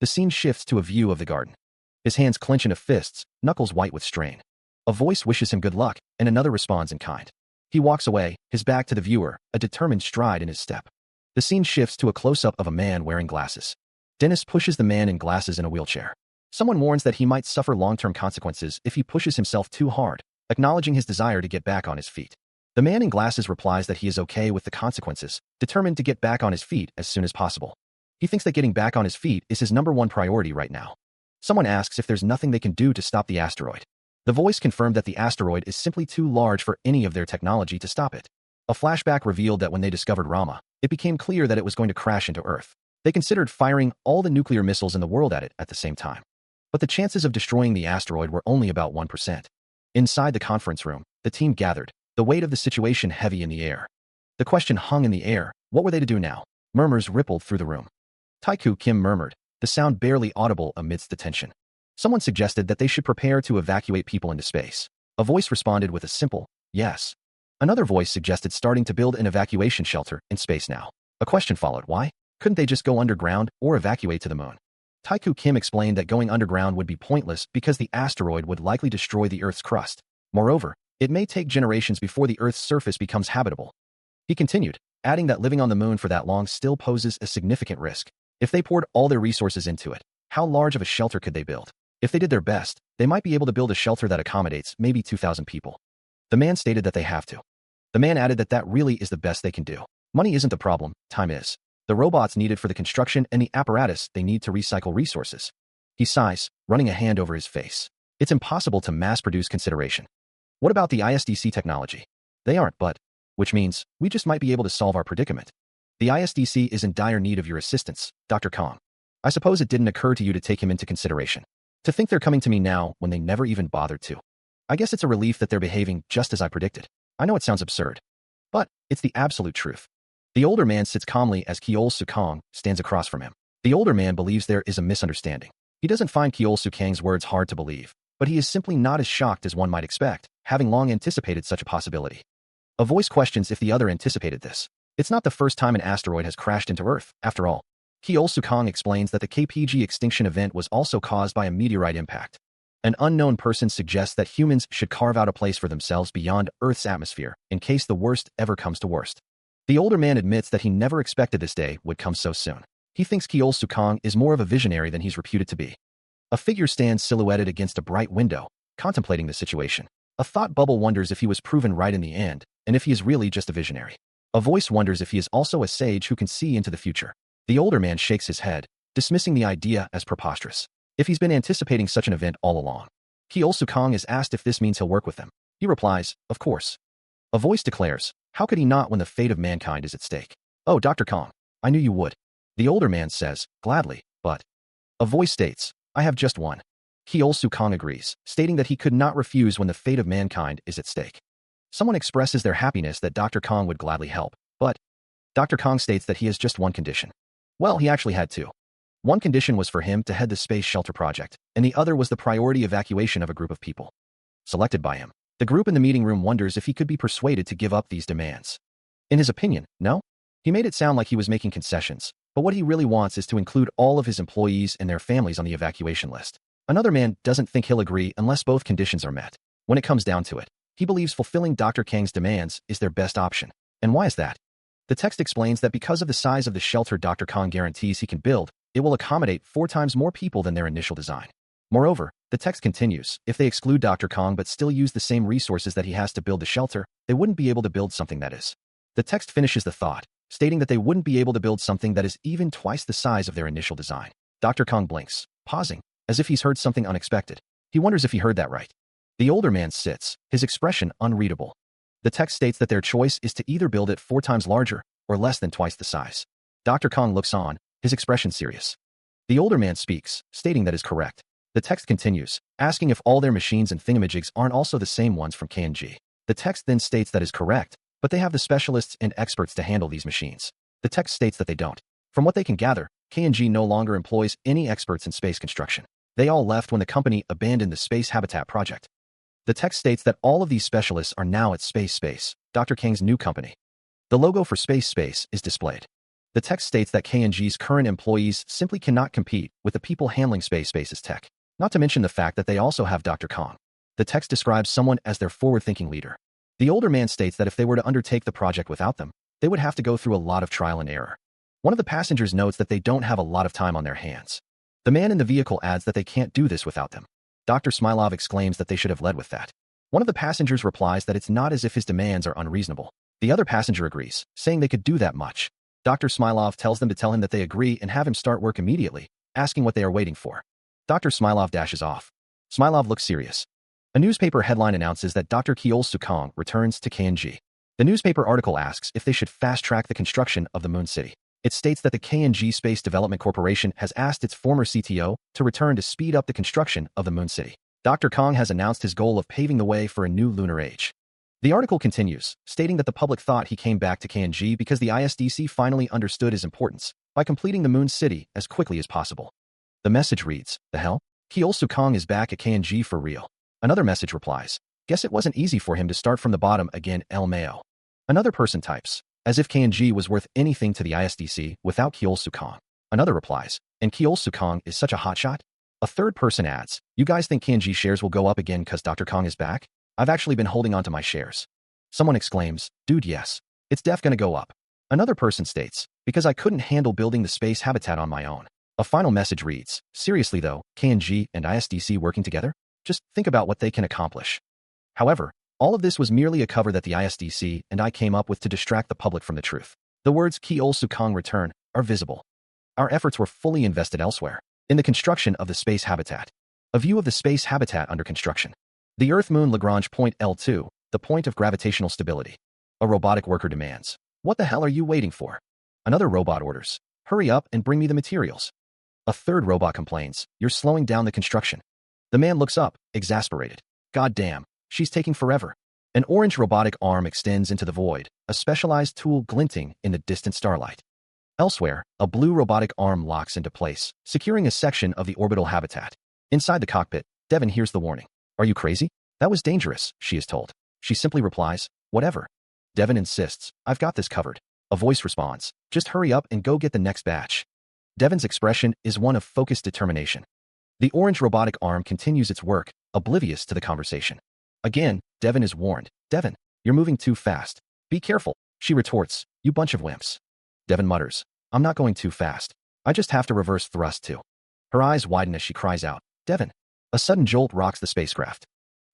The scene shifts to a view of the garden. His hands clench into fists, knuckles white with strain. A voice wishes him good luck, and another responds in kind. He walks away, his back to the viewer, a determined stride in his step. The scene shifts to a close-up of a man wearing glasses. Dennis pushes the man in glasses in a wheelchair. Someone warns that he might suffer long-term consequences if he pushes himself too hard, acknowledging his desire to get back on his feet. The man in glasses replies that he is okay with the consequences, determined to get back on his feet as soon as possible. He thinks that getting back on his feet is his #1 priority right now. Someone asks if there's nothing they can do to stop the asteroid. The voice confirmed that the asteroid is simply too large for any of their technology to stop it. A flashback revealed that when they discovered Rama, it became clear that it was going to crash into Earth. They considered firing all the nuclear missiles in the world at it at the same time. But the chances of destroying the asteroid were only about 1%. Inside the conference room, the team gathered, the weight of the situation heavy in the air. The question hung in the air, what were they to do now? Murmurs rippled through the room. Taiku Kim murmured, the sound barely audible amidst the tension. Someone suggested that they should prepare to evacuate people into space. A voice responded with a simple, yes. Another voice suggested starting to build an evacuation shelter in space now. A question followed, why? Couldn't they just go underground or evacuate to the moon? Taiku Kim explained that going underground would be pointless because the asteroid would likely destroy the Earth's crust. Moreover, it may take generations before the Earth's surface becomes habitable. He continued, adding that living on the moon for that long still poses a significant risk. If they poured all their resources into it, how large of a shelter could they build? If they did their best, they might be able to build a shelter that accommodates maybe 2,000 people. The man stated that they have to. The man added that that really is the best they can do. Money isn't the problem, time is. The robots needed for the construction and the apparatus they need to recycle resources. He sighs, running a hand over his face. It's impossible to mass-produce consideration. What about the ISDC technology? They aren't, but, which means, we just might be able to solve our predicament. The ISDC is in dire need of your assistance, Dr. Kong. I suppose it didn't occur to you to take him into consideration. To think they're coming to me now when they never even bothered to. I guess it's a relief that they're behaving just as I predicted. I know it sounds absurd, but it's the absolute truth. The older man sits calmly as Kyeol Sukong stands across from him. The older man believes there is a misunderstanding. He doesn't find Kyeol Sukong's words hard to believe, but he is simply not as shocked as one might expect, having long anticipated such a possibility. A voice questions if the other anticipated this. It's not the first time an asteroid has crashed into Earth, after all. Kyeol Sukong explains that the KPG extinction event was also caused by a meteorite impact. An unknown person suggests that humans should carve out a place for themselves beyond Earth's atmosphere, in case the worst ever comes to worst. The older man admits that he never expected this day would come so soon. He thinks Kyeol Sukong is more of a visionary than he's reputed to be. A figure stands silhouetted against a bright window, contemplating the situation. A thought bubble wonders if he was proven right in the end, and if he is really just a visionary. A voice wonders if he is also a sage who can see into the future. The older man shakes his head, dismissing the idea as preposterous. If he's been anticipating such an event all along. Kyeol Sukong is asked if this means he'll work with them. He replies, of course. A voice declares, how could he not when the fate of mankind is at stake? Oh, Dr. Kong, I knew you would. The older man says, gladly, but. A voice states, I have just one. Kyeol Sukong agrees, stating that he could not refuse when the fate of mankind is at stake. Someone expresses their happiness that Dr. Kong would gladly help, but Dr. Kong states that he has just one condition. Well, he actually had two. One condition was for him to head the space shelter project, and the other was the priority evacuation of a group of people. Selected by him, the group in the meeting room wonders if he could be persuaded to give up these demands. In his opinion, no? He made it sound like he was making concessions, but what he really wants is to include all of his employees and their families on the evacuation list. Another man doesn't think he'll agree unless both conditions are met. When it comes down to it, he believes fulfilling Dr. Kang's demands is their best option. And why is that? The text explains that because of the size of the shelter Dr. Kang guarantees he can build, It will accommodate 4 times more people than their initial design. Moreover, the text continues, if they exclude Dr. Kong but still use the same resources that he has to build the shelter, they wouldn't be able to build something that is. The text finishes the thought, stating that they wouldn't be able to build something that is even twice the size of their initial design. Dr. Kong blinks, pausing, as if he's heard something unexpected. He wonders if he heard that right. The older man sits, his expression unreadable. The text states that their choice is to either build it 4 times larger or less than twice the size. Dr. Kong looks on, his expression serious. The older man speaks, stating that is correct. The text continues, asking if all their machines and thingamajigs aren't also the same ones from K&G. The text then states that is correct, but they have the specialists and experts to handle these machines. The text states that they don't. From what they can gather, K&G no longer employs any experts in space construction. They all left when the company abandoned the space habitat project. The text states that all of these specialists are now at Space, Dr. Kang's new company. The logo for Space is displayed. The text states that K&G's current employees simply cannot compete with the people handling Space's tech. Not to mention the fact that they also have Dr. Kong. The text describes someone as their forward-thinking leader. The older man states that if they were to undertake the project without them, they would have to go through a lot of trial and error. One of the passengers notes that they don't have a lot of time on their hands. The man in the vehicle adds that they can't do this without them. Dr. Smilov exclaims that they should have led with that. One of the passengers replies that it's not as if his demands are unreasonable. The other passenger agrees, saying they could do that much. Dr. Smilov tells them to tell him that they agree and have him start work immediately, asking what they are waiting for. Dr. Smilov dashes off. Smilov looks serious. A newspaper headline announces that Dr. Kyeol-suk returns to K&G. The newspaper article asks if they should fast-track the construction of the Moon City. It states that the K&G Space Development Corporation has asked its former CTO to return to speed up the construction of the Moon City. Dr. Kong has announced his goal of paving the way for a new lunar age. The article continues, stating that the public thought he came back to K&G because the ISDC finally understood his importance by completing the Moon City as quickly as possible. The message reads, "The hell? Kyeol-suk is back at K&G for real." Another message replies, "Guess it wasn't easy for him to start from the bottom again, LMAO." Another person types, "As if K&G was worth anything to the ISDC without Kyeol-suk." Another replies, "And Kyeol-suk is such a hotshot?" A third person adds, "You guys think K&G shares will go up again cause Dr. Kong is back? I've actually been holding on to my shares." Someone exclaims, "Dude, yes. It's def gonna go up." Another person states, "Because I couldn't handle building the space habitat on my own." A final message reads, "Seriously though, K&G and ISDC working together? Just think about what they can accomplish." However, all of this was merely a cover that the ISDC and I came up with to distract the public from the truth. The words Kyeol-suk return are visible. Our efforts were fully invested elsewhere, in the construction of the space habitat. A view of the space habitat under construction. The Earth-Moon Lagrange point L2, the point of gravitational stability. A robotic worker demands, "What the hell are you waiting for?" Another robot orders, "Hurry up and bring me the materials." A third robot complains, "You're slowing down the construction." The man looks up, exasperated. "God damn, she's taking forever." An orange robotic arm extends into the void, a specialized tool glinting in the distant starlight. Elsewhere, a blue robotic arm locks into place, securing a section of the orbital habitat. Inside the cockpit, Devon hears the warning. "Are you crazy? That was dangerous," she is told. She simply replies, "Whatever." Devon insists, "I've got this covered." A voice responds, "Just hurry up and go get the next batch." Devon's expression is one of focused determination. The orange robotic arm continues its work, oblivious to the conversation. Again, Devon is warned. "Devon, you're moving too fast. Be careful." She retorts, "You bunch of wimps." Devon mutters, "I'm not going too fast. I just have to reverse thrust too." Her eyes widen as she cries out, "Devon." A sudden jolt rocks the spacecraft.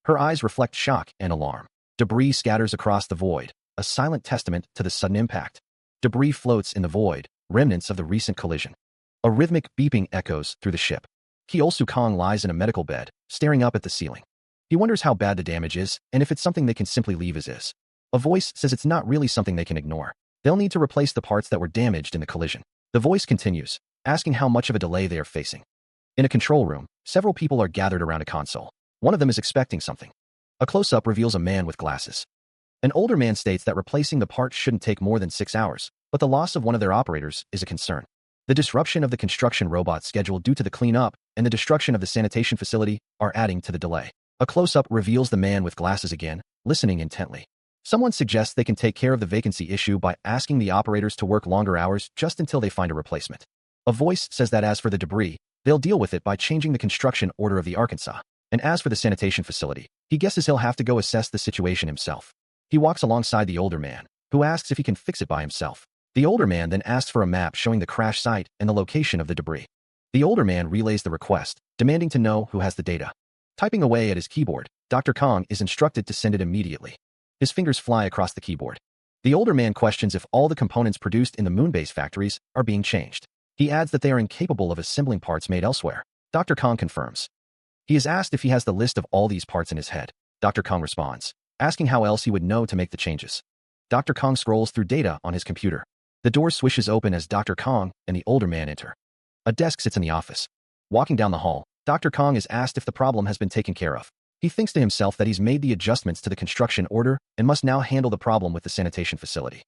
Her eyes reflect shock and alarm. Debris scatters across the void, a silent testament to the sudden impact. Debris floats in the void, remnants of the recent collision. A rhythmic beeping echoes through the ship. Kyeol-suk lies in a medical bed, staring up at the ceiling. He wonders how bad the damage is and if it's something they can simply leave as is. A voice says it's not really something they can ignore. They'll need to replace the parts that were damaged in the collision. The voice continues, asking how much of a delay they are facing. In a control room, several people are gathered around a console. One of them is expecting something. A close-up reveals a man with glasses. An older man states that replacing the parts shouldn't take more than 6 hours, but the loss of one of their operators is a concern. The disruption of the construction robot schedule due to the cleanup and the destruction of the sanitation facility are adding to the delay. A close-up reveals the man with glasses again, listening intently. Someone suggests they can take care of the vacancy issue by asking the operators to work longer hours just until they find a replacement. A voice says that as for the debris, they'll deal with it by changing the construction order of the Arkansas. And as for the sanitation facility, he guesses he'll have to go assess the situation himself. He walks alongside the older man, who asks if he can fix it by himself. The older man then asks for a map showing the crash site and the location of the debris. The older man relays the request, demanding to know who has the data. Typing away at his keyboard, Dr. Kong is instructed to send it immediately. His fingers fly across the keyboard. The older man questions if all the components produced in the moon-base factories are being changed. He adds that they are incapable of assembling parts made elsewhere. Dr. Kong confirms. He is asked if he has the list of all these parts in his head. Dr. Kong responds, asking how else he would know to make the changes. Dr. Kong scrolls through data on his computer. The door swishes open as Dr. Kong and the older man enter. A desk sits in the office. Walking down the hall, Dr. Kong is asked if the problem has been taken care of. He thinks to himself that he's made the adjustments to the construction order and must now handle the problem with the sanitation facility.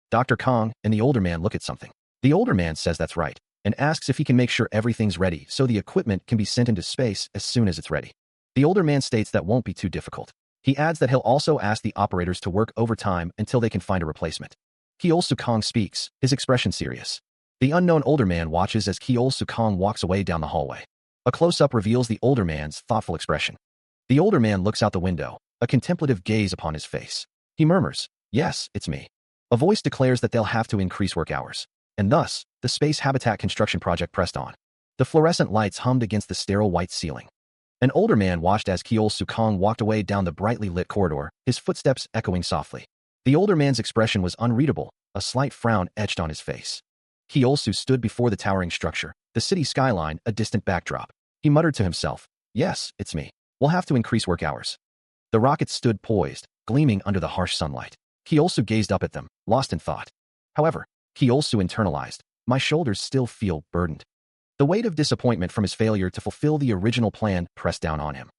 Dr. Kong and the older man look at something. The older man says that's right and asks if he can make sure everything's ready so the equipment can be sent into space as soon as it's ready. The older man states that won't be too difficult. He adds that he'll also ask the operators to work overtime until they can find a replacement. Kong speaks, his expression serious. The unknown older man watches as Kong walks away down the hallway. A close-up reveals the older man's thoughtful expression. The older man looks out the window, a contemplative gaze upon his face. He murmurs, "Yes, it's me." A voice declares that they'll have to increase work hours. And thus, the space habitat construction project pressed on. The fluorescent lights hummed against the sterile white ceiling. An older man watched as Kong walked away down the brightly lit corridor, his footsteps echoing softly. The older man's expression was unreadable, a slight frown etched on his face. Stood before the towering structure, the city skyline a distant backdrop. He muttered to himself, "Yes, it's me. We'll have to increase work hours." The rockets stood poised, gleaming under the harsh sunlight. Gazed up at them, lost in thought. However, internalized, "My shoulders still feel burdened." The weight of disappointment from his failure to fulfill the original plan pressed down on him.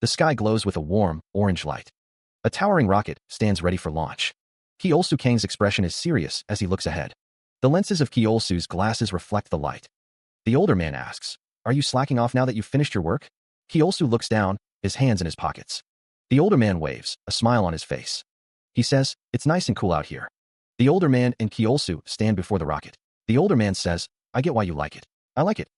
The sky glows with a warm, orange light. A towering rocket stands ready for launch. Kang's expression is serious as he looks ahead. The lenses of Kyolsu's glasses reflect the light. The older man asks, "Are you slacking off now that you've finished your work?" Kyosu looks down, his hands in his pockets. The older man waves, a smile on his face. He says, "It's nice and cool out here." The older man and Kyosu stand before the rocket. The older man says, "I get why you like it. I like it."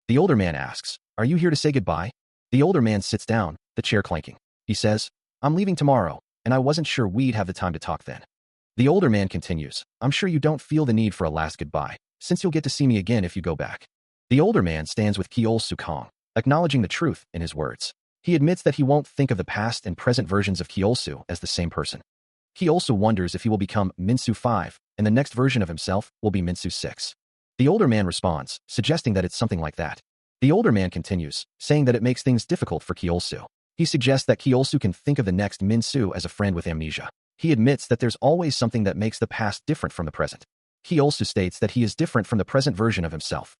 The older man asks, "Are you here to say goodbye?" The older man sits down, the chair clanking. He says, "I'm leaving tomorrow, and I wasn't sure we'd have the time to talk then." The older man continues, "I'm sure you don't feel the need for a last goodbye, since you'll get to see me again if you go back." The older man stands with Kong, acknowledging the truth in his words. He admits that he won't think of the past and present versions of Kyosu as the same person. Kyosu wonders if he will become Minsu 5, and the next version of himself will be Minsu 6. The older man responds, suggesting that it's something like that. The older man continues, saying that it makes things difficult for Kyosu. He suggests that Kyosu can think of the next Minsu as a friend with amnesia. He admits that there's always something that makes the past different from the present. Kyosu states that he is different from the present version of himself.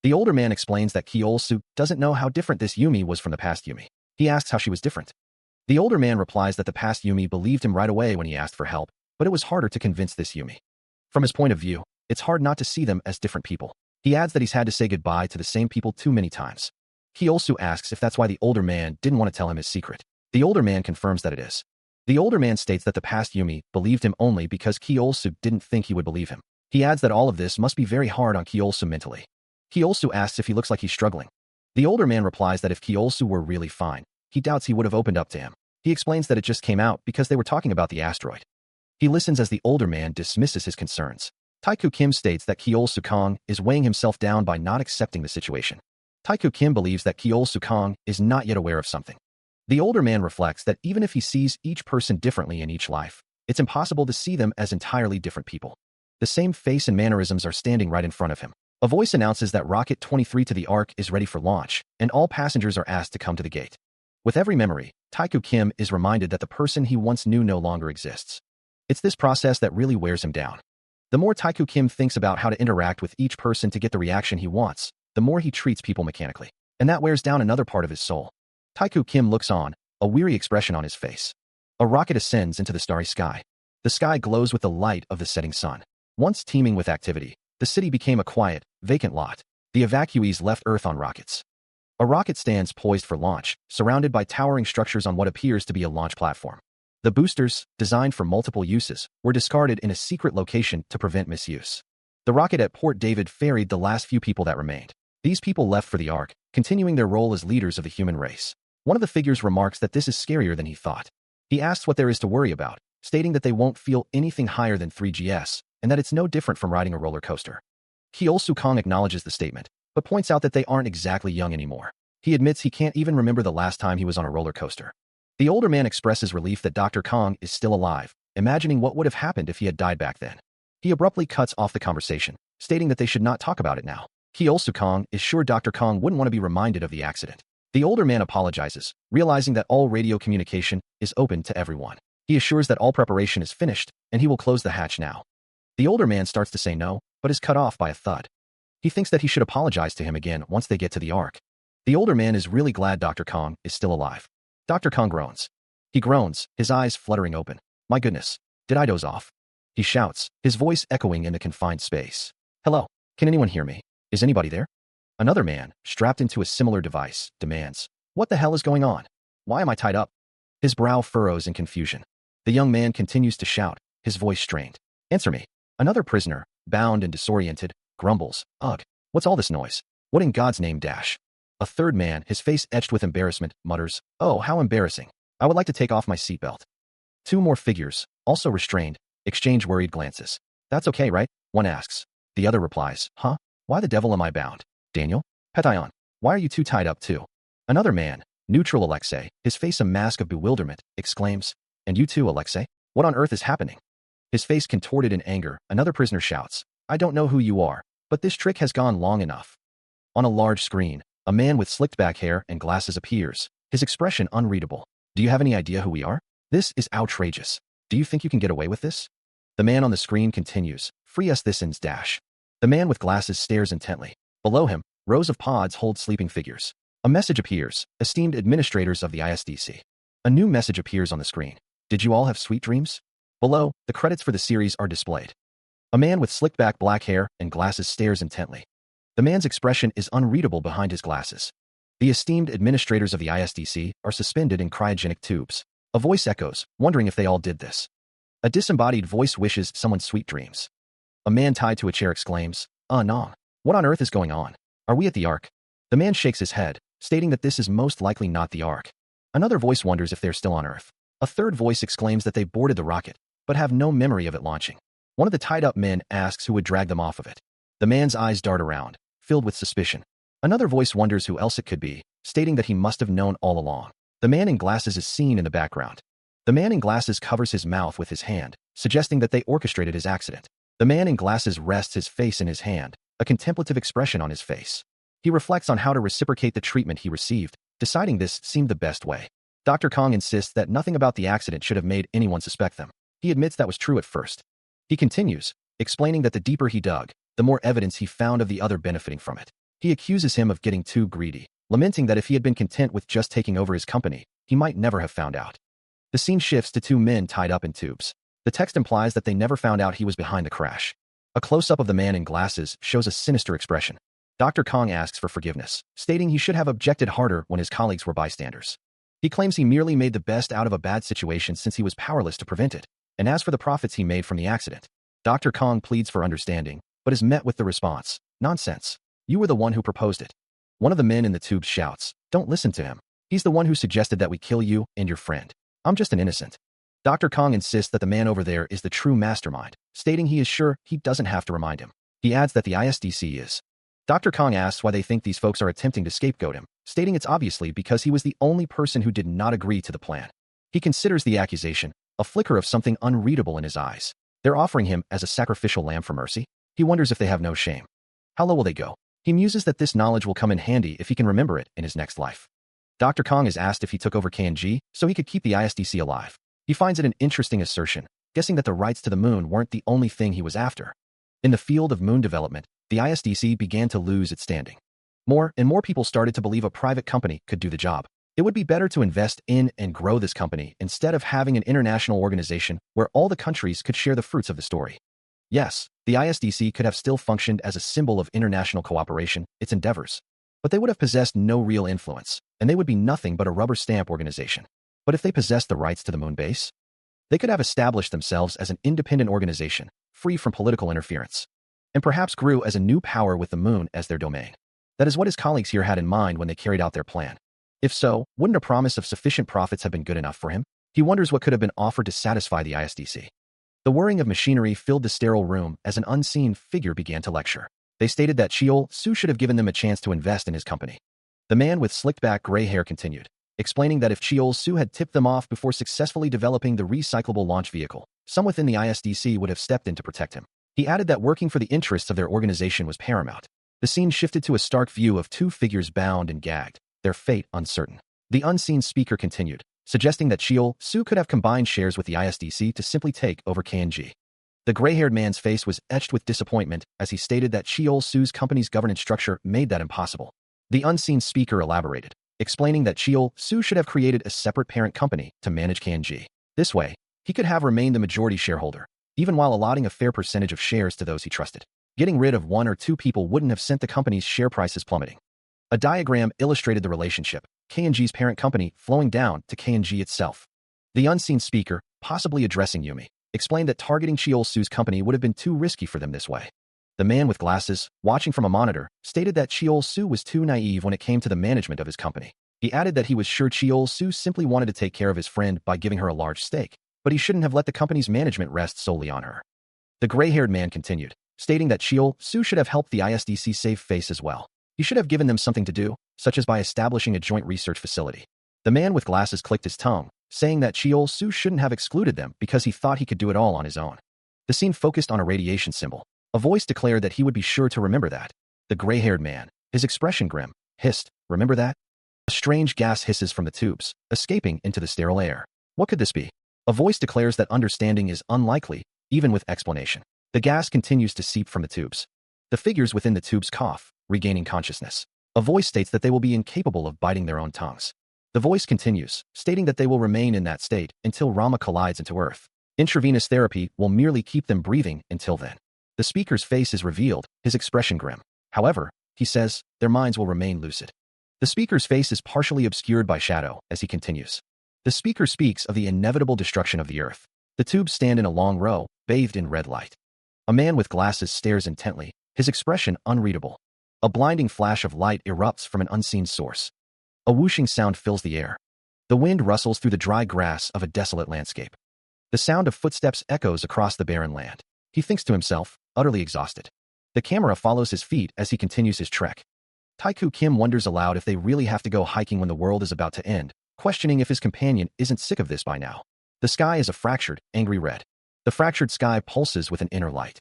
The older man explains that Kyosu doesn't know how different this Yumi was from the past Yumi. He asks how she was different. The older man replies that the past Yumi believed him right away when he asked for help, but it was harder to convince this Yumi. From his point of view, it's hard not to see them as different people. He adds that he's had to say goodbye to the same people too many times. Kyosu asks if that's why the older man didn't want to tell him his secret. The older man confirms that it is. The older man states that the past Yumi believed him only because Kyosu didn't think he would believe him. He adds that all of this must be very hard on Kyosu mentally. Kyosu asks if he looks like he's struggling. The older man replies that if Kyosu were really fine, he doubts he would have opened up to him. He explains that it just came out because they were talking about the asteroid. He listens as the older man dismisses his concerns. Taiku Kim states that Kong is weighing himself down by not accepting the situation. Taiku Kim believes that Kong is not yet aware of something. The older man reflects that even if he sees each person differently in each life, it's impossible to see them as entirely different people. The same face and mannerisms are standing right in front of him. A voice announces that Rocket 23 to the Ark is ready for launch, and all passengers are asked to come to the gate. With every memory, Taiku Kim is reminded that the person he once knew no longer exists. It's this process that really wears him down. The more Taiku Kim thinks about how to interact with each person to get the reaction he wants, the more he treats people mechanically. And that wears down another part of his soul. Taiku Kim looks on, a weary expression on his face. A rocket ascends into the starry sky. The sky glows with the light of the setting sun. Once teeming with activity, the city became a quiet, vacant lot. The evacuees left Earth on rockets. A rocket stands poised for launch, surrounded by towering structures on what appears to be a launch platform. The boosters, designed for multiple uses, were discarded in a secret location to prevent misuse. The rocket at Port David ferried the last few people that remained. These people left for the Ark, continuing their role as leaders of the human race. One of the figures remarks that this is scarier than he thought. He asks what there is to worry about, stating that they won't feel anything higher than 3GS, and that it's no different from riding a roller coaster. Kyo Sukong acknowledges the statement, but points out that they aren't exactly young anymore. He admits he can't even remember the last time he was on a roller coaster. The older man expresses relief that Dr. Kong is still alive, imagining what would have happened if he had died back then. He abruptly cuts off the conversation, stating that they should not talk about it now. Kyo Sukong is sure Dr. Kong wouldn't want to be reminded of the accident. The older man apologizes, realizing that all radio communication is open to everyone. He assures that all preparation is finished, and he will close the hatch now. The older man starts to say no, but is cut off by a thud. He thinks that he should apologize to him again once they get to the Ark. The older man is really glad Dr. Kong is still alive. Dr. Kong groans. He groans, his eyes fluttering open. My goodness, did I doze off? He shouts, his voice echoing in the confined space. Hello, can anyone hear me? Is anybody there? Another man, strapped into a similar device, demands, what the hell is going on? Why am I tied up? His brow furrows in confusion. The young man continues to shout, his voice strained. Answer me. Another prisoner, bound and disoriented, grumbles, ugh, what's all this noise? What in God's name dash? A third man, his face etched with embarrassment, mutters, oh, how embarrassing. I would like to take off my seatbelt. Two more figures, also restrained, exchange worried glances. That's okay, right? One asks. The other replies, huh? Why the devil am I bound? Daniel? Petion, why are you two tied up too? Another man, neutral Alexei, his face a mask of bewilderment, exclaims, and you too, Alexei? What on earth is happening? His face contorted in anger, another prisoner shouts, I don't know who you are, but this trick has gone long enough. On a large screen, a man with slicked back hair and glasses appears, his expression unreadable. Do you have any idea who we are? This is outrageous. Do you think you can get away with this? The man on the screen continues, free us this ins dash. The man with glasses stares intently. Below him, rows of pods hold sleeping figures. A message appears, esteemed administrators of the ISDC. A new message appears on the screen. Did you all have sweet dreams? Below, the credits for the series are displayed. A man with slicked back black hair and glasses stares intently. The man's expression is unreadable behind his glasses. The esteemed administrators of the ISDC are suspended in cryogenic tubes. A voice echoes, wondering if they all did this. A disembodied voice wishes someone sweet dreams. A man tied to a chair exclaims, no. What on earth is going on? Are we at the Ark? The man shakes his head, stating that this is most likely not the Ark. Another voice wonders if they're still on Earth. A third voice exclaims that they boarded the rocket, but have no memory of it launching. One of the tied-up men asks who would drag them off of it. The man's eyes dart around, filled with suspicion. Another voice wonders who else it could be, stating that he must have known all along. The man in glasses is seen in the background. The man in glasses covers his mouth with his hand, suggesting that they orchestrated his accident. The man in glasses rests his face in his hand, a contemplative expression on his face. He reflects on how to reciprocate the treatment he received, deciding this seemed the best way. Dr. Kong insists that nothing about the accident should have made anyone suspect them. He admits that was true at first. He continues, explaining that the deeper he dug, the more evidence he found of the other benefiting from it. He accuses him of getting too greedy, lamenting that if he had been content with just taking over his company, he might never have found out. The scene shifts to two men tied up in tubes. The text implies that they never found out he was behind the crash. A close-up of the man in glasses shows a sinister expression. Dr. Kong asks for forgiveness, stating he should have objected harder when his colleagues were bystanders. He claims he merely made the best out of a bad situation since he was powerless to prevent it, and as for the profits he made from the accident, Dr. Kong pleads for understanding, but is met with the response, nonsense. You were the one who proposed it. One of the men in the tube shouts, don't listen to him. He's the one who suggested that we kill you and your friend. I'm just an innocent. Dr. Kong insists that the man over there is the true mastermind, stating he is sure he doesn't have to remind him. He adds that the ISDC is. Dr. Kong asks why they think these folks are attempting to scapegoat him, stating it's obviously because he was the only person who did not agree to the plan. He considers the accusation a flicker of something unreadable in his eyes. They're offering him as a sacrificial lamb for mercy. He wonders if they have no shame. How low will they go? He muses that this knowledge will come in handy if he can remember it in his next life. Dr. Kong is asked if he took over KNG so he could keep the ISDC alive. He finds it an interesting assertion, guessing that the rights to the moon weren't the only thing he was after. In the field of moon development, the ISDC began to lose its standing. More and more people started to believe a private company could do the job. It would be better to invest in and grow this company instead of having an international organization where all the countries could share the fruits of the story. Yes, the ISDC could have still functioned as a symbol of international cooperation, its endeavors. But they would have possessed no real influence, and they would be nothing but a rubber stamp organization. But if they possessed the rights to the moon base, they could have established themselves as an independent organization, free from political interference, and perhaps grew as a new power with the moon as their domain. That is what his colleagues here had in mind when they carried out their plan. If so, wouldn't a promise of sufficient profits have been good enough for him? He wonders what could have been offered to satisfy the ISDC. The whirring of machinery filled the sterile room as an unseen figure began to lecture. They stated that Cheol-Soo should have given them a chance to invest in his company. The man with slicked-back gray hair continued, explaining that if Cheol-Soo had tipped them off before successfully developing the recyclable launch vehicle, some within the ISDC would have stepped in to protect him. He added that working for the interests of their organization was paramount. The scene shifted to a stark view of two figures bound and gagged, their fate uncertain. The unseen speaker continued, suggesting that Cheol-Soo could have combined shares with the ISDC to simply take over KNG. The gray-haired man's face was etched with disappointment as he stated that Cheol-Soo's company's governance structure made that impossible. The unseen speaker elaborated, explaining that Cheol-Soo should have created a separate parent company to manage KNG. This way, he could have remained the majority shareholder, even while allotting a fair percentage of shares to those he trusted. Getting rid of one or two people wouldn't have sent the company's share prices plummeting. A diagram illustrated the relationship, KNG's parent company flowing down to KNG itself. The unseen speaker, possibly addressing Yumi, explained that targeting Cheol-Soo's company would have been too risky for them this way. The man with glasses, watching from a monitor, stated that Cheol-Soo was too naive when it came to the management of his company. He added that he was sure Cheol-Soo simply wanted to take care of his friend by giving her a large stake, but he shouldn't have let the company's management rest solely on her. The gray-haired man continued, stating that Cheol-Soo should have helped the ISDC save face as well. He should have given them something to do, such as by establishing a joint research facility. The man with glasses clicked his tongue, saying that Cheol-Soo shouldn't have excluded them because he thought he could do it all on his own. The scene focused on a radiation symbol. A voice declared that he would be sure to remember that. The gray-haired man, his expression grim, hissed, "Remember that?" A strange gas hisses from the tubes, escaping into the sterile air. What could this be? A voice declares that understanding is unlikely, even with explanation. The gas continues to seep from the tubes. The figures within the tubes cough, regaining consciousness. A voice states that they will be incapable of biting their own tongues. The voice continues, stating that they will remain in that state until Rama collides into Earth. Intravenous therapy will merely keep them breathing until then. The speaker's face is revealed, his expression grim. However, he says, their minds will remain lucid. The speaker's face is partially obscured by shadow as he continues. The speaker speaks of the inevitable destruction of the Earth. The tubes stand in a long row, bathed in red light. A man with glasses stares intently, his expression unreadable. A blinding flash of light erupts from an unseen source. A whooshing sound fills the air. The wind rustles through the dry grass of a desolate landscape. The sound of footsteps echoes across the barren land. He thinks to himself, utterly exhausted. The camera follows his feet as he continues his trek. Taeku Kim wonders aloud if they really have to go hiking when the world is about to end, questioning if his companion isn't sick of this by now. The sky is a fractured, angry red. The fractured sky pulses with an inner light.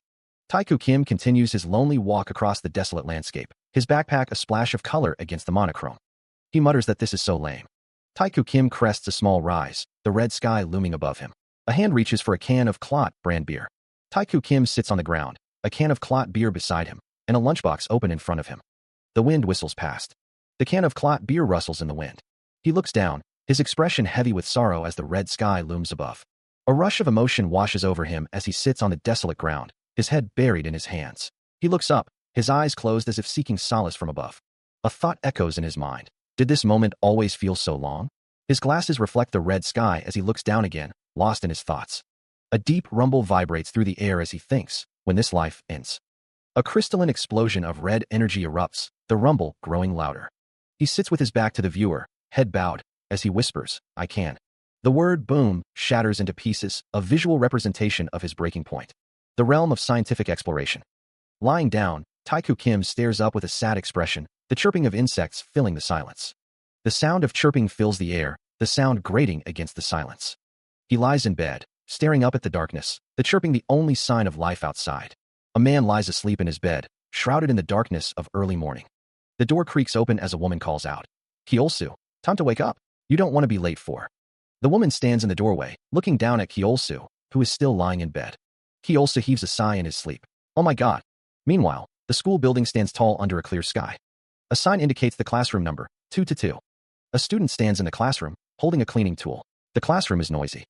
Taeku Kim continues his lonely walk across the desolate landscape, his backpack a splash of color against the monochrome. He mutters that this is so lame. Taeku Kim crests a small rise, the red sky looming above him. A hand reaches for a can of Clot brand beer. Taeku Kim sits on the ground, a can of Clot beer beside him, and a lunchbox open in front of him. The wind whistles past. The can of Clot beer rustles in the wind. He looks down, his expression heavy with sorrow as the red sky looms above. A rush of emotion washes over him as he sits on the desolate ground, his head buried in his hands. He looks up, his eyes closed as if seeking solace from above. A thought echoes in his mind. Did this moment always feel so long? His glasses reflect the red sky as he looks down again, lost in his thoughts. A deep rumble vibrates through the air as he thinks, when this life ends. A crystalline explosion of red energy erupts, the rumble growing louder. He sits with his back to the viewer, head bowed, as he whispers, "I can." The word boom shatters into pieces, a visual representation of his breaking point. The realm of scientific exploration. Lying down, Taeku Kim stares up with a sad expression, the chirping of insects filling the silence. The sound of chirping fills the air, the sound grating against the silence. He lies in bed, staring up at the darkness, the chirping the only sign of life outside. A man lies asleep in his bed, shrouded in the darkness of early morning. The door creaks open as a woman calls out, "Kyeolsoo, time to wake up. You don't want to be late for." The woman stands in the doorway, looking down at Kyeolsoo, who is still lying in bed. Kyeolsoo heaves a sigh in his sleep. "Oh my God." Meanwhile, the school building stands tall under a clear sky. A sign indicates the classroom number, 2-2. A student stands in the classroom, holding a cleaning tool. The classroom is noisy.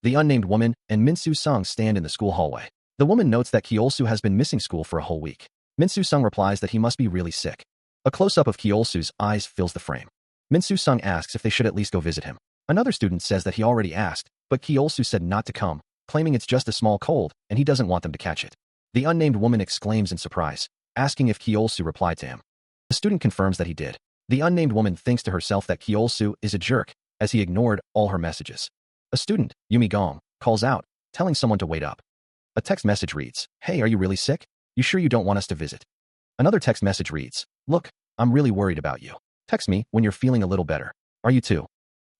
The unnamed woman and Minsu Sung stand in the school hallway. The woman notes that Kyeolsoo has been missing school for a whole week. Minsu Sung replies that he must be really sick. A close-up of Kyeolsoo's eyes fills the frame. Minsu Sung asks if they should at least go visit him. Another student says that he already asked, but Kyeolsoo said not to come, claiming it's just a small cold and he doesn't want them to catch it. The unnamed woman exclaims in surprise, asking if Kyeolsoo replied to him. The student confirms that he did. The unnamed woman thinks to herself that Kyeolsoo is a jerk, as he ignored all her messages. A student, Yumi Gong, calls out, telling someone to wait up. A text message reads, "Hey, are you really sick? You sure you don't want us to visit?" Another text message reads, "Look, I'm really worried about you. Text me when you're feeling a little better. Are you too?"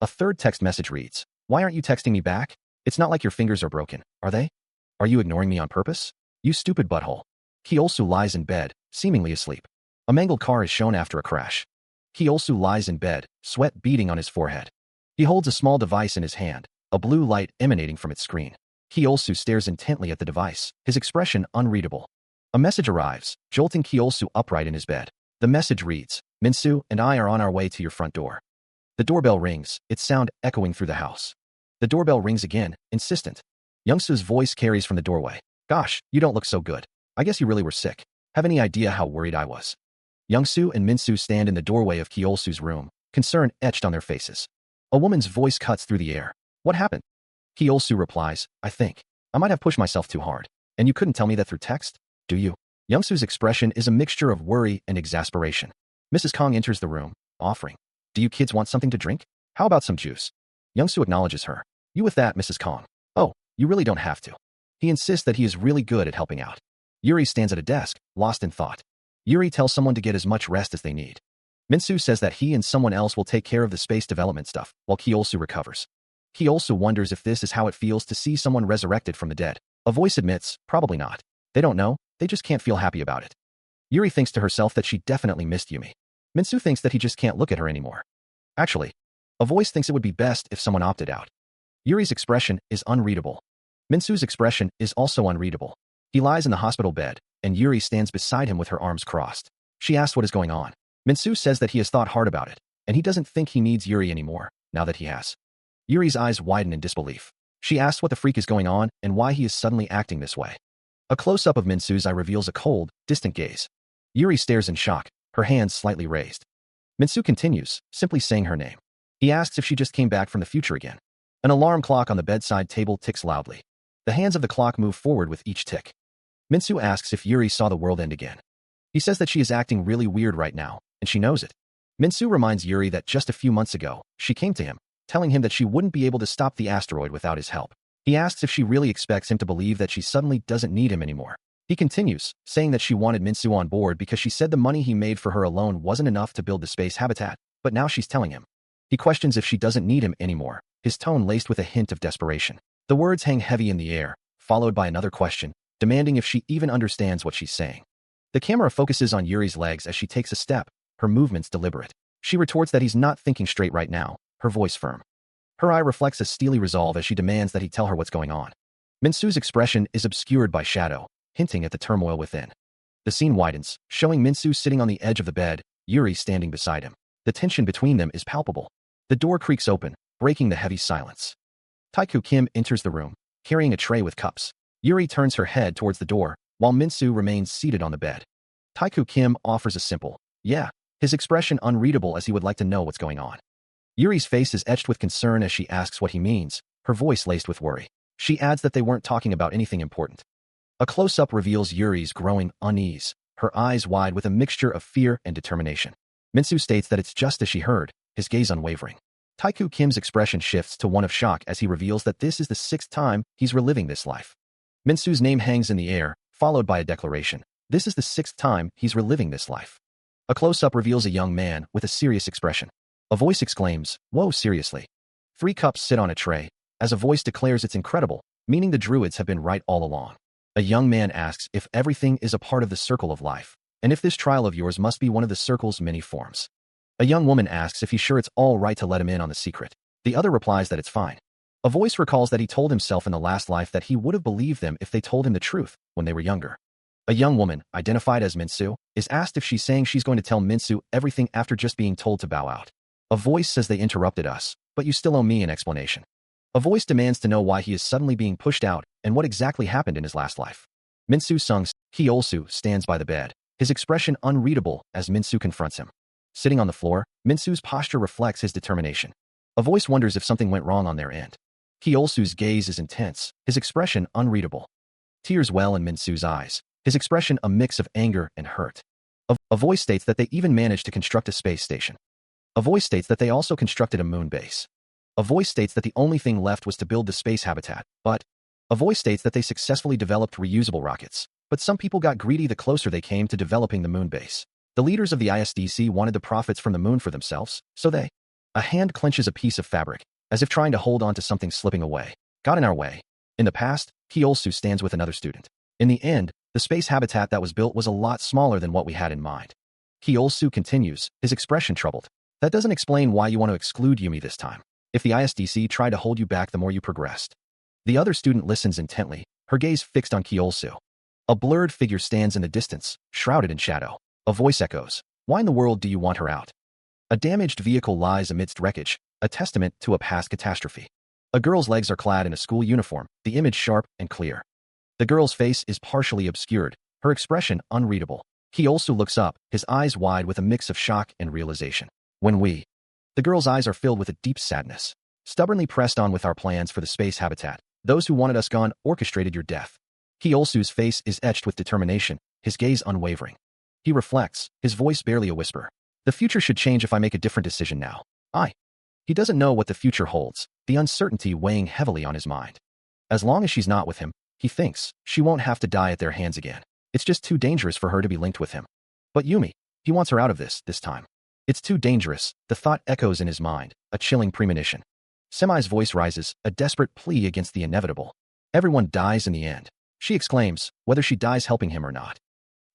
A third text message reads, "Why aren't you texting me back? It's not like your fingers are broken, are they? Are you ignoring me on purpose? You stupid butthole." Kyosu lies in bed, seemingly asleep. A mangled car is shown after a crash. Kyosu lies in bed, sweat beading on his forehead. He holds a small device in his hand, a blue light emanating from its screen. Kyosu stares intently at the device, his expression unreadable. A message arrives, jolting Kyosu upright in his bed. The message reads, "Minsu and I are on our way to your front door." The doorbell rings, its sound echoing through the house. The doorbell rings again, insistent. Youngsu's voice carries from the doorway. "Gosh, you don't look so good. I guess you really were sick. Have any idea how worried I was?" Youngsu and Minsu stand in the doorway of Kyosu's room, concern etched on their faces. A woman's voice cuts through the air. "What happened?" Kyosu replies, "I think I might have pushed myself too hard. And you couldn't tell me that through text, do you?" Youngsu's expression is a mixture of worry and exasperation. Mrs. Kong enters the room, offering, "Do you kids want something to drink? How about some juice?" Youngsu acknowledges her. "You with that, Mrs. Kong." "Oh, you really don't have to." He insists that he is really good at helping out. Yuri stands at a desk, lost in thought. Yuri tells someone to get as much rest as they need. Minsu says that he and someone else will take care of the space development stuff, while Kyosu recovers. Kyosu wonders if this is how it feels to see someone resurrected from the dead. A voice admits, probably not. They don't know, they just can't feel happy about it. Yuri thinks to herself that she definitely missed Yumi. Minsu thinks that he just can't look at her anymore. Actually, a voice thinks it would be best if someone opted out. Yuri's expression is unreadable. Minsu's expression is also unreadable. He lies in the hospital bed, and Yuri stands beside him with her arms crossed. She asks what is going on. Minsu says that he has thought hard about it, and he doesn't think he needs Yuri anymore, now that he has. Yuri's eyes widen in disbelief. She asks what the freak is going on and why he is suddenly acting this way. A close-up of Minsu's eye reveals a cold, distant gaze. Yuri stares in shock, her hands slightly raised. Minsu continues, simply saying her name. He asks if she just came back from the future again. An alarm clock on the bedside table ticks loudly. The hands of the clock move forward with each tick. Minsu asks if Yuri saw the world end again. He says that she is acting really weird right now, and she knows it. Minsu reminds Yuri that just a few months ago, she came to him, telling him that she wouldn't be able to stop the asteroid without his help. He asks if she really expects him to believe that she suddenly doesn't need him anymore. He continues, saying that she wanted Minsu on board because she said the money he made for her alone wasn't enough to build the space habitat, but now she's telling him. He questions if she doesn't need him anymore, his tone laced with a hint of desperation. The words hang heavy in the air, followed by another question, demanding if she even understands what she's saying. The camera focuses on Yuri's legs as she takes a step, her movements deliberate. She retorts that he's not thinking straight right now, her voice firm. Her eye reflects a steely resolve as she demands that he tell her what's going on. Minsu's expression is obscured by shadow, hinting at the turmoil within. The scene widens, showing Minsu sitting on the edge of the bed, Yuri standing beside him. The tension between them is palpable. The door creaks open, breaking the heavy silence. Taiku Kim enters the room, carrying a tray with cups. Yuri turns her head towards the door, while Minsu remains seated on the bed. Taiku Kim offers a simple, "Yeah," his expression unreadable as he would like to know what's going on. Yuri's face is etched with concern as she asks what he means, her voice laced with worry. She adds that they weren't talking about anything important. A close-up reveals Yuri's growing unease, her eyes wide with a mixture of fear and determination. Minsu states that it's just as she heard, his gaze unwavering. Taiku Kim's expression shifts to one of shock as he reveals that this is the 6th time he's reliving this life. Minsu's name hangs in the air, followed by a declaration. This is the 6th time he's reliving this life. A close-up reveals a young man with a serious expression. A voice exclaims, "Whoa, seriously." 3 cups sit on a tray, as a voice declares it's incredible, meaning the druids have been right all along. A young man asks if everything is a part of the circle of life, and if this trial of yours must be one of the circle's many forms. A young woman asks if he's sure it's all right to let him in on the secret. The other replies that it's fine. A voice recalls that he told himself in the last life that he would have believed them if they told him the truth when they were younger. A young woman, identified as Minsu, is asked if she's saying she's going to tell Minsu everything after just being told to bow out. A voice says they interrupted us, but you still owe me an explanation. A voice demands to know why he is suddenly being pushed out and what exactly happened in his last life. Minsu Sung's Kyosu stands by the bed, his expression unreadable as Minsu confronts him. Sitting on the floor, Minsu's posture reflects his determination. A voice wonders if something went wrong on their end. Kyosu's gaze is intense, his expression unreadable. Tears well in Minsu's eyes, his expression a mix of anger and hurt. A voice states that they even managed to construct a space station. A voice states that they also constructed a moon base. A voice states that the only thing left was to build the space habitat, but A voice states that they successfully developed reusable rockets, but some people got greedy the closer they came to developing the moon base. The leaders of the ISDC wanted the profits from the moon for themselves, so they. A hand clenches a piece of fabric, as if trying to hold on to something slipping away. Got in our way. In the past, Kyolsu stands with another student. In the end, the space habitat that was built was a lot smaller than what we had in mind. Kyolsu continues, his expression troubled. That doesn't explain why you want to exclude Yumi this time. If the ISDC tried to hold you back the more you progressed. The other student listens intently, her gaze fixed on Kyolsu. A blurred figure stands in the distance, shrouded in shadow. A voice echoes, "Why in the world do you want her out?" A damaged vehicle lies amidst wreckage, a testament to a past catastrophe. A girl's legs are clad in a school uniform, the image sharp and clear. The girl's face is partially obscured, her expression unreadable. Kyolsu looks up, his eyes wide with a mix of shock and realization. The girl's eyes are filled with a deep sadness. Stubbornly pressed on with our plans for the space habitat. Those who wanted us gone orchestrated your death. Kyolsu's face is etched with determination, his gaze unwavering. He reflects, his voice barely a whisper. The future should change if I make a different decision now. He doesn't know what the future holds, the uncertainty weighing heavily on his mind. As long as she's not with him, he thinks, she won't have to die at their hands again. It's just too dangerous for her to be linked with him. But Yumi, he wants her out of this time. It's too dangerous, the thought echoes in his mind, a chilling premonition. Semi's voice rises, a desperate plea against the inevitable. Everyone dies in the end, she exclaims, whether she dies helping him or not.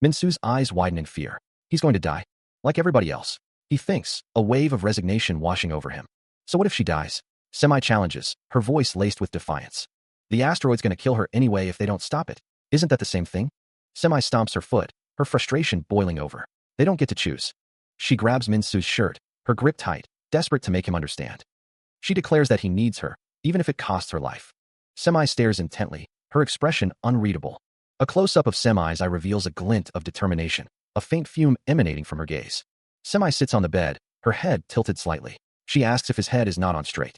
Minsu's eyes widen in fear. He's going to die. Like everybody else. He thinks, a wave of resignation washing over him. So what if she dies? Semi challenges, her voice laced with defiance. The asteroid's going to kill her anyway if they don't stop it. Isn't that the same thing? Semi stomps her foot, her frustration boiling over. They don't get to choose. She grabs Minsu's shirt, her grip tight, desperate to make him understand. She declares that he needs her, even if it costs her life. Semi stares intently, her expression unreadable. A close-up of Semi's eye reveals a glint of determination, a faint fume emanating from her gaze. Semi sits on the bed, her head tilted slightly. She asks if his head is not on straight.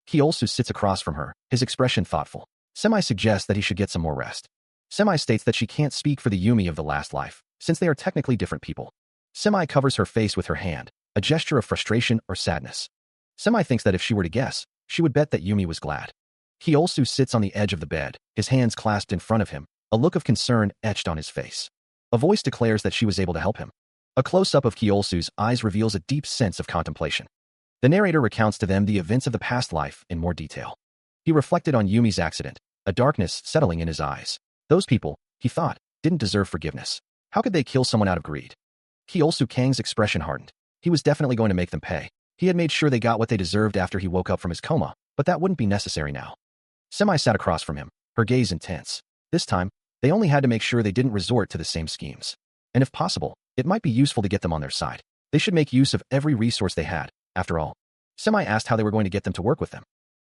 Kyolsu sits across from her, his expression thoughtful. Semi suggests that he should get some more rest. Semi states that she can't speak for the Yumi of the last life, since they are technically different people. Semi covers her face with her hand, a gesture of frustration or sadness. Semi thinks that if she were to guess, she would bet that Yumi was glad. Kyolsu sits on the edge of the bed, his hands clasped in front of him, a look of concern etched on his face. A voice declares that she was able to help him. A close-up of Kyolsu's eyes reveals a deep sense of contemplation. The narrator recounts to them the events of the past life in more detail. He reflected on Yumi's accident, a darkness settling in his eyes. Those people, he thought, didn't deserve forgiveness. How could they kill someone out of greed? Kyolsu Kang's expression hardened. He was definitely going to make them pay. He had made sure they got what they deserved after he woke up from his coma, but that wouldn't be necessary now. Semi sat across from him, her gaze intense. This time, they only had to make sure they didn't resort to the same schemes. And if possible, it might be useful to get them on their side. They should make use of every resource they had, after all. Semi asked how they were going to get them to work with them.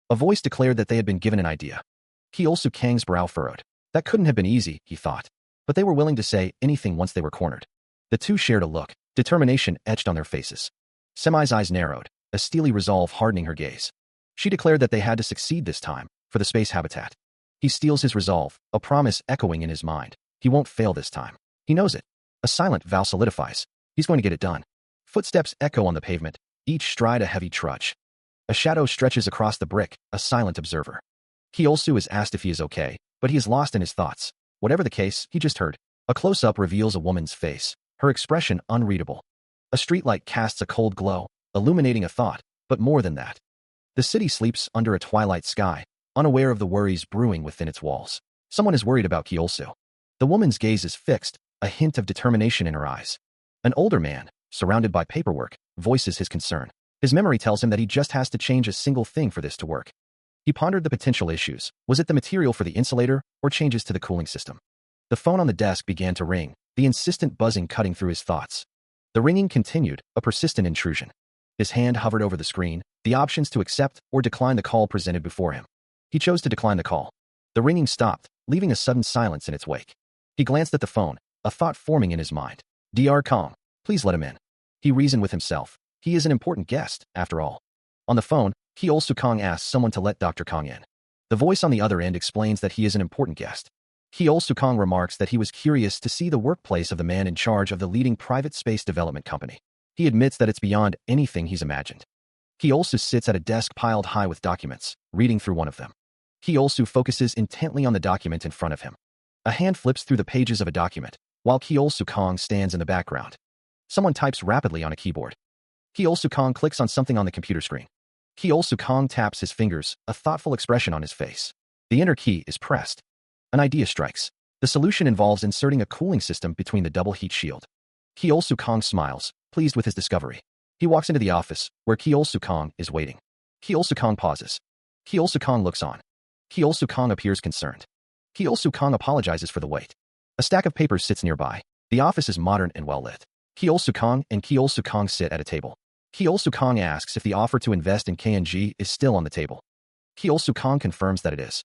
A voice declared that they had been given an idea. Kyolsu Kang's brow furrowed. That couldn't have been easy, he thought. But they were willing to say anything once they were cornered. The two shared a look, determination etched on their faces. Semi's eyes narrowed, a steely resolve hardening her gaze. She declared that they had to succeed this time, for the space habitat. He steals his resolve, a promise echoing in his mind. He won't fail this time. He knows it. A silent vow solidifies. He's going to get it done. Footsteps echo on the pavement, each stride a heavy trudge. A shadow stretches across the brick, a silent observer. Kyolsu is asked if he is okay, but he is lost in his thoughts. Whatever the case, he just heard. A close-up reveals a woman's face, her expression unreadable. A streetlight casts a cold glow, illuminating a thought, but more than that. The city sleeps under a twilight sky, unaware of the worries brewing within its walls. Someone is worried about Kyolsu. The woman's gaze is fixed, a hint of determination in her eyes. An older man, surrounded by paperwork, voices his concern. His memory tells him that he just has to change a single thing for this to work. He pondered the potential issues. Was it the material for the insulator, or changes to the cooling system? The phone on the desk began to ring, the insistent buzzing cutting through his thoughts. The ringing continued, a persistent intrusion. His hand hovered over the screen, the options to accept or decline the call presented before him. He chose to decline the call. The ringing stopped, leaving a sudden silence in its wake. He glanced at the phone, a thought forming in his mind. Dr. Kong, please let him in. He reasoned with himself. He is an important guest, after all. On the phone, Kyolsu Kong asks someone to let Dr. Kong in. The voice on the other end explains that he is an important guest. Kyolsu Kong remarks that he was curious to see the workplace of the man in charge of the leading private space development company. He admits that it's beyond anything he's imagined. Kyolsu sits at a desk piled high with documents, reading through one of them. Kyosu focuses intently on the document in front of him. A hand flips through the pages of a document, while Kyosu Kong stands in the background. Someone types rapidly on a keyboard. Kyosu Kong clicks on something on the computer screen. Kyosu Kong taps his fingers, a thoughtful expression on his face. The enter key is pressed. An idea strikes. The solution involves inserting a cooling system between the double heat shield. Kyosu Kong smiles, pleased with his discovery. He walks into the office, where Kyosu Kong is waiting. Kyosu Kong pauses. Kyosu Kong looks on. Kyosu Kong appears concerned. Kyosu Kong apologizes for the wait. A stack of papers sits nearby. The office is modern and well-lit. Kyosu Kong and Kyosu Kong sit at a table. Kyosu Kong asks if the offer to invest in KNG is still on the table. Kyosu Kong confirms that it is.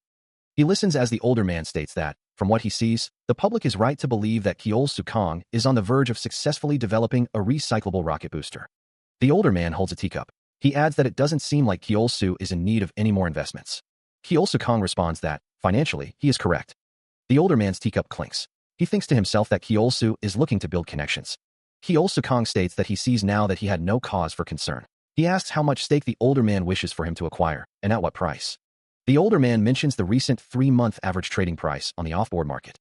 He listens as the older man states that, from what he sees, the public is right to believe that Kyosu Kong is on the verge of successfully developing a recyclable rocket booster. The older man holds a teacup. He adds that it doesn't seem like Kyosu is in need of any more investments. Kyosu Kong responds that, financially, he is correct. The older man's teacup clinks. He thinks to himself that Kyosu is looking to build connections. Kyosu Kong states that he sees now that he had no cause for concern. He asks how much stake the older man wishes for him to acquire, and at what price. The older man mentions the recent 3-month average trading price on the off-board market.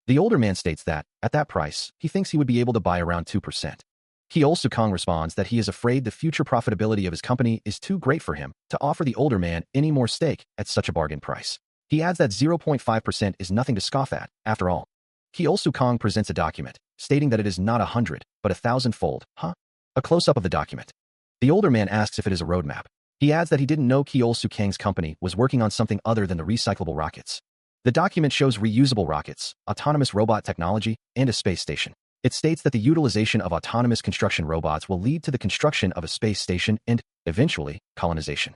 The older man states that, at that price, he thinks he would be able to buy around 2%. Kyosu Kong responds that he is afraid the future profitability of his company is too great for him to offer the older man any more stake at such a bargain price. He adds that 0.5% is nothing to scoff at, after all. Kyosu Kong presents a document, stating that it is not 100, but 1,000-fold. Huh? A close-up of the document. The older man asks if it is a roadmap. He adds that he didn't know Kyosu Kang's company was working on something other than the recyclable rockets. The document shows reusable rockets, autonomous robot technology, and a space station. It states that the utilization of autonomous construction robots will lead to the construction of a space station and, eventually, colonization.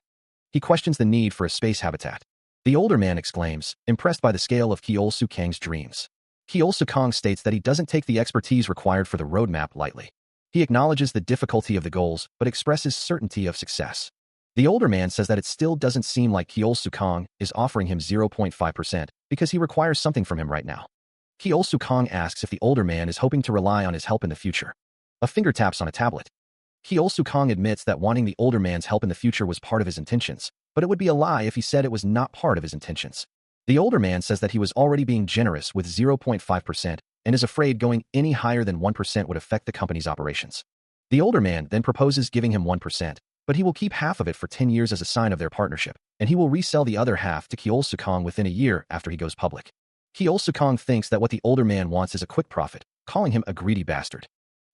He questions the need for a space habitat. The older man exclaims, impressed by the scale of Kyosu Kang's dreams. Kyosu Kong states that he doesn't take the expertise required for the roadmap lightly. He acknowledges the difficulty of the goals, but expresses certainty of success. The older man says that it still doesn't seem like Kyosu Kong is offering him 0.5% because he requires something from him right now. Kyosu Kong asks if the older man is hoping to rely on his help in the future. A finger taps on a tablet. Kyosu Kong admits that wanting the older man's help in the future was part of his intentions, but it would be a lie if he said it was not part of his intentions. The older man says that he was already being generous with 0.5% and is afraid going any higher than 1% would affect the company's operations. The older man then proposes giving him 1%, but he will keep half of it for 10 years as a sign of their partnership, and he will resell the other half to Kyosu Kong within a year after he goes public. Kyosu Kong thinks that what the older man wants is a quick profit, calling him a greedy bastard.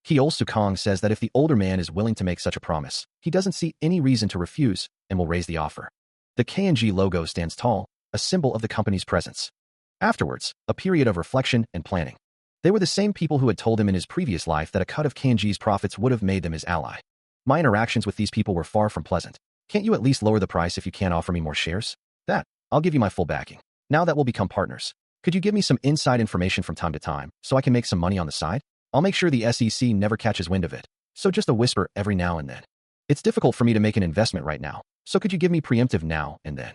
Kyosu Kong says that if the older man is willing to make such a promise, he doesn't see any reason to refuse and will raise the offer. The KNG logo stands tall, a symbol of the company's presence. Afterwards, a period of reflection and planning. They were the same people who had told him in his previous life that a cut of KNG's profits would have made them his ally. My interactions with these people were far from pleasant. Can't you at least lower the price if you can't offer me more shares? That, I'll give you my full backing. Now that we'll become partners. Could you give me some inside information from time to time, so I can make some money on the side? I'll make sure the SEC never catches wind of it, so just a whisper every now and then. It's difficult for me to make an investment right now, so could you give me preemptive now and then?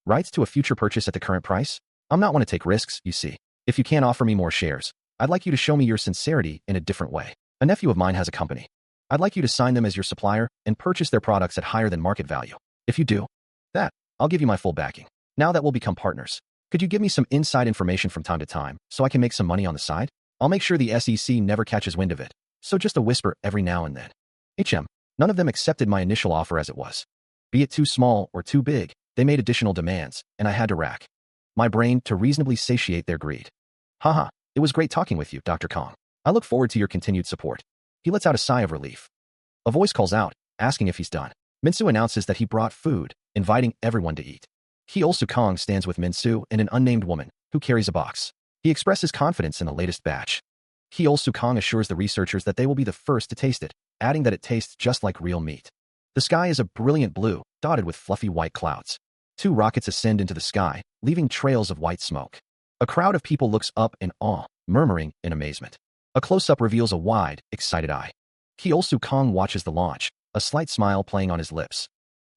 Rights to a future purchase at the current price? I'm not one to take risks, you see. If you can't offer me more shares, I'd like you to show me your sincerity in a different way. A nephew of mine has a company. I'd like you to sign them as your supplier and purchase their products at higher than market value. If you do that, I'll give you my full backing. Now that we'll become partners, could you give me some inside information from time to time, so I can make some money on the side? I'll make sure the SEC never catches wind of it, so just a whisper every now and then. None of them accepted my initial offer as it was. Be it too small or too big, they made additional demands, and I had to rack my brain to reasonably satiate their greed. Haha, it was great talking with you, Dr. Kong. I look forward to your continued support. He lets out a sigh of relief. A voice calls out, asking if he's done. Minsu announces that he brought food, inviting everyone to eat. Kyosu Kong stands with Minsu and an unnamed woman, who carries a box. He expresses confidence in the latest batch. Kyosu Kong assures the researchers that they will be the first to taste it, adding that it tastes just like real meat. The sky is a brilliant blue, dotted with fluffy white clouds. 2 rockets ascend into the sky, leaving trails of white smoke. A crowd of people looks up in awe, murmuring in amazement. A close-up reveals a wide, excited eye. Kyosu Kong watches the launch, a slight smile playing on his lips.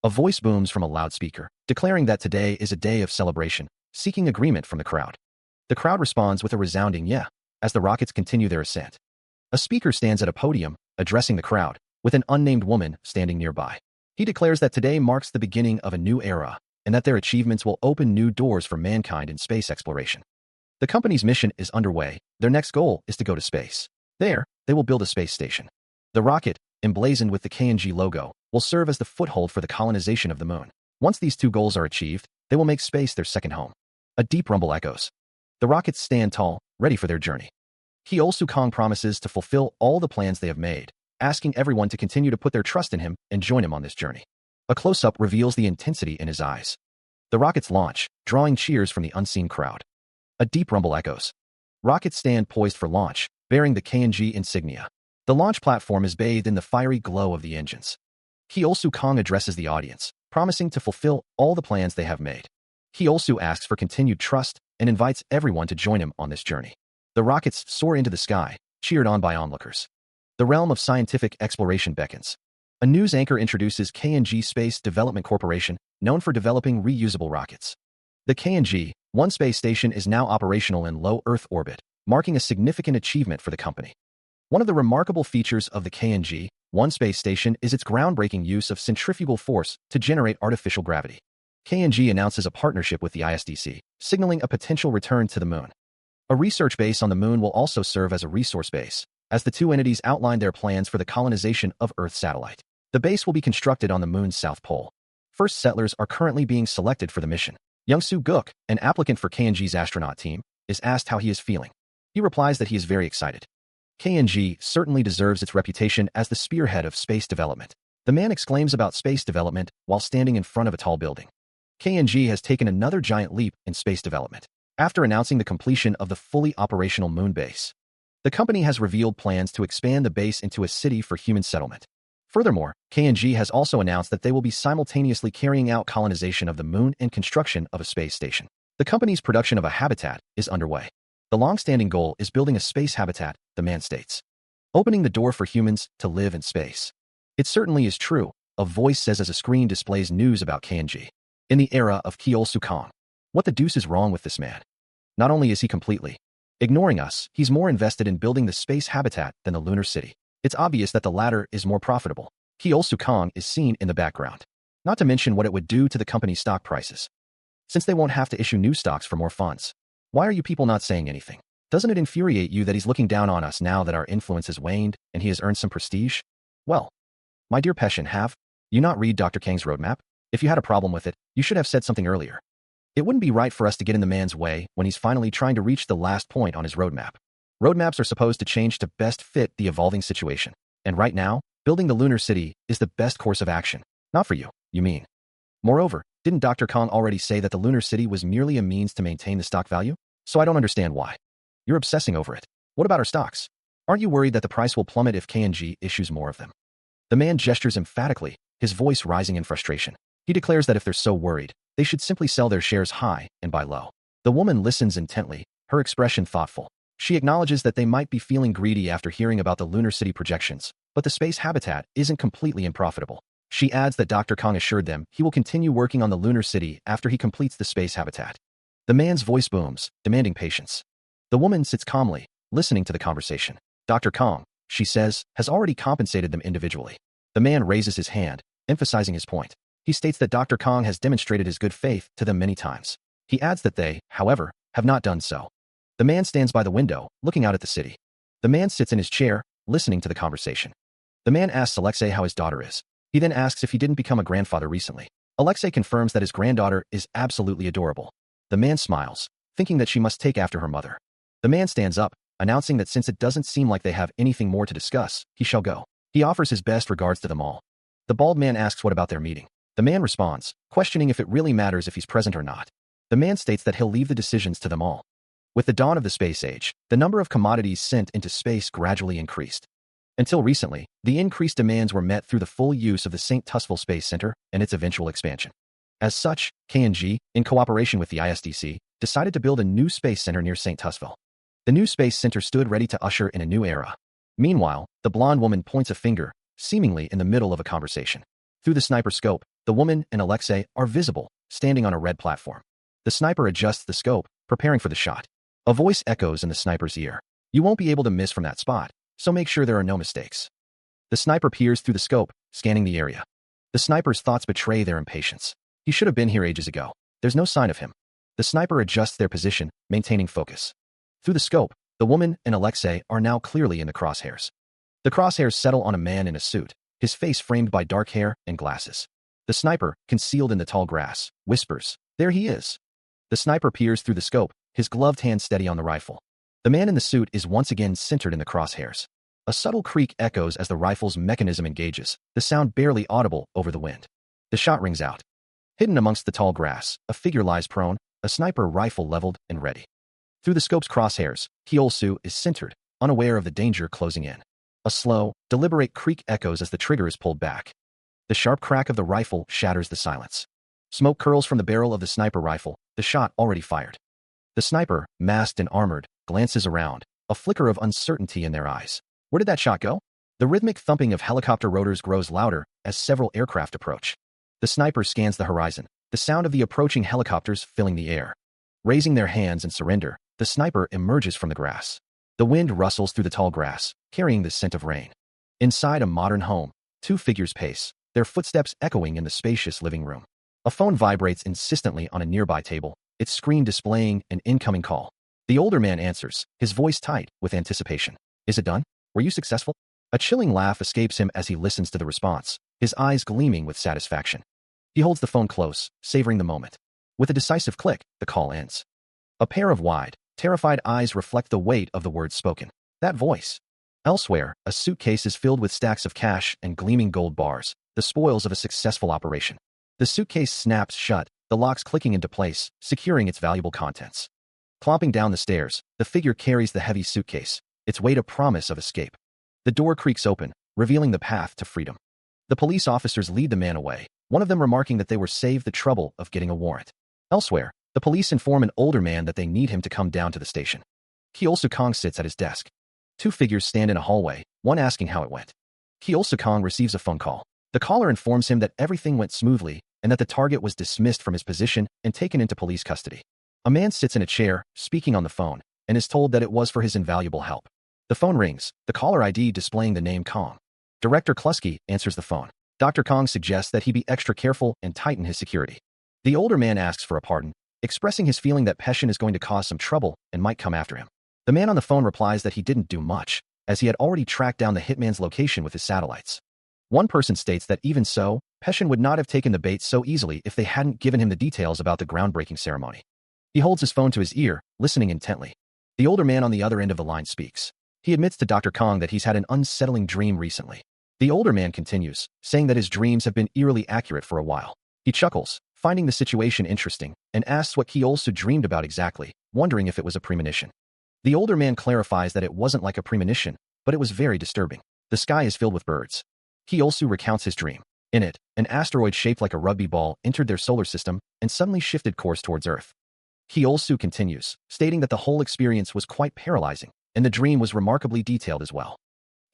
A voice booms from a loudspeaker, declaring that today is a day of celebration, seeking agreement from the crowd. The crowd responds with a resounding yeah, as the rockets continue their ascent. A speaker stands at a podium, addressing the crowd, with an unnamed woman standing nearby. He declares that today marks the beginning of a new era, and that their achievements will open new doors for mankind in space exploration. The company's mission is underway. Their next goal is to go to space. There, they will build a space station. The rocket, emblazoned with the KNG logo, will serve as the foothold for the colonization of the moon. Once these two goals are achieved, they will make space their second home. A deep rumble echoes. The rockets stand tall, ready for their journey. Hyo Soo-kang promises to fulfill all the plans they have made, asking everyone to continue to put their trust in him and join him on this journey. A close-up reveals the intensity in his eyes. The rockets launch, drawing cheers from the unseen crowd. A deep rumble echoes. Rockets stand poised for launch, bearing the KNG insignia. The launch platform is bathed in the fiery glow of the engines. Hyo Soo-kang addresses the audience, promising to fulfill all the plans they have made. He also asks for continued trust and invites everyone to join him on this journey. The rockets soar into the sky, cheered on by onlookers. The realm of scientific exploration beckons. A news anchor introduces KNG Space Development Corporation, known for developing reusable rockets. The KNG-1 space station is now operational in low Earth orbit, marking a significant achievement for the company. One of the remarkable features of the KNG-1 space station is its groundbreaking use of centrifugal force to generate artificial gravity. KNG announces a partnership with the ISDC, signaling a potential return to the moon. A research base on the moon will also serve as a resource base, as the two entities outline their plans for the colonization of Earth's satellite. The base will be constructed on the moon's south pole. First settlers are currently being selected for the mission. Young-soo Gook, an applicant for KNG's astronaut team, is asked how he is feeling. He replies that he is very excited. KNG certainly deserves its reputation as the spearhead of space development. The man exclaims about space development while standing in front of a tall building. KNG has taken another giant leap in space development. After announcing the completion of the fully operational moon base, the company has revealed plans to expand the base into a city for human settlement. Furthermore, KNG has also announced that they will be simultaneously carrying out colonization of the moon and construction of a space station. The company's production of a habitat is underway. The long-standing goal is building a space habitat, the man states, opening the door for humans to live in space. It certainly is true, a voice says as a screen displays news about KNG. In the era of Hyo Soo-kang, what the deuce is wrong with this man? Not only is he completely ignoring us, he's more invested in building the space habitat than the lunar city. It's obvious that the latter is more profitable. Hyo Soo-kang is seen in the background. Not to mention what it would do to the company's stock prices, since they won't have to issue new stocks for more funds. Why are you people not saying anything? Doesn't it infuriate you that he's looking down on us now that our influence has waned and he has earned some prestige? Well, my dear Peshin, have you not read Dr. Kang's roadmap? If you had a problem with it, you should have said something earlier. It wouldn't be right for us to get in the man's way when he's finally trying to reach the last point on his roadmap. Roadmaps are supposed to change to best fit the evolving situation. And right now, building the lunar city is the best course of action. Not for you, you mean. Moreover, didn't Dr. Kang already say that the lunar city was merely a means to maintain the stock value? So I don't understand why you're obsessing over it. What about our stocks? Aren't you worried that the price will plummet if KNG issues more of them? The man gestures emphatically, his voice rising in frustration. He declares that if they're so worried, they should simply sell their shares high and buy low. The woman listens intently, her expression thoughtful. She acknowledges that they might be feeling greedy after hearing about the lunar city projections, but the space habitat isn't completely unprofitable. She adds that Dr. Kang assured them he will continue working on the lunar city after he completes the space habitat. The man's voice booms, demanding patience. The woman sits calmly, listening to the conversation. Dr. Kang, she says, has already compensated them individually. The man raises his hand, emphasizing his point. He states that Dr. Kang has demonstrated his good faith to them many times. He adds that they, however, have not done so. The man stands by the window, looking out at the city. The man sits in his chair, listening to the conversation. The man asks Alexei how his daughter is. He then asks if he didn't become a grandfather recently. Alexei confirms that his granddaughter is absolutely adorable. The man smiles, thinking that she must take after her mother. The man stands up, announcing that since it doesn't seem like they have anything more to discuss, he shall go. He offers his best regards to them all. The bald man asks what about their meeting. The man responds, questioning if it really matters if he's present or not. The man states that he'll leave the decisions to them all. With the dawn of the space age, the number of commodities sent into space gradually increased. Until recently, the increased demands were met through the full use of the St. Tusville Space Center and its eventual expansion. As such, KNG, in cooperation with the ISDC, decided to build a new space center near St. Tusville. The new space center stood ready to usher in a new era. Meanwhile, the blonde woman points a finger, seemingly in the middle of a conversation. Through the sniper scope, the woman and Alexei are visible, standing on a red platform. The sniper adjusts the scope, preparing for the shot. A voice echoes in the sniper's ear. You won't be able to miss from that spot, so make sure there are no mistakes. The sniper peers through the scope, scanning the area. The sniper's thoughts betray their impatience. He should have been here ages ago. There's no sign of him. The sniper adjusts their position, maintaining focus. Through the scope, the woman and Alexei are now clearly in the crosshairs. The crosshairs settle on a man in a suit, his face framed by dark hair and glasses. The sniper, concealed in the tall grass, whispers, "There he is." The sniper peers through the scope, his gloved hand steady on the rifle. The man in the suit is once again centered in the crosshairs. A subtle creak echoes as the rifle's mechanism engages, the sound barely audible over the wind. The shot rings out. Hidden amongst the tall grass, a figure lies prone, a sniper rifle leveled and ready. Through the scope's crosshairs, Kyosu is centered, unaware of the danger closing in. A slow, deliberate creak echoes as the trigger is pulled back. The sharp crack of the rifle shatters the silence. Smoke curls from the barrel of the sniper rifle, the shot already fired. The sniper, masked and armored, glances around, a flicker of uncertainty in their eyes. Where did that shot go? The rhythmic thumping of helicopter rotors grows louder as several aircraft approach. The sniper scans the horizon, the sound of the approaching helicopters filling the air. Raising their hands in surrender, the sniper emerges from the grass. The wind rustles through the tall grass, carrying the scent of rain. Inside a modern home, two figures pace, their footsteps echoing in the spacious living room. A phone vibrates insistently on a nearby table, its screen displaying an incoming call. The older man answers, his voice tight with anticipation. "Is it done? Were you successful?" A chilling laugh escapes him as he listens to the response, his eyes gleaming with satisfaction. He holds the phone close, savoring the moment. With a decisive click, the call ends. A pair of wide, terrified eyes reflect the weight of the words spoken. That voice. Elsewhere, a suitcase is filled with stacks of cash and gleaming gold bars, the spoils of a successful operation. The suitcase snaps shut, the locks clicking into place, securing its valuable contents. Clomping down the stairs, the figure carries the heavy suitcase, its weight a promise of escape. The door creaks open, revealing the path to freedom. The police officers lead the man away, one of them remarking that they were saved the trouble of getting a warrant. Elsewhere, the police inform an older man that they need him to come down to the station. Kyosu-kong sits at his desk. Two figures stand in a hallway, one asking how it went. Kyosu-kong receives a phone call. The caller informs him that everything went smoothly and that the target was dismissed from his position and taken into police custody. A man sits in a chair, speaking on the phone, and is told that it was for his invaluable help. The phone rings, the caller ID displaying the name Kong. Director Klusky answers the phone. Dr. Kong suggests that he be extra careful and tighten his security. The older man asks for a pardon, expressing his feeling that Peshin is going to cause some trouble and might come after him. The man on the phone replies that he didn't do much, as he had already tracked down the hitman's location with his satellites. One person states that even so, Peshin would not have taken the bait so easily if they hadn't given him the details about the groundbreaking ceremony. He holds his phone to his ear, listening intently. The older man on the other end of the line speaks. He admits to Dr. Kong that he's had an unsettling dream recently. The older man continues, saying that his dreams have been eerily accurate for a while. He chuckles, finding the situation interesting, and asks what Kyosu dreamed about exactly, wondering if it was a premonition. The older man clarifies that it wasn't like a premonition, but it was very disturbing. The sky is filled with birds. Kyosu recounts his dream. In it, an asteroid shaped like a rugby ball entered their solar system and suddenly shifted course towards Earth. Kyosu continues, stating that the whole experience was quite paralyzing, and the dream was remarkably detailed as well.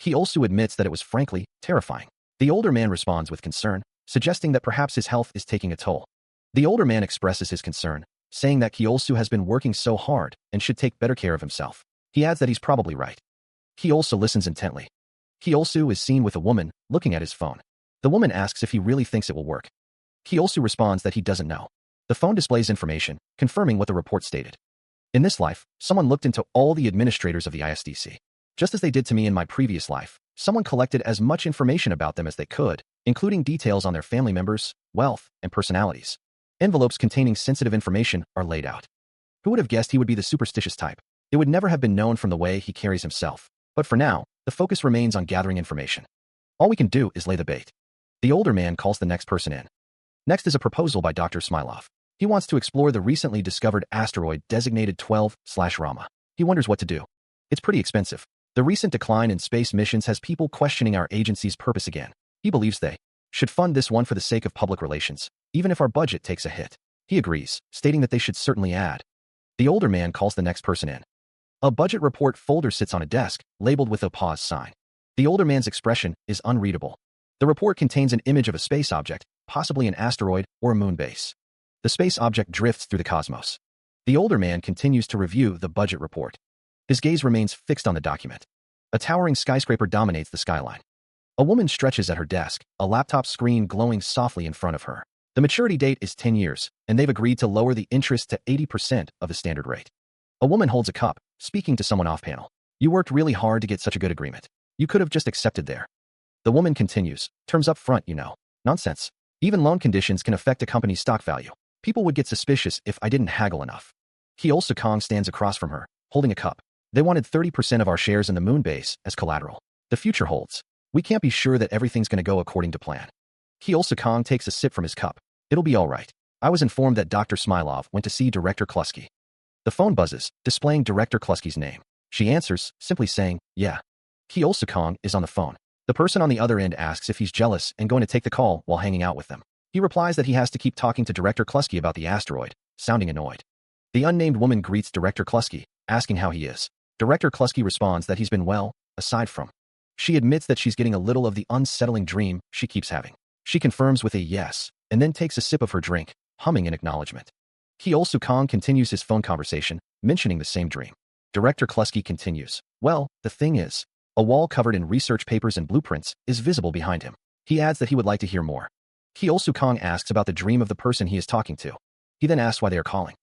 Kyosu admits that it was frankly terrifying. The older man responds with concern, suggesting that perhaps his health is taking a toll. The older man expresses his concern, saying that Kyosu has been working so hard and should take better care of himself. He adds that he's probably right. Kyosu listens intently. Kyosu is seen with a woman, looking at his phone. The woman asks if he really thinks it will work. Kyosu responds that he doesn't know. The phone displays information, confirming what the report stated. In this life, someone looked into all the administrators of the ISDC. Just as they did to me in my previous life, someone collected as much information about them as they could, including details on their family members, wealth, and personalities. Envelopes containing sensitive information are laid out. Who would have guessed he would be the superstitious type? It would never have been known from the way he carries himself. But for now, the focus remains on gathering information. All we can do is lay the bait. The older man calls the next person in. Next is a proposal by Dr. Smilov. He wants to explore the recently discovered asteroid designated 12/Rama. He wonders what to do. It's pretty expensive. The recent decline in space missions has people questioning our agency's purpose again. He believes they should fund this one for the sake of public relations, even if our budget takes a hit. He agrees, stating that they should certainly add. The older man calls the next person in. A budget report folder sits on a desk, labeled with a pause sign. The older man's expression is unreadable. The report contains an image of a space object, possibly an asteroid or a moon base. The space object drifts through the cosmos. The older man continues to review the budget report. His gaze remains fixed on the document. A towering skyscraper dominates the skyline. A woman stretches at her desk, a laptop screen glowing softly in front of her. The maturity date is 10 years, and they've agreed to lower the interest to 80% of the standard rate. A woman holds a cup, speaking to someone off-panel. You worked really hard to get such a good agreement. You could have just accepted there. The woman continues, terms up front, you know. Nonsense. Even loan conditions can affect a company's stock value. People would get suspicious if I didn't haggle enough. Hyo Sukong stands across from her, holding a cup. They wanted 30% of our shares in the moon base as collateral. The future holds. We can't be sure that everything's going to go according to plan. Hyo Sukong takes a sip from his cup. It'll be all right. I was informed that Dr. Smilov went to see Director Klusky. The phone buzzes, displaying Director Klusky's name. She answers, simply saying, yeah. Hyo Sukong is on the phone. The person on the other end asks if he's jealous and going to take the call while hanging out with them. He replies that he has to keep talking to Director Klusky about the asteroid, sounding annoyed. The unnamed woman greets Director Klusky, asking how he is. Director Klusky responds that he's been well, aside from. She admits that she's getting a little of the unsettling dream she keeps having. She confirms with a yes, and then takes a sip of her drink, humming in acknowledgement. Hyo Sukong continues his phone conversation, mentioning the same dream. Director Klusky continues, well, the thing is, a wall covered in research papers and blueprints is visible behind him. He adds that he would like to hear more. Hyo Sukong asks about the dream of the person he is talking to. He then asks why they are calling.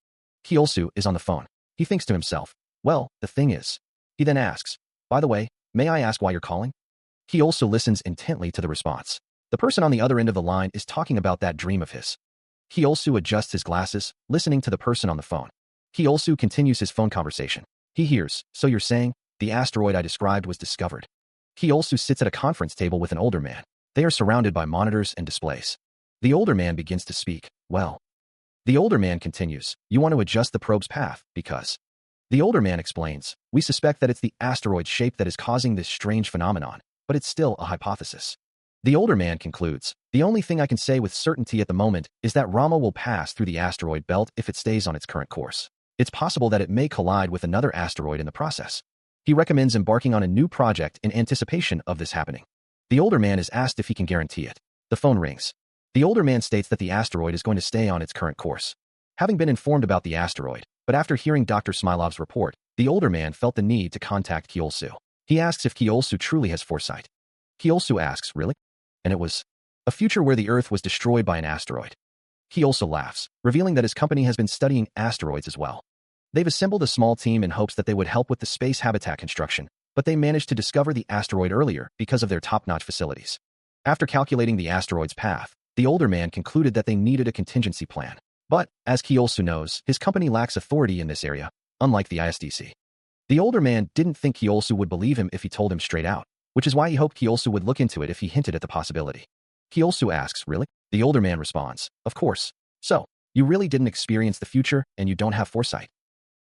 Hyo is on the phone. He thinks to himself, well, the thing is. He then asks, by the way, may I ask why you're calling? Hyo listens intently to the response. The person on the other end of the line is talking about that dream of his. Hyo adjusts his glasses, listening to the person on the phone. Hyo continues his phone conversation. He hears, so you're saying, the asteroid I described was discovered. Hyo sits at a conference table with an older man. They are surrounded by monitors and displays. The older man begins to speak, well. The older man continues, you want to adjust the probe's path, because. The older man explains, we suspect that it's the asteroid shape that is causing this strange phenomenon, but it's still a hypothesis. The older man concludes, the only thing I can say with certainty at the moment is that Rama will pass through the asteroid belt if it stays on its current course. It's possible that it may collide with another asteroid in the process. He recommends embarking on a new project in anticipation of this happening. The older man is asked if he can guarantee it. The phone rings. The older man states that the asteroid is going to stay on its current course. Having been informed about the asteroid, but after hearing Dr. Smilov's report, the older man felt the need to contact Hyo. He asks if Hyo truly has foresight. Hyo asks, really? And it was a future where the Earth was destroyed by an asteroid. Hyo laughs, revealing that his company has been studying asteroids as well. They've assembled a small team in hopes that they would help with the space habitat construction, but they managed to discover the asteroid earlier because of their top-notch facilities. After calculating the asteroid's path, the older man concluded that they needed a contingency plan. But, as Hyo knows, his company lacks authority in this area, unlike the ISDC. The older man didn't think Hyo would believe him if he told him straight out, which is why he hoped Hyo would look into it if he hinted at the possibility. Hyo asks, really? The older man responds, of course. So, you really didn't experience the future and you don't have foresight.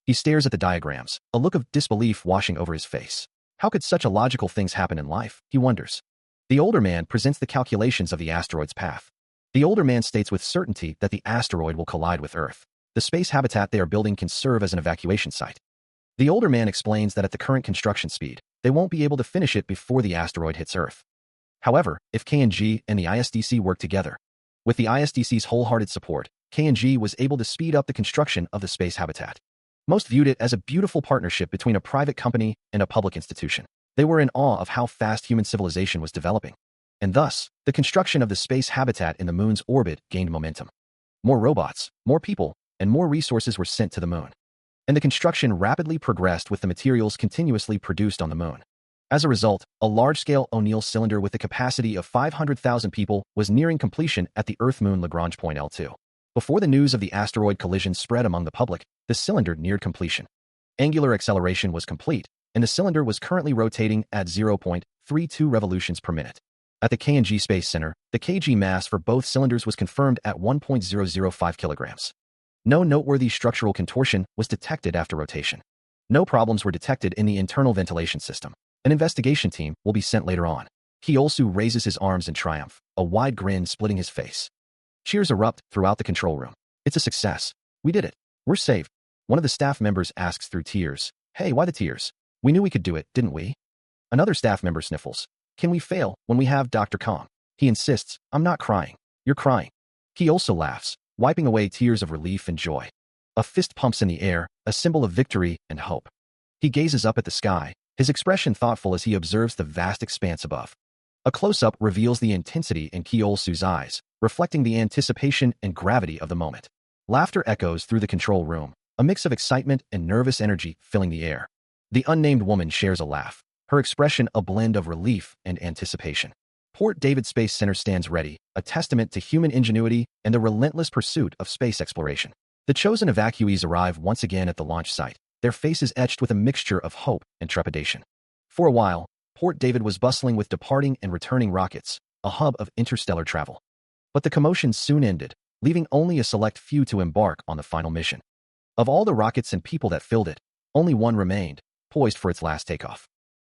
He stares at the diagrams, a look of disbelief washing over his face. How could such illogical things happen in life, he wonders. The older man presents the calculations of the asteroid's path. The older man states with certainty that the asteroid will collide with Earth. The space habitat they are building can serve as an evacuation site. The older man explains that at the current construction speed, they won't be able to finish it before the asteroid hits Earth. However, if KNG and the ISDC work together, with the ISDC's wholehearted support, KNG was able to speed up the construction of the space habitat. Most viewed it as a beautiful partnership between a private company and a public institution. They were in awe of how fast human civilization was developing. And thus, the construction of the space habitat in the moon's orbit gained momentum. More robots, more people, and more resources were sent to the moon. And the construction rapidly progressed with the materials continuously produced on the moon. As a result, a large-scale O'Neill cylinder with a capacity of 500,000 people was nearing completion at the Earth-Moon Lagrange point L2. Before the news of the asteroid collision spread among the public, the cylinder neared completion. Angular acceleration was complete, and the cylinder was currently rotating at 0.32 revolutions per minute. At the KNG Space Center, the kg mass for both cylinders was confirmed at 1.005 kilograms. No noteworthy structural contortion was detected after rotation. No problems were detected in the internal ventilation system. An investigation team will be sent later on. Hyo raises his arms in triumph, a wide grin splitting his face. Cheers erupt throughout the control room. It's a success. We did it. We're saved. One of the staff members asks through tears, hey, why the tears? We knew we could do it, didn't we? Another staff member sniffles. Can we fail when we have Dr. Kong? He insists, I'm not crying. You're crying. Hyo laughs, wiping away tears of relief and joy. A fist pumps in the air, a symbol of victory and hope. He gazes up at the sky, his expression thoughtful as he observes the vast expanse above. A close-up reveals the intensity in Kyeol-soo's eyes, reflecting the anticipation and gravity of the moment. Laughter echoes through the control room, a mix of excitement and nervous energy filling the air. The unnamed woman shares a laugh, her expression a blend of relief and anticipation. Port David Space Center stands ready, a testament to human ingenuity and the relentless pursuit of space exploration. The chosen evacuees arrive once again at the launch site, their faces etched with a mixture of hope and trepidation. For a while, Port David was bustling with departing and returning rockets, a hub of interstellar travel. But the commotion soon ended, leaving only a select few to embark on the final mission. Of all the rockets and people that filled it, only one remained, poised for its last takeoff.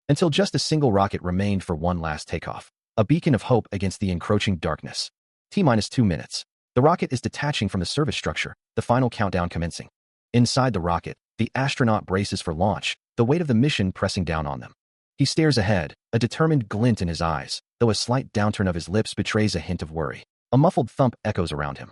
Until just a single rocket remained for one last takeoff, a beacon of hope against the encroaching darkness. T-2 minutes. The rocket is detaching from the service structure, the final countdown commencing. Inside the rocket, the astronaut braces for launch, the weight of the mission pressing down on them. He stares ahead, a determined glint in his eyes, though a slight downturn of his lips betrays a hint of worry. A muffled thump echoes around him.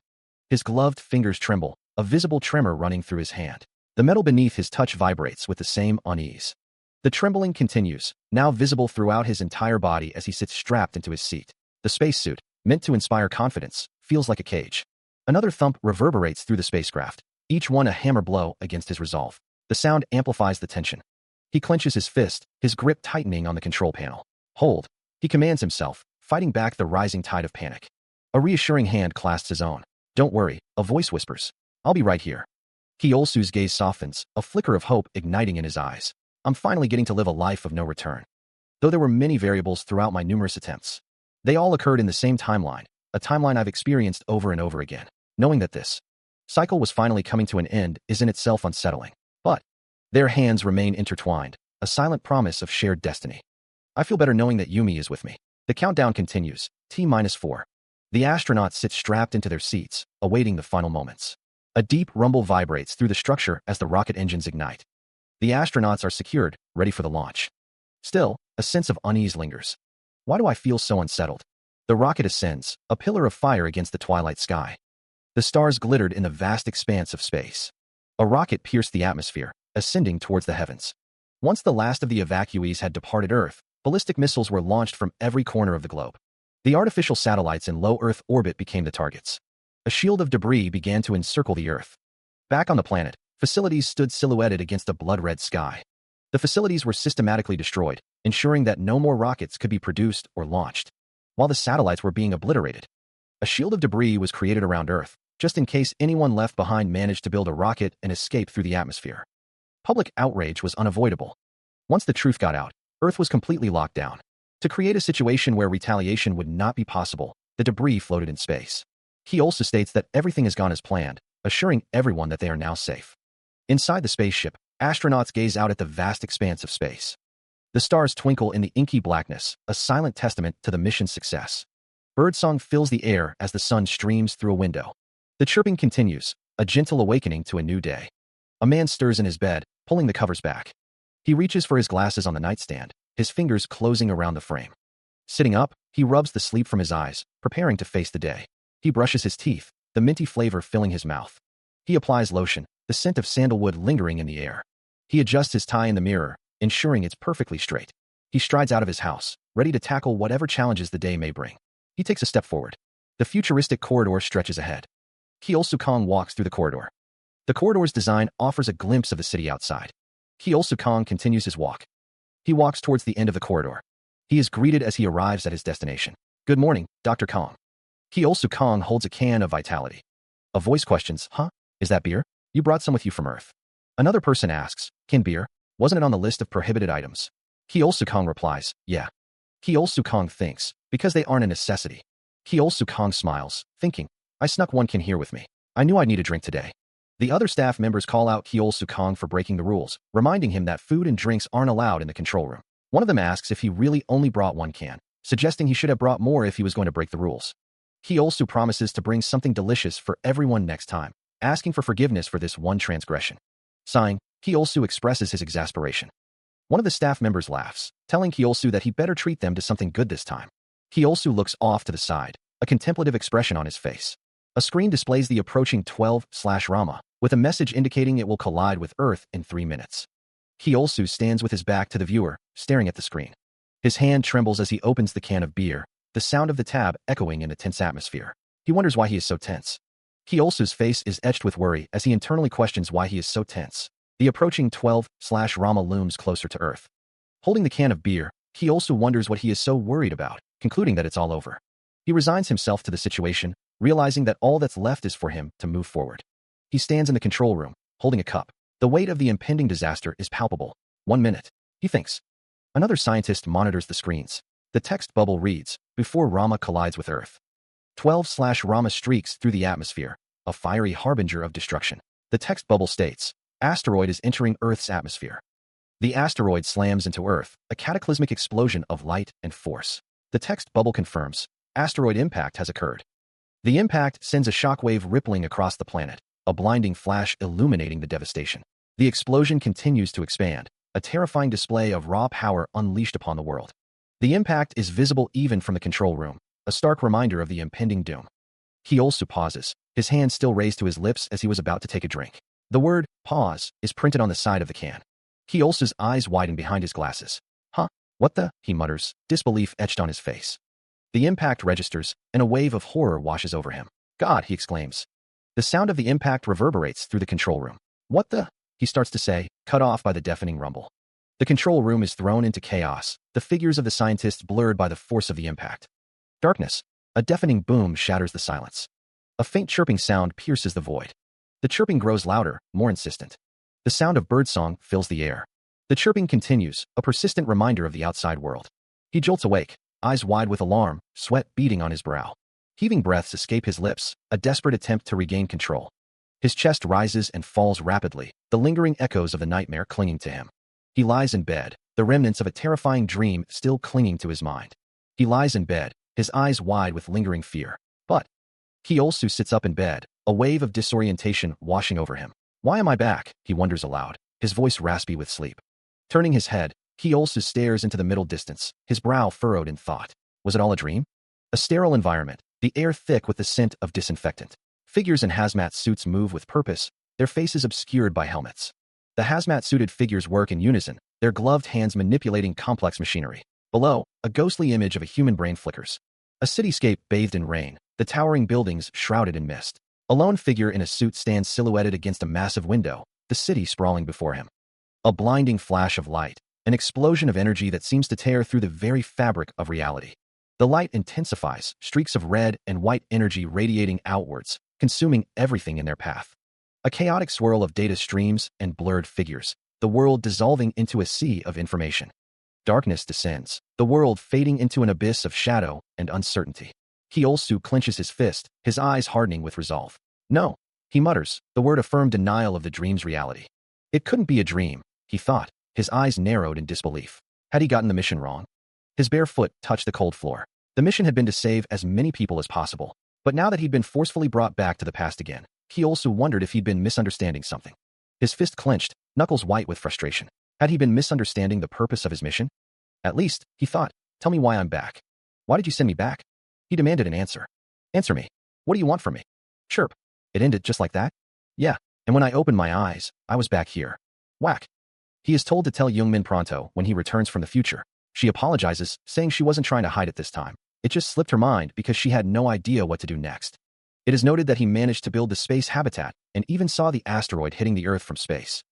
His gloved fingers tremble, a visible tremor running through his hand. The metal beneath his touch vibrates with the same unease. The trembling continues, now visible throughout his entire body as he sits strapped into his seat. The spacesuit, meant to inspire confidence, feels like a cage. Another thump reverberates through the spacecraft, each one a hammer blow against his resolve. The sound amplifies the tension. He clenches his fist, his grip tightening on the control panel. Hold. He commands himself, fighting back the rising tide of panic. A reassuring hand clasps his own. Don't worry, a voice whispers. I'll be right here. Kyeol-soo's gaze softens, a flicker of hope igniting in his eyes. I'm finally getting to live a life of no return. Though there were many variables throughout my numerous attempts, they all occurred in the same timeline, a timeline I've experienced over and over again. Knowing that this cycle was finally coming to an end is in itself unsettling. But their hands remain intertwined, a silent promise of shared destiny. I feel better knowing that Yumi is with me. The countdown continues, T-4. The astronauts sit strapped into their seats, awaiting the final moments. A deep rumble vibrates through the structure as the rocket engines ignite. The astronauts are secured, ready for the launch. Still, a sense of unease lingers. Why do I feel so unsettled? The rocket ascends, a pillar of fire against the twilight sky. The stars glittered in the vast expanse of space. A rocket pierced the atmosphere, ascending towards the heavens. Once the last of the evacuees had departed Earth, ballistic missiles were launched from every corner of the globe. The artificial satellites in low Earth orbit became the targets. A shield of debris began to encircle the Earth. Back on the planet, facilities stood silhouetted against a blood-red sky. The facilities were systematically destroyed, ensuring that no more rockets could be produced or launched. While the satellites were being obliterated, a shield of debris was created around Earth, just in case anyone left behind managed to build a rocket and escape through the atmosphere. Public outrage was unavoidable. Once the truth got out, Earth was completely locked down. To create a situation where retaliation would not be possible, the debris floated in space. He also states that everything has gone as planned, assuring everyone that they are now safe. Inside the spaceship, astronauts gaze out at the vast expanse of space. The stars twinkle in the inky blackness, a silent testament to the mission's success. Birdsong fills the air as the sun streams through a window. The chirping continues, a gentle awakening to a new day. A man stirs in his bed, pulling the covers back. He reaches for his glasses on the nightstand, his fingers closing around the frame. Sitting up, he rubs the sleep from his eyes, preparing to face the day. He brushes his teeth, the minty flavor filling his mouth. He applies lotion, the scent of sandalwood lingering in the air. He adjusts his tie in the mirror, ensuring it's perfectly straight. He strides out of his house, ready to tackle whatever challenges the day may bring. He takes a step forward. The futuristic corridor stretches ahead. Kyeol-soo walks through the corridor. The corridor's design offers a glimpse of the city outside. Kyeol-soo continues his walk. He walks towards the end of the corridor. He is greeted as he arrives at his destination. Good morning, Dr. Kong. Kyeol-soo holds a can of Vitality. A voice questions, huh? Is that beer? You brought some with you from Earth. Another person asks, can beer? Wasn't it on the list of prohibited items? Kyeol-soo replies, yeah. Kyeol-soo thinks, because they aren't a necessity. Kyeol-soo smiles, thinking, I snuck one can here with me. I knew I'd need a drink today. The other staff members call out Kyeol-soo for breaking the rules, reminding him that food and drinks aren't allowed in the control room. One of them asks if he really only brought one can, suggesting he should have brought more if he was going to break the rules. Kyeol-soo promises to bring something delicious for everyone next time, asking for forgiveness for this one transgression. Sighing, Kyeol-soo expresses his exasperation. One of the staff members laughs, telling Kyeol-soo that he better treat them to something good this time. Kyeol-soo looks off to the side, a contemplative expression on his face. A screen displays the approaching 12/Rama, with a message indicating it will collide with Earth in 3 minutes. Kyeol-soo stands with his back to the viewer, staring at the screen. His hand trembles as he opens the can of beer, the sound of the tab echoing in a tense atmosphere. He wonders why he is so tense. Kyosu's face is etched with worry as he internally questions why he is so tense. The approaching 12/Rama looms closer to Earth. Holding the can of beer, Kyosu wonders what he is so worried about, concluding that it's all over. He resigns himself to the situation, realizing that all that's left is for him to move forward. He stands in the control room, holding a cup. The weight of the impending disaster is palpable. 1 minute, he thinks. Another scientist monitors the screens. The text bubble reads, before Rama collides with Earth. 12/Rama streaks through the atmosphere, a fiery harbinger of destruction. The text bubble states, asteroid is entering Earth's atmosphere. The asteroid slams into Earth, a cataclysmic explosion of light and force. The text bubble confirms, asteroid impact has occurred. The impact sends a shockwave rippling across the planet, a blinding flash illuminating the devastation. The explosion continues to expand, a terrifying display of raw power unleashed upon the world. The impact is visible even from the control room, a stark reminder of the impending doom. Kyosu pauses, his hand still raised to his lips as he was about to take a drink. The word, pause, is printed on the side of the can. Kyosu's eyes widen behind his glasses. Huh? What the? He mutters, disbelief etched on his face. The impact registers, and a wave of horror washes over him. God, he exclaims. The sound of the impact reverberates through the control room. What the? He starts to say, cut off by the deafening rumble. The control room is thrown into chaos, the figures of the scientists blurred by the force of the impact. Darkness. A deafening boom shatters the silence. A faint chirping sound pierces the void. The chirping grows louder, more insistent. The sound of birdsong fills the air. The chirping continues, a persistent reminder of the outside world. He jolts awake, eyes wide with alarm, sweat beading on his brow. Heaving breaths escape his lips, a desperate attempt to regain control. His chest rises and falls rapidly, the lingering echoes of the nightmare clinging to him. He lies in bed, the remnants of a terrifying dream still clinging to his mind. He lies in bed, his eyes wide with lingering fear. But Kyosu sits up in bed, a wave of disorientation washing over him. Why am I back? He wonders aloud, his voice raspy with sleep. Turning his head, Kyosu stares into the middle distance, his brow furrowed in thought. Was it all a dream? A sterile environment, the air thick with the scent of disinfectant. Figures in hazmat suits move with purpose, their faces obscured by helmets. The hazmat-suited figures work in unison, their gloved hands manipulating complex machinery. Below, a ghostly image of a human brain flickers. A cityscape bathed in rain, the towering buildings shrouded in mist. A lone figure in a suit stands silhouetted against a massive window, the city sprawling before him. A blinding flash of light, an explosion of energy that seems to tear through the very fabric of reality. The light intensifies, streaks of red and white energy radiating outwards, consuming everything in their path. A chaotic swirl of data streams and blurred figures, the world dissolving into a sea of information. Darkness descends, the world fading into an abyss of shadow and uncertainty. Kyosu clenches his fist, his eyes hardening with resolve. No, he mutters, the word a firm denial of the dream's reality. It couldn't be a dream, he thought, his eyes narrowed in disbelief. Had he gotten the mission wrong? His bare foot touched the cold floor. The mission had been to save as many people as possible. But now that he'd been forcefully brought back to the past again, Kyosu wondered if he'd been misunderstanding something. His fist clenched, knuckles white with frustration. Had he been misunderstanding the purpose of his mission? At least, he thought, tell me why I'm back. Why did you send me back? He demanded an answer. Answer me. What do you want from me? Chirp. It ended just like that? Yeah, and when I opened my eyes, I was back here. Whack. He is told to tell Youngmin pronto when he returns from the future. She apologizes, saying she wasn't trying to hide it this time. It just slipped her mind because she had no idea what to do next. It is noted that he managed to build the space habitat and even saw the asteroid hitting the Earth from space.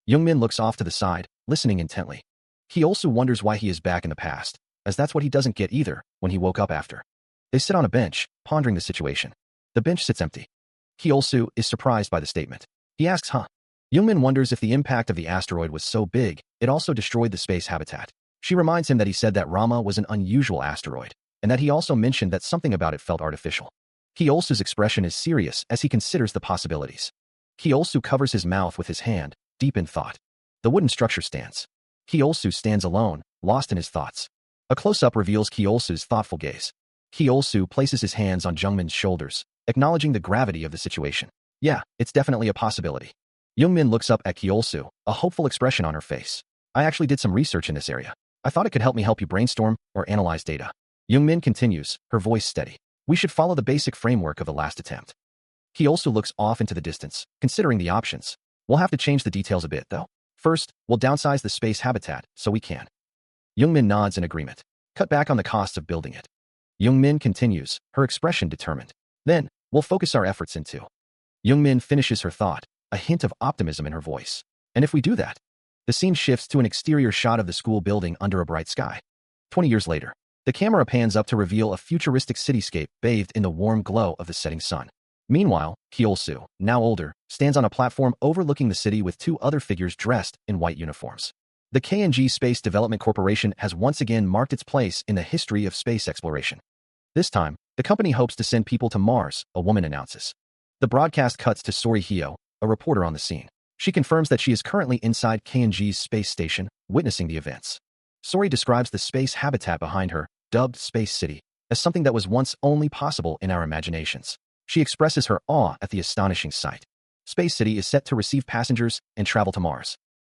Youngmin looks off to the side, listening intently. He also wonders why he is back in the past, as that's what he doesn't get either when he woke up after. They sit on a bench, pondering the situation. The bench sits empty. Kyosu is surprised by the statement. He asks, huh? Youngmin wonders if the impact of the asteroid was so big, it also destroyed the space habitat. She reminds him that he said that Rama was an unusual asteroid, and that he also mentioned that something about it felt artificial. Kyosu's expression is serious as he considers the possibilities. Kyosu covers his mouth with his hand, deep in thought. The wooden structure stands. Kyosu stands alone, lost in his thoughts. A close-up reveals Kyosu's thoughtful gaze. Kyosu places his hands on Jungmin's shoulders, acknowledging the gravity of the situation. Yeah, it's definitely a possibility. Youngmin looks up at Kyosu, a hopeful expression on her face. I actually did some research in this area. I thought it could help me help you brainstorm or analyze data. Youngmin continues, her voice steady. We should follow the basic framework of the last attempt. Kyosu looks off into the distance, considering the options. We'll have to change the details a bit, though. First, we'll downsize the space habitat so we can Youngmin nods in agreement. Cut back on the costs of building it. Youngmin continues, her expression determined. Then, we'll focus our efforts into. Youngmin finishes her thought, a hint of optimism in her voice. And if we do that? The scene shifts to an exterior shot of the school building under a bright sky. 20 years later, the camera pans up to reveal a futuristic cityscape bathed in the warm glow of the setting sun. Meanwhile, Kyeolsu, now older, stands on a platform overlooking the city with two other figures dressed in white uniforms. The KNG Space Development Corporation has once again marked its place in the history of space exploration. This time, the company hopes to send people to Mars, a woman announces. The broadcast cuts to Sori Hyo, a reporter on the scene. She confirms that she is currently inside KNG's space station, witnessing the events. Sori describes the space habitat behind her, dubbed Space City, as something that was once only possible in our imaginations. She expresses her awe at the astonishing sight. Space City is set to receive passengers and travel to Mars.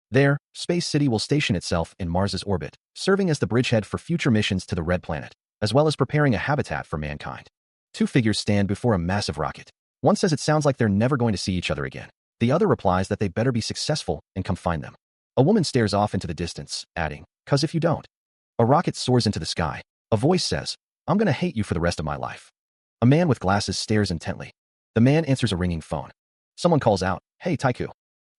There, Space City will station itself in Mars's orbit, serving as the bridgehead for future missions to the Red Planet, as well as preparing a habitat for mankind. Two figures stand before a massive rocket. One says it sounds like they're never going to see each other again. The other replies that they better be successful and come find them. A woman stares off into the distance, adding, "'Cause if you don't." A rocket soars into the sky. A voice says, "I'm gonna hate you for the rest of my life." A man with glasses stares intently. The man answers a ringing phone. Someone calls out, "Hey, Taiku."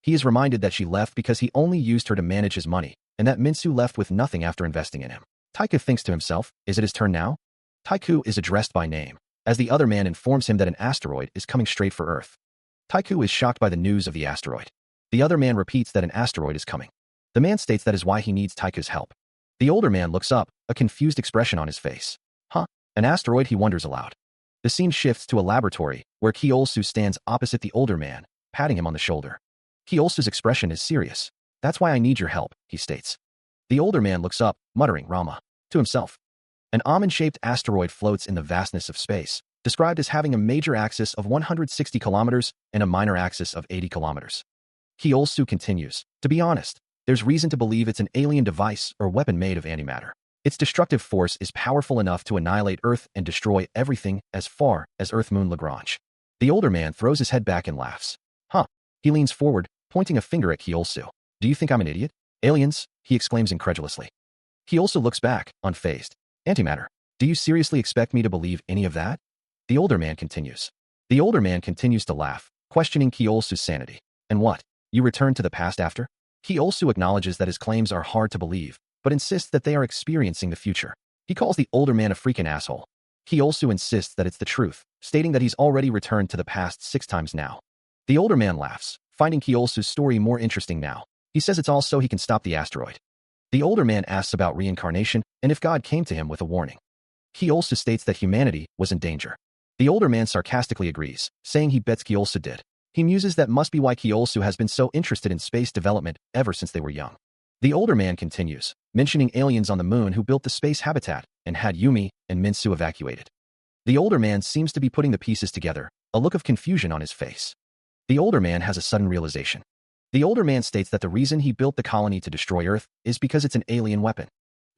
He is reminded that she left because he only used her to manage his money, and that Minsu left with nothing after investing in him. Taiku thinks to himself, is it his turn now? Taiku is addressed by name, as the other man informs him that an asteroid is coming straight for Earth. Taiku is shocked by the news of the asteroid. The other man repeats that an asteroid is coming. The man states that is why he needs Taiku's help. The older man looks up, a confused expression on his face. Huh? An asteroid, he wonders aloud. The scene shifts to a laboratory, where Kyeolsu stands opposite the older man, patting him on the shoulder. Kyeolsu's expression is serious. That's why I need your help, he states. The older man looks up, muttering Rama, to himself. An almond-shaped asteroid floats in the vastness of space, described as having a major axis of 160 kilometers and a minor axis of 80 kilometers. Kyeolsu continues, to be honest, there's reason to believe it's an alien device or weapon made of antimatter. Its destructive force is powerful enough to annihilate Earth and destroy everything as far as Earth-Moon Lagrange. The older man throws his head back and laughs. Huh. He leans forward, pointing a finger at Kyeolsu. Do you think I'm an idiot? Aliens? He exclaims incredulously. Kyeolsu looks back, unfazed. Antimatter. Do you seriously expect me to believe any of that? The older man continues. The older man continues to laugh, questioning Kyeolsu's sanity. And what? You return to the past after? Kyeolsu acknowledges that his claims are hard to believe, but insists that they are experiencing the future. He calls the older man a freaking asshole. Kyeolsu insists that it's the truth, stating that he's already returned to the past 6 times now. The older man laughs, finding Kyeolsu's story more interesting now. He says it's all so he can stop the asteroid. The older man asks about reincarnation and if God came to him with a warning. Kyeolsu states that humanity was in danger. The older man sarcastically agrees, saying he bets Kyeolsu did. He muses that must be why Kyeolsu has been so interested in space development ever since they were young. The older man continues, mentioning aliens on the moon who built the space habitat and had Yumi and Minsu evacuated. The older man seems to be putting the pieces together, a look of confusion on his face. The older man has a sudden realization. The older man states that the reason he built the colony to destroy Earth is because it's an alien weapon.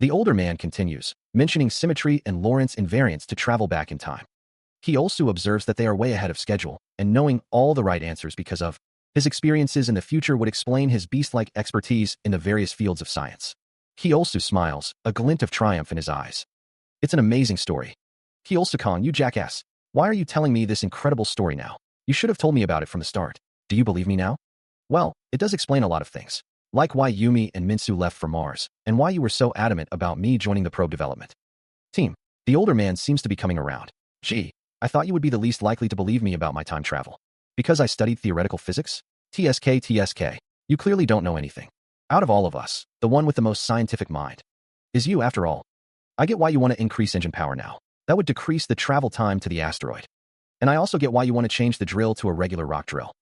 The older man continues, mentioning symmetry and Lorentz invariance to travel back in time. He also observes that they are way ahead of schedule, and knowing all the right answers because of his experiences in the future would explain his beast-like expertise in the various fields of science. He also smiles, a glint of triumph in his eyes. It's an amazing story. Kyeolsu-kan, you jackass. Why are you telling me this incredible story now? You should have told me about it from the start. Do you believe me now? Well, it does explain a lot of things. Like why Yumi and Minsu left for Mars, and why you were so adamant about me joining the probe development team. The older man seems to be coming around. Gee, I thought you would be the least likely to believe me about my time travel. Because I studied theoretical physics? TSK. You clearly don't know anything. Out of all of us, the one with the most scientific mind is you after all. I get why you want to increase engine power now. That would decrease the travel time to the asteroid. And I also get why you want to change the drill to a regular rock drill.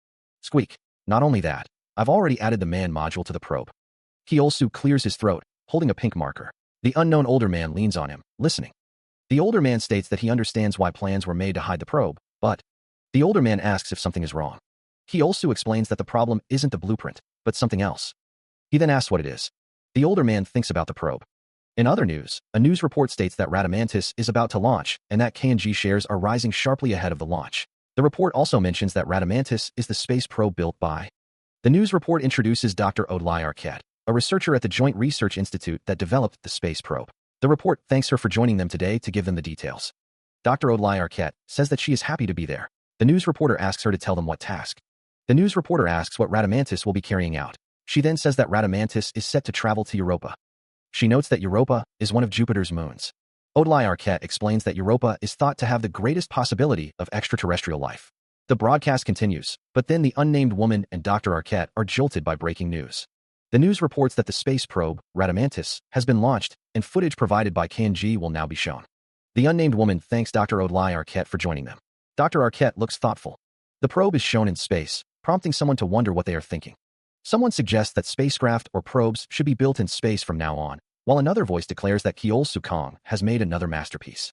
Squeak. Not only that, I've already added the man module to the probe. Kyeolsu clears his throat, holding a pink marker. The unknown older man leans on him, listening. The older man states that he understands why plans were made to hide the probe, but the older man asks if something is wrong. Kyeolsu explains that the problem isn't the blueprint, but something else. He then asks what it is. The older man thinks about the probe. In other news, a news report states that Radamantis is about to launch and that KNG shares are rising sharply ahead of the launch. The report also mentions that Radamantis is the space probe built by. The news report introduces Dr. Odlai Arquette, a researcher at the Joint Research Institute that developed the space probe. The report thanks her for joining them today to give them the details. Dr. Audley Arquette says that she is happy to be there. The news reporter asks her to tell them what task. The news reporter asks what Radamantis will be carrying out. She then says that Radamantis is set to travel to Europa. She notes that Europa is one of Jupiter's moons. Audley Arquette explains that Europa is thought to have the greatest possibility of extraterrestrial life. The broadcast continues, but then the unnamed woman and Dr. Arquette are jolted by breaking news. The news reports that the space probe, Radamantis, has been launched, and footage provided by KNG will now be shown. The unnamed woman thanks Dr. Audley Arquette for joining them. Dr. Arquette looks thoughtful. The probe is shown in space, prompting someone to wonder what they are thinking. Someone suggests that spacecraft or probes should be built in space from now on, while another voice declares that Kyeol Soo-kang has made another masterpiece.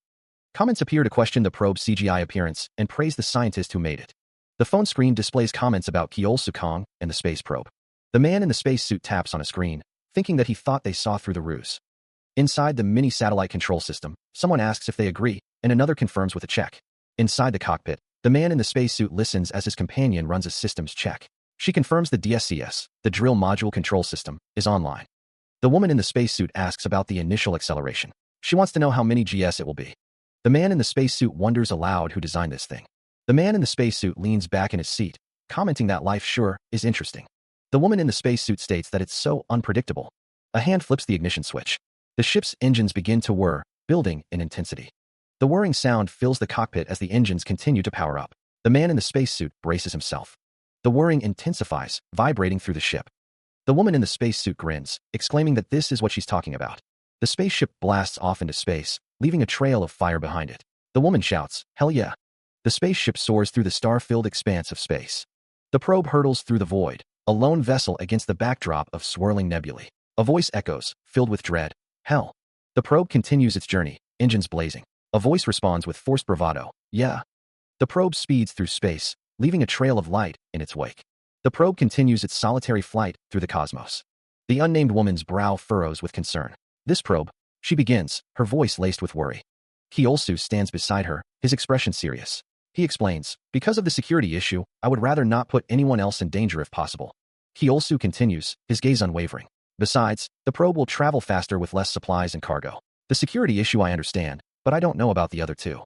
Comments appear to question the probe's CGI appearance and praise the scientist who made it. The phone screen displays comments about Kyeol Soo-kang and the space probe. The man in the spacesuit taps on a screen, thinking that he thought they saw through the ruse. Inside the mini-satellite control system, someone asks if they agree, and another confirms with a check. Inside the cockpit, the man in the spacesuit listens as his companion runs a systems check. She confirms the DSCS, the drill module control system, is online. The woman in the spacesuit asks about the initial acceleration. She wants to know how many GS it will be. The man in the spacesuit wonders aloud who designed this thing. The man in the spacesuit leans back in his seat, commenting that life sure is interesting. The woman in the spacesuit states that it's so unpredictable. A hand flips the ignition switch. The ship's engines begin to whir, building in intensity. The whirring sound fills the cockpit as the engines continue to power up. The man in the spacesuit braces himself. The whirring intensifies, vibrating through the ship. The woman in the spacesuit grins, exclaiming that this is what she's talking about. The spaceship blasts off into space, leaving a trail of fire behind it. The woman shouts, "Hell yeah!" The spaceship soars through the star-filled expanse of space. The probe hurtles through the void, a lone vessel against the backdrop of swirling nebulae. A voice echoes, filled with dread, "Hell." The probe continues its journey, engines blazing. A voice responds with forced bravado, "Yeah." The probe speeds through space, leaving a trail of light in its wake. The probe continues its solitary flight through the cosmos. The unnamed woman's brow furrows with concern. This probe, she begins, her voice laced with worry. Kyeol-soo stands beside her, his expression serious. He explains, "Because of the security issue, I would rather not put anyone else in danger if possible." Kyeol-soo continues, his gaze unwavering. "Besides, the probe will travel faster with less supplies and cargo. The security issue I understand, but I don't know about the other two."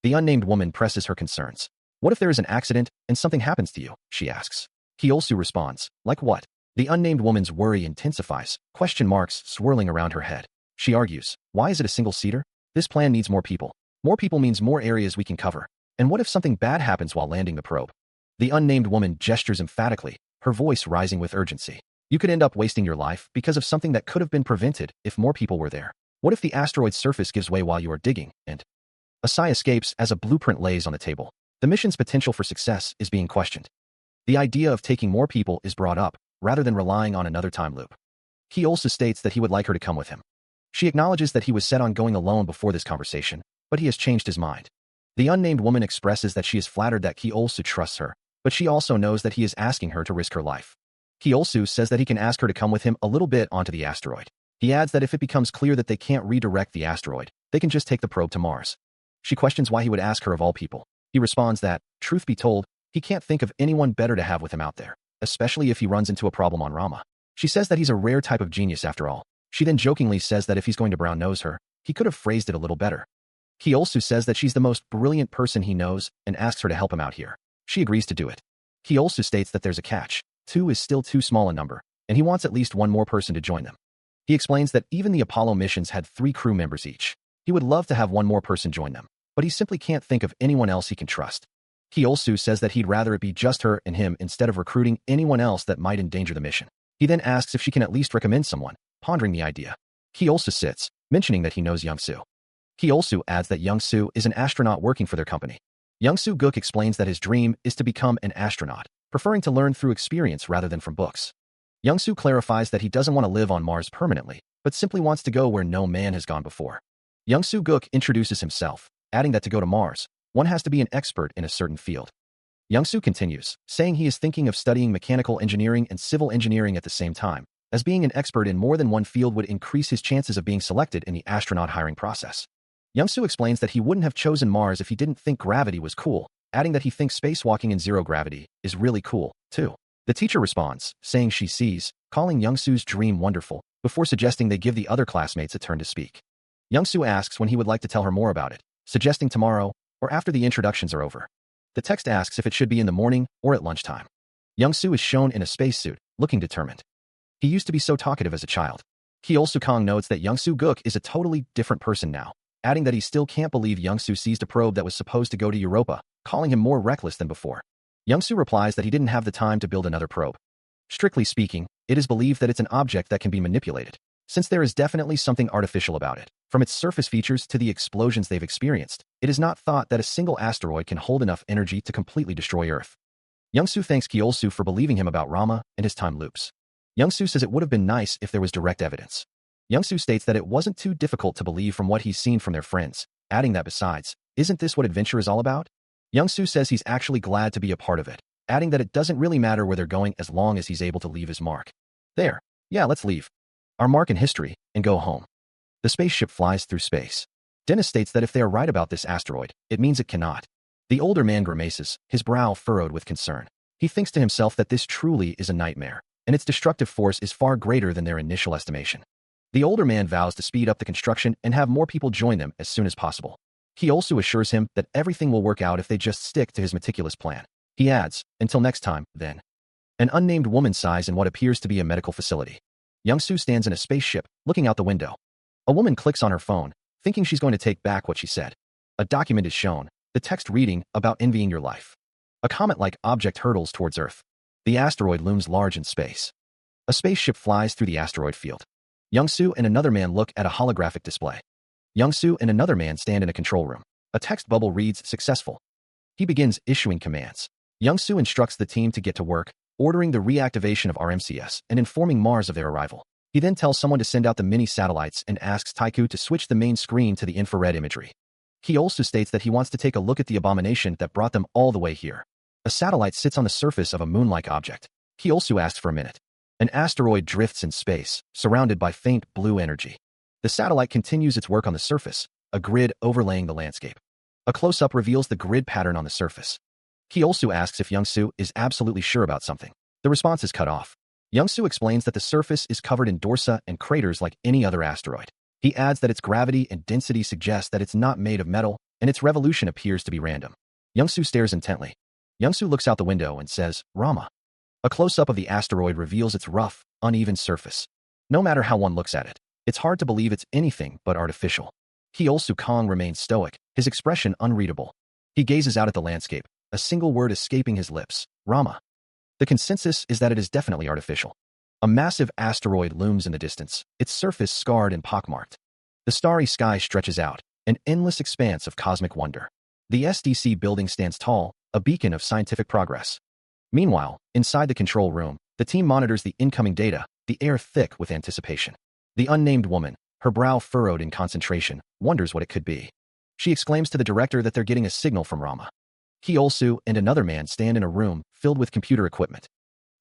The unnamed woman presses her concerns. "What if there is an accident and something happens to you?" she asks. Kyeol-soo responds, "Like what?" The unnamed woman's worry intensifies, question marks swirling around her head. She argues, "Why is it a single-seater? This plan needs more people. More people means more areas we can cover. And what if something bad happens while landing the probe?" The unnamed woman gestures emphatically, her voice rising with urgency. "You could end up wasting your life because of something that could have been prevented if more people were there. What if the asteroid's surface gives way while you are digging, and—" A sigh escapes as a blueprint lays on the table. The mission's potential for success is being questioned. The idea of taking more people is brought up, rather than relying on another time loop. Kyeol-soo states that he would like her to come with him. She acknowledges that he was set on going alone before this conversation, but he has changed his mind. The unnamed woman expresses that she is flattered that Kyeol-soo trusts her, but she also knows that he is asking her to risk her life. Kyeol-soo says that he can ask her to come with him a little bit onto the asteroid. He adds that if it becomes clear that they can't redirect the asteroid, they can just take the probe to Mars. She questions why he would ask her of all people. He responds that, truth be told, he can't think of anyone better to have with him out there, especially if he runs into a problem on Rama. She says that he's a rare type of genius after all. She then jokingly says that if he's going to brown-nose her, he could have phrased it a little better. Kyeol-soo says that she's the most brilliant person he knows and asks her to help him out here. She agrees to do it. Kyeol-soo states that there's a catch. 2 is still too small a number, and he wants at least one more person to join them. He explains that even the Apollo missions had 3 crew members each. He would love to have one more person join them, but he simply can't think of anyone else he can trust. Kyeol-soo says that he'd rather it be just her and him instead of recruiting anyone else that might endanger the mission. He then asks if she can at least recommend someone, pondering the idea. Kyeol-soo sits, mentioning that he knows Young-soo. Kyeol-soo adds that Young-soo is an astronaut working for their company. Young-soo Gook explains that his dream is to become an astronaut, preferring to learn through experience rather than from books. Young-soo clarifies that he doesn't want to live on Mars permanently, but simply wants to go where no man has gone before. Young-soo Gook introduces himself, adding that to go to Mars, one has to be an expert in a certain field. Young-soo continues, saying he is thinking of studying mechanical engineering and civil engineering at the same time, as being an expert in more than one field would increase his chances of being selected in the astronaut hiring process. Young-soo explains that he wouldn't have chosen Mars if he didn't think gravity was cool, adding that he thinks spacewalking in zero gravity is really cool, too. The teacher responds, saying she sees, calling Youngsu's dream wonderful, before suggesting they give the other classmates a turn to speak. Youngsu asks when he would like to tell her more about it, suggesting tomorrow or after the introductions are over. The text asks if it should be in the morning or at lunchtime. Youngsu is shown in a spacesuit, looking determined. He used to be so talkative as a child. Kyeol-soo Kang notes that Youngsu Guk is a totally different person now, adding that he still can't believe Youngsu seized a probe that was supposed to go to Europa, calling him more reckless than before. Youngsu replies that he didn't have the time to build another probe. Strictly speaking, it is believed that it's an object that can be manipulated, since there is definitely something artificial about it. From its surface features to the explosions they've experienced, it is not thought that a single asteroid can hold enough energy to completely destroy Earth. Youngsu thanks Kyeol-soo for believing him about Rama and his time loops. Youngsu says it would have been nice if there was direct evidence. Youngsu states that it wasn't too difficult to believe from what he's seen from their friends, adding that besides, isn't this what adventure is all about? Youngsu says he's actually glad to be a part of it, adding that it doesn't really matter where they're going as long as he's able to leave his mark. There. Yeah, let's leave. Our mark in history, and go home. The spaceship flies through space. Dennis states that if they are right about this asteroid, it means it cannot. The older man grimaces, his brow furrowed with concern. He thinks to himself that this truly is a nightmare, and its destructive force is far greater than their initial estimation. The older man vows to speed up the construction and have more people join them as soon as possible. He also assures him that everything will work out if they just stick to his meticulous plan. He adds, until next time, then. An unnamed woman sighs in what appears to be a medical facility. Youngsu stands in a spaceship, looking out the window. A woman clicks on her phone, thinking she's going to take back what she said. A document is shown, the text reading, about envying your life. A comet-like object hurtles towards Earth. The asteroid looms large in space. A spaceship flies through the asteroid field. Youngsu and another man look at a holographic display. Youngsu and another man stand in a control room. A text bubble reads, successful. He begins issuing commands. Youngsu instructs the team to get to work, ordering the reactivation of RMCS and informing Mars of their arrival. He then tells someone to send out the mini satellites and asks Taiku to switch the main screen to the infrared imagery. He also states that he wants to take a look at the abomination that brought them all the way here. A satellite sits on the surface of a moon-like object. He also asks for a minute. An asteroid drifts in space, surrounded by faint blue energy. The satellite continues its work on the surface, a grid overlaying the landscape. A close-up reveals the grid pattern on the surface. He also asks if Youngsu is absolutely sure about something. The response is cut off. Youngsu explains that the surface is covered in dorsa and craters like any other asteroid. He adds that its gravity and density suggest that it's not made of metal, and its revolution appears to be random. Youngsu stares intently. Youngsu looks out the window and says, Rama. A close-up of the asteroid reveals its rough, uneven surface. No matter how one looks at it, it's hard to believe it's anything but artificial. Kyeol-soo Kang remains stoic, his expression unreadable. He gazes out at the landscape, a single word escaping his lips, Rama. The consensus is that it is definitely artificial. A massive asteroid looms in the distance, its surface scarred and pockmarked. The starry sky stretches out, an endless expanse of cosmic wonder. The SDC building stands tall, a beacon of scientific progress. Meanwhile, inside the control room, the team monitors the incoming data, the air thick with anticipation. The unnamed woman, her brow furrowed in concentration, wonders what it could be. She exclaims to the director that they're getting a signal from Rama. Kyeol-soo and another man stand in a room filled with computer equipment.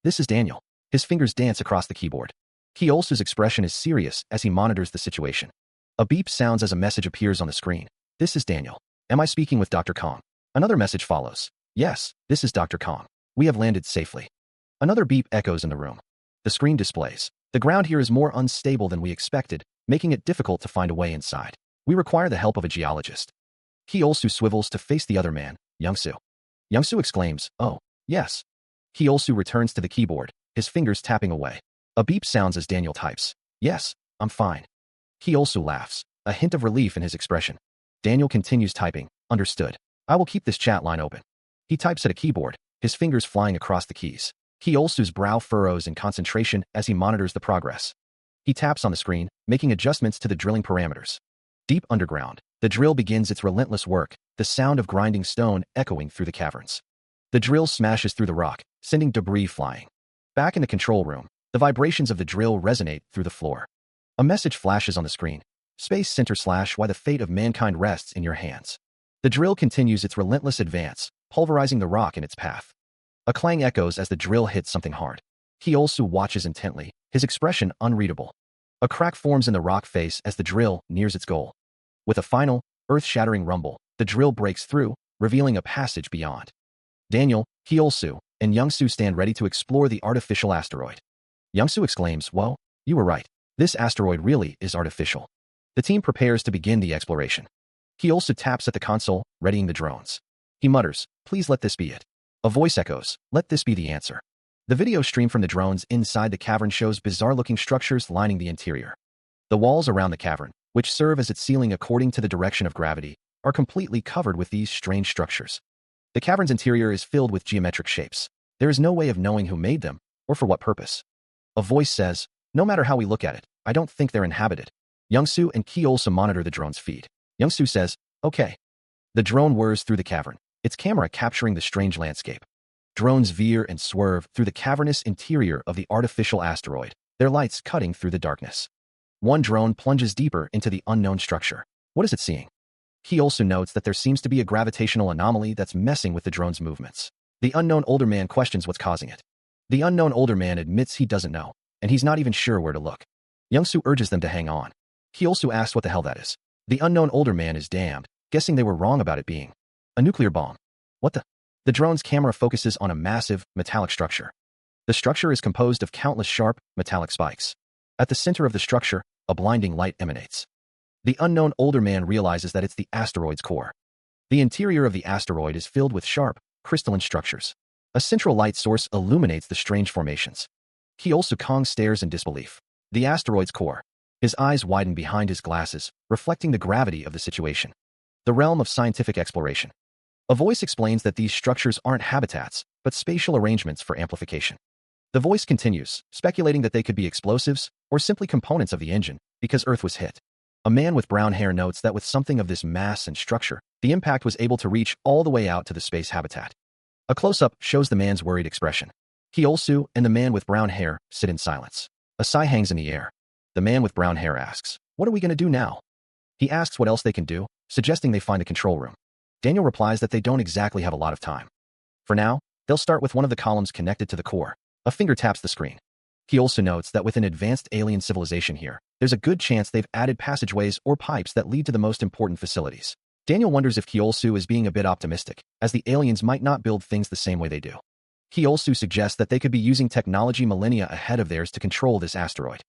This is Daniel. His fingers dance across the keyboard. Kyeol-soo's expression is serious as he monitors the situation. A beep sounds as a message appears on the screen. This is Daniel. Am I speaking with Dr. Kong? Another message follows. Yes, this is Dr. Kong. We have landed safely. Another beep echoes in the room. The screen displays. The ground here is more unstable than we expected, making it difficult to find a way inside. We require the help of a geologist. Kyeol-soo swivels to face the other man, Youngsu. Youngsu exclaims, oh, yes. Kyeol-soo returns to the keyboard, his fingers tapping away. A beep sounds as Daniel types. Yes, I'm fine. Kyeol-soo laughs, a hint of relief in his expression. Daniel continues typing, understood. I will keep this chat line open. He types at a keyboard, his fingers flying across the keys. Kyeol-soo's brow furrows in concentration as he monitors the progress. He taps on the screen, making adjustments to the drilling parameters. Deep underground, the drill begins its relentless work, the sound of grinding stone echoing through the caverns. The drill smashes through the rock, sending debris flying. Back in the control room, the vibrations of the drill resonate through the floor. A message flashes on the screen. Space Center / why the fate of mankind rests in your hands. The drill continues its relentless advance, pulverizing the rock in its path. A clang echoes as the drill hits something hard. Kyeol-soo watches intently, his expression unreadable. A crack forms in the rock face as the drill nears its goal. With a final, earth-shattering rumble, the drill breaks through, revealing a passage beyond. Daniel, Kyeol-soo, and Youngsu stand ready to explore the artificial asteroid. Youngsu exclaims, "Whoa, you were right. This asteroid really is artificial." The team prepares to begin the exploration. He also taps at the console, readying the drones. He mutters, "Please let this be it." A voice echoes, "Let this be the answer." The video stream from the drones inside the cavern shows bizarre-looking structures lining the interior. The walls around the cavern, which serve as its ceiling according to the direction of gravity, are completely covered with these strange structures. The cavern's interior is filled with geometric shapes. There is no way of knowing who made them, or for what purpose. A voice says, "No matter how we look at it, I don't think they're inhabited." Youngsu and Ki also monitor the drone's feed. Youngsu says, "Okay." The drone whirs through the cavern, its camera capturing the strange landscape. Drones veer and swerve through the cavernous interior of the artificial asteroid, their lights cutting through the darkness. One drone plunges deeper into the unknown structure. What is it seeing? He also notes that there seems to be a gravitational anomaly that's messing with the drone's movements. The unknown older man questions what's causing it. The unknown older man admits he doesn't know, and he's not even sure where to look. Youngsu urges them to hang on. He also asks what the hell that is. The unknown older man is damned, guessing they were wrong about it being a nuclear bomb. What the? The drone's camera focuses on a massive, metallic structure. The structure is composed of countless sharp, metallic spikes. At the center of the structure, a blinding light emanates. The unknown older man realizes that it's the asteroid's core. The interior of the asteroid is filled with sharp, crystalline structures. A central light source illuminates the strange formations. Kyosu Kong stares in disbelief. The asteroid's core. His eyes widen behind his glasses, reflecting the gravity of the situation. The realm of scientific exploration. A voice explains that these structures aren't habitats, but spatial arrangements for amplification. The voice continues, speculating that they could be explosives, or simply components of the engine, because Earth was hit. A man with brown hair notes that with something of this mass and structure, the impact was able to reach all the way out to the space habitat. A close-up shows the man's worried expression. Kyosu and the man with brown hair sit in silence. A sigh hangs in the air. The man with brown hair asks, "What are we going to do now?" He asks what else they can do, suggesting they find the control room. Daniel replies that they don't exactly have a lot of time. For now, they'll start with one of the columns connected to the core. A finger taps the screen. He also notes that with an advanced alien civilization here, there's a good chance they've added passageways or pipes that lead to the most important facilities. Daniel wonders if Kyosu is being a bit optimistic, as the aliens might not build things the same way they do. Kyosu suggests that they could be using technology millennia ahead of theirs to control this asteroid.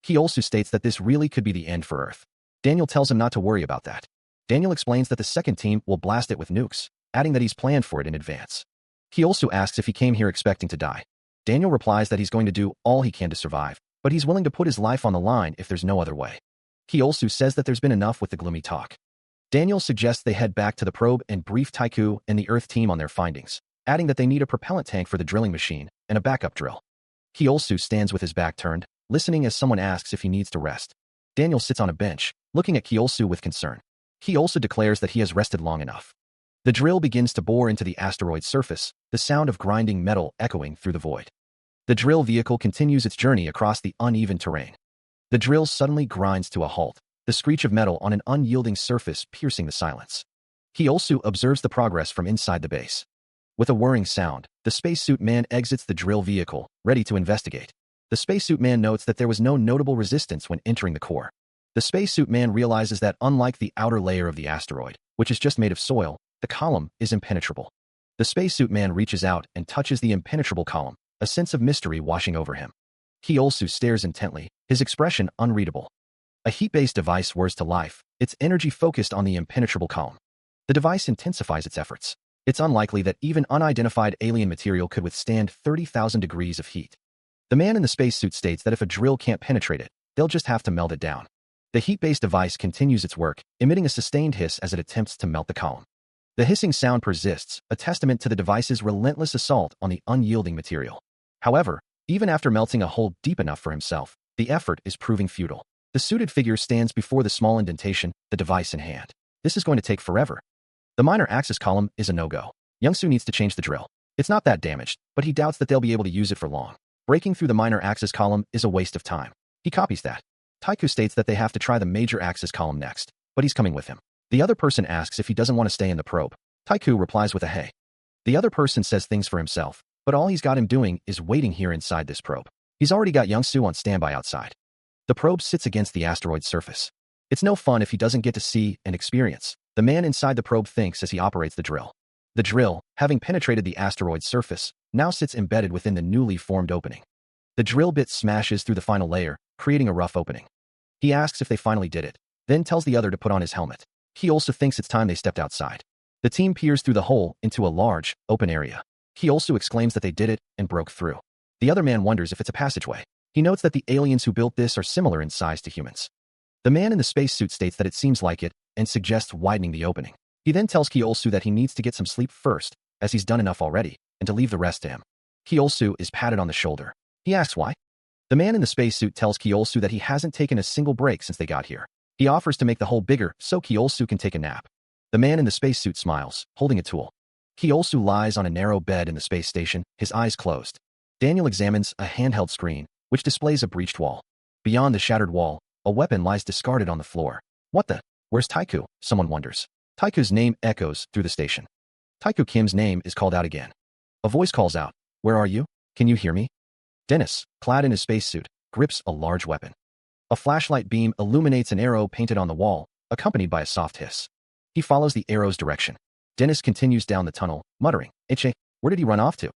Kyosu states that this really could be the end for Earth. Daniel tells him not to worry about that. Daniel explains that the second team will blast it with nukes, adding that he's planned for it in advance. He also asks if he came here expecting to die. Daniel replies that he's going to do all he can to survive, but he's willing to put his life on the line if there's no other way. He also says that there's been enough with the gloomy talk. Daniel suggests they head back to the probe and brief Taiku and the Earth team on their findings, adding that they need a propellant tank for the drilling machine and a backup drill. He also stands with his back turned, listening as someone asks if he needs to rest. Daniel sits on a bench, looking at Kyosu with concern. He also declares that he has rested long enough. The drill begins to bore into the asteroid's surface, the sound of grinding metal echoing through the void. The drill vehicle continues its journey across the uneven terrain. The drill suddenly grinds to a halt, the screech of metal on an unyielding surface piercing the silence. He also observes the progress from inside the base. With a whirring sound, the spacesuit man exits the drill vehicle, ready to investigate. The spacesuit man notes that there was no notable resistance when entering the core. The spacesuit man realizes that unlike the outer layer of the asteroid, which is just made of soil, the column is impenetrable. The spacesuit man reaches out and touches the impenetrable column, a sense of mystery washing over him. He also stares intently, his expression unreadable. A heat-based device whirs to life, its energy focused on the impenetrable column. The device intensifies its efforts. It's unlikely that even unidentified alien material could withstand 30,000 degrees of heat. The man in the spacesuit states that if a drill can't penetrate it, they'll just have to melt it down. The heat-based device continues its work, emitting a sustained hiss as it attempts to melt the column. The hissing sound persists, a testament to the device's relentless assault on the unyielding material. However, even after melting a hole deep enough for himself, the effort is proving futile. The suited figure stands before the small indentation, the device in hand. This is going to take forever. The minor axis column is a no-go. Youngsu needs to change the drill. It's not that damaged, but he doubts that they'll be able to use it for long. Breaking through the minor axis column is a waste of time. He copies that. Taiku states that they have to try the major axis column next, but he's coming with him. The other person asks if he doesn't want to stay in the probe. Taiku replies with a hey. The other person says things for himself, but all he's got him doing is waiting here inside this probe. He's already got Youngsu on standby outside. The probe sits against the asteroid's surface. It's no fun if he doesn't get to see and experience. The man inside the probe thinks as he operates the drill. The drill, having penetrated the asteroid's surface, now sits embedded within the newly formed opening. The drill bit smashes through the final layer, creating a rough opening. He asks if they finally did it, then tells the other to put on his helmet. He also thinks it's time they stepped outside. The team peers through the hole into a large, open area. He also exclaims that they did it and broke through. The other man wonders if it's a passageway. He notes that the aliens who built this are similar in size to humans. The man in the spacesuit states that it seems like it and suggests widening the opening. He then tells Kyosu that he needs to get some sleep first, as he's done enough already, and to leave the rest to him. Kyosu is patted on the shoulder. He asks why. The man in the spacesuit tells Kyosu that he hasn't taken a single break since they got here. He offers to make the hole bigger so Kyosu can take a nap. The man in the spacesuit smiles, holding a tool. Kyosu lies on a narrow bed in the space station, his eyes closed. Daniel examines a handheld screen, which displays a breached wall. Beyond the shattered wall, a weapon lies discarded on the floor. What the? Where's Taiku? Someone wonders. Taiku's name echoes through the station. Taiku Kim's name is called out again. A voice calls out, "Where are you? Can you hear me?" Dennis, clad in his spacesuit, grips a large weapon. A flashlight beam illuminates an arrow painted on the wall, accompanied by a soft hiss. He follows the arrow's direction. Dennis continues down the tunnel, muttering, "Eche, where did he run off to?"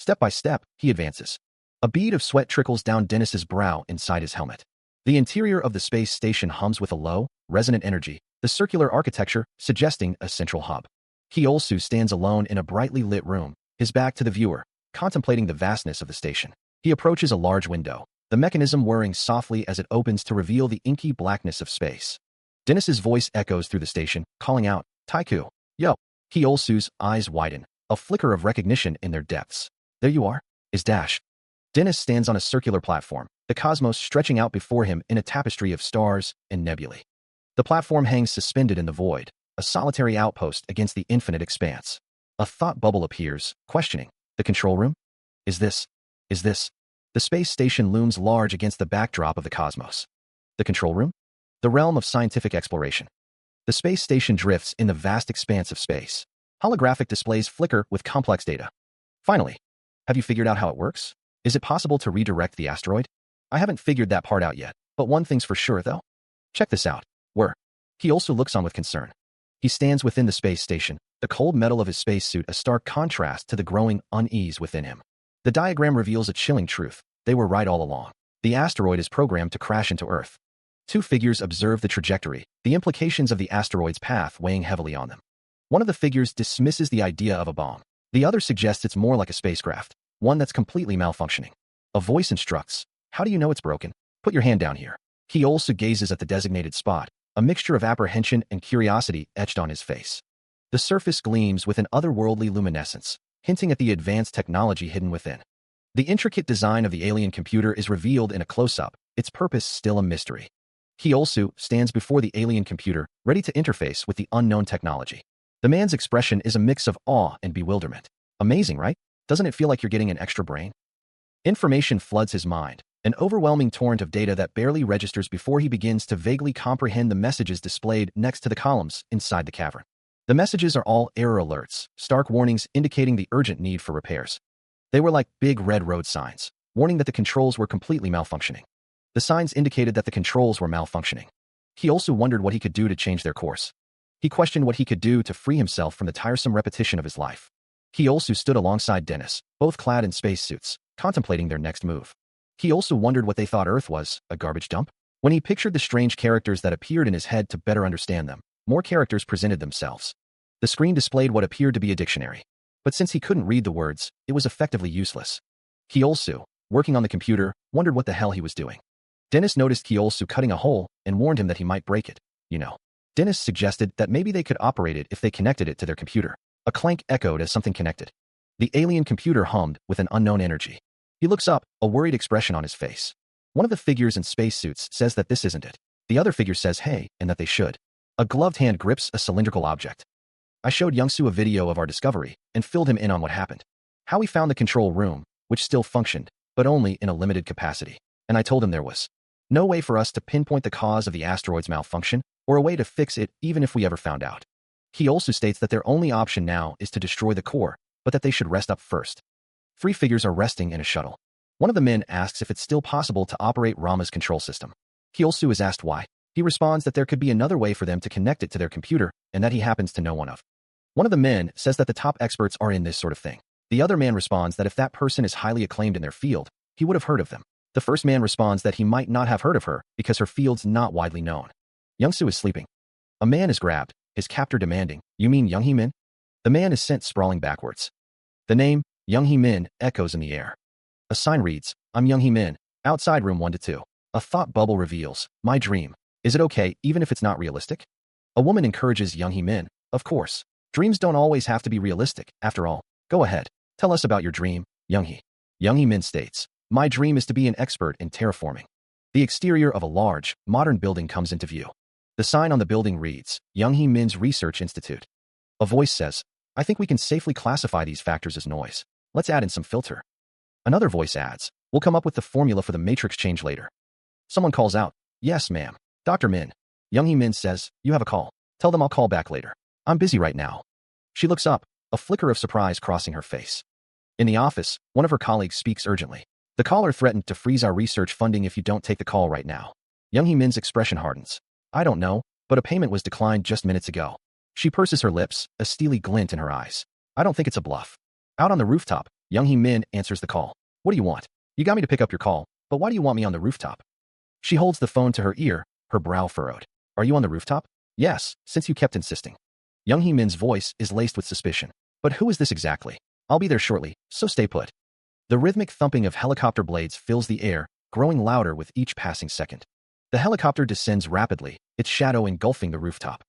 Step by step, he advances. A bead of sweat trickles down Dennis's brow inside his helmet. The interior of the space station hums with a low, resonant energy, the circular architecture suggesting a central hub. Kyosu stands alone in a brightly lit room, his back to the viewer, contemplating the vastness of the station. He approaches a large window, the mechanism whirring softly as it opens to reveal the inky blackness of space. Dennis's voice echoes through the station, calling out, "Taiku, yo." Kyosu's eyes widen, a flicker of recognition in their depths. "There you are." Is Dash. Dennis stands on a circular platform, the cosmos stretching out before him in a tapestry of stars and nebulae. The platform hangs suspended in the void, a solitary outpost against the infinite expanse. A thought bubble appears, questioning, "The control room? Is this? The space station looms large against the backdrop of the cosmos. The control room? The realm of scientific exploration. The space station drifts in the vast expanse of space. Holographic displays flicker with complex data. Finally, have you figured out how it works? Is it possible to redirect the asteroid? I haven't figured that part out yet, but one thing's for sure, though. Check this out. He also looks on with concern. He stands within the space station, the cold metal of his spacesuit a stark contrast to the growing unease within him. The diagram reveals a chilling truth. They were right all along. The asteroid is programmed to crash into Earth. Two figures observe the trajectory, the implications of the asteroid's path weighing heavily on them. One of the figures dismisses the idea of a bomb. The other suggests it's more like a spacecraft, one that's completely malfunctioning. A voice instructs, "How do you know it's broken? Put your hand down here." He also gazes at the designated spot, a mixture of apprehension and curiosity etched on his face. The surface gleams with an otherworldly luminescence, hinting at the advanced technology hidden within. The intricate design of the alien computer is revealed in a close-up, its purpose still a mystery. Kyosu stands before the alien computer, ready to interface with the unknown technology. The man's expression is a mix of awe and bewilderment. Amazing, right? Doesn't it feel like you're getting an extra brain? Information floods his mind, an overwhelming torrent of data that barely registers before he begins to vaguely comprehend the messages displayed next to the columns inside the cavern. The messages are all error alerts, stark warnings indicating the urgent need for repairs. They were like big red road signs, warning that the controls were completely malfunctioning. The signs indicated that the controls were malfunctioning. He also wondered what he could do to change their course. He questioned what he could do to free himself from the tiresome repetition of his life. He also stood alongside Dennis, both clad in spacesuits, contemplating their next move. He also wondered what they thought Earth was, a garbage dump? When he pictured the strange characters that appeared in his head to better understand them, more characters presented themselves. The screen displayed what appeared to be a dictionary. But since he couldn't read the words, it was effectively useless. Kyosu, working on the computer, wondered what the hell he was doing. Dennis noticed Kyosu cutting a hole and warned him that he might break it. Dennis suggested that maybe they could operate it if they connected it to their computer. A clank echoed as something connected. The alien computer hummed with an unknown energy. He looks up, a worried expression on his face. One of the figures in spacesuits says that this isn't it. The other figure says hey, and that they should. A gloved hand grips a cylindrical object. I showed Youngsu a video of our discovery and filled him in on what happened. How we found the control room, which still functioned, but only in a limited capacity. And I told him there was no way for us to pinpoint the cause of the asteroid's malfunction or a way to fix it even if we ever found out. He also states that their only option now is to destroy the core, but that they should rest up first. Three figures are resting in a shuttle. One of the men asks if it's still possible to operate Rama's control system. Kyosu is asked why. He responds that there could be another way for them to connect it to their computer and that he happens to know one of. One of the men says that the top experts are in this sort of thing. The other man responds that if that person is highly acclaimed in their field, he would have heard of them. The first man responds that he might not have heard of her because her field's not widely known. Young-soo is sleeping. A man is grabbed, his captor demanding, "You mean Young Hee-min?" The man is sent sprawling backwards. The name, Young Hee-min, echoes in the air. A sign reads, "I'm Young Hee-min, outside room 1 to 2. A thought bubble reveals, "My dream. Is it okay even if it's not realistic?" A woman encourages Young Hee-min, "Of course. Dreams don't always have to be realistic, after all. Go ahead. Tell us about your dream, Young Hee." Young Hee-min states, "My dream is to be an expert in terraforming." The exterior of a large, modern building comes into view. The sign on the building reads, "Young Hee-min's Research Institute." A voice says, "I think we can safely classify these factors as noise. Let's add in some filter." Another voice adds, "We'll come up with the formula for the matrix change later." Someone calls out, "Yes, ma'am. Dr. Min." Young Hee-min says, "You have a call. Tell them I'll call back later. I'm busy right now." She looks up, a flicker of surprise crossing her face. In the office, one of her colleagues speaks urgently. "The caller threatened to freeze our research funding if you don't take the call right now." Young Hee-min's expression hardens. "I don't know, but a payment was declined just minutes ago." She purses her lips, a steely glint in her eyes. "I don't think it's a bluff." Out on the rooftop, Young Hee-min answers the call. "What do you want?" "You got me to pick up your call, but why do you want me on the rooftop?" She holds the phone to her ear, her brow furrowed. "Are you on the rooftop?" "Yes, since you kept insisting." Young Hee-min's voice is laced with suspicion. "But who is this exactly?" "I'll be there shortly, so stay put." The rhythmic thumping of helicopter blades fills the air, growing louder with each passing second. The helicopter descends rapidly, its shadow engulfing the rooftop.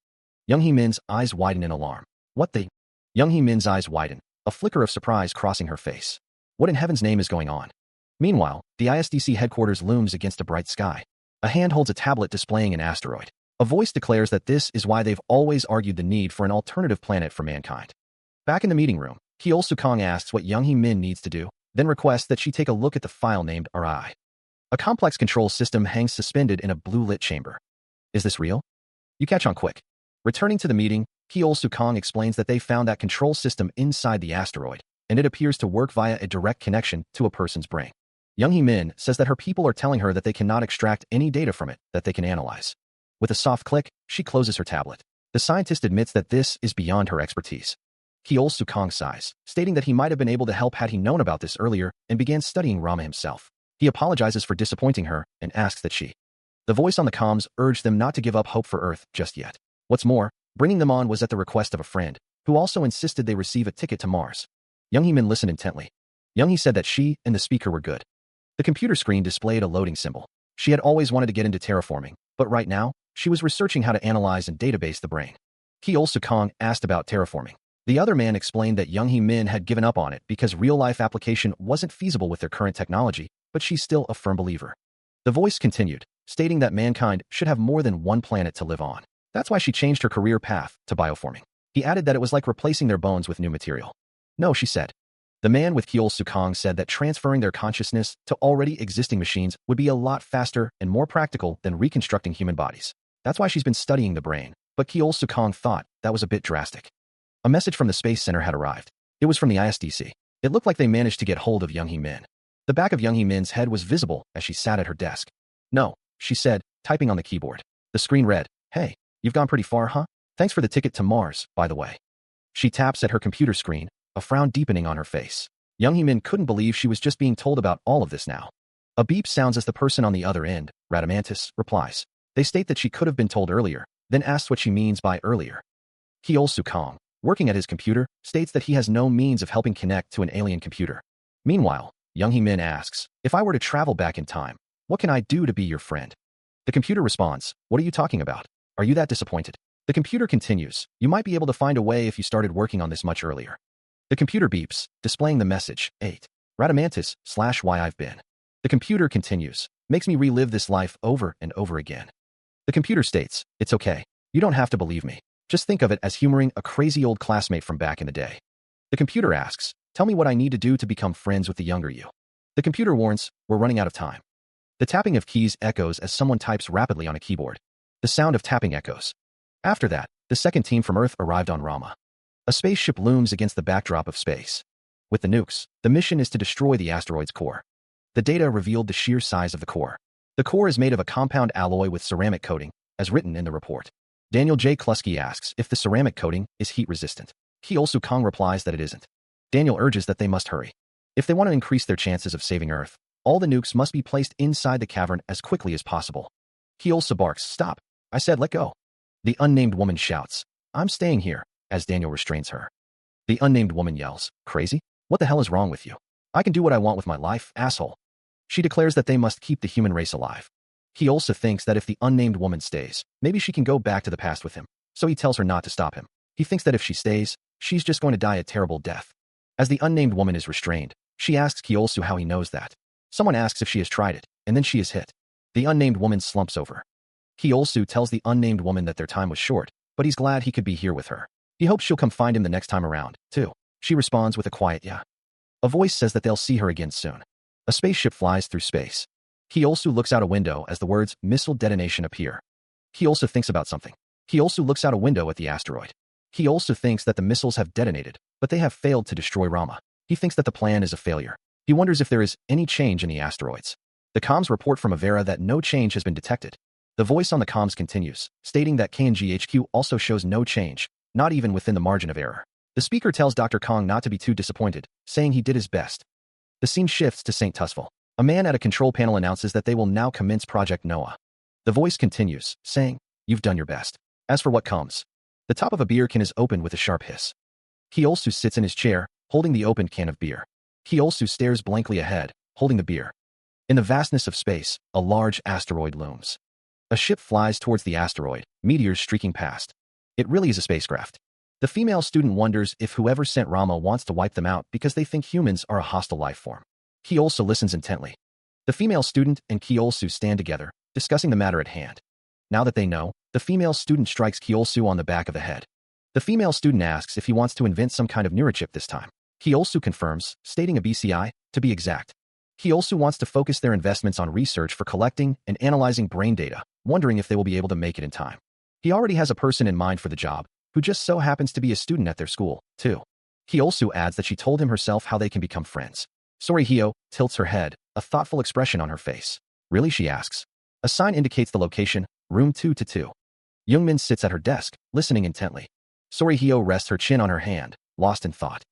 Young Hee-min's eyes widen in alarm. "What the—" Young Hee-min's eyes widen, a flicker of surprise crossing her face. What in heaven's name is going on? Meanwhile, the ISDC headquarters looms against a bright sky. A hand holds a tablet displaying an asteroid. A voice declares that this is why they've always argued the need for an alternative planet for mankind. Back in the meeting room, Kyeol-sukong asks what Young Hee-min needs to do, then requests that she take a look at the file named RI. A complex control system hangs suspended in a blue-lit chamber. Is this real? You catch on quick. Returning to the meeting, Kyeol-sukong explains that they found that control system inside the asteroid, and it appears to work via a direct connection to a person's brain. Young Hee-min says that her people are telling her that they cannot extract any data from it that they can analyze. With a soft click, she closes her tablet. The scientist admits that this is beyond her expertise. Kyeol-sukong sighs, stating that he might have been able to help had he known about this earlier and began studying Rama himself. He apologizes for disappointing her and asks that she. The voice on the comms urged them not to give up hope for Earth just yet. What's more, bringing them on was at the request of a friend, who also insisted they receive a ticket to Mars. Young Hee-min listened intently. Young Hee said that she and the speaker were good. The computer screen displayed a loading symbol. She had always wanted to get into terraforming, but right now, she was researching how to analyze and database the brain. Kyeol-sukong asked about terraforming. The other man explained that Young Hee-min had given up on it because real-life application wasn't feasible with their current technology, but she's still a firm believer. The voice continued, stating that mankind should have more than one planet to live on. That's why she changed her career path to bioforming. He added that it was like replacing their bones with new material. "No," she said. The man with Kyeol-sukong said that transferring their consciousness to already existing machines would be a lot faster and more practical than reconstructing human bodies. That's why she's been studying the brain, but Kyeol-sukong thought that was a bit drastic. A message from the Space Center had arrived. It was from the ISDC. It looked like they managed to get hold of Young Hee-min. The back of Young Hee-min's head was visible as she sat at her desk. "No," she said, typing on the keyboard. The screen read, "Hey, you've gone pretty far, huh? Thanks for the ticket to Mars, by the way." She taps at her computer screen, a frown deepening on her face. Young Hee-min couldn't believe she was just being told about all of this now. A beep sounds as the person on the other end, Radamantis, replies. They state that she could have been told earlier, then asks what she means by earlier. Kyeol-sukong, working at his computer, states that he has no means of helping connect to an alien computer. Meanwhile, Young Hee-min asks, "If I were to travel back in time, what can I do to be your friend?" The computer responds, "What are you talking about? Are you that disappointed?" The computer continues, "You might be able to find a way if you started working on this much earlier." The computer beeps, displaying the message, 8. Radamantis/why I've been. The computer continues, "Makes me relive this life over and over again." The computer states, "It's okay. You don't have to believe me. Just think of it as humoring a crazy old classmate from back in the day." The computer asks, "Tell me what I need to do to become friends with the younger you." The computer warns, "We're running out of time." The tapping of keys echoes as someone types rapidly on a keyboard. The sound of tapping echoes. After that, the second team from Earth arrived on Rama. A spaceship looms against the backdrop of space. With the nukes, the mission is to destroy the asteroid's core. The data revealed the sheer size of the core. The core is made of a compound alloy with ceramic coating, as written in the report. Daniel J. Klusky asks if the ceramic coating is heat-resistant. Kyeol-sukong replies that it isn't. Daniel urges that they must hurry. If they want to increase their chances of saving Earth, All the nukes must be placed inside the cavern as quickly as possible. Kyolsu barks, "Stop! I said let go." The unnamed woman shouts, "I'm staying here," as Daniel restrains her. The unnamed woman yells, "Crazy? What the hell is wrong with you? I can do what I want with my life, asshole." She declares that they must keep the human race alive. He also thinks that if the unnamed woman stays, maybe she can go back to the past with him, so he tells her not to stop him. He thinks that if she stays, she's just going to die a terrible death. As the unnamed woman is restrained, she asks Kyolsu how he knows that. Someone asks if she has tried it, and then she is hit. The unnamed woman slumps over. Kyolsu tells the unnamed woman that their time was short, but he's glad he could be here with her. He hopes she'll come find him the next time around, too. She responds with a quiet yeah. A voice says that they'll see her again soon. A spaceship flies through space. Kyolsu looks out a window as the words missile detonation appear. Kyolsu thinks about something. Kyolsu looks out a window at the asteroid. Kyolsu thinks that the missiles have detonated, but they have failed to destroy Rama. He thinks that the plan is a failure. He wonders if there is any change in the asteroids. The comms report from Avera that no change has been detected. The voice on the comms continues, stating that KNGHQ also shows no change, not even within the margin of error. The speaker tells Dr. Kong not to be too disappointed, saying he did his best. The scene shifts to St. Tusful. A man at a control panel announces that they will now commence Project Noah. The voice continues, saying, "You've done your best. As for what comes." The top of a beer can is opened with a sharp hiss. Kyolsu sits in his chair, holding the opened can of beer. Kyolsu stares blankly ahead, holding the beer. In the vastness of space, a large asteroid looms. A ship flies towards the asteroid, meteors streaking past. It really is a spacecraft. The female student wonders if whoever sent Rama wants to wipe them out because they think humans are a hostile life form. Kyolsu listens intently. The female student and Kyolsu stand together, discussing the matter at hand. Now that they know, the female student strikes Kyolsu on the back of the head. The female student asks if he wants to invent some kind of neurochip this time. Kyolsu confirms, stating a BCI, to be exact. Kyolsu wants to focus their investments on research for collecting and analyzing brain data, wondering if they will be able to make it in time. He already has a person in mind for the job, who just so happens to be a student at their school, too. Kyolsu adds that she told him herself how they can become friends. Sorihyo tilts her head, a thoughtful expression on her face. "Really?" she asks. A sign indicates the location, room 222. Youngmin sits at her desk, listening intently. Sorihyo rests her chin on her hand, lost in thought.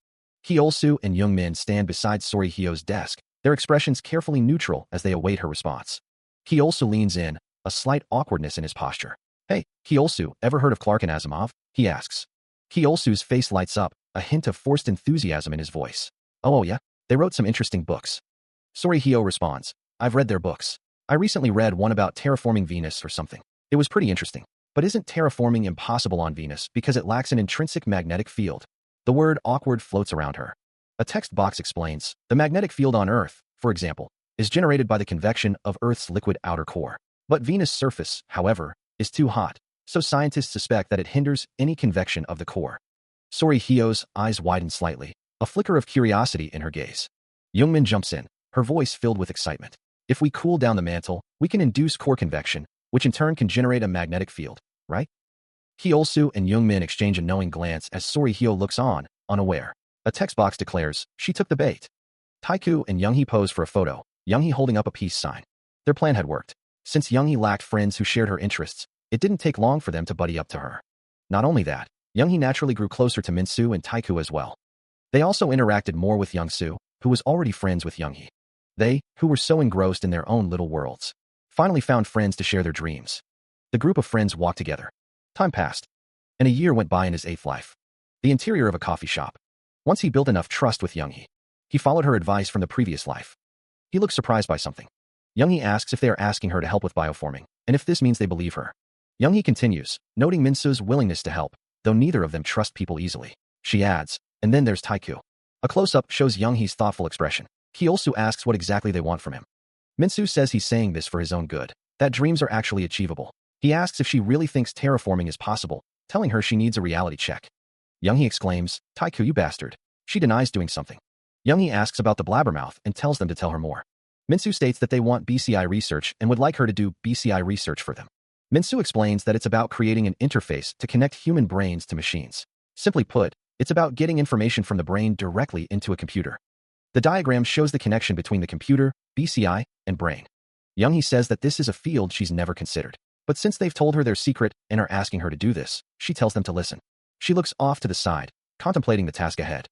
Kyolsu and Youngmin stand beside Sorihyo's desk, their expressions carefully neutral as they await her response. Kyolsu leans in, a slight awkwardness in his posture. "Hey, Kyolsu, ever heard of Clark and Asimov?" he asks. Kyolsu's face lights up, a hint of forced enthusiasm in his voice. Oh yeah? They wrote some interesting books." Sorihyo responds, "I've read their books. I recently read one about terraforming Venus or something. It was pretty interesting. But isn't terraforming impossible on Venus because it lacks an intrinsic magnetic field?" The word awkward floats around her. A text box explains, the magnetic field on Earth, for example, is generated by the convection of Earth's liquid outer core. But Venus' surface, however, is too hot, so scientists suspect that it hinders any convection of the core. Sorihyo's eyes widen slightly, a flicker of curiosity in her gaze. Youngmin jumps in, her voice filled with excitement. "If we cool down the mantle, we can induce core convection, which in turn can generate a magnetic field, right?" Kyolsu and Youngmin exchange a knowing glance as Sorihyo looks on, unaware. A text box declares, "She took the bait." Taiku and Younghee pose for a photo, Younghee holding up a peace sign. Their plan had worked. Since Younghee lacked friends who shared her interests, it didn't take long for them to buddy up to her. Not only that, Younghee naturally grew closer to Minsu and Taiku as well. They also interacted more with Youngsu, who was already friends with Younghee. They, who were so engrossed in their own little worlds, finally found friends to share their dreams. The group of friends walked together. Time passed, and a year went by in his eighth life. The interior of a coffee shop. Once he built enough trust with Younghee, he followed her advice from the previous life. He looks surprised by something. Younghee asks if they are asking her to help with bioforming, and if this means they believe her. Younghee continues, noting Minsu's willingness to help, though neither of them trust people easily. She adds, "And then there's Taiku." A close-up shows Younghee's thoughtful expression. Kyolsu asks what exactly they want from him. Minsu says he's saying this for his own good, that dreams are actually achievable. He asks if she really thinks terraforming is possible, telling her she needs a reality check. Younghee exclaims, "Taiku, you bastard." She denies doing something. Younghee asks about the blabbermouth and tells them to tell her more. Minsu states that they want BCI research and would like her to do BCI research for them. Minsu explains that it's about creating an interface to connect human brains to machines. Simply put, it's about getting information from the brain directly into a computer. The diagram shows the connection between the computer, BCI, and brain. Younghee says that this is a field she's never considered. But since they've told her their secret and are asking her to do this, she tells them to listen. She looks off to the side, contemplating the task ahead.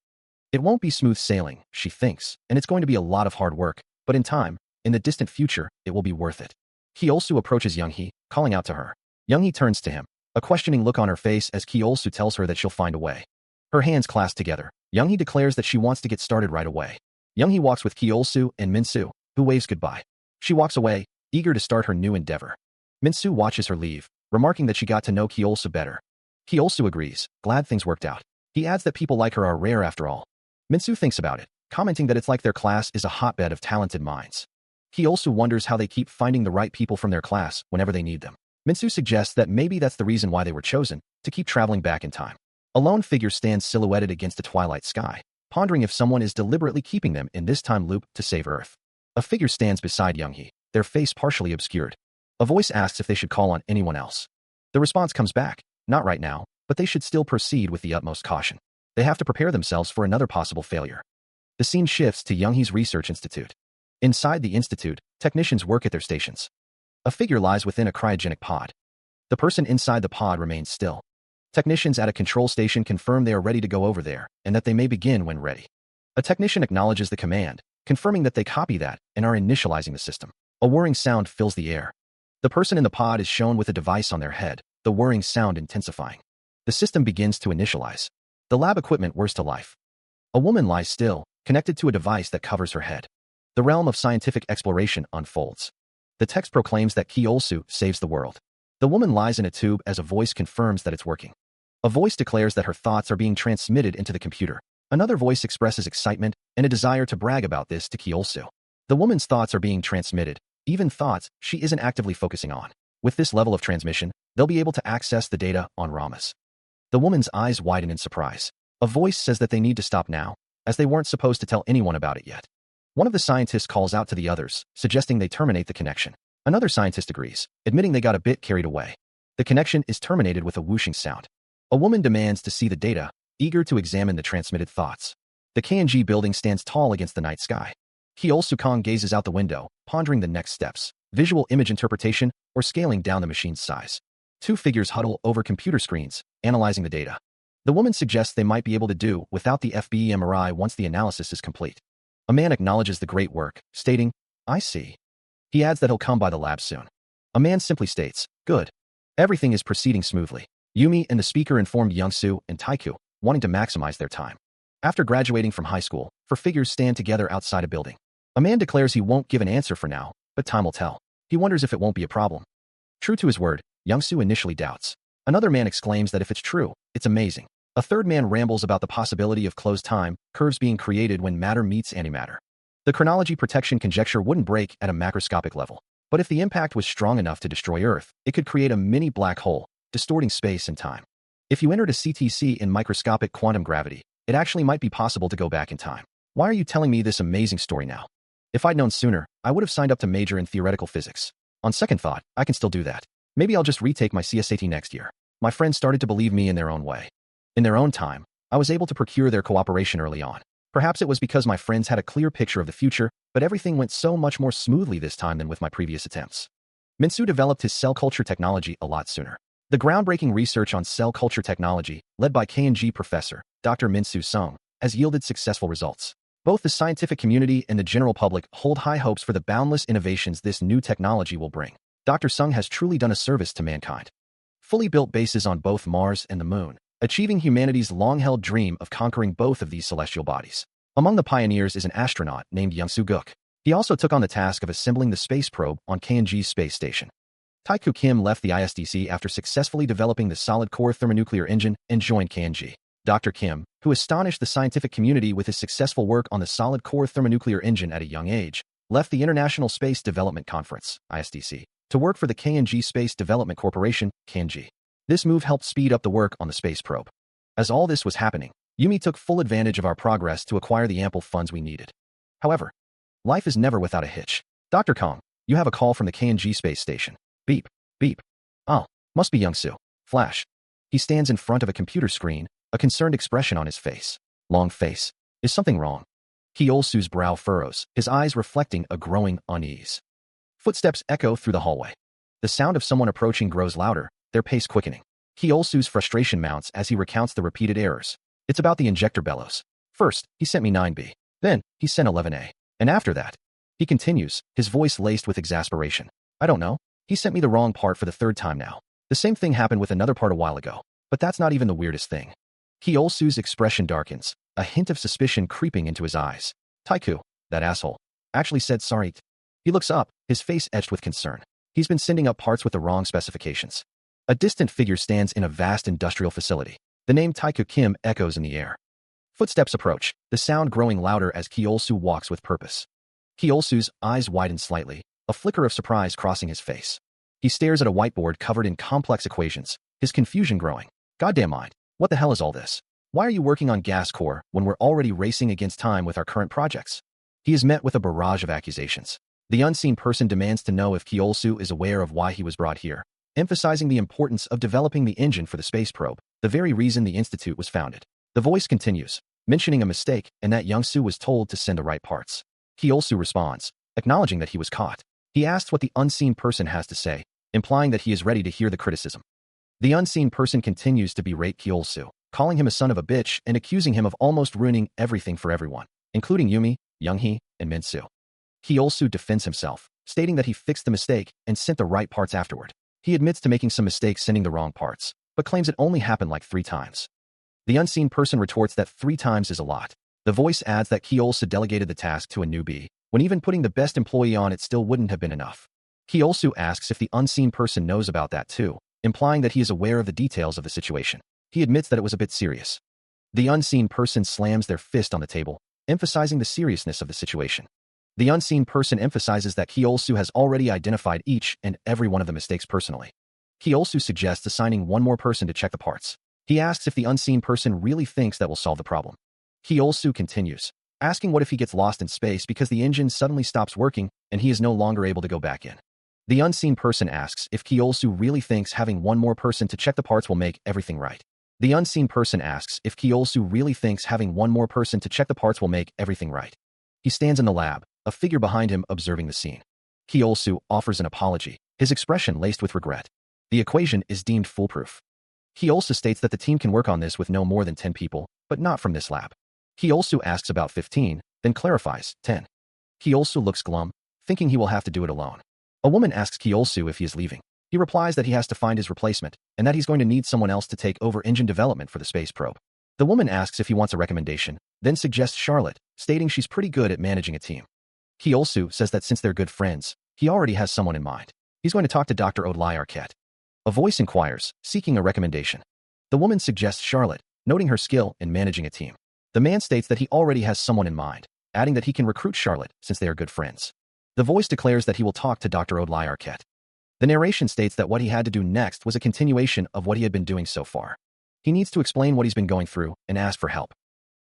It won't be smooth sailing, she thinks, and it's going to be a lot of hard work, but in time, In the distant future, it will be worth it. Ki-olsu approaches Young-hee, calling out to her. Young-hee turns to him, a questioning look on her face as Ki-olsu tells her that she'll find a way. Her hands clasp together. Young-hee declares that she wants to get started right away. Young-hee walks with Ki-olsu and Min-soo, who waves goodbye. She walks away, eager to start her new endeavor. Min-soo watches her leave, remarking that she got to know Ki-olsu better. Ki-olsu agrees, glad things worked out. He adds that people like her are rare after all. Min-soo thinks about it, commenting that it's like their class is a hotbed of talented minds. Ki-olsu wonders how they keep finding the right people from their class whenever they need them. Min-soo suggests that maybe that's the reason why they were chosen, to keep traveling back in time. A lone figure stands silhouetted against the twilight sky, pondering if someone is deliberately keeping them in this time loop to save Earth. A figure stands beside Young-hee, their face partially obscured. A voice asks if they should call on anyone else. The response comes back, not right now, but they should still proceed with the utmost caution. They have to prepare themselves for another possible failure. The scene shifts to Young-hee's research institute. Inside the institute, technicians work at their stations. A figure lies within a cryogenic pod. The person inside the pod remains still. Technicians at a control station confirm they are ready to go over there, and that they may begin when ready. A technician acknowledges the command, confirming that they copy that and are initializing the system. A whirring sound fills the air. The person in the pod is shown with a device on their head, the whirring sound intensifying. The system begins to initialize. The lab equipment whirs to life. A woman lies still, connected to a device that covers her head. The realm of scientific exploration unfolds. The text proclaims that Ki-olsu saves the world. The woman lies in a tube as a voice confirms that it's working. A voice declares that her thoughts are being transmitted into the computer. Another voice expresses excitement and a desire to brag about this to Ki-olsu. The woman's thoughts are being transmitted, even thoughts she isn't actively focusing on. With this level of transmission, they'll be able to access the data on Ramas. The woman's eyes widen in surprise. A voice says that they need to stop now, as they weren't supposed to tell anyone about it yet. One of the scientists calls out to the others, suggesting they terminate the connection. Another scientist agrees, admitting they got a bit carried away. The connection is terminated with a whooshing sound. A woman demands to see the data, eager to examine the transmitted thoughts. The KNG building stands tall against the night sky. Ki-olsu gazes out the window, pondering the next steps, visual image interpretation, or scaling down the machine's size. Two figures huddle over computer screens, analyzing the data. The woman suggests they might be able to do without the fMRI once the analysis is complete. A man acknowledges the great work, stating, "I see." He adds that he'll come by the lab soon. A man simply states, "Good." Everything is proceeding smoothly. Yumi and the speaker informed Young-soo and Taiku, wanting to maximize their time. After graduating from high school, four figures stand together outside a building. A man declares he won't give an answer for now, but time will tell. He wonders if it won't be a problem. True to his word, Young-soo initially doubts. Another man exclaims that if it's true, it's amazing. A third man rambles about the possibility of closed time curves being created when matter meets antimatter. The chronology protection conjecture wouldn't break at a macroscopic level, but if the impact was strong enough to destroy Earth, it could create a mini black hole, distorting space and time. If you entered a CTC in microscopic quantum gravity, it actually might be possible to go back in time. Why are you telling me this amazing story now? If I'd known sooner, I would have signed up to major in theoretical physics. On second thought, I can still do that. Maybe I'll just retake my CSAT next year. My friends started to believe me in their own way. In their own time, I was able to procure their cooperation early on. Perhaps it was because my friends had a clear picture of the future, but everything went so much more smoothly this time than with my previous attempts. Min-soo developed his cell culture technology a lot sooner. The groundbreaking research on cell culture technology, led by KNG professor, Dr. Min-soo Sung, has yielded successful results. Both the scientific community and the general public hold high hopes for the boundless innovations this new technology will bring. Dr. Sung has truly done a service to mankind. Fully built bases on both Mars and the Moon, achieving humanity's long-held dream of conquering both of these celestial bodies. Among the pioneers is an astronaut named Young-soo Guk. He also took on the task of assembling the space probe on KNG's space station. Taeku Kim left the ISDC after successfully developing the solid-core thermonuclear engine and joined KNG. Dr. Kim, who astonished the scientific community with his successful work on the solid-core thermonuclear engine at a young age, left the International Space Development Conference, ISDC, to work for the KNG Space Development Corporation, KNG. This move helped speed up the work on the space probe. As all this was happening, Yumi took full advantage of our progress to acquire the ample funds we needed. However, life is never without a hitch. Dr. Kong, you have a call from the KNG space station. Beep, beep. Oh, must be Young-soo. Flash. He stands in front of a computer screen, a concerned expression on his face. Long face. Is something wrong? Ki-olsu's brow furrows, his eyes reflecting a growing unease. Footsteps echo through the hallway. The sound of someone approaching grows louder, their pace quickening. Ki-olsu's frustration mounts as he recounts the repeated errors. It's about the injector bellows. First, he sent me 9B. Then, he sent 11A. And after that, He continues, his voice laced with exasperation. I don't know. He sent me the wrong part for the third time now. The same thing happened with another part a while ago. But that's not even the weirdest thing. Kyosu's expression darkens, a hint of suspicion creeping into his eyes. Taiku, that asshole, actually said sorry. He looks up, his face etched with concern. He's been sending up parts with the wrong specifications. A distant figure stands in a vast industrial facility. The name Taiku Kim echoes in the air. Footsteps approach, the sound growing louder as Kyosu walks with purpose. Kyosu's eyes widen slightly, a flicker of surprise crossing his face. He stares at a whiteboard covered in complex equations, his confusion growing. Goddamn mind, what the hell is all this? Why are you working on gas core when we're already racing against time with our current projects? He is met with a barrage of accusations. The unseen person demands to know if Kyosu is aware of why he was brought here, emphasizing the importance of developing the engine for the space probe, the very reason the institute was founded. The voice continues, mentioning a mistake and that Youngsu was told to send the right parts. Kyosu responds, acknowledging that he was caught. He asks what the unseen person has to say, implying that he is ready to hear the criticism. The unseen person continues to berate Kyosu, calling him a son of a bitch and accusing him of almost ruining everything for everyone, including Yumi, Younghee, and Minsu. Kyosu defends himself, stating that he fixed the mistake and sent the right parts afterward. He admits to making some mistakes sending the wrong parts, but claims it only happened like 3 times. The unseen person retorts that 3 times is a lot. The voice adds that Kyosu delegated the task to a newbie, when even putting the best employee on it still wouldn't have been enough. Kyosu asks if the unseen person knows about that too, implying that he is aware of the details of the situation. He admits that it was a bit serious. The unseen person slams their fist on the table, emphasizing the seriousness of the situation. The unseen person emphasizes that Kyosu has already identified each and every one of the mistakes personally. Kyosu suggests assigning one more person to check the parts. He asks if the unseen person really thinks that will solve the problem. Kyosu continues, asking what if he gets lost in space because the engine suddenly stops working and he is no longer able to go back in. The unseen person asks if Kyosu really thinks having one more person to check the parts will make everything right. The unseen person asks if Kyosu really thinks having one more person to check the parts will make everything right. He stands in the lab, a figure behind him observing the scene. Kyosu offers an apology, his expression laced with regret. The equation is deemed foolproof. Kyosu states that the team can work on this with no more than 10 people, but not from this lab. Kyosu asks about 15, then clarifies, 10. Kyosu looks glum, thinking he will have to do it alone. A woman asks Kyosu if he is leaving. He replies that he has to find his replacement, and that he's going to need someone else to take over engine development for the space probe. The woman asks if he wants a recommendation, then suggests Charlotte, stating she's pretty good at managing a team. Kyosu says that since they're good friends, he already has someone in mind. He's going to talk to Dr. Arquette. A voice inquires, seeking a recommendation. The woman suggests Charlotte, noting her skill in managing a team. The man states that he already has someone in mind, adding that he can recruit Charlotte since they are good friends. The voice declares that he will talk to Dr. Arquette. The narration states that what he had to do next was a continuation of what he had been doing so far. He needs to explain what he's been going through and ask for help.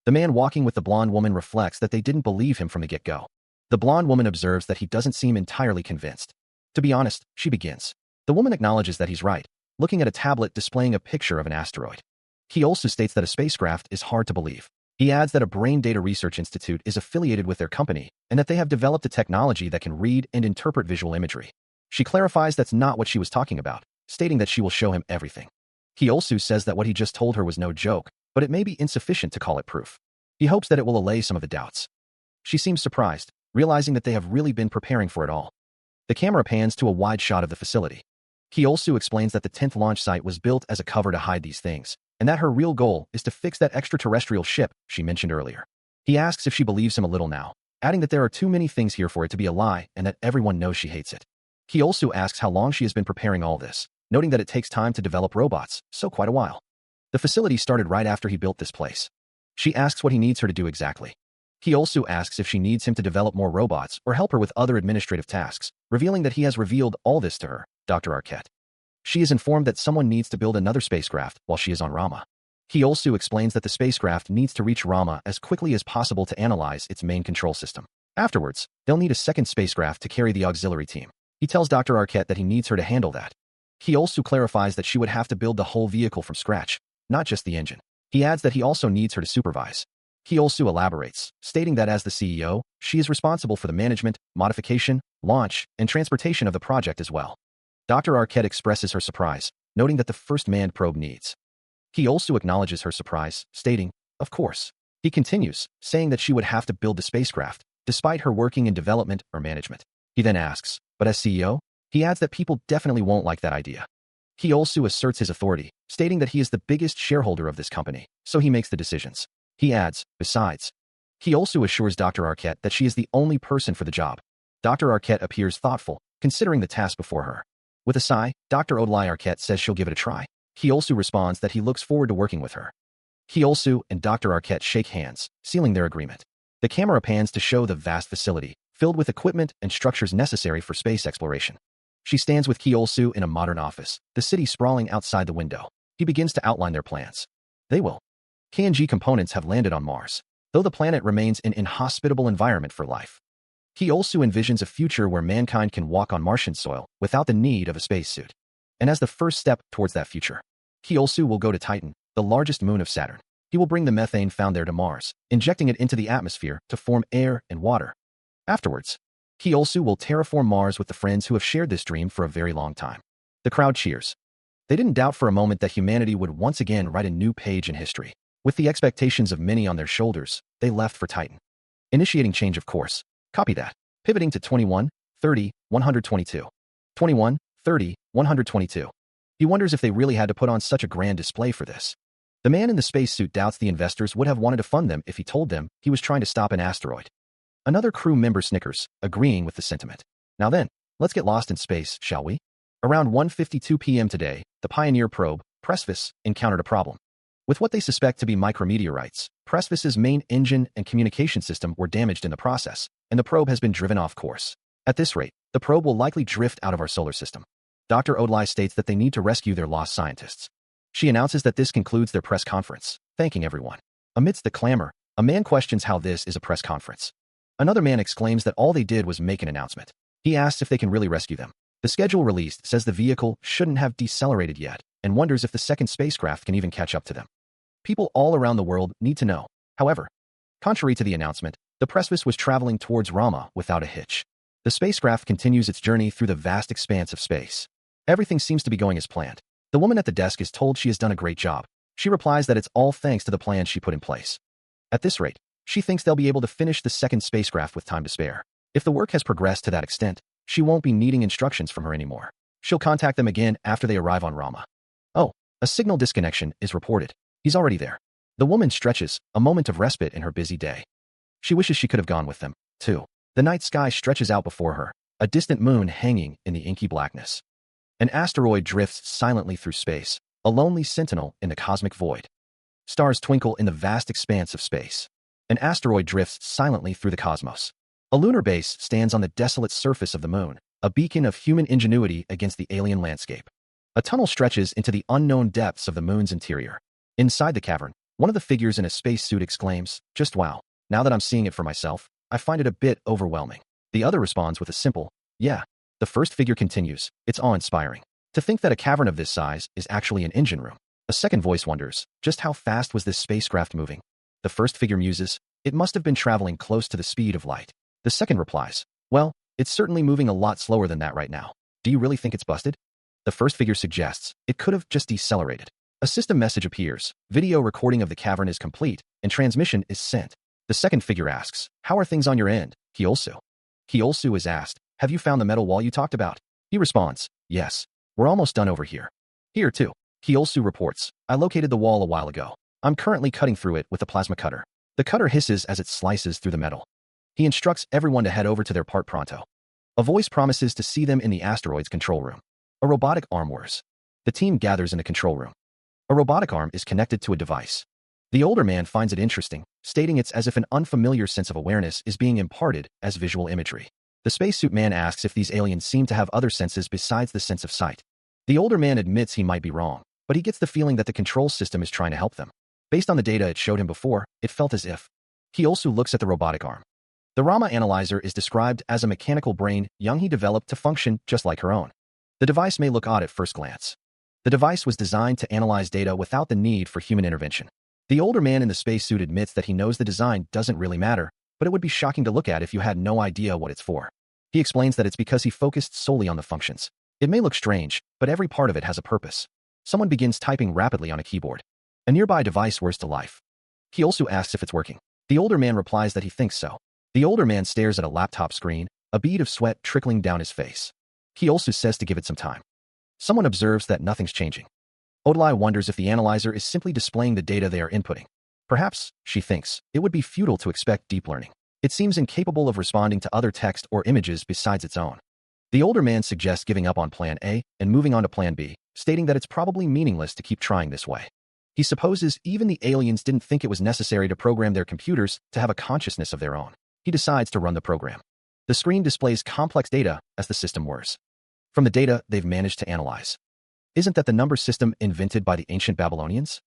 The man walking with the blonde woman reflects that they didn't believe him from the get-go. The blonde woman observes that he doesn't seem entirely convinced. To be honest, she begins. The woman acknowledges that he's right, looking at a tablet displaying a picture of an asteroid. He also states that a spacecraft is hard to believe. He adds that a brain data research institute is affiliated with their company and that they have developed a technology that can read and interpret visual imagery. She clarifies that's not what she was talking about, stating that she will show him everything. He also says that what he just told her was no joke, but it may be insufficient to call it proof. He hopes that it will allay some of the doubts. She seems surprised, realizing that they have really been preparing for it all. The camera pans to a wide shot of the facility. Kyosu explains that the 10th launch site was built as a cover to hide these things, and that her real goal is to fix that extraterrestrial ship she mentioned earlier. He asks if she believes him a little now, adding that there are too many things here for it to be a lie and that everyone knows she hates it. Kyosu asks how long she has been preparing all this, noting that it takes time to develop robots, so quite a while. The facility started right after he built this place. She asks what he needs her to do exactly. He also asks if she needs him to develop more robots or help her with other administrative tasks, revealing that he has revealed all this to her, Dr. Arquette. She is informed that someone needs to build another spacecraft while she is on Rama. He also explains that the spacecraft needs to reach Rama as quickly as possible to analyze its main control system. Afterwards, they'll need a second spacecraft to carry the auxiliary team. He tells Dr. Arquette that he needs her to handle that. He also clarifies that she would have to build the whole vehicle from scratch, not just the engine. He adds that he also needs her to supervise. He also elaborates, stating that as the CEO, she is responsible for the management, modification, launch, and transportation of the project as well. Dr. Arquette expresses her surprise, noting that the first manned probe needs. He also acknowledges her surprise, stating, "Of course." He continues, saying that she would have to build the spacecraft, despite her working in development or management. He then asks, but as CEO? He adds that people definitely won't like that idea. Kyo-soo asserts his authority, stating that he is the biggest shareholder of this company, so he makes the decisions. He adds, besides. Kyo-soo assures Dr. Arquette that she is the only person for the job. Dr. Arquette appears thoughtful, considering the task before her. With a sigh, Dr. Odlai Arquette says she'll give it a try. Kyo-soo responds that he looks forward to working with her. Kyo-soo and Dr. Arquette shake hands, sealing their agreement. The camera pans to show the vast facility, filled with equipment and structures necessary for space exploration. She stands with Kyo-soo in a modern office, the city sprawling outside the window. He begins to outline their plans. They will. KNG components have landed on Mars, though the planet remains an inhospitable environment for life. Kyo-soo envisions a future where mankind can walk on Martian soil without the need of a spacesuit. And as the first step towards that future, Kyo-soo will go to Titan, the largest moon of Saturn. He will bring the methane found there to Mars, injecting it into the atmosphere to form air and water. Afterwards, Kyo-soo will terraform Mars with the friends who have shared this dream for a very long time. The crowd cheers. They didn't doubt for a moment that humanity would once again write a new page in history. With the expectations of many on their shoulders, they left for Titan. Initiating change of course. Copy that. Pivoting to 21, 30, 122. 21, 30, 122. He wonders if they really had to put on such a grand display for this. The man in the spacesuit doubts the investors would have wanted to fund them if he told them he was trying to stop an asteroid. Another crew member snickers, agreeing with the sentiment. Now then, let's get lost in space, shall we? Around 1:52 p.m. today, the Pioneer probe, Precipice, encountered a problem. With what they suspect to be micrometeorites, Precipice's main engine and communication system were damaged in the process, and the probe has been driven off course. At this rate, the probe will likely drift out of our solar system. Dr. Odlai states that they need to rescue their lost scientists. She announces that this concludes their press conference, thanking everyone. Amidst the clamor, a man questions how this is a press conference. Another man exclaims that all they did was make an announcement. He asks if they can really rescue them. The schedule released says the vehicle shouldn't have decelerated yet, and wonders if the second spacecraft can even catch up to them. People all around the world need to know. However, contrary to the announcement, the Precipice was traveling towards Rama without a hitch. The spacecraft continues its journey through the vast expanse of space. Everything seems to be going as planned. The woman at the desk is told she has done a great job. She replies that it's all thanks to the plan she put in place. At this rate, she thinks they'll be able to finish the second spacecraft with time to spare. If the work has progressed to that extent, she won't be needing instructions from her anymore. She'll contact them again after they arrive on Rama. Oh, a signal disconnection is reported. He's already there. The woman stretches, a moment of respite in her busy day. She wishes she could have gone with them, too. The night sky stretches out before her, a distant moon hanging in the inky blackness. An asteroid drifts silently through space, a lonely sentinel in the cosmic void. Stars twinkle in the vast expanse of space. An asteroid drifts silently through the cosmos. A lunar base stands on the desolate surface of the moon, a beacon of human ingenuity against the alien landscape. A tunnel stretches into the unknown depths of the moon's interior. Inside the cavern, one of the figures in a spacesuit exclaims, "Just wow, now that I'm seeing it for myself, I find it a bit overwhelming." The other responds with a simple, "Yeah." The first figure continues, "It's awe-inspiring. To think that a cavern of this size is actually an engine room." A second voice wonders, "Just how fast was this spacecraft moving?" The first figure muses, "It must have been traveling close to the speed of light." The second replies, "Well, it's certainly moving a lot slower than that right now. Do you really think it's busted?" The first figure suggests, "It could have just decelerated." A system message appears, video recording of the cavern is complete, and transmission is sent. The second figure asks, "How are things on your end, Kyo-soo?" Kyo-soo is asked, "Have you found the metal wall you talked about?" He responds, "Yes, we're almost done over here." Here too, Kyo-soo reports, "I located the wall a while ago. I'm currently cutting through it with a plasma cutter." The cutter hisses as it slices through the metal. He instructs everyone to head over to their part pronto. A voice promises to see them in the asteroid's control room. A robotic arm whirs. The team gathers in the control room. A robotic arm is connected to a device. The older man finds it interesting, stating it's as if an unfamiliar sense of awareness is being imparted as visual imagery. The spacesuit man asks if these aliens seem to have other senses besides the sense of sight. The older man admits he might be wrong, but he gets the feeling that the control system is trying to help them. Based on the data it showed him before, it felt as if. He also looks at the robotic arm. The Rama analyzer is described as a mechanical brain Young-hee developed to function just like her own. The device may look odd at first glance. The device was designed to analyze data without the need for human intervention. The older man in the spacesuit admits that he knows the design doesn't really matter, but it would be shocking to look at if you had no idea what it's for. He explains that it's because he focused solely on the functions. It may look strange, but every part of it has a purpose. Someone begins typing rapidly on a keyboard. A nearby device whirs to life. He also asks if it's working. The older man replies that he thinks so. The older man stares at a laptop screen, a bead of sweat trickling down his face. He also says to give it some time. Someone observes that nothing's changing. Odalai wonders if the analyzer is simply displaying the data they are inputting. Perhaps, she thinks, it would be futile to expect deep learning. It seems incapable of responding to other text or images besides its own. The older man suggests giving up on Plan A and moving on to Plan B, stating that it's probably meaningless to keep trying this way. He supposes even the aliens didn't think it was necessary to program their computers to have a consciousness of their own. He decides to run the program. The screen displays complex data as the system whirs. From the data they've managed to analyze. Isn't that the number system invented by the ancient Babylonians?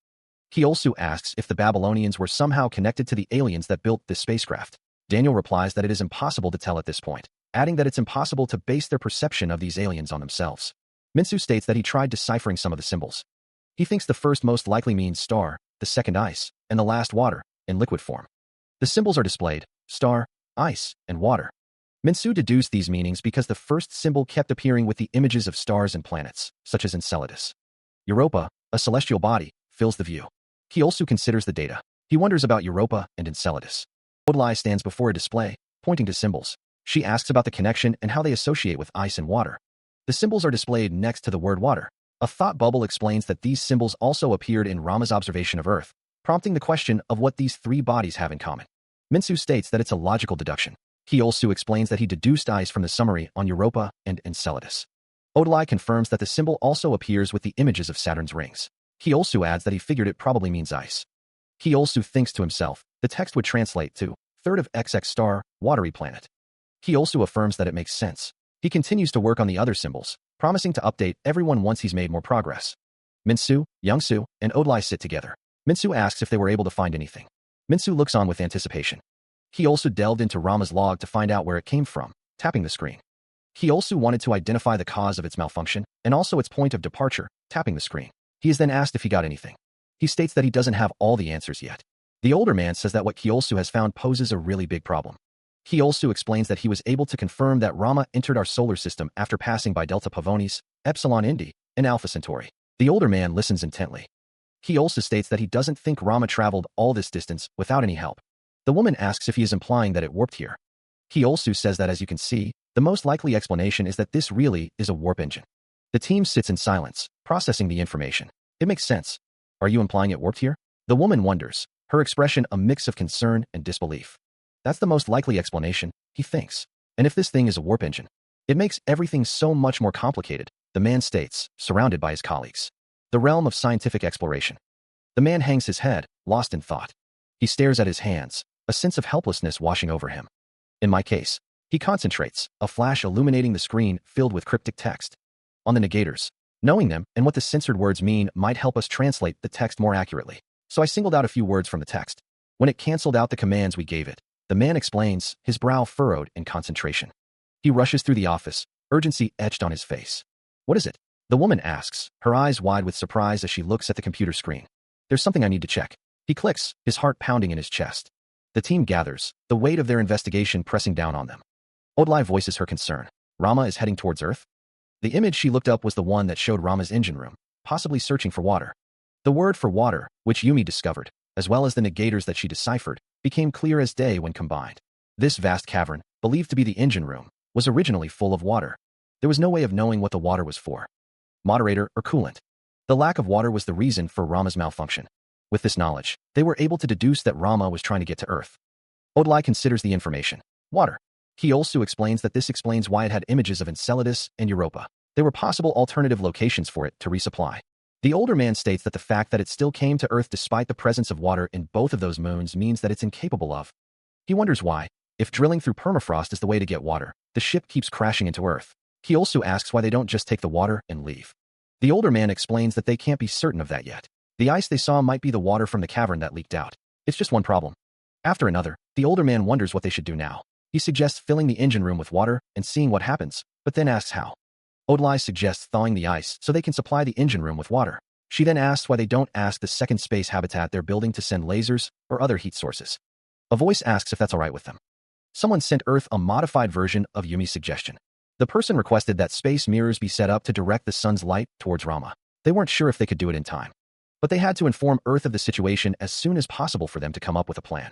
He also asks if the Babylonians were somehow connected to the aliens that built this spacecraft. Daniel replies that it is impossible to tell at this point, adding that it's impossible to base their perception of these aliens on themselves. Minsu states that he tried deciphering some of the symbols. He thinks the first most likely means star, the second ice, and the last water, in liquid form. The symbols are displayed, star, ice, and water. Minsu deduced these meanings because the first symbol kept appearing with the images of stars and planets, such as Enceladus. Europa, a celestial body, fills the view. He also considers the data. He wonders about Europa and Enceladus. Odalai stands before a display, pointing to symbols. She asks about the connection and how they associate with ice and water. The symbols are displayed next to the word water. A thought bubble explains that these symbols also appeared in Rama's observation of Earth, prompting the question of what these three bodies have in common. Minsu states that it's a logical deduction. He also explains that he deduced ice from the summary on Europa and Enceladus. Odalai confirms that the symbol also appears with the images of Saturn's rings. He also adds that he figured it probably means ice. He also thinks to himself, the text would translate to third of XX star, watery planet. He also affirms that it makes sense. He continues to work on the other symbols, promising to update everyone once he's made more progress. Minsu, Youngsu, and Odalai sit together. Minsu asks if they were able to find anything. Minsu looks on with anticipation. He also delved into Rama's log to find out where it came from, tapping the screen. He also wanted to identify the cause of its malfunction, and also its point of departure, tapping the screen. He is then asked if he got anything. He states that he doesn't have all the answers yet. The older man says that what Kyosu has found poses a really big problem. He also explains that he was able to confirm that Rama entered our solar system after passing by Delta Pavonis, Epsilon Indi, and Alpha Centauri. The older man listens intently. He also states that he doesn't think Rama traveled all this distance without any help. The woman asks if he is implying that it warped here. He also says that as you can see, the most likely explanation is that this really is a warp engine. The team sits in silence, processing the information. It makes sense. Are you implying it warped here? The woman wonders, her expression a mix of concern and disbelief. That's the most likely explanation, he thinks. And if this thing is a warp engine, it makes everything so much more complicated, the man states, surrounded by his colleagues. The realm of scientific exploration. The man hangs his head, lost in thought. He stares at his hands, a sense of helplessness washing over him. In my case, he concentrates, a flash illuminating the screen filled with cryptic text. On the negators. Knowing them and what the censored words mean might help us translate the text more accurately. So I singled out a few words from the text. When it canceled out the commands we gave it, the man explains, his brow furrowed in concentration. He rushes through the office, urgency etched on his face. What is it? The woman asks, her eyes wide with surprise as she looks at the computer screen. There's something I need to check. He clicks, his heart pounding in his chest. The team gathers, the weight of their investigation pressing down on them. Odalai voices her concern. Rama is heading towards Earth? The image she looked up was the one that showed Rama's engine room, possibly searching for water. The word for water, which Yumi discovered, as well as the negators that she deciphered, became clear as day when combined. This vast cavern, believed to be the engine room, was originally full of water. There was no way of knowing what the water was for. Moderator or coolant. The lack of water was the reason for Rama's malfunction. With this knowledge, they were able to deduce that Rama was trying to get to Earth. Odalai considers the information. Water. He also explains that this explains why it had images of Enceladus and Europa. There were possible alternative locations for it to resupply. The older man states that the fact that it still came to Earth despite the presence of water in both of those moons means that it's incapable of. He wonders why, if drilling through permafrost is the way to get water, the ship keeps crashing into Earth. He also asks why they don't just take the water and leave. The older man explains that they can't be certain of that yet. The ice they saw might be the water from the cavern that leaked out. It's just one problem. After another, the older man wonders what they should do now. He suggests filling the engine room with water and seeing what happens, but then asks how. Odalai suggests thawing the ice so they can supply the engine room with water. She then asks why they don't ask the second space habitat they're building to send lasers or other heat sources. A voice asks if that's alright with them. Someone sent Earth a modified version of Yumi's suggestion. The person requested that space mirrors be set up to direct the sun's light towards Rama. They weren't sure if they could do it in time, but they had to inform Earth of the situation as soon as possible for them to come up with a plan.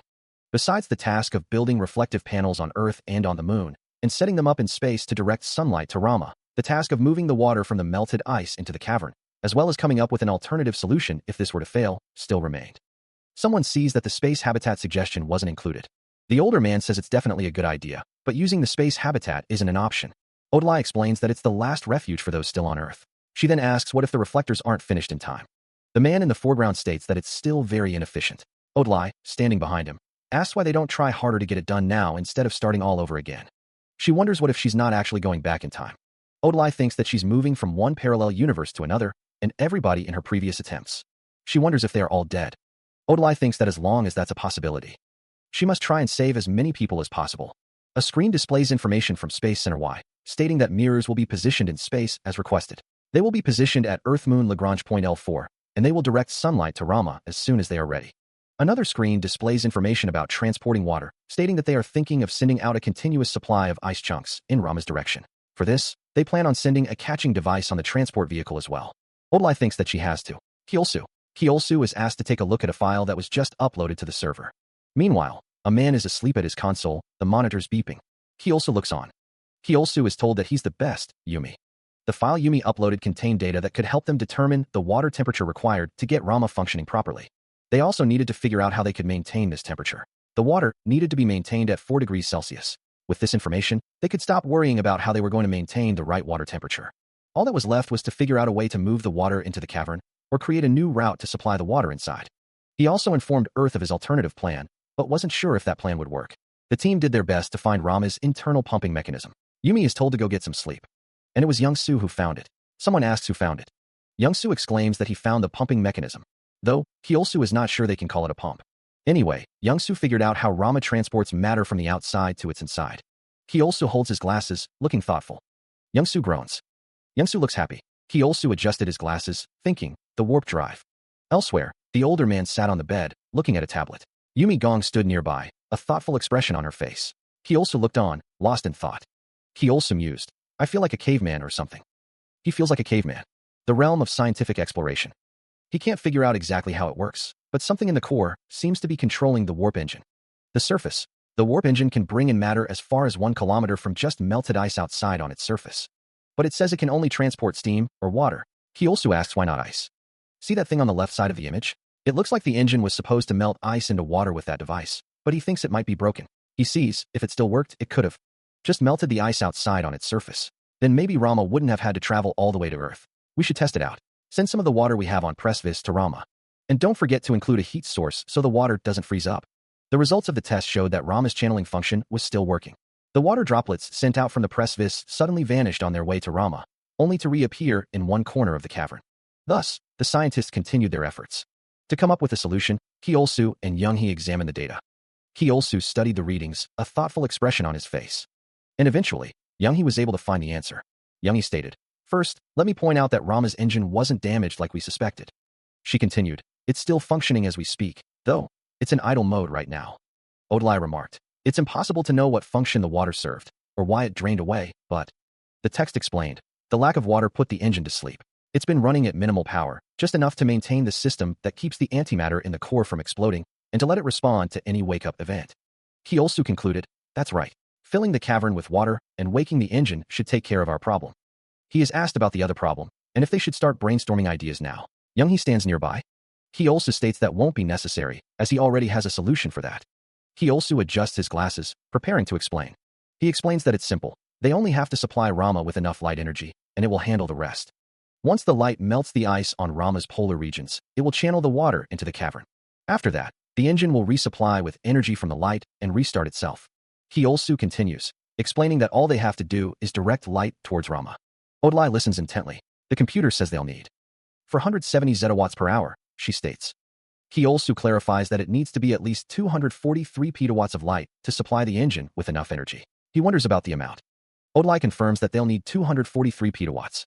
Besides the task of building reflective panels on Earth and on the Moon, and setting them up in space to direct sunlight to Rama, the task of moving the water from the melted ice into the cavern, as well as coming up with an alternative solution if this were to fail, still remained. Someone sees that the space habitat suggestion wasn't included. The older man says it's definitely a good idea, but using the space habitat isn't an option. Odlai explains that it's the last refuge for those still on Earth. She then asks what if the reflectors aren't finished in time. The man in the foreground states that it's still very inefficient. Odlai, standing behind him, asks why they don't try harder to get it done now instead of starting all over again. She wonders what if she's not actually going back in time. Odlai thinks that she's moving from one parallel universe to another, and everybody in her previous attempts. She wonders if they are all dead. Odlai thinks that as long as that's a possibility, she must try and save as many people as possible. A screen displays information from Space Center Y, stating that mirrors will be positioned in space as requested. They will be positioned at Earth-Moon Lagrange point L4, and they will direct sunlight to Rama as soon as they are ready. Another screen displays information about transporting water, stating that they are thinking of sending out a continuous supply of ice chunks in Rama's direction. For this, they plan on sending a catching device on the transport vehicle as well. Odlai thinks that she has to. Kyolsu is asked to take a look at a file that was just uploaded to the server. Meanwhile, a man is asleep at his console, the monitor's beeping. Kyolsu looks on. Kyolsu is told that he's the best, Yumi. The file Yumi uploaded contained data that could help them determine the water temperature required to get Rama functioning properly. They also needed to figure out how they could maintain this temperature. The water needed to be maintained at 4 degrees Celsius. With this information, they could stop worrying about how they were going to maintain the right water temperature. All that was left was to figure out a way to move the water into the cavern, or create a new route to supply the water inside. He also informed Earth of his alternative plan, but wasn't sure if that plan would work. The team did their best to find Rama's internal pumping mechanism. Yumi is told to go get some sleep. And it was Young-Soo who found it. Someone asks who found it. Young-Soo exclaims that he found the pumping mechanism, though Kyolsu is not sure they can call it a pump. Anyway, Young-Soo figured out how Rama transports matter from the outside to its inside. Kyolsu holds his glasses, looking thoughtful. Young-Soo groans. Young-Soo looks happy. Kyolsu adjusted his glasses, thinking, the warp drive. Elsewhere, the older man sat on the bed, looking at a tablet. Yumi Gong stood nearby, a thoughtful expression on her face. Kyolsu looked on, lost in thought. Kyolsu mused, I feel like a caveman or something. He feels like a caveman. The realm of scientific exploration. He can't figure out exactly how it works, but something in the core seems to be controlling the warp engine. The surface. The warp engine can bring in matter as far as 1 kilometer from just melted ice outside on its surface. But it says it can only transport steam or water. Kyolsu asks why not ice. See that thing on the left side of the image? It looks like the engine was supposed to melt ice into water with that device, but he thinks it might be broken. He sees, if it still worked, it could have just melted the ice outside on its surface. Then maybe Rama wouldn't have had to travel all the way to Earth. We should test it out. Send some of the water we have on Pressvis to Rama. And don't forget to include a heat source so the water doesn't freeze up. The results of the test showed that Rama's channeling function was still working. The water droplets sent out from the Pressvis suddenly vanished on their way to Rama, only to reappear in one corner of the cavern. Thus, the scientists continued their efforts. To come up with a solution, Kyolsu and Young-hee examined the data. Kyolsu studied the readings, a thoughtful expression on his face. And eventually, Young-hee was able to find the answer. Young-hee stated, first, let me point out that Rama's engine wasn't damaged like we suspected. She continued, it's still functioning as we speak, though it's in idle mode right now. Odlai remarked, it's impossible to know what function the water served, or why it drained away, but the text explained, the lack of water put the engine to sleep. It's been running at minimal power, just enough to maintain the system that keeps the antimatter in the core from exploding, and to let it respond to any wake-up event. Kyolsu concluded, that's right. Filling the cavern with water and waking the engine should take care of our problem. He is asked about the other problem, and if they should start brainstorming ideas now. Young-hee stands nearby. Kyolsu states that won't be necessary, as he already has a solution for that. Kyolsu adjusts his glasses, preparing to explain. He explains that it's simple. They only have to supply Rama with enough light energy, and it will handle the rest. Once the light melts the ice on Rama's polar regions, it will channel the water into the cavern. After that, the engine will resupply with energy from the light and restart itself. Kyolsu continues, explaining that all they have to do is direct light towards Rama. Odlai listens intently. The computer says they'll need 470 zetawatts per hour, she states. Kyolsu clarifies that it needs to be at least 243 petawatts of light to supply the engine with enough energy. He wonders about the amount. Odlai confirms that they'll need 243 petawatts.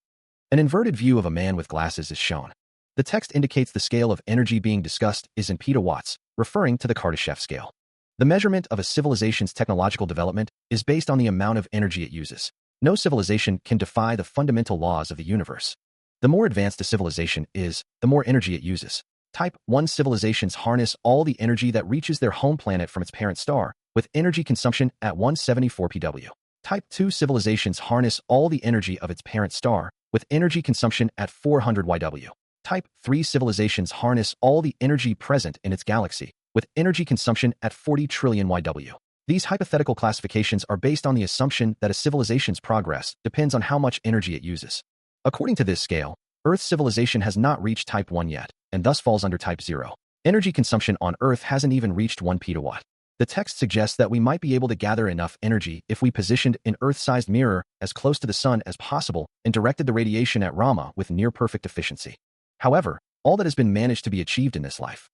An inverted view of a man with glasses is shown. The text indicates the scale of energy being discussed is in petawatts, referring to the Kardashev scale. The measurement of a civilization's technological development is based on the amount of energy it uses. No civilization can defy the fundamental laws of the universe. The more advanced a civilization is, the more energy it uses. Type 1 civilizations harness all the energy that reaches their home planet from its parent star, with energy consumption at 174 pW. Type 2 civilizations harness all the energy of its parent star, with energy consumption at 400 YW. Type 3 civilizations harness all the energy present in its galaxy, with energy consumption at 40 trillion YW. These hypothetical classifications are based on the assumption that a civilization's progress depends on how much energy it uses. According to this scale, Earth's civilization has not reached Type 1 yet, and thus falls under Type 0. Energy consumption on Earth hasn't even reached 1 petawatt. The text suggests that we might be able to gather enough energy if we positioned an Earth-sized mirror as close to the Sun as possible and directed the radiation at Rama with near-perfect efficiency. However, all that has been managed to be achieved in this life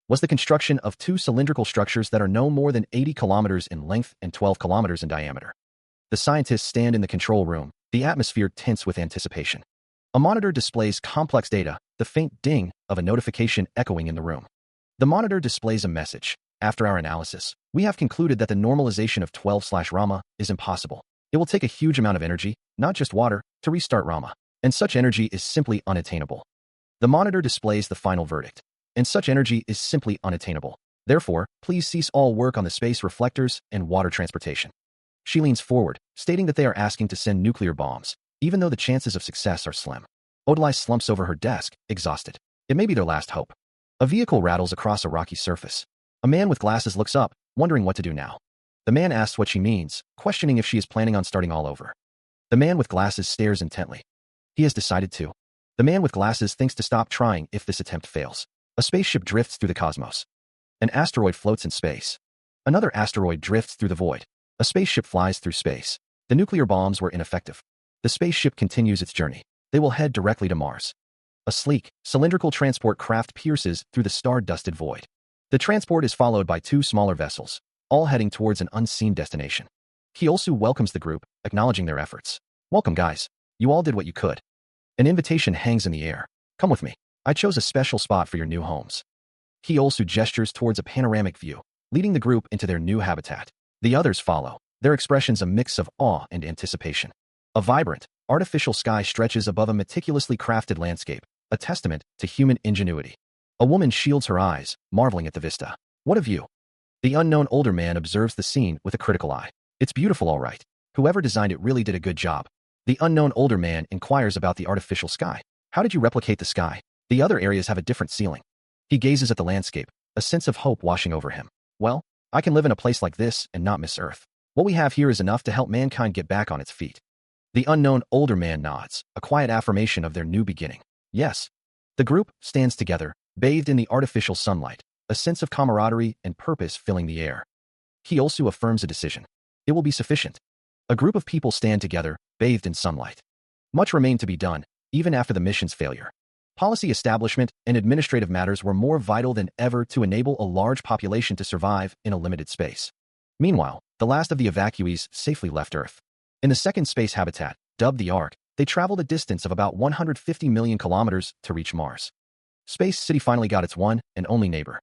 was the construction of two cylindrical structures that are no more than 80 kilometers in length and 12 kilometers in diameter. The scientists stand in the control room, the atmosphere tense with anticipation. A monitor displays complex data, the faint ding of a notification echoing in the room. The monitor displays a message. After our analysis, we have concluded that the normalization of 12/Rama is impossible. It will take a huge amount of energy, not just water, to restart Rama, and such energy is simply unattainable. The monitor displays the final verdict, and such energy is simply unattainable. Therefore, please cease all work on the space reflectors and water transportation. She leans forward, stating that they are asking to send nuclear bombs, even though the chances of success are slim. Odalai slumps over her desk, exhausted. It may be their last hope. A vehicle rattles across a rocky surface. A man with glasses looks up, wondering what to do now. The man asks what she means, questioning if she is planning on starting all over. The man with glasses stares intently. He has decided to. The man with glasses thinks to stop trying if this attempt fails. A spaceship drifts through the cosmos. An asteroid floats in space. Another asteroid drifts through the void. A spaceship flies through space. The nuclear bombs were ineffective. The spaceship continues its journey. They will head directly to Mars. A sleek, cylindrical transport craft pierces through the star-dusted void. The transport is followed by two smaller vessels, all heading towards an unseen destination. Kyosu welcomes the group, acknowledging their efforts. Welcome, guys. You all did what you could. An invitation hangs in the air. Come with me. I chose a special spot for your new homes. Kyosu gestures towards a panoramic view, leading the group into their new habitat. The others follow, their expressions a mix of awe and anticipation. A vibrant, artificial sky stretches above a meticulously crafted landscape, a testament to human ingenuity. A woman shields her eyes, marveling at the vista. What a view! The unknown older man observes the scene with a critical eye. It's beautiful, all right. Whoever designed it really did a good job. The unknown older man inquires about the artificial sky. How did you replicate the sky? The other areas have a different ceiling. He gazes at the landscape, a sense of hope washing over him. Well, I can live in a place like this and not miss Earth. What we have here is enough to help mankind get back on its feet. The unknown older man nods, a quiet affirmation of their new beginning. Yes. The group stands together, bathed in the artificial sunlight, a sense of camaraderie and purpose filling the air. He also affirms a decision. It will be sufficient. A group of people stand together, bathed in sunlight. Much remained to be done, even after the mission's failure. Policy establishment and administrative matters were more vital than ever to enable a large population to survive in a limited space. Meanwhile, the last of the evacuees safely left Earth. In the second space habitat, dubbed the Ark, they traveled a distance of about 150 million kilometers to reach Mars. Space City finally got its one and only neighbor.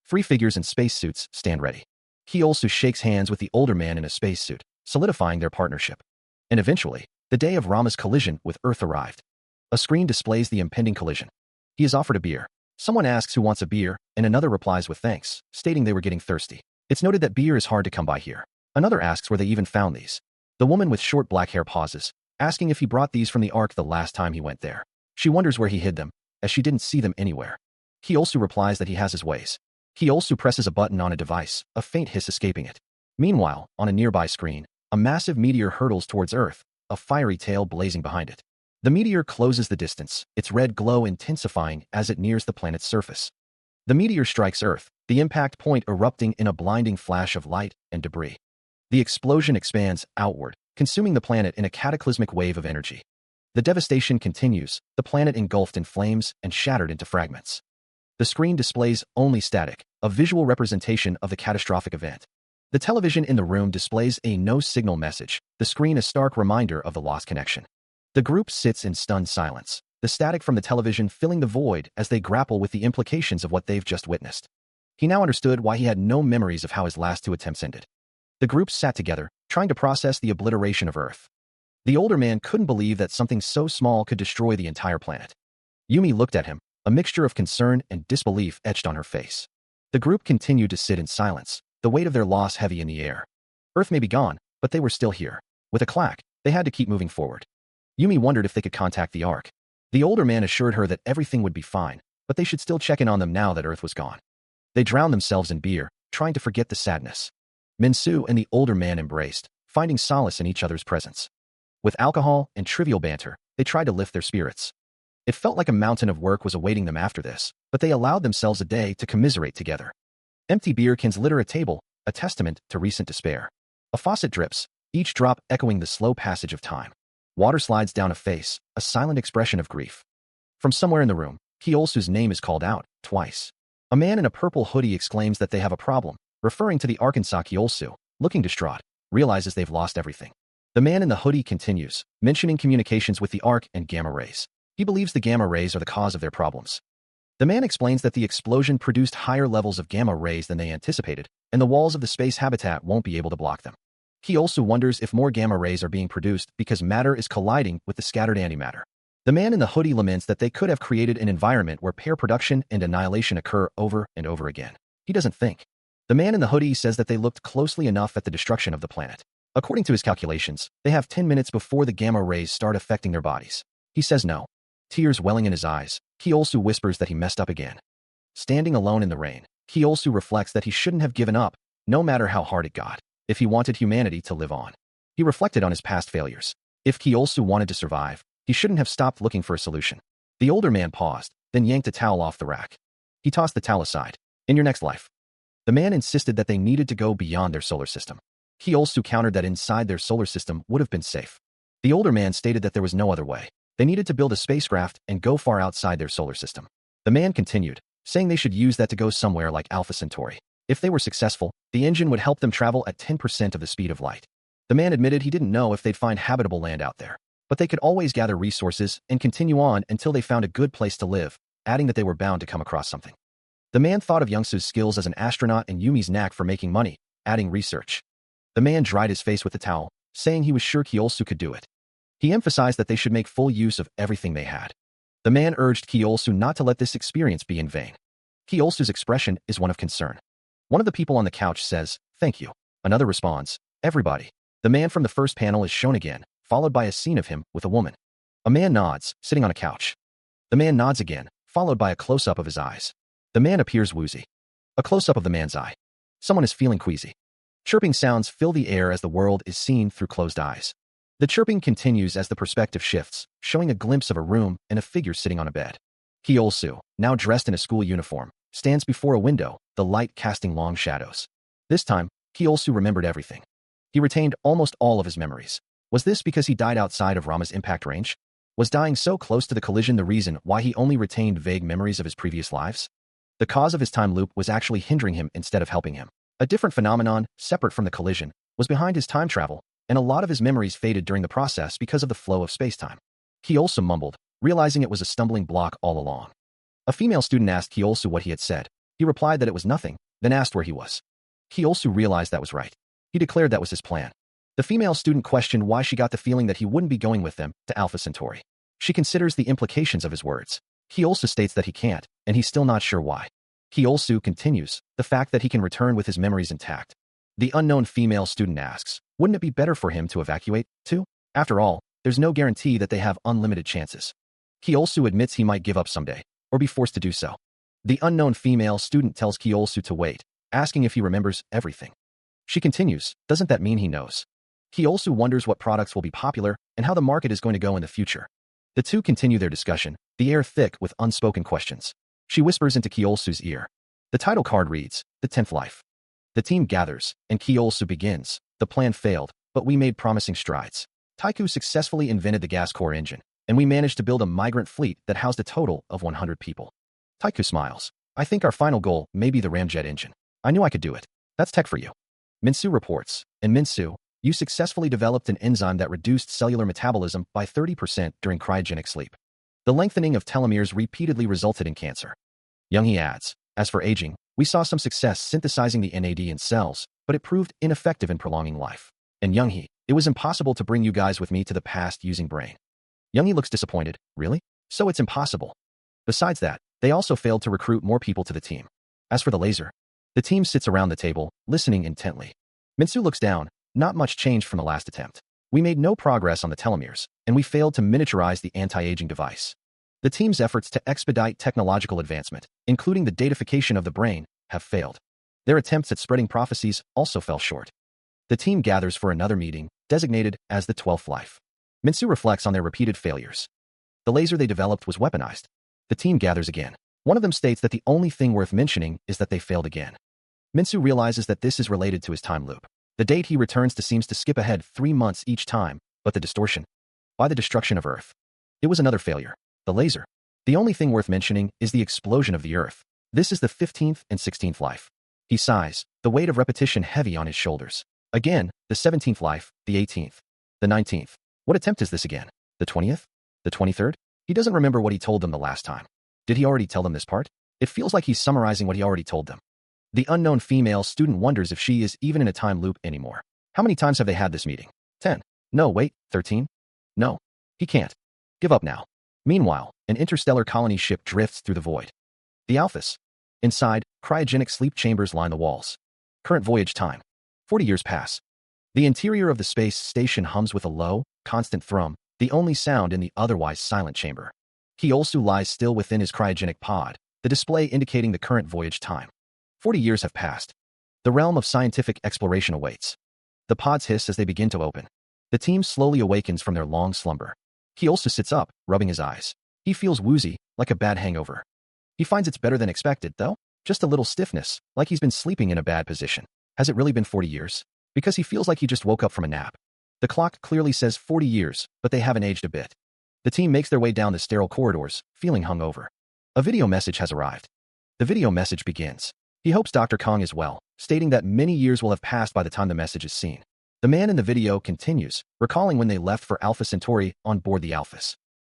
Three figures in spacesuits stand ready. He also shakes hands with the older man in a spacesuit, solidifying their partnership. And eventually, the day of Rama's collision with Earth arrived. A screen displays the impending collision. He is offered a beer. Someone asks who wants a beer, and another replies with thanks, stating they were getting thirsty. It's noted that beer is hard to come by here. Another asks where they even found these. The woman with short black hair pauses, asking if he brought these from the Ark the last time he went there. She wonders where he hid them, as she didn't see them anywhere. He also replies that he has his ways. He also presses a button on a device, a faint hiss escaping it. Meanwhile, on a nearby screen, a massive meteor hurtles towards Earth, a fiery tail blazing behind it. The meteor closes the distance, its red glow intensifying as it nears the planet's surface. The meteor strikes Earth, the impact point erupting in a blinding flash of light and debris. The explosion expands outward, consuming the planet in a cataclysmic wave of energy. The devastation continues, the planet engulfed in flames and shattered into fragments. The screen displays only static, a visual representation of the catastrophic event. The television in the room displays a no-signal message, the screen a stark reminder of the lost connection. The group sits in stunned silence, the static from the television filling the void as they grapple with the implications of what they've just witnessed. He now understood why he had no memories of how his last two attempts ended. The group sat together, trying to process the obliteration of Earth. The older man couldn't believe that something so small could destroy the entire planet. Yumi looked at him, A mixture of concern and disbelief etched on her face. The group continued to sit in silence, the weight of their loss heavy in the air. Earth may be gone, but they were still here. With a clack, they had to keep moving forward. Yumi wondered if they could contact the Ark. The older man assured her that everything would be fine, but they should still check in on them now that Earth was gone. They drowned themselves in beer, trying to forget the sadness. Minsu and the older man embraced, finding solace in each other's presence. With alcohol and trivial banter, they tried to lift their spirits. It felt like a mountain of work was awaiting them after this, but they allowed themselves a day to commiserate together. Empty beer cans litter a table, a testament to recent despair. A faucet drips, each drop echoing the slow passage of time. Water slides down a face, a silent expression of grief. From somewhere in the room, Kyolsu's name is called out, twice. A man in a purple hoodie exclaims that they have a problem, referring to the Arkansas Kyolsu, looking distraught, realizes they've lost everything. The man in the hoodie continues, mentioning communications with the Ark and gamma rays. He believes the gamma rays are the cause of their problems. The man explains that the explosion produced higher levels of gamma rays than they anticipated, and the walls of the space habitat won't be able to block them. He also wonders if more gamma rays are being produced because matter is colliding with the scattered antimatter. The man in the hoodie laments that they could have created an environment where pair production and annihilation occur over and over again. He doesn't think. The man in the hoodie says that they looked closely enough at the destruction of the planet. According to his calculations, they have 10 minutes before the gamma rays start affecting their bodies. He says no. Tears welling in his eyes, Kyolsu whispers that he messed up again. Standing alone in the rain, Kyolsu reflects that he shouldn't have given up, no matter how hard it got, if he wanted humanity to live on. He reflected on his past failures. If Kyolsu wanted to survive, he shouldn't have stopped looking for a solution. The older man paused, then yanked a towel off the rack. He tossed the towel aside. In your next life. The man insisted that they needed to go beyond their solar system. Kyolsu countered that inside their solar system would have been safe. The older man stated that there was no other way. They needed to build a spacecraft and go far outside their solar system. The man continued, saying they should use that to go somewhere like Alpha Centauri. If they were successful, the engine would help them travel at 10% of the speed of light. The man admitted he didn't know if they'd find habitable land out there, but they could always gather resources and continue on until they found a good place to live, adding that they were bound to come across something. The man thought of Youngsu's skills as an astronaut and Yumi's knack for making money, adding research. The man dried his face with the towel, saying he was sure Kyolsu could do it. He emphasized that they should make full use of everything they had. The man urged Kyolsu not to let this experience be in vain. Kyolsu's expression is one of concern. One of the people on the couch says, "Thank you." Another responds, "Everybody." The man from the first panel is shown again, followed by a scene of him with a woman. A man nods, sitting on a couch. The man nods again, followed by a close-up of his eyes. The man appears woozy. A close-up of the man's eye. Someone is feeling queasy. Chirping sounds fill the air as the world is seen through closed eyes. The chirping continues as the perspective shifts, showing a glimpse of a room and a figure sitting on a bed. Kyolsu, now dressed in a school uniform, stands before a window, the light casting long shadows. This time, Kyolsu remembered everything. He retained almost all of his memories. Was this because he died outside of Rama's impact range? Was dying so close to the collision the reason why he only retained vague memories of his previous lives? The cause of his time loop was actually hindering him instead of helping him. A different phenomenon, separate from the collision, was behind his time travel, and a lot of his memories faded during the process because of the flow of spacetime. Kyolsu mumbled, realizing it was a stumbling block all along. A female student asked Kyolsu what he had said. He replied that it was nothing, then asked where he was. Kyolsu realized that was right. He declared that was his plan. The female student questioned why she got the feeling that he wouldn't be going with them to Alpha Centauri. She considers the implications of his words. Kyolsu states that he can't, and he's still not sure why. Kyolsu continues, the fact that he can return with his memories intact. The unknown female student asks, wouldn't it be better for him to evacuate, too? After all, there's no guarantee that they have unlimited chances. Kyolsu admits he might give up someday, or be forced to do so. The unknown female student tells Kyolsu to wait, asking if he remembers everything. She continues, doesn't that mean he knows? Kyolsu wonders what products will be popular and how the market is going to go in the future. The two continue their discussion, the air thick with unspoken questions. She whispers into Kyolsu's ear. The title card reads, The 10th Life. The team gathers, and Kyolsu begins. The plan failed, but we made promising strides. Taiku successfully invented the gas core engine, and we managed to build a migrant fleet that housed a total of 100 people. Taiku smiles. I think our final goal may be the ramjet engine. I knew I could do it. That's tech for you. Minsu reports, and Minsu, you successfully developed an enzyme that reduced cellular metabolism by 30% during cryogenic sleep. The lengthening of telomeres repeatedly resulted in cancer. Younghee adds, as for aging, we saw some success synthesizing the NAD in cells, but it proved ineffective in prolonging life. And Younghee, it was impossible to bring you guys with me to the past using brain. Younghee looks disappointed. Really? So it's impossible. Besides that, They also failed to recruit more people to the team. As for the laser, the team sits around the table, listening intently. Minsu looks down. Not much changed from the last attempt. We made no progress on the telomeres, and we failed to miniaturize the anti-aging device. The team's efforts to expedite technological advancement, including the datafication of the brain, have failed. Their attempts at spreading prophecies also fell short. The team gathers for another meeting, designated as the 12th life. Minsu reflects on their repeated failures. The laser they developed was weaponized. The team gathers again. One of them states that the only thing worth mentioning is that they failed again. Minsu realizes that this is related to his time loop. The date he returns to seems to skip ahead 3 months each time, but the distortion. By the destruction of Earth. It was another failure. The laser. The only thing worth mentioning is the explosion of the Earth. This is the 15th and 16th life. He sighs, the weight of repetition heavy on his shoulders. Again, the 17th life, the 18th, the 19th. What attempt is this again? The 20th? The 23rd? He doesn't remember what he told them the last time. Did he already tell them this part? It feels like he's summarizing what he already told them. The unknown female student wonders if she is even in a time loop anymore. How many times have they had this meeting? 10. No, wait, 13? No. He can't. Give up now. Meanwhile, an interstellar colony ship drifts through the void. The Alphas. Inside, cryogenic sleep chambers line the walls. Current voyage time. 40 years pass. The interior of the space station hums with a low, constant thrum, the only sound in the otherwise silent chamber. Kyosu lies still within his cryogenic pod, the display indicating the current voyage time. 40 years have passed. The realm of scientific exploration awaits. The pods hiss as they begin to open. The team slowly awakens from their long slumber. Kyosu sits up, rubbing his eyes. He feels woozy, like a bad hangover. He finds it's better than expected, though. Just a little stiffness, like he's been sleeping in a bad position. Has it really been 40 years? Because he feels like he just woke up from a nap. The clock clearly says 40 years, but they haven't aged a bit. The team makes their way down the sterile corridors, feeling hungover. A video message has arrived. The video message begins. He hopes Dr. Kong is well, stating that many years will have passed by the time the message is seen. The man in the video continues, recalling when they left for Alpha Centauri on board the Alphas.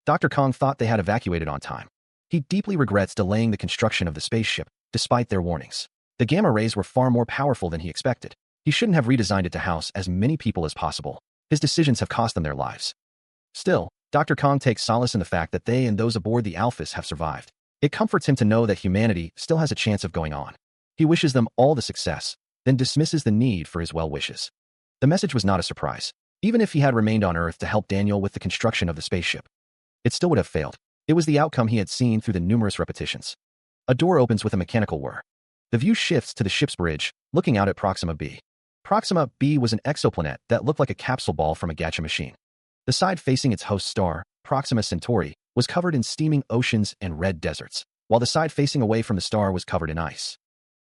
Dr. Kong thought they had evacuated on time. He deeply regrets delaying the construction of the spaceship, despite their warnings. The gamma rays were far more powerful than he expected. He shouldn't have redesigned it to house as many people as possible. His decisions have cost them their lives. Still, Dr. Kong takes solace in the fact that they and those aboard the Alphas have survived. It comforts him to know that humanity still has a chance of going on. He wishes them all the success, then dismisses the need for his well wishes. The message was not a surprise. Even if he had remained on Earth to help Daniel with the construction of the spaceship, it still would have failed. It was the outcome he had seen through the numerous repetitions. A door opens with a mechanical whir. The view shifts to the ship's bridge, looking out at Proxima B. Proxima B was an exoplanet that looked like a capsule ball from a gacha machine. The side facing its host star, Proxima Centauri, was covered in steaming oceans and red deserts, while the side facing away from the star was covered in ice.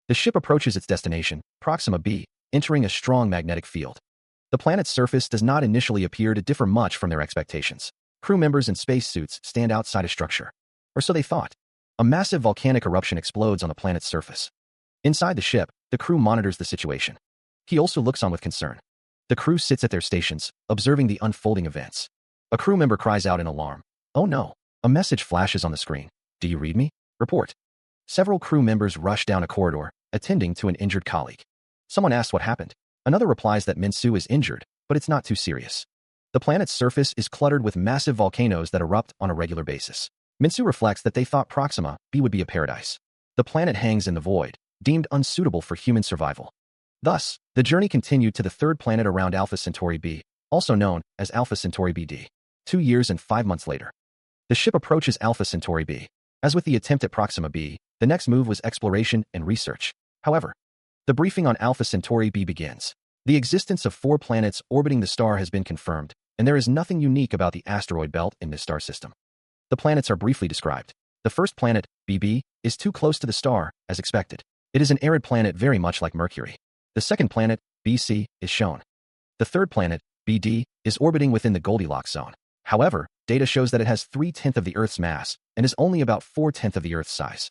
The ship approaches its destination, Proxima B, entering a strong magnetic field. The planet's surface does not initially appear to differ much from their expectations. Crew members in spacesuits stand outside a structure. Or so they thought. A massive volcanic eruption explodes on the planet's surface. Inside the ship, the crew monitors the situation. He also looks on with concern. The crew sits at their stations, observing the unfolding events. A crew member cries out in alarm. Oh no! A message flashes on the screen. Do you read me? Report. Several crew members rush down a corridor, attending to an injured colleague. Someone asks what happened. Another replies that Minsu is injured, but it's not too serious. The planet's surface is cluttered with massive volcanoes that erupt on a regular basis. Minsu reflects that they thought Proxima B would be a paradise. The planet hangs in the void, deemed unsuitable for human survival. Thus, the journey continued to the third planet around Alpha Centauri B, also known as Alpha Centauri BD. 2 years and 5 months later, the ship approaches Alpha Centauri B. As with the attempt at Proxima B, the next move was exploration and research. However, the briefing on Alpha Centauri B begins. The existence of 4 planets orbiting the star has been confirmed, and there is nothing unique about the asteroid belt in this star system. The planets are briefly described. The first planet, BB, is too close to the star, as expected. It is an arid planet very much like Mercury. The second planet, BC, is shown. The third planet, BD, is orbiting within the Goldilocks zone. However, data shows that it has 3/10 of the Earth's mass and is only about 4/10 of the Earth's size.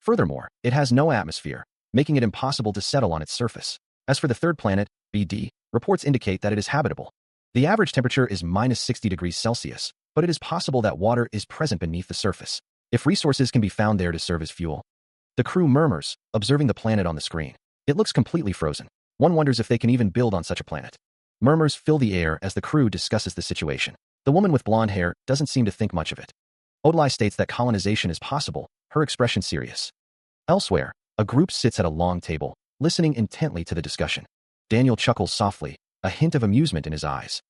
Furthermore, it has no atmosphere, making it impossible to settle on its surface. As for the third planet, BD, reports indicate that it is habitable. The average temperature is -60 degrees Celsius, but it is possible that water is present beneath the surface, if resources can be found there to serve as fuel. The crew murmurs, observing the planet on the screen. It looks completely frozen. One wonders if they can even build on such a planet. Murmurs fill the air as the crew discusses the situation. The woman with blonde hair doesn't seem to think much of it. Odlai states that colonization is possible, her expression serious. Elsewhere, a group sits at a long table, listening intently to the discussion. Daniel chuckles softly, a hint of amusement in his eyes.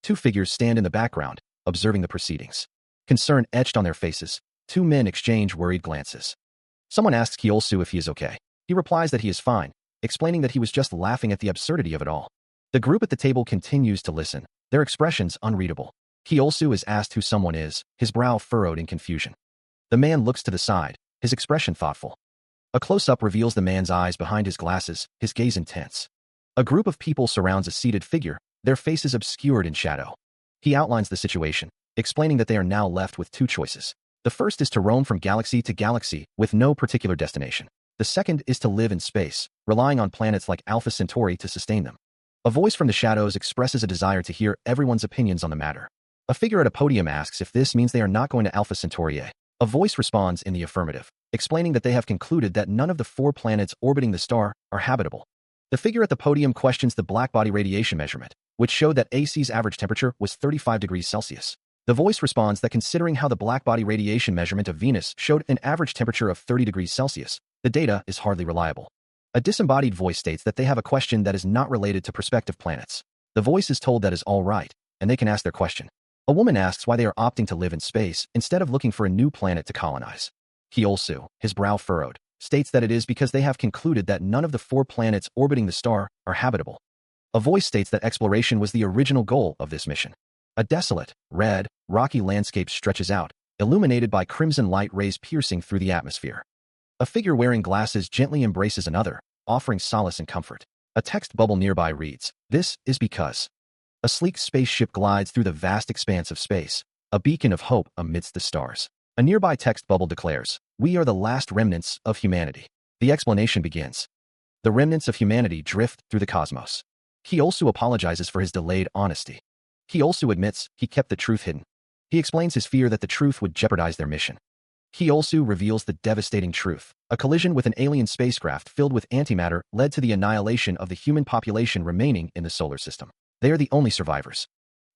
Two figures stand in the background, observing the proceedings. Concern etched on their faces, two men exchange worried glances. Someone asks Kyolsu if he is okay. He replies that he is fine, explaining that he was just laughing at the absurdity of it all. The group at the table continues to listen, their expressions unreadable. Kyolsu is asked who someone is, his brow furrowed in confusion. The man looks to the side, his expression thoughtful. A close-up reveals the man's eyes behind his glasses, his gaze intense. A group of people surrounds a seated figure, their faces obscured in shadow. He outlines the situation, explaining that they are now left with two choices. The first is to roam from galaxy to galaxy with no particular destination. The second is to live in space, relying on planets like Alpha Centauri to sustain them. A voice from the shadows expresses a desire to hear everyone's opinions on the matter. A figure at a podium asks if this means they are not going to Alpha Centauri. A voice responds in the affirmative, explaining that they have concluded that none of the 4 planets orbiting the star are habitable. The figure at the podium questions the blackbody radiation measurement, which showed that AC's average temperature was 35 degrees Celsius. The voice responds that considering how the blackbody radiation measurement of Venus showed an average temperature of 30 degrees Celsius, the data is hardly reliable. A disembodied voice states that they have a question that is not related to prospective planets. The voice is told that is all right, and they can ask their question. A woman asks why they are opting to live in space instead of looking for a new planet to colonize. Kyolsu, his brow furrowed, states that it is because they have concluded that none of the 4 planets orbiting the star are habitable. A voice states that exploration was the original goal of this mission. A desolate, red, rocky landscape stretches out, illuminated by crimson light rays piercing through the atmosphere. A figure wearing glasses gently embraces another, offering solace and comfort. A text bubble nearby reads, "This is because." A sleek spaceship glides through the vast expanse of space, a beacon of hope amidst the stars. A nearby text bubble declares, "We are the last remnants of humanity." The explanation begins. The remnants of humanity drift through the cosmos. Kyolsu apologizes for his delayed honesty. Kyolsu admits he kept the truth hidden. He explains his fear that the truth would jeopardize their mission. Kyolsu reveals the devastating truth. A collision with an alien spacecraft filled with antimatter led to the annihilation of the human population remaining in the solar system. They are the only survivors.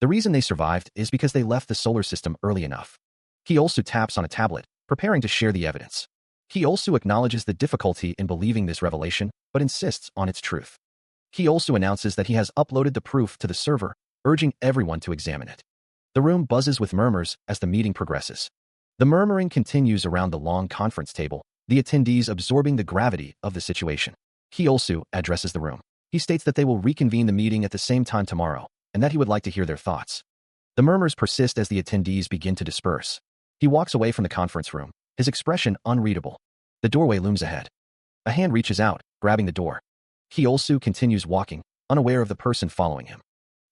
The reason they survived is because they left the solar system early enough. Kyolsu taps on a tablet, preparing to share the evidence. Kyolsu acknowledges the difficulty in believing this revelation, but insists on its truth. Kyolsu announces that he has uploaded the proof to the server, urging everyone to examine it. The room buzzes with murmurs as the meeting progresses. The murmuring continues around the long conference table, the attendees absorbing the gravity of the situation. Kyolsu addresses the room. He states that they will reconvene the meeting at the same time tomorrow, and that he would like to hear their thoughts. The murmurs persist as the attendees begin to disperse. He walks away from the conference room, his expression unreadable. The doorway looms ahead. A hand reaches out, grabbing the door. Kyolsu continues walking, unaware of the person following him.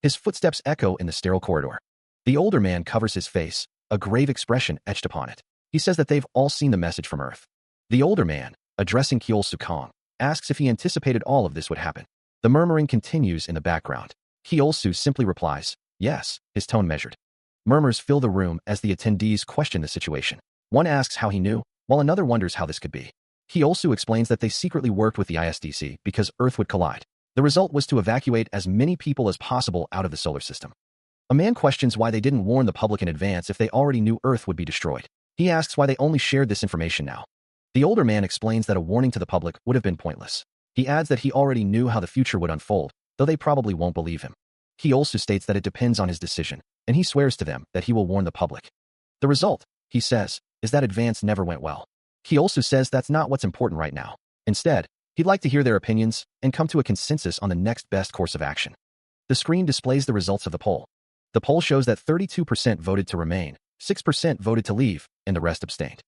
His footsteps echo in the sterile corridor. The older man covers his face, a grave expression etched upon it. He says that they've all seen the message from Earth. The older man, addressing Kyolsu Kong, asks if he anticipated all of this would happen. The murmuring continues in the background. Kyolsu simply replies, "Yes," his tone measured. Murmurs fill the room as the attendees question the situation. One asks how he knew, while another wonders how this could be. Kyolsu explains that they secretly worked with the ISDC because Earth would collide. The result was to evacuate as many people as possible out of the solar system. A man questions why they didn't warn the public in advance if they already knew Earth would be destroyed. He asks why they only shared this information now. The older man explains that a warning to the public would have been pointless. He adds that he already knew how the future would unfold, though they probably won't believe him. He also states that it depends on his decision, and he swears to them that he will warn the public. The result, he says, is that advance never went well. He also says that's not what's important right now. Instead, he'd like to hear their opinions and come to a consensus on the next best course of action. The screen displays the results of the poll. The poll shows that 32% voted to remain, 6% voted to leave, and the rest abstained.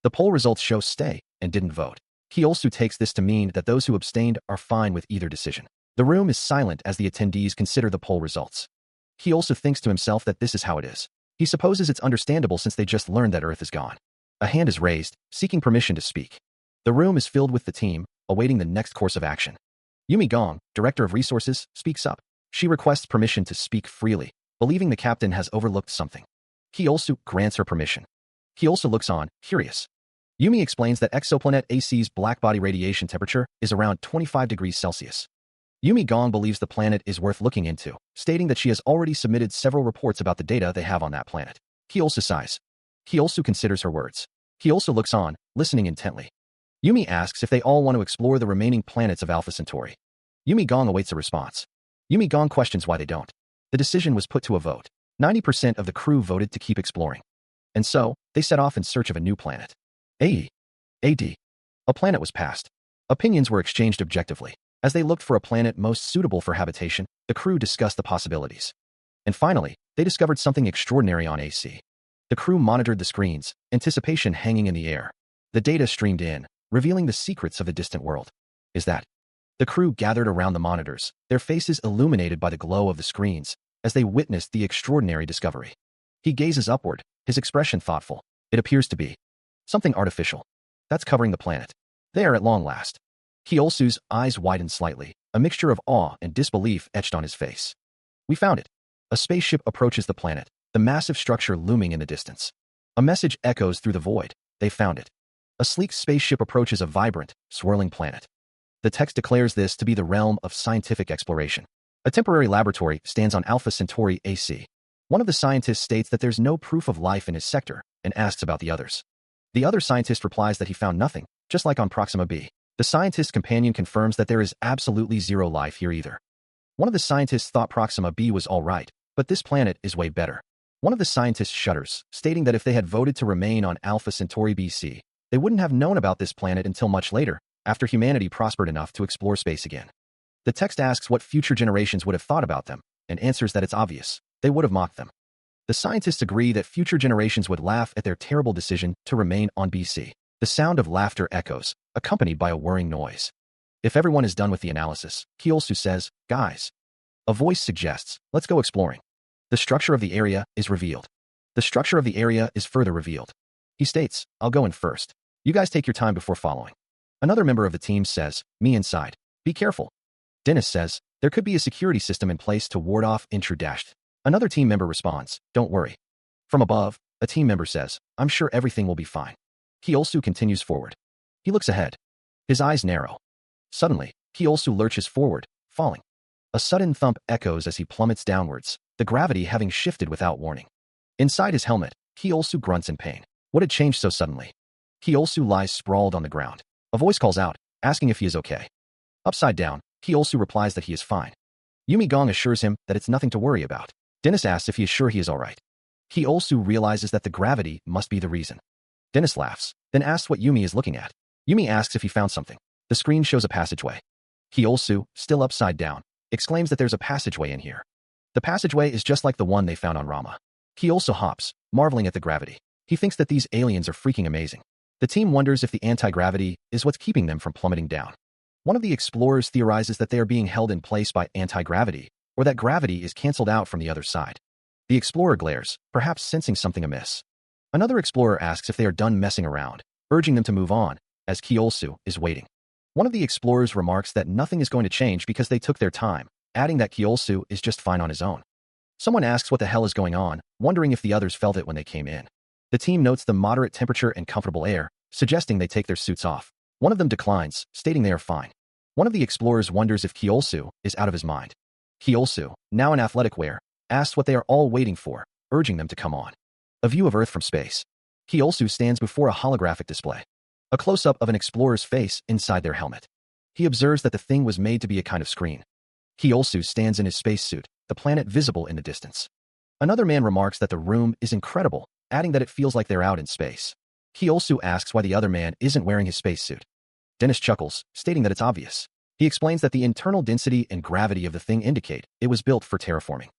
The poll results show stay and didn't vote. He also takes this to mean that those who abstained are fine with either decision. The room is silent as the attendees consider the poll results. He also thinks to himself that this is how it is. He supposes it's understandable since they just learned that Earth is gone. A hand is raised, seeking permission to speak. The room is filled with the team, awaiting the next course of action. Yumi Gong, Director of Resources, speaks up. She requests permission to speak freely, believing the captain has overlooked something. He also grants her permission. He also looks on, curious. Yumi explains that exoplanet AC's blackbody radiation temperature is around 25 degrees Celsius. Yumi Gong believes the planet is worth looking into, stating that she has already submitted several reports about the data they have on that planet. He also sighs. He also considers her words. He also looks on, listening intently. Yumi asks if they all want to explore the remaining planets of Alpha Centauri. Yumi Gong awaits a response. Yumi Gong questions why they don't. The decision was put to a vote. 90% of the crew voted to keep exploring. And so, they set off in search of a new planet. AE. AD. A planet was passed. Opinions were exchanged objectively. As they looked for a planet most suitable for habitation, the crew discussed the possibilities. And finally, they discovered something extraordinary on AC. The crew monitored the screens, anticipation hanging in the air. The data streamed in, revealing the secrets of the distant world. Is that? The crew gathered around the monitors, their faces illuminated by the glow of the screens, as they witnessed the extraordinary discovery. He gazes upward, his expression thoughtful. It appears to be something artificial. That's covering the planet. There at long last. Kyosu's eyes widened slightly, a mixture of awe and disbelief etched on his face. We found it. A spaceship approaches the planet, the massive structure looming in the distance. A message echoes through the void. They found it. A sleek spaceship approaches a vibrant, swirling planet. The text declares this to be the realm of scientific exploration. A temporary laboratory stands on Alpha Centauri AC. One of the scientists states that there's no proof of life in his sector and asks about the others. The other scientist replies that he found nothing, just like on Proxima B. The scientist's companion confirms that there is absolutely zero life here either. One of the scientists thought Proxima B was all right, but this planet is way better. One of the scientists shudders, stating that if they had voted to remain on Alpha Centauri BC, they wouldn't have known about this planet until much later, after humanity prospered enough to explore space again. The text asks what future generations would have thought about them, and answers that it's obvious. They would have mocked them. The scientists agree that future generations would laugh at their terrible decision to remain on BC. The sound of laughter echoes, accompanied by a whirring noise. If everyone is done with the analysis, Kyosu says, "Guys." A voice suggests, "Let's go exploring." The structure of the area is revealed. The structure of the area is further revealed. He states, "I'll go in first. You guys take your time before following." Another member of the team says, "Me inside. Be careful." Dennis says, "There could be a security system in place to ward off intrusion." Another team member responds, "Don't worry." From above, a team member says, "I'm sure everything will be fine." Kyosu continues forward. He looks ahead. His eyes narrow. Suddenly, Kyosu lurches forward, falling. A sudden thump echoes as he plummets downwards, the gravity having shifted without warning. Inside his helmet, Kyosu grunts in pain. What had changed so suddenly? Kyosu lies sprawled on the ground. A voice calls out, asking if he is okay. Upside down, Kyosu replies that he is fine. Yumi Gong assures him that it's nothing to worry about. Dennis asks if he is sure he is alright. Kyosu realizes that the gravity must be the reason. Dennis laughs, then asks what Yumi is looking at. Yumi asks if he found something. The screen shows a passageway. Kyosu, still upside down, exclaims that there's a passageway in here. The passageway is just like the one they found on Rama. Kyosu hops, marveling at the gravity. He thinks that these aliens are freaking amazing. The team wonders if the anti-gravity is what's keeping them from plummeting down. One of the explorers theorizes that they are being held in place by anti-gravity, or that gravity is cancelled out from the other side. The explorer glares, perhaps sensing something amiss. Another explorer asks if they are done messing around, urging them to move on, as Kyosu is waiting. One of the explorers remarks that nothing is going to change because they took their time, adding that Kyosu is just fine on his own. Someone asks what the hell is going on, wondering if the others felt it when they came in. The team notes the moderate temperature and comfortable air, suggesting they take their suits off. One of them declines, stating they are fine. One of the explorers wonders if Kyosu is out of his mind. Kyosu, now in athletic wear, asks what they are all waiting for, urging them to come on. A view of Earth from space. Kyosu stands before a holographic display. A close-up of an explorer's face inside their helmet. He observes that the thing was made to be a kind of screen. Kyosu stands in his spacesuit, the planet visible in the distance. Another man remarks that the room is incredible, adding that it feels like they're out in space. Kyosu asks why the other man isn't wearing his spacesuit. Dennis chuckles, stating that it's obvious. He explains that the internal density and gravity of the thing indicate it was built for terraforming.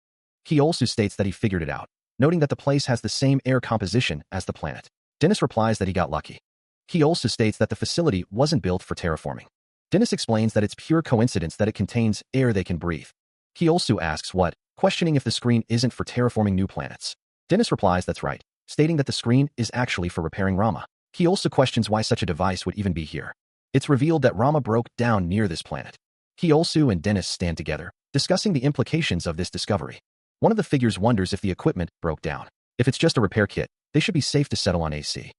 Kyosu states that he figured it out, noting that the place has the same air composition as the planet. Dennis replies that he got lucky. Kyosu states that the facility wasn't built for terraforming. Dennis explains that it's pure coincidence that it contains air they can breathe. Kyosu asks what, questioning if the screen isn't for terraforming new planets. Dennis replies that's right, stating that the screen is actually for repairing Rama. Kyosu questions why such a device would even be here. It's revealed that Rama broke down near this planet. Kyosu and Dennis stand together, discussing the implications of this discovery. One of the figures wonders if the equipment broke down. If it's just a repair kit, they should be safe to settle on AC.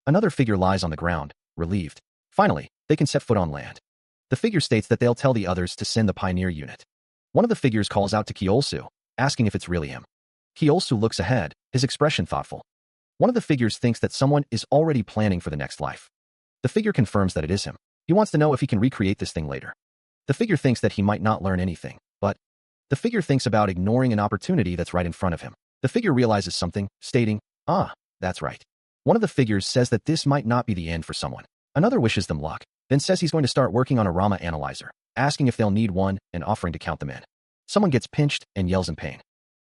Another figure lies on the ground, relieved. Finally, they can set foot on land. The figure states that they'll tell the others to send the Pioneer unit. One of the figures calls out to Kyosu, asking if it's really him. Kyosu looks ahead, his expression thoughtful. One of the figures thinks that someone is already planning for the next life. The figure confirms that it is him. He wants to know if he can recreate this thing later. The figure thinks that he might not learn anything, but the figure thinks about ignoring an opportunity that's right in front of him. The figure realizes something, stating, that's right. One of the figures says that this might not be the end for someone. Another wishes them luck, then says he's going to start working on a Rama analyzer, asking if they'll need one and offering to count them in. Someone gets pinched and yells in pain.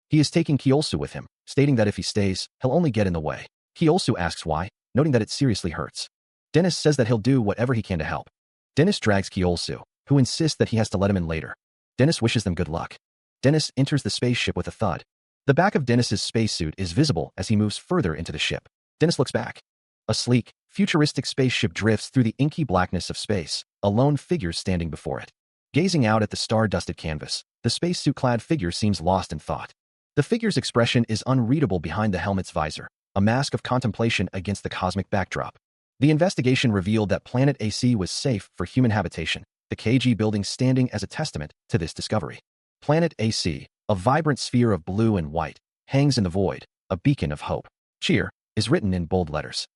He is taking Kyolsu with him, stating that if he stays, he'll only get in the way. Kyolsu asks why, noting that it seriously hurts. Dennis says that he'll do whatever he can to help. Dennis drags Kyolsu, who insists that he has to let him in later. Dennis wishes them good luck. Dennis enters the spaceship with a thud. The back of Dennis's spacesuit is visible as he moves further into the ship. Dennis looks back. A sleek, futuristic spaceship drifts through the inky blackness of space, a lone figure standing before it. Gazing out at the star-dusted canvas, the spacesuit-clad figure seems lost in thought. The figure's expression is unreadable behind the helmet's visor, a mask of contemplation against the cosmic backdrop. The investigation revealed that Planet AC was safe for human habitation, the KG building standing as a testament to this discovery. Planet AC, a vibrant sphere of blue and white, hangs in the void, a beacon of hope. Cheer is written in bold letters.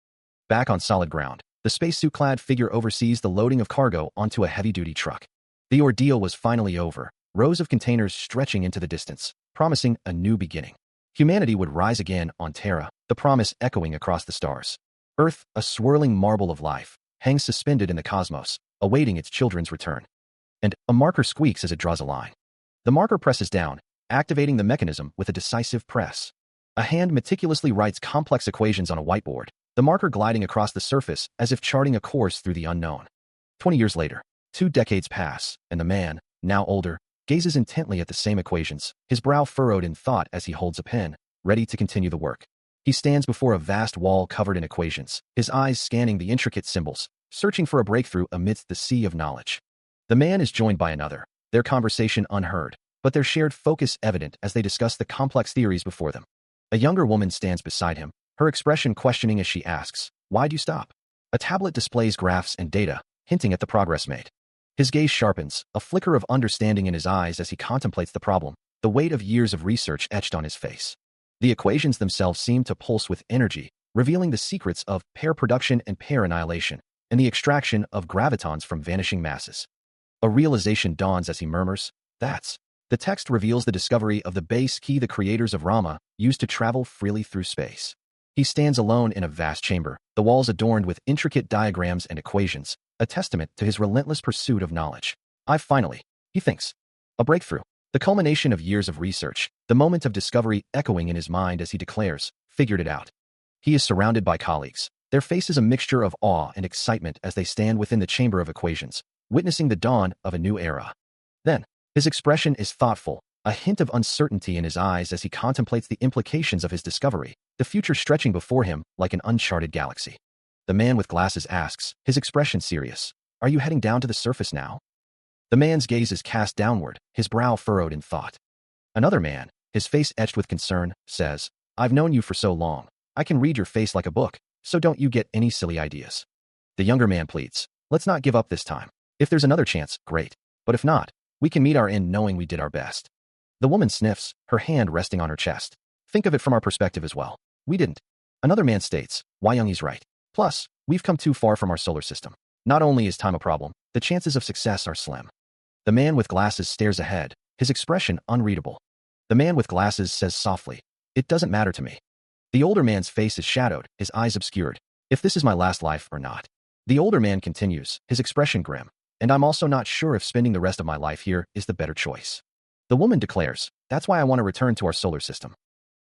Back on solid ground, the spacesuit-clad figure oversees the loading of cargo onto a heavy-duty truck. The ordeal was finally over, rows of containers stretching into the distance, promising a new beginning. Humanity would rise again on Terra, the promise echoing across the stars. Earth, a swirling marble of life, hangs suspended in the cosmos, awaiting its children's return. And a marker squeaks as it draws a line. The marker presses down, activating the mechanism with a decisive press. A hand meticulously writes complex equations on a whiteboard, the marker gliding across the surface as if charting a course through the unknown. 20 years later, 2 decades pass, and the man, now older, gazes intently at the same equations, his brow furrowed in thought as he holds a pen, ready to continue the work. He stands before a vast wall covered in equations, his eyes scanning the intricate symbols, searching for a breakthrough amidst the sea of knowledge. The man is joined by another, their conversation unheard, but their shared focus evident as they discuss the complex theories before them. A younger woman stands beside him, her expression questioning as she asks, "Why'd you stop?" A tablet displays graphs and data, hinting at the progress made. His gaze sharpens, a flicker of understanding in his eyes as he contemplates the problem, the weight of years of research etched on his face. The equations themselves seem to pulse with energy, revealing the secrets of pair production and pair annihilation, and the extraction of gravitons from vanishing masses. A realization dawns as he murmurs, "That's..." The text reveals the discovery of the base key the creators of Rama used to travel freely through space. He stands alone in a vast chamber, the walls adorned with intricate diagrams and equations, a testament to his relentless pursuit of knowledge. "I've finally," he thinks. A breakthrough. The culmination of years of research, the moment of discovery echoing in his mind as he declares, "Figured it out." He is surrounded by colleagues, their faces a mixture of awe and excitement as they stand within the chamber of equations, witnessing the dawn of a new era. Then, his expression is thoughtful, a hint of uncertainty in his eyes as he contemplates the implications of his discovery, the future stretching before him like an uncharted galaxy. The man with glasses asks, his expression serious, "Are you heading down to the surface now?" The man's gaze is cast downward, his brow furrowed in thought. Another man, his face etched with concern, says, "I've known you for so long. I can read your face like a book, so don't you get any silly ideas." The younger man pleads, "Let's not give up this time. If there's another chance, great. But if not, we can meet our end knowing we did our best." The woman sniffs, her hand resting on her chest. "Think of it from our perspective as well. We didn't." Another man states, "Why Youngie's right. Plus, we've come too far from our solar system. Not only is time a problem, the chances of success are slim." The man with glasses stares ahead, his expression unreadable. The man with glasses says softly, "It doesn't matter to me." The older man's face is shadowed, his eyes obscured. "If this is my last life or not." The older man continues, his expression grim, "And I'm also not sure if spending the rest of my life here is the better choice." The woman declares, "That's why I want to return to our solar system."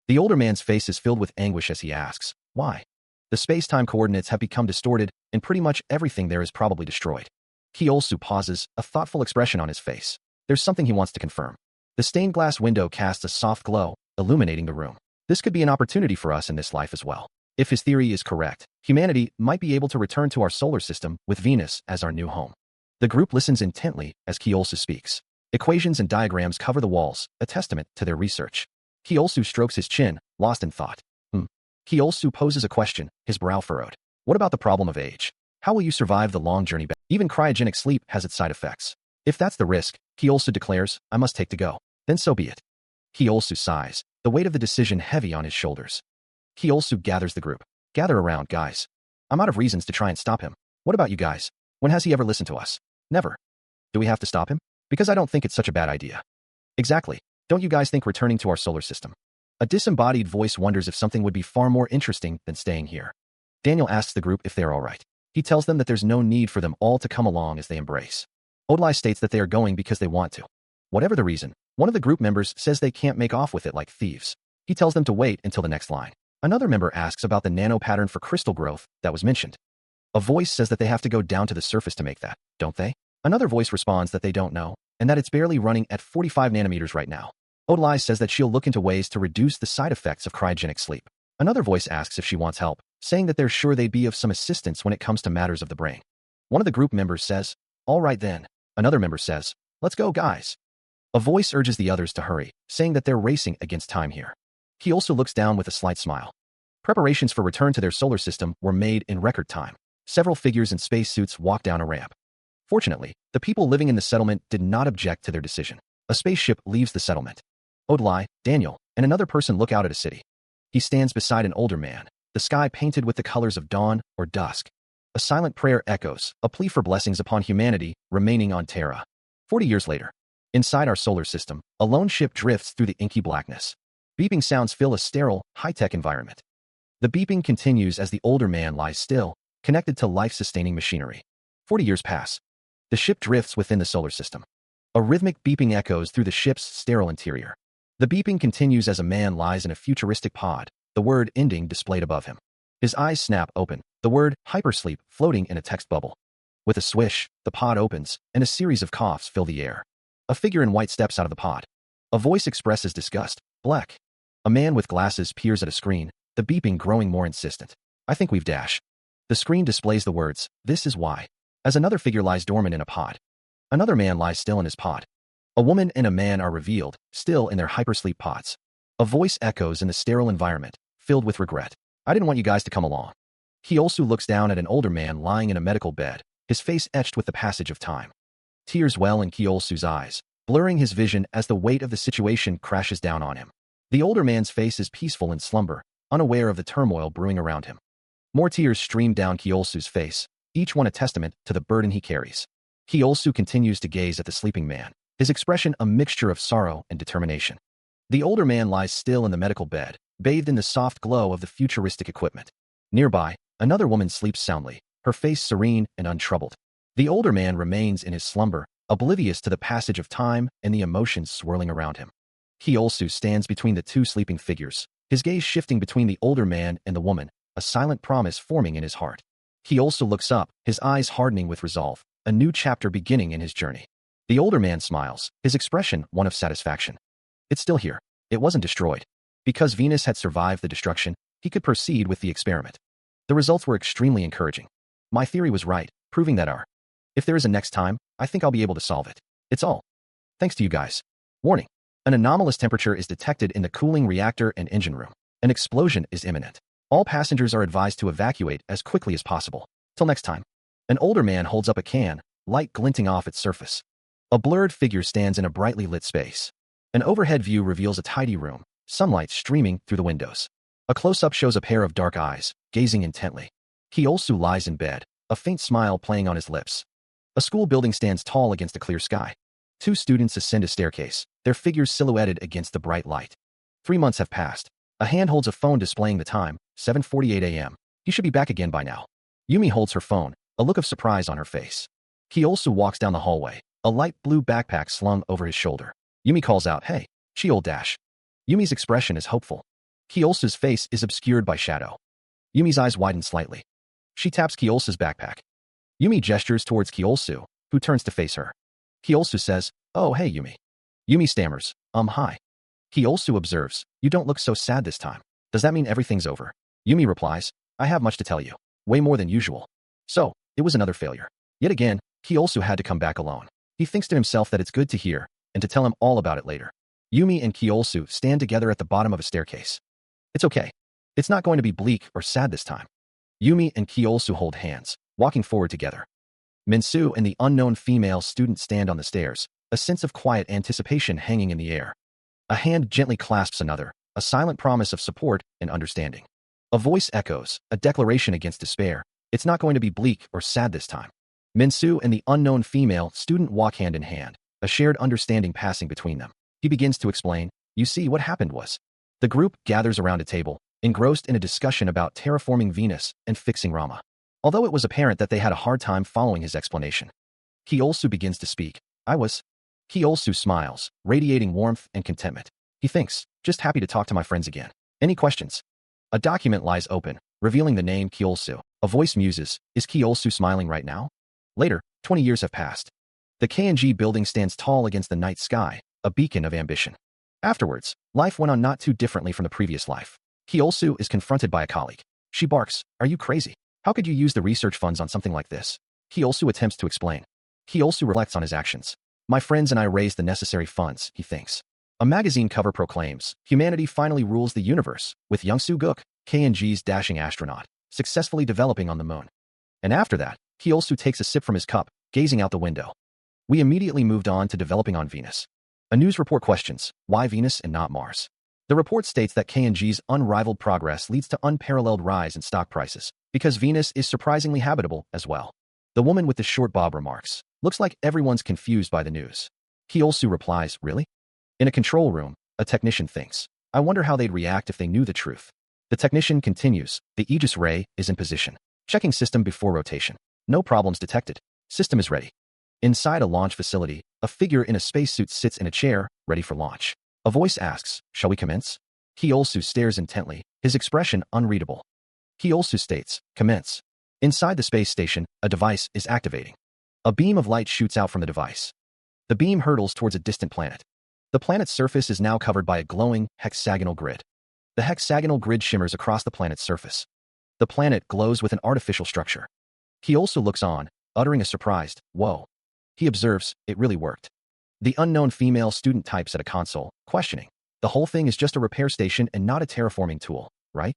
The older man's face is filled with anguish as he asks, "Why?" The space-time coordinates have become distorted, and pretty much everything there is probably destroyed. Kyolsu pauses, a thoughtful expression on his face. There's something he wants to confirm. The stained glass window casts a soft glow, illuminating the room. This could be an opportunity for us in this life as well. If his theory is correct, humanity might be able to return to our solar system with Venus as our new home. The group listens intently as Kyolsu speaks. Equations and diagrams cover the walls, a testament to their research. Kyolsu strokes his chin, lost in thought. Kyolsu poses a question, his brow furrowed. "What about the problem of age? How will you survive the long journey back? Even cryogenic sleep has its side effects. If that's the risk," Kyolsu declares, "I must take to go. Then so be it." Kyolsu sighs, the weight of the decision heavy on his shoulders. Kyosu gathers the group. Gather around, guys. I'm out of reasons to try and stop him. What about you guys? When has he ever listened to us? Never. Do we have to stop him? Because I don't think it's such a bad idea. Exactly. Don't you guys think returning to our solar system? A disembodied voice wonders if something would be far more interesting than staying here. Daniel asks the group if they're all right. He tells them that there's no need for them all to come along as they embrace. Odlai states that they are going because they want to. Whatever the reason, one of the group members says they can't make off with it like thieves. He tells them to wait until the next line. Another member asks about the nano pattern for crystal growth that was mentioned. A voice says that they have to go down to the surface to make that, don't they? Another voice responds that they don't know, and that it's barely running at 45 nanometers right now. Odlai says that she'll look into ways to reduce the side effects of cryogenic sleep. Another voice asks if she wants help, saying that they're sure they'd be of some assistance when it comes to matters of the brain. One of the group members says, all right then. Another member says, let's go, guys. A voice urges the others to hurry, saying that they're racing against time here. He also looks down with a slight smile. Preparations for return to their solar system were made in record time. Several figures in spacesuits walk down a ramp. Fortunately, the people living in the settlement did not object to their decision. A spaceship leaves the settlement. Odlai, Daniel, and another person look out at a city. He stands beside an older man, the sky painted with the colors of dawn or dusk. A silent prayer echoes, a plea for blessings upon humanity remaining on Terra. 40 years later, inside our solar system, a lone ship drifts through the inky blackness. Beeping sounds fill a sterile, high-tech environment. The beeping continues as the older man lies still, connected to life-sustaining machinery. 40 years pass. The ship drifts within the solar system. A rhythmic beeping echoes through the ship's sterile interior. The beeping continues as a man lies in a futuristic pod, the word ending displayed above him. His eyes snap open, the word hypersleep floating in a text bubble. With a swish, the pod opens, and a series of coughs fill the air. A figure in white steps out of the pod. A voice expresses disgust. Black. A man with glasses peers at a screen, the beeping growing more insistent. I think we've dash. The screen displays the words, this is why. As another figure lies dormant in a pod. Another man lies still in his pod. A woman and a man are revealed, still in their hypersleep pods. A voice echoes in the sterile environment, filled with regret. I didn't want you guys to come along. He also looks down at an older man lying in a medical bed, his face etched with the passage of time. Tears well in Kyolsu's eyes, blurring his vision as the weight of the situation crashes down on him. The older man's face is peaceful in slumber, unaware of the turmoil brewing around him. More tears stream down Kyolsu's face, each one a testament to the burden he carries. Kyolsu continues to gaze at the sleeping man, his expression a mixture of sorrow and determination. The older man lies still in the medical bed, bathed in the soft glow of the futuristic equipment. Nearby, another woman sleeps soundly, her face serene and untroubled. The older man remains in his slumber, oblivious to the passage of time and the emotions swirling around him. Kyolsu stands between the two sleeping figures, his gaze shifting between the older man and the woman, a silent promise forming in his heart. Kyolsu looks up, his eyes hardening with resolve, a new chapter beginning in his journey. The older man smiles, his expression one of satisfaction. It's still here. It wasn't destroyed. Because Venus had survived the destruction, he could proceed with the experiment. The results were extremely encouraging. My theory was right, proving that if there is a next time, I think I'll be able to solve it. It's all thanks to you guys. Warning. An anomalous temperature is detected in the cooling reactor and engine room. An explosion is imminent. All passengers are advised to evacuate as quickly as possible. Till next time. An older man holds up a can, light glinting off its surface. A blurred figure stands in a brightly lit space. An overhead view reveals a tidy room, sunlight streaming through the windows. A close-up shows a pair of dark eyes, gazing intently. Kyolsu lies in bed, a faint smile playing on his lips. A school building stands tall against a clear sky. Two students ascend a staircase, their figures silhouetted against the bright light. 3 months have passed. A hand holds a phone displaying the time, 7:48 a.m. He should be back again by now. Yumi holds her phone, a look of surprise on her face. Kyolsu walks down the hallway, a light blue backpack slung over his shoulder. Yumi calls out, hey, Chiol dash. Yumi's expression is hopeful. Kyolsu's face is obscured by shadow. Yumi's eyes widen slightly. She taps Kyolsu's backpack. Yumi gestures towards Kyolsu, who turns to face her. Kyolsu says, oh hey Yumi. Yumi stammers, hi. Kyolsu observes, you don't look so sad this time. Does that mean everything's over? Yumi replies, I have much to tell you. Way more than usual. So, it was another failure. Yet again, Kyolsu had to come back alone. He thinks to himself that it's good to hear, and to tell him all about it later. Yumi and Kyolsu stand together at the bottom of a staircase. It's okay. It's not going to be bleak or sad this time. Yumi and Kyolsu hold hands, walking forward together. Minsu and the unknown female student stand on the stairs, a sense of quiet anticipation hanging in the air. A hand gently clasps another, a silent promise of support and understanding. A voice echoes, a declaration against despair. It's not going to be bleak or sad this time. Minsu and the unknown female student walk hand in hand, a shared understanding passing between them. He begins to explain, you see, what happened was. The group gathers around a table, engrossed in a discussion about terraforming Venus and fixing Rama. Although it was apparent that they had a hard time following his explanation. Kyosu begins to speak. Kyosu smiles, radiating warmth and contentment. He thinks, just happy to talk to my friends again. Any questions? A document lies open, revealing the name Kyosu. A voice muses, is Kyosu smiling right now? Later, 20 years have passed. The K&G building stands tall against the night sky, a beacon of ambition. Afterwards, life went on not too differently from the previous life. Kyosu is confronted by a colleague. She barks, are you crazy? How could you use the research funds on something like this? Kyosu attempts to explain. Kyosu reflects on his actions. My friends and I raised the necessary funds, he thinks. A magazine cover proclaims, humanity finally rules the universe, with Youngsu Guk, K&G's dashing astronaut, successfully developing on the moon. And after that, Kyosu takes a sip from his cup, gazing out the window. We immediately moved on to developing on Venus. A news report questions, why Venus and not Mars? The report states that K&G's unrivaled progress leads to unparalleled rise in stock prices, because Venus is surprisingly habitable as well. The woman with the short bob remarks, looks like everyone's confused by the news. Kyosu replies, really? In a control room, a technician thinks, I wonder how they'd react if they knew the truth. The technician continues, the Aegis ray is in position. Checking system before rotation. No problems detected. System is ready. Inside a launch facility, a figure in a spacesuit sits in a chair, ready for launch. A voice asks, shall we commence? Kyosu stares intently, his expression unreadable. Kyosu states, commence. Inside the space station, a device is activating. A beam of light shoots out from the device. The beam hurtles towards a distant planet. The planet's surface is now covered by a glowing, hexagonal grid. The hexagonal grid shimmers across the planet's surface. The planet glows with an artificial structure. Kyosu looks on, uttering a surprised, whoa. He observes, it really worked. The unknown female student types at a console, questioning. The whole thing is just a repair station and not a terraforming tool, right?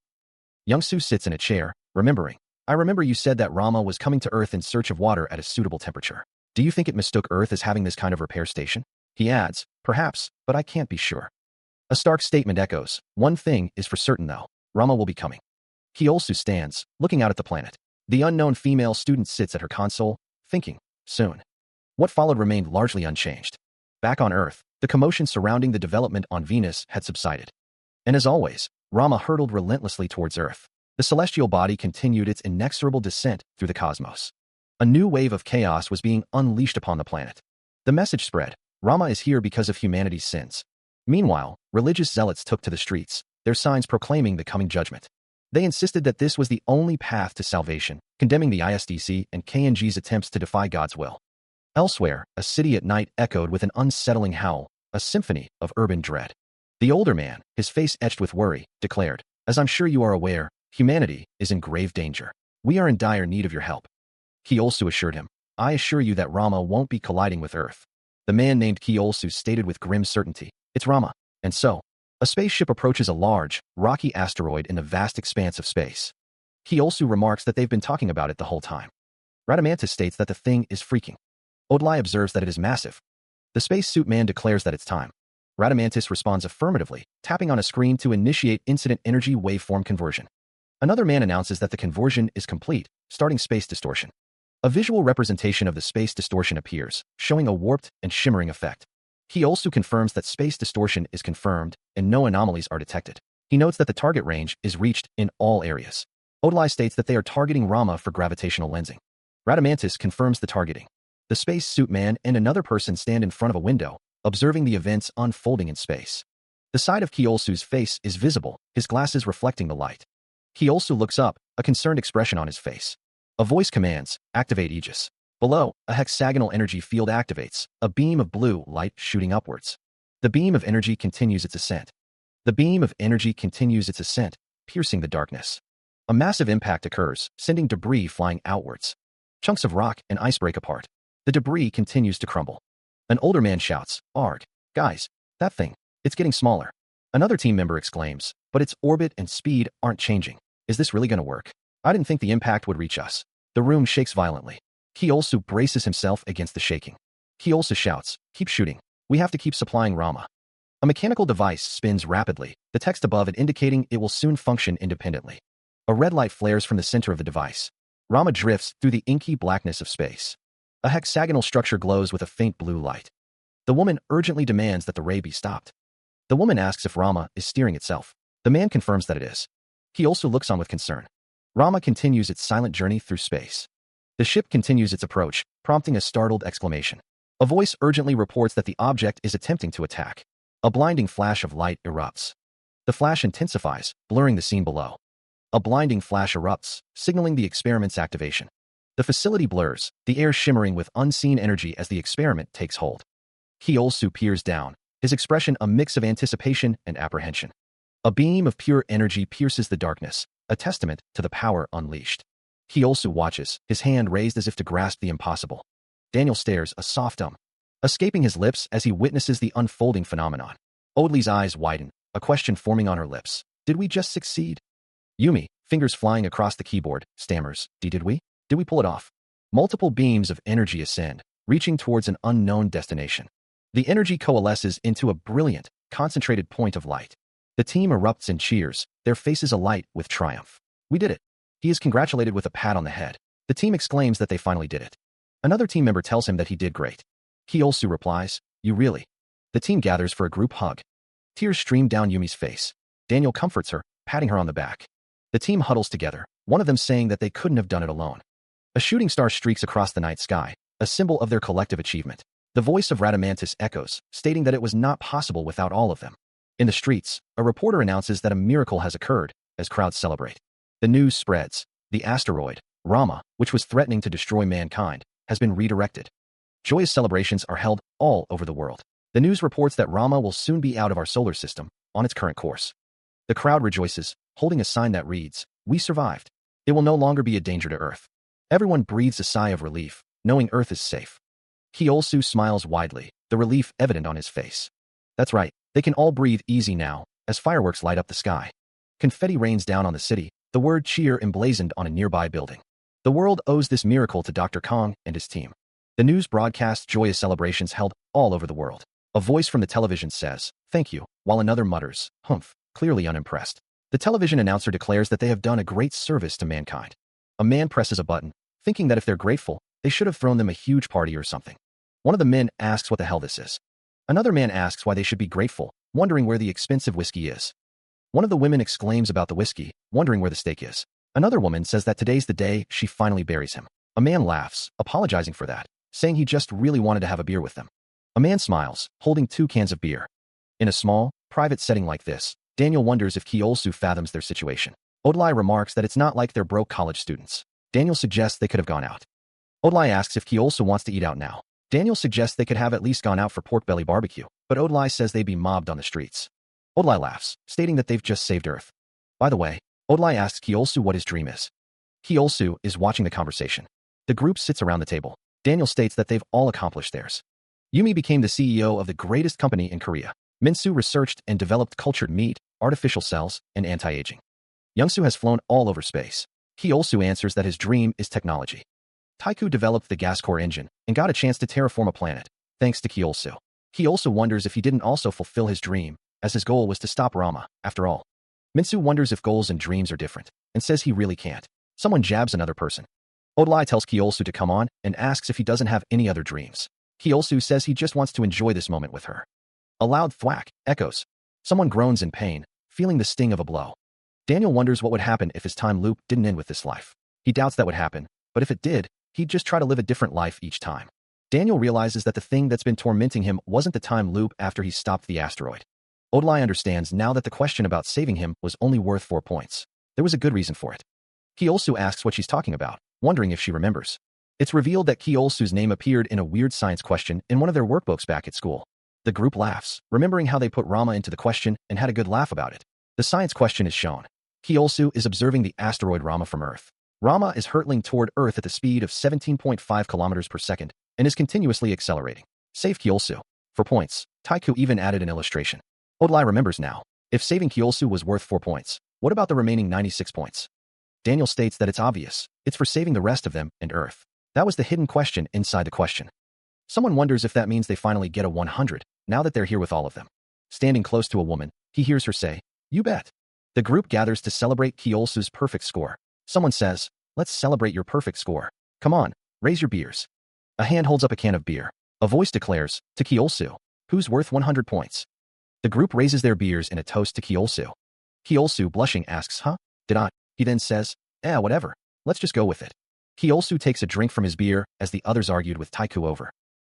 Youngsu sits in a chair, remembering. I remember you said that Rama was coming to Earth in search of water at a suitable temperature. Do you think it mistook Earth as having this kind of repair station? He adds, perhaps, but I can't be sure. A stark statement echoes. One thing is for certain though. Rama will be coming. Kyosu stands, looking out at the planet. The unknown female student sits at her console, thinking, soon. What followed remained largely unchanged. Back on Earth, the commotion surrounding the development on Venus had subsided. And as always, Rama hurtled relentlessly towards Earth. The celestial body continued its inexorable descent through the cosmos. A new wave of chaos was being unleashed upon the planet. The message spread, Rama is here because of humanity's sins. Meanwhile, religious zealots took to the streets, their signs proclaiming the coming judgment. They insisted that this was the only path to salvation, condemning the ISDC and K&G's attempts to defy God's will. Elsewhere, a city at night echoed with an unsettling howl, a symphony of urban dread. The older man, his face etched with worry, declared, as I'm sure you are aware, humanity is in grave danger. We are in dire need of your help. Kyosu assured him, I assure you that Rama won't be colliding with Earth. The man named Kyosu stated with grim certainty, it's Rama. And so, a spaceship approaches a large, rocky asteroid in the vast expanse of space. Kyosu remarks that they've been talking about it the whole time. Radamantis states that the thing is freaking. Odlai observes that it is massive. The spacesuit man declares that it's time. Radamantis responds affirmatively, tapping on a screen to initiate incident energy waveform conversion. Another man announces that the conversion is complete, starting space distortion. A visual representation of the space distortion appears, showing a warped and shimmering effect. He also confirms that space distortion is confirmed and no anomalies are detected. He notes that the target range is reached in all areas. Odlai states that they are targeting Rama for gravitational lensing. Radamantis confirms the targeting. The space suit man and another person stand in front of a window, observing the events unfolding in space. The side of Kyosu's face is visible, his glasses reflecting the light. Kyosu looks up, a concerned expression on his face. A voice commands, activate Aegis. Below, a hexagonal energy field activates, a beam of blue light shooting upwards. The beam of energy continues its ascent. The beam of energy continues its ascent, piercing the darkness. A massive impact occurs, sending debris flying outwards. Chunks of rock and ice break apart. The debris continues to crumble. An older man shouts, Arg, guys, that thing, it's getting smaller. Another team member exclaims, but its orbit and speed aren't changing. Is this really going to work? I didn't think the impact would reach us. The room shakes violently. Kyosu braces himself against the shaking. Kyosu shouts, keep shooting. We have to keep supplying Rama. A mechanical device spins rapidly, the text above it indicating it will soon function independently. A red light flares from the center of the device. Rama drifts through the inky blackness of space. A hexagonal structure glows with a faint blue light. The woman urgently demands that the ray be stopped. The woman asks if Rama is steering itself. The man confirms that it is. He also looks on with concern. Rama continues its silent journey through space. The ship continues its approach, prompting a startled exclamation. A voice urgently reports that the object is attempting to attack. A blinding flash of light erupts. The flash intensifies, blurring the scene below. A blinding flash erupts, signaling the experiment's activation. The facility blurs, the air shimmering with unseen energy as the experiment takes hold. Kyeolsu peers down, his expression a mix of anticipation and apprehension. A beam of pure energy pierces the darkness, a testament to the power unleashed. Kyeolsu watches, his hand raised as if to grasp the impossible. Daniel stares, a soft escaping his lips as he witnesses the unfolding phenomenon. Odlei's eyes widen, a question forming on her lips. Did we just succeed? Yumi, fingers flying across the keyboard, stammers. Did we? Did we pull it off? Multiple beams of energy ascend, reaching towards an unknown destination. The energy coalesces into a brilliant, concentrated point of light. The team erupts in cheers, their faces alight with triumph. We did it. He is congratulated with a pat on the head. The team exclaims that they finally did it. Another team member tells him that he did great. Kyeolsu replies, you really? The team gathers for a group hug. Tears stream down Yumi's face. Daniel comforts her, patting her on the back. The team huddles together, one of them saying that they couldn't have done it alone. A shooting star streaks across the night sky, a symbol of their collective achievement. The voice of Radamantis echoes, stating that it was not possible without all of them. In the streets, a reporter announces that a miracle has occurred, as crowds celebrate. The news spreads. The asteroid, Rama, which was threatening to destroy mankind, has been redirected. Joyous celebrations are held all over the world. The news reports that Rama will soon be out of our solar system, on its current course. The crowd rejoices, holding a sign that reads, we survived. It will no longer be a danger to Earth. Everyone breathes a sigh of relief, knowing Earth is safe. Kyeolsu smiles widely, the relief evident on his face. That's right, they can all breathe easy now, as fireworks light up the sky. Confetti rains down on the city, the word cheer emblazoned on a nearby building. The world owes this miracle to Dr. Kong and his team. The news broadcasts joyous celebrations held all over the world. A voice from the television says, thank you, while another mutters, humph, clearly unimpressed. The television announcer declares that they have done a great service to mankind. A man presses a button, thinking that if they're grateful, they should have thrown them a huge party or something. One of the men asks what the hell this is. Another man asks why they should be grateful, wondering where the expensive whiskey is. One of the women exclaims about the whiskey, wondering where the steak is. Another woman says that today's the day she finally buries him. A man laughs, apologizing for that, saying he just really wanted to have a beer with them. A man smiles, holding 2 cans of beer. In a small, private setting like this, Daniel wonders if Kyeolsu fathoms their situation. Odlai remarks that it's not like they're broke college students. Daniel suggests they could have gone out. Odlai asks if Kyeolsu wants to eat out now. Daniel suggests they could have at least gone out for pork belly barbecue, but Odlai says they'd be mobbed on the streets. Odlai laughs, stating that they've just saved Earth. By the way, Odlai asks Kyeolsu what his dream is. Kyeolsu is watching the conversation. The group sits around the table. Daniel states that they've all accomplished theirs. Yumi became the CEO of the greatest company in Korea. Minsu researched and developed cultured meat, artificial cells, and anti-aging. Youngsu has flown all over space. Kyeolsu answers that his dream is technology. Taiku developed the gas core engine and got a chance to terraform a planet, thanks to Kyeolsu. Kyeolsu wonders if he didn't also fulfill his dream, as his goal was to stop Rama, after all. Minsu wonders if goals and dreams are different, and says he really can't. Someone jabs another person. Odlai tells Kyeolsu to come on and asks if he doesn't have any other dreams. Kyeolsu says he just wants to enjoy this moment with her. A loud thwack echoes. Someone groans in pain, feeling the sting of a blow. Daniel wonders what would happen if his time loop didn't end with this life. He doubts that would happen, but if it did, he'd just try to live a different life each time. Daniel realizes that the thing that's been tormenting him wasn't the time loop after he stopped the asteroid. Odlai understands now that the question about saving him was only worth 4 points. There was a good reason for it. Kyeolsu asks what she's talking about, wondering if she remembers. It's revealed that Kyeolsu's name appeared in a weird science question in one of their workbooks back at school. The group laughs, remembering how they put Rama into the question and had a good laugh about it. The science question is shown. Kyeolsu is observing the asteroid Rama from Earth. Rama is hurtling toward Earth at the speed of 17.5 kilometers per second and is continuously accelerating. Save Kyeolsu. For points, Taiku even added an illustration. Odlai remembers now. If saving Kyeolsu was worth 4 points, what about the remaining 96 points? Daniel states that it's obvious. It's for saving the rest of them and Earth. That was the hidden question inside the question. Someone wonders if that means they finally get a 100, now that they're here with all of them. Standing close to a woman, he hears her say, "You bet." The group gathers to celebrate Kyosu's perfect score. Someone says, "Let's celebrate your perfect score. Come on, raise your beers." A hand holds up a can of beer. A voice declares, "To Kyosu, who's worth 100 points." The group raises their beers in a toast to Kyosu. Kyosu, blushing, asks, "Huh? Did I?" He then says, Whatever. Let's just go with it." Kyosu takes a drink from his beer as the others argued with Taiku over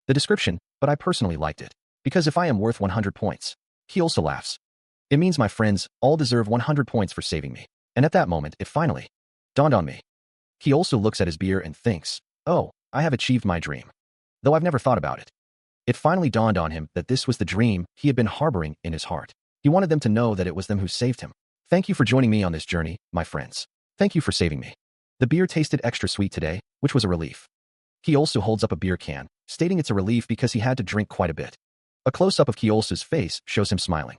the description, but I personally liked it. Because if I am worth 100 points, Kyosu laughs. It means my friends all deserve 100 points for saving me. And at that moment, it finally dawned on me. Kyosu looks at his beer and thinks, "Oh, I have achieved my dream." Though I've never thought about it. It finally dawned on him that this was the dream he had been harboring in his heart. He wanted them to know that it was them who saved him. Thank you for joining me on this journey, my friends. Thank you for saving me. The beer tasted extra sweet today, which was a relief. Kyosu holds up a beer can, stating it's a relief because he had to drink quite a bit. A close-up of Kyosu's face shows him smiling.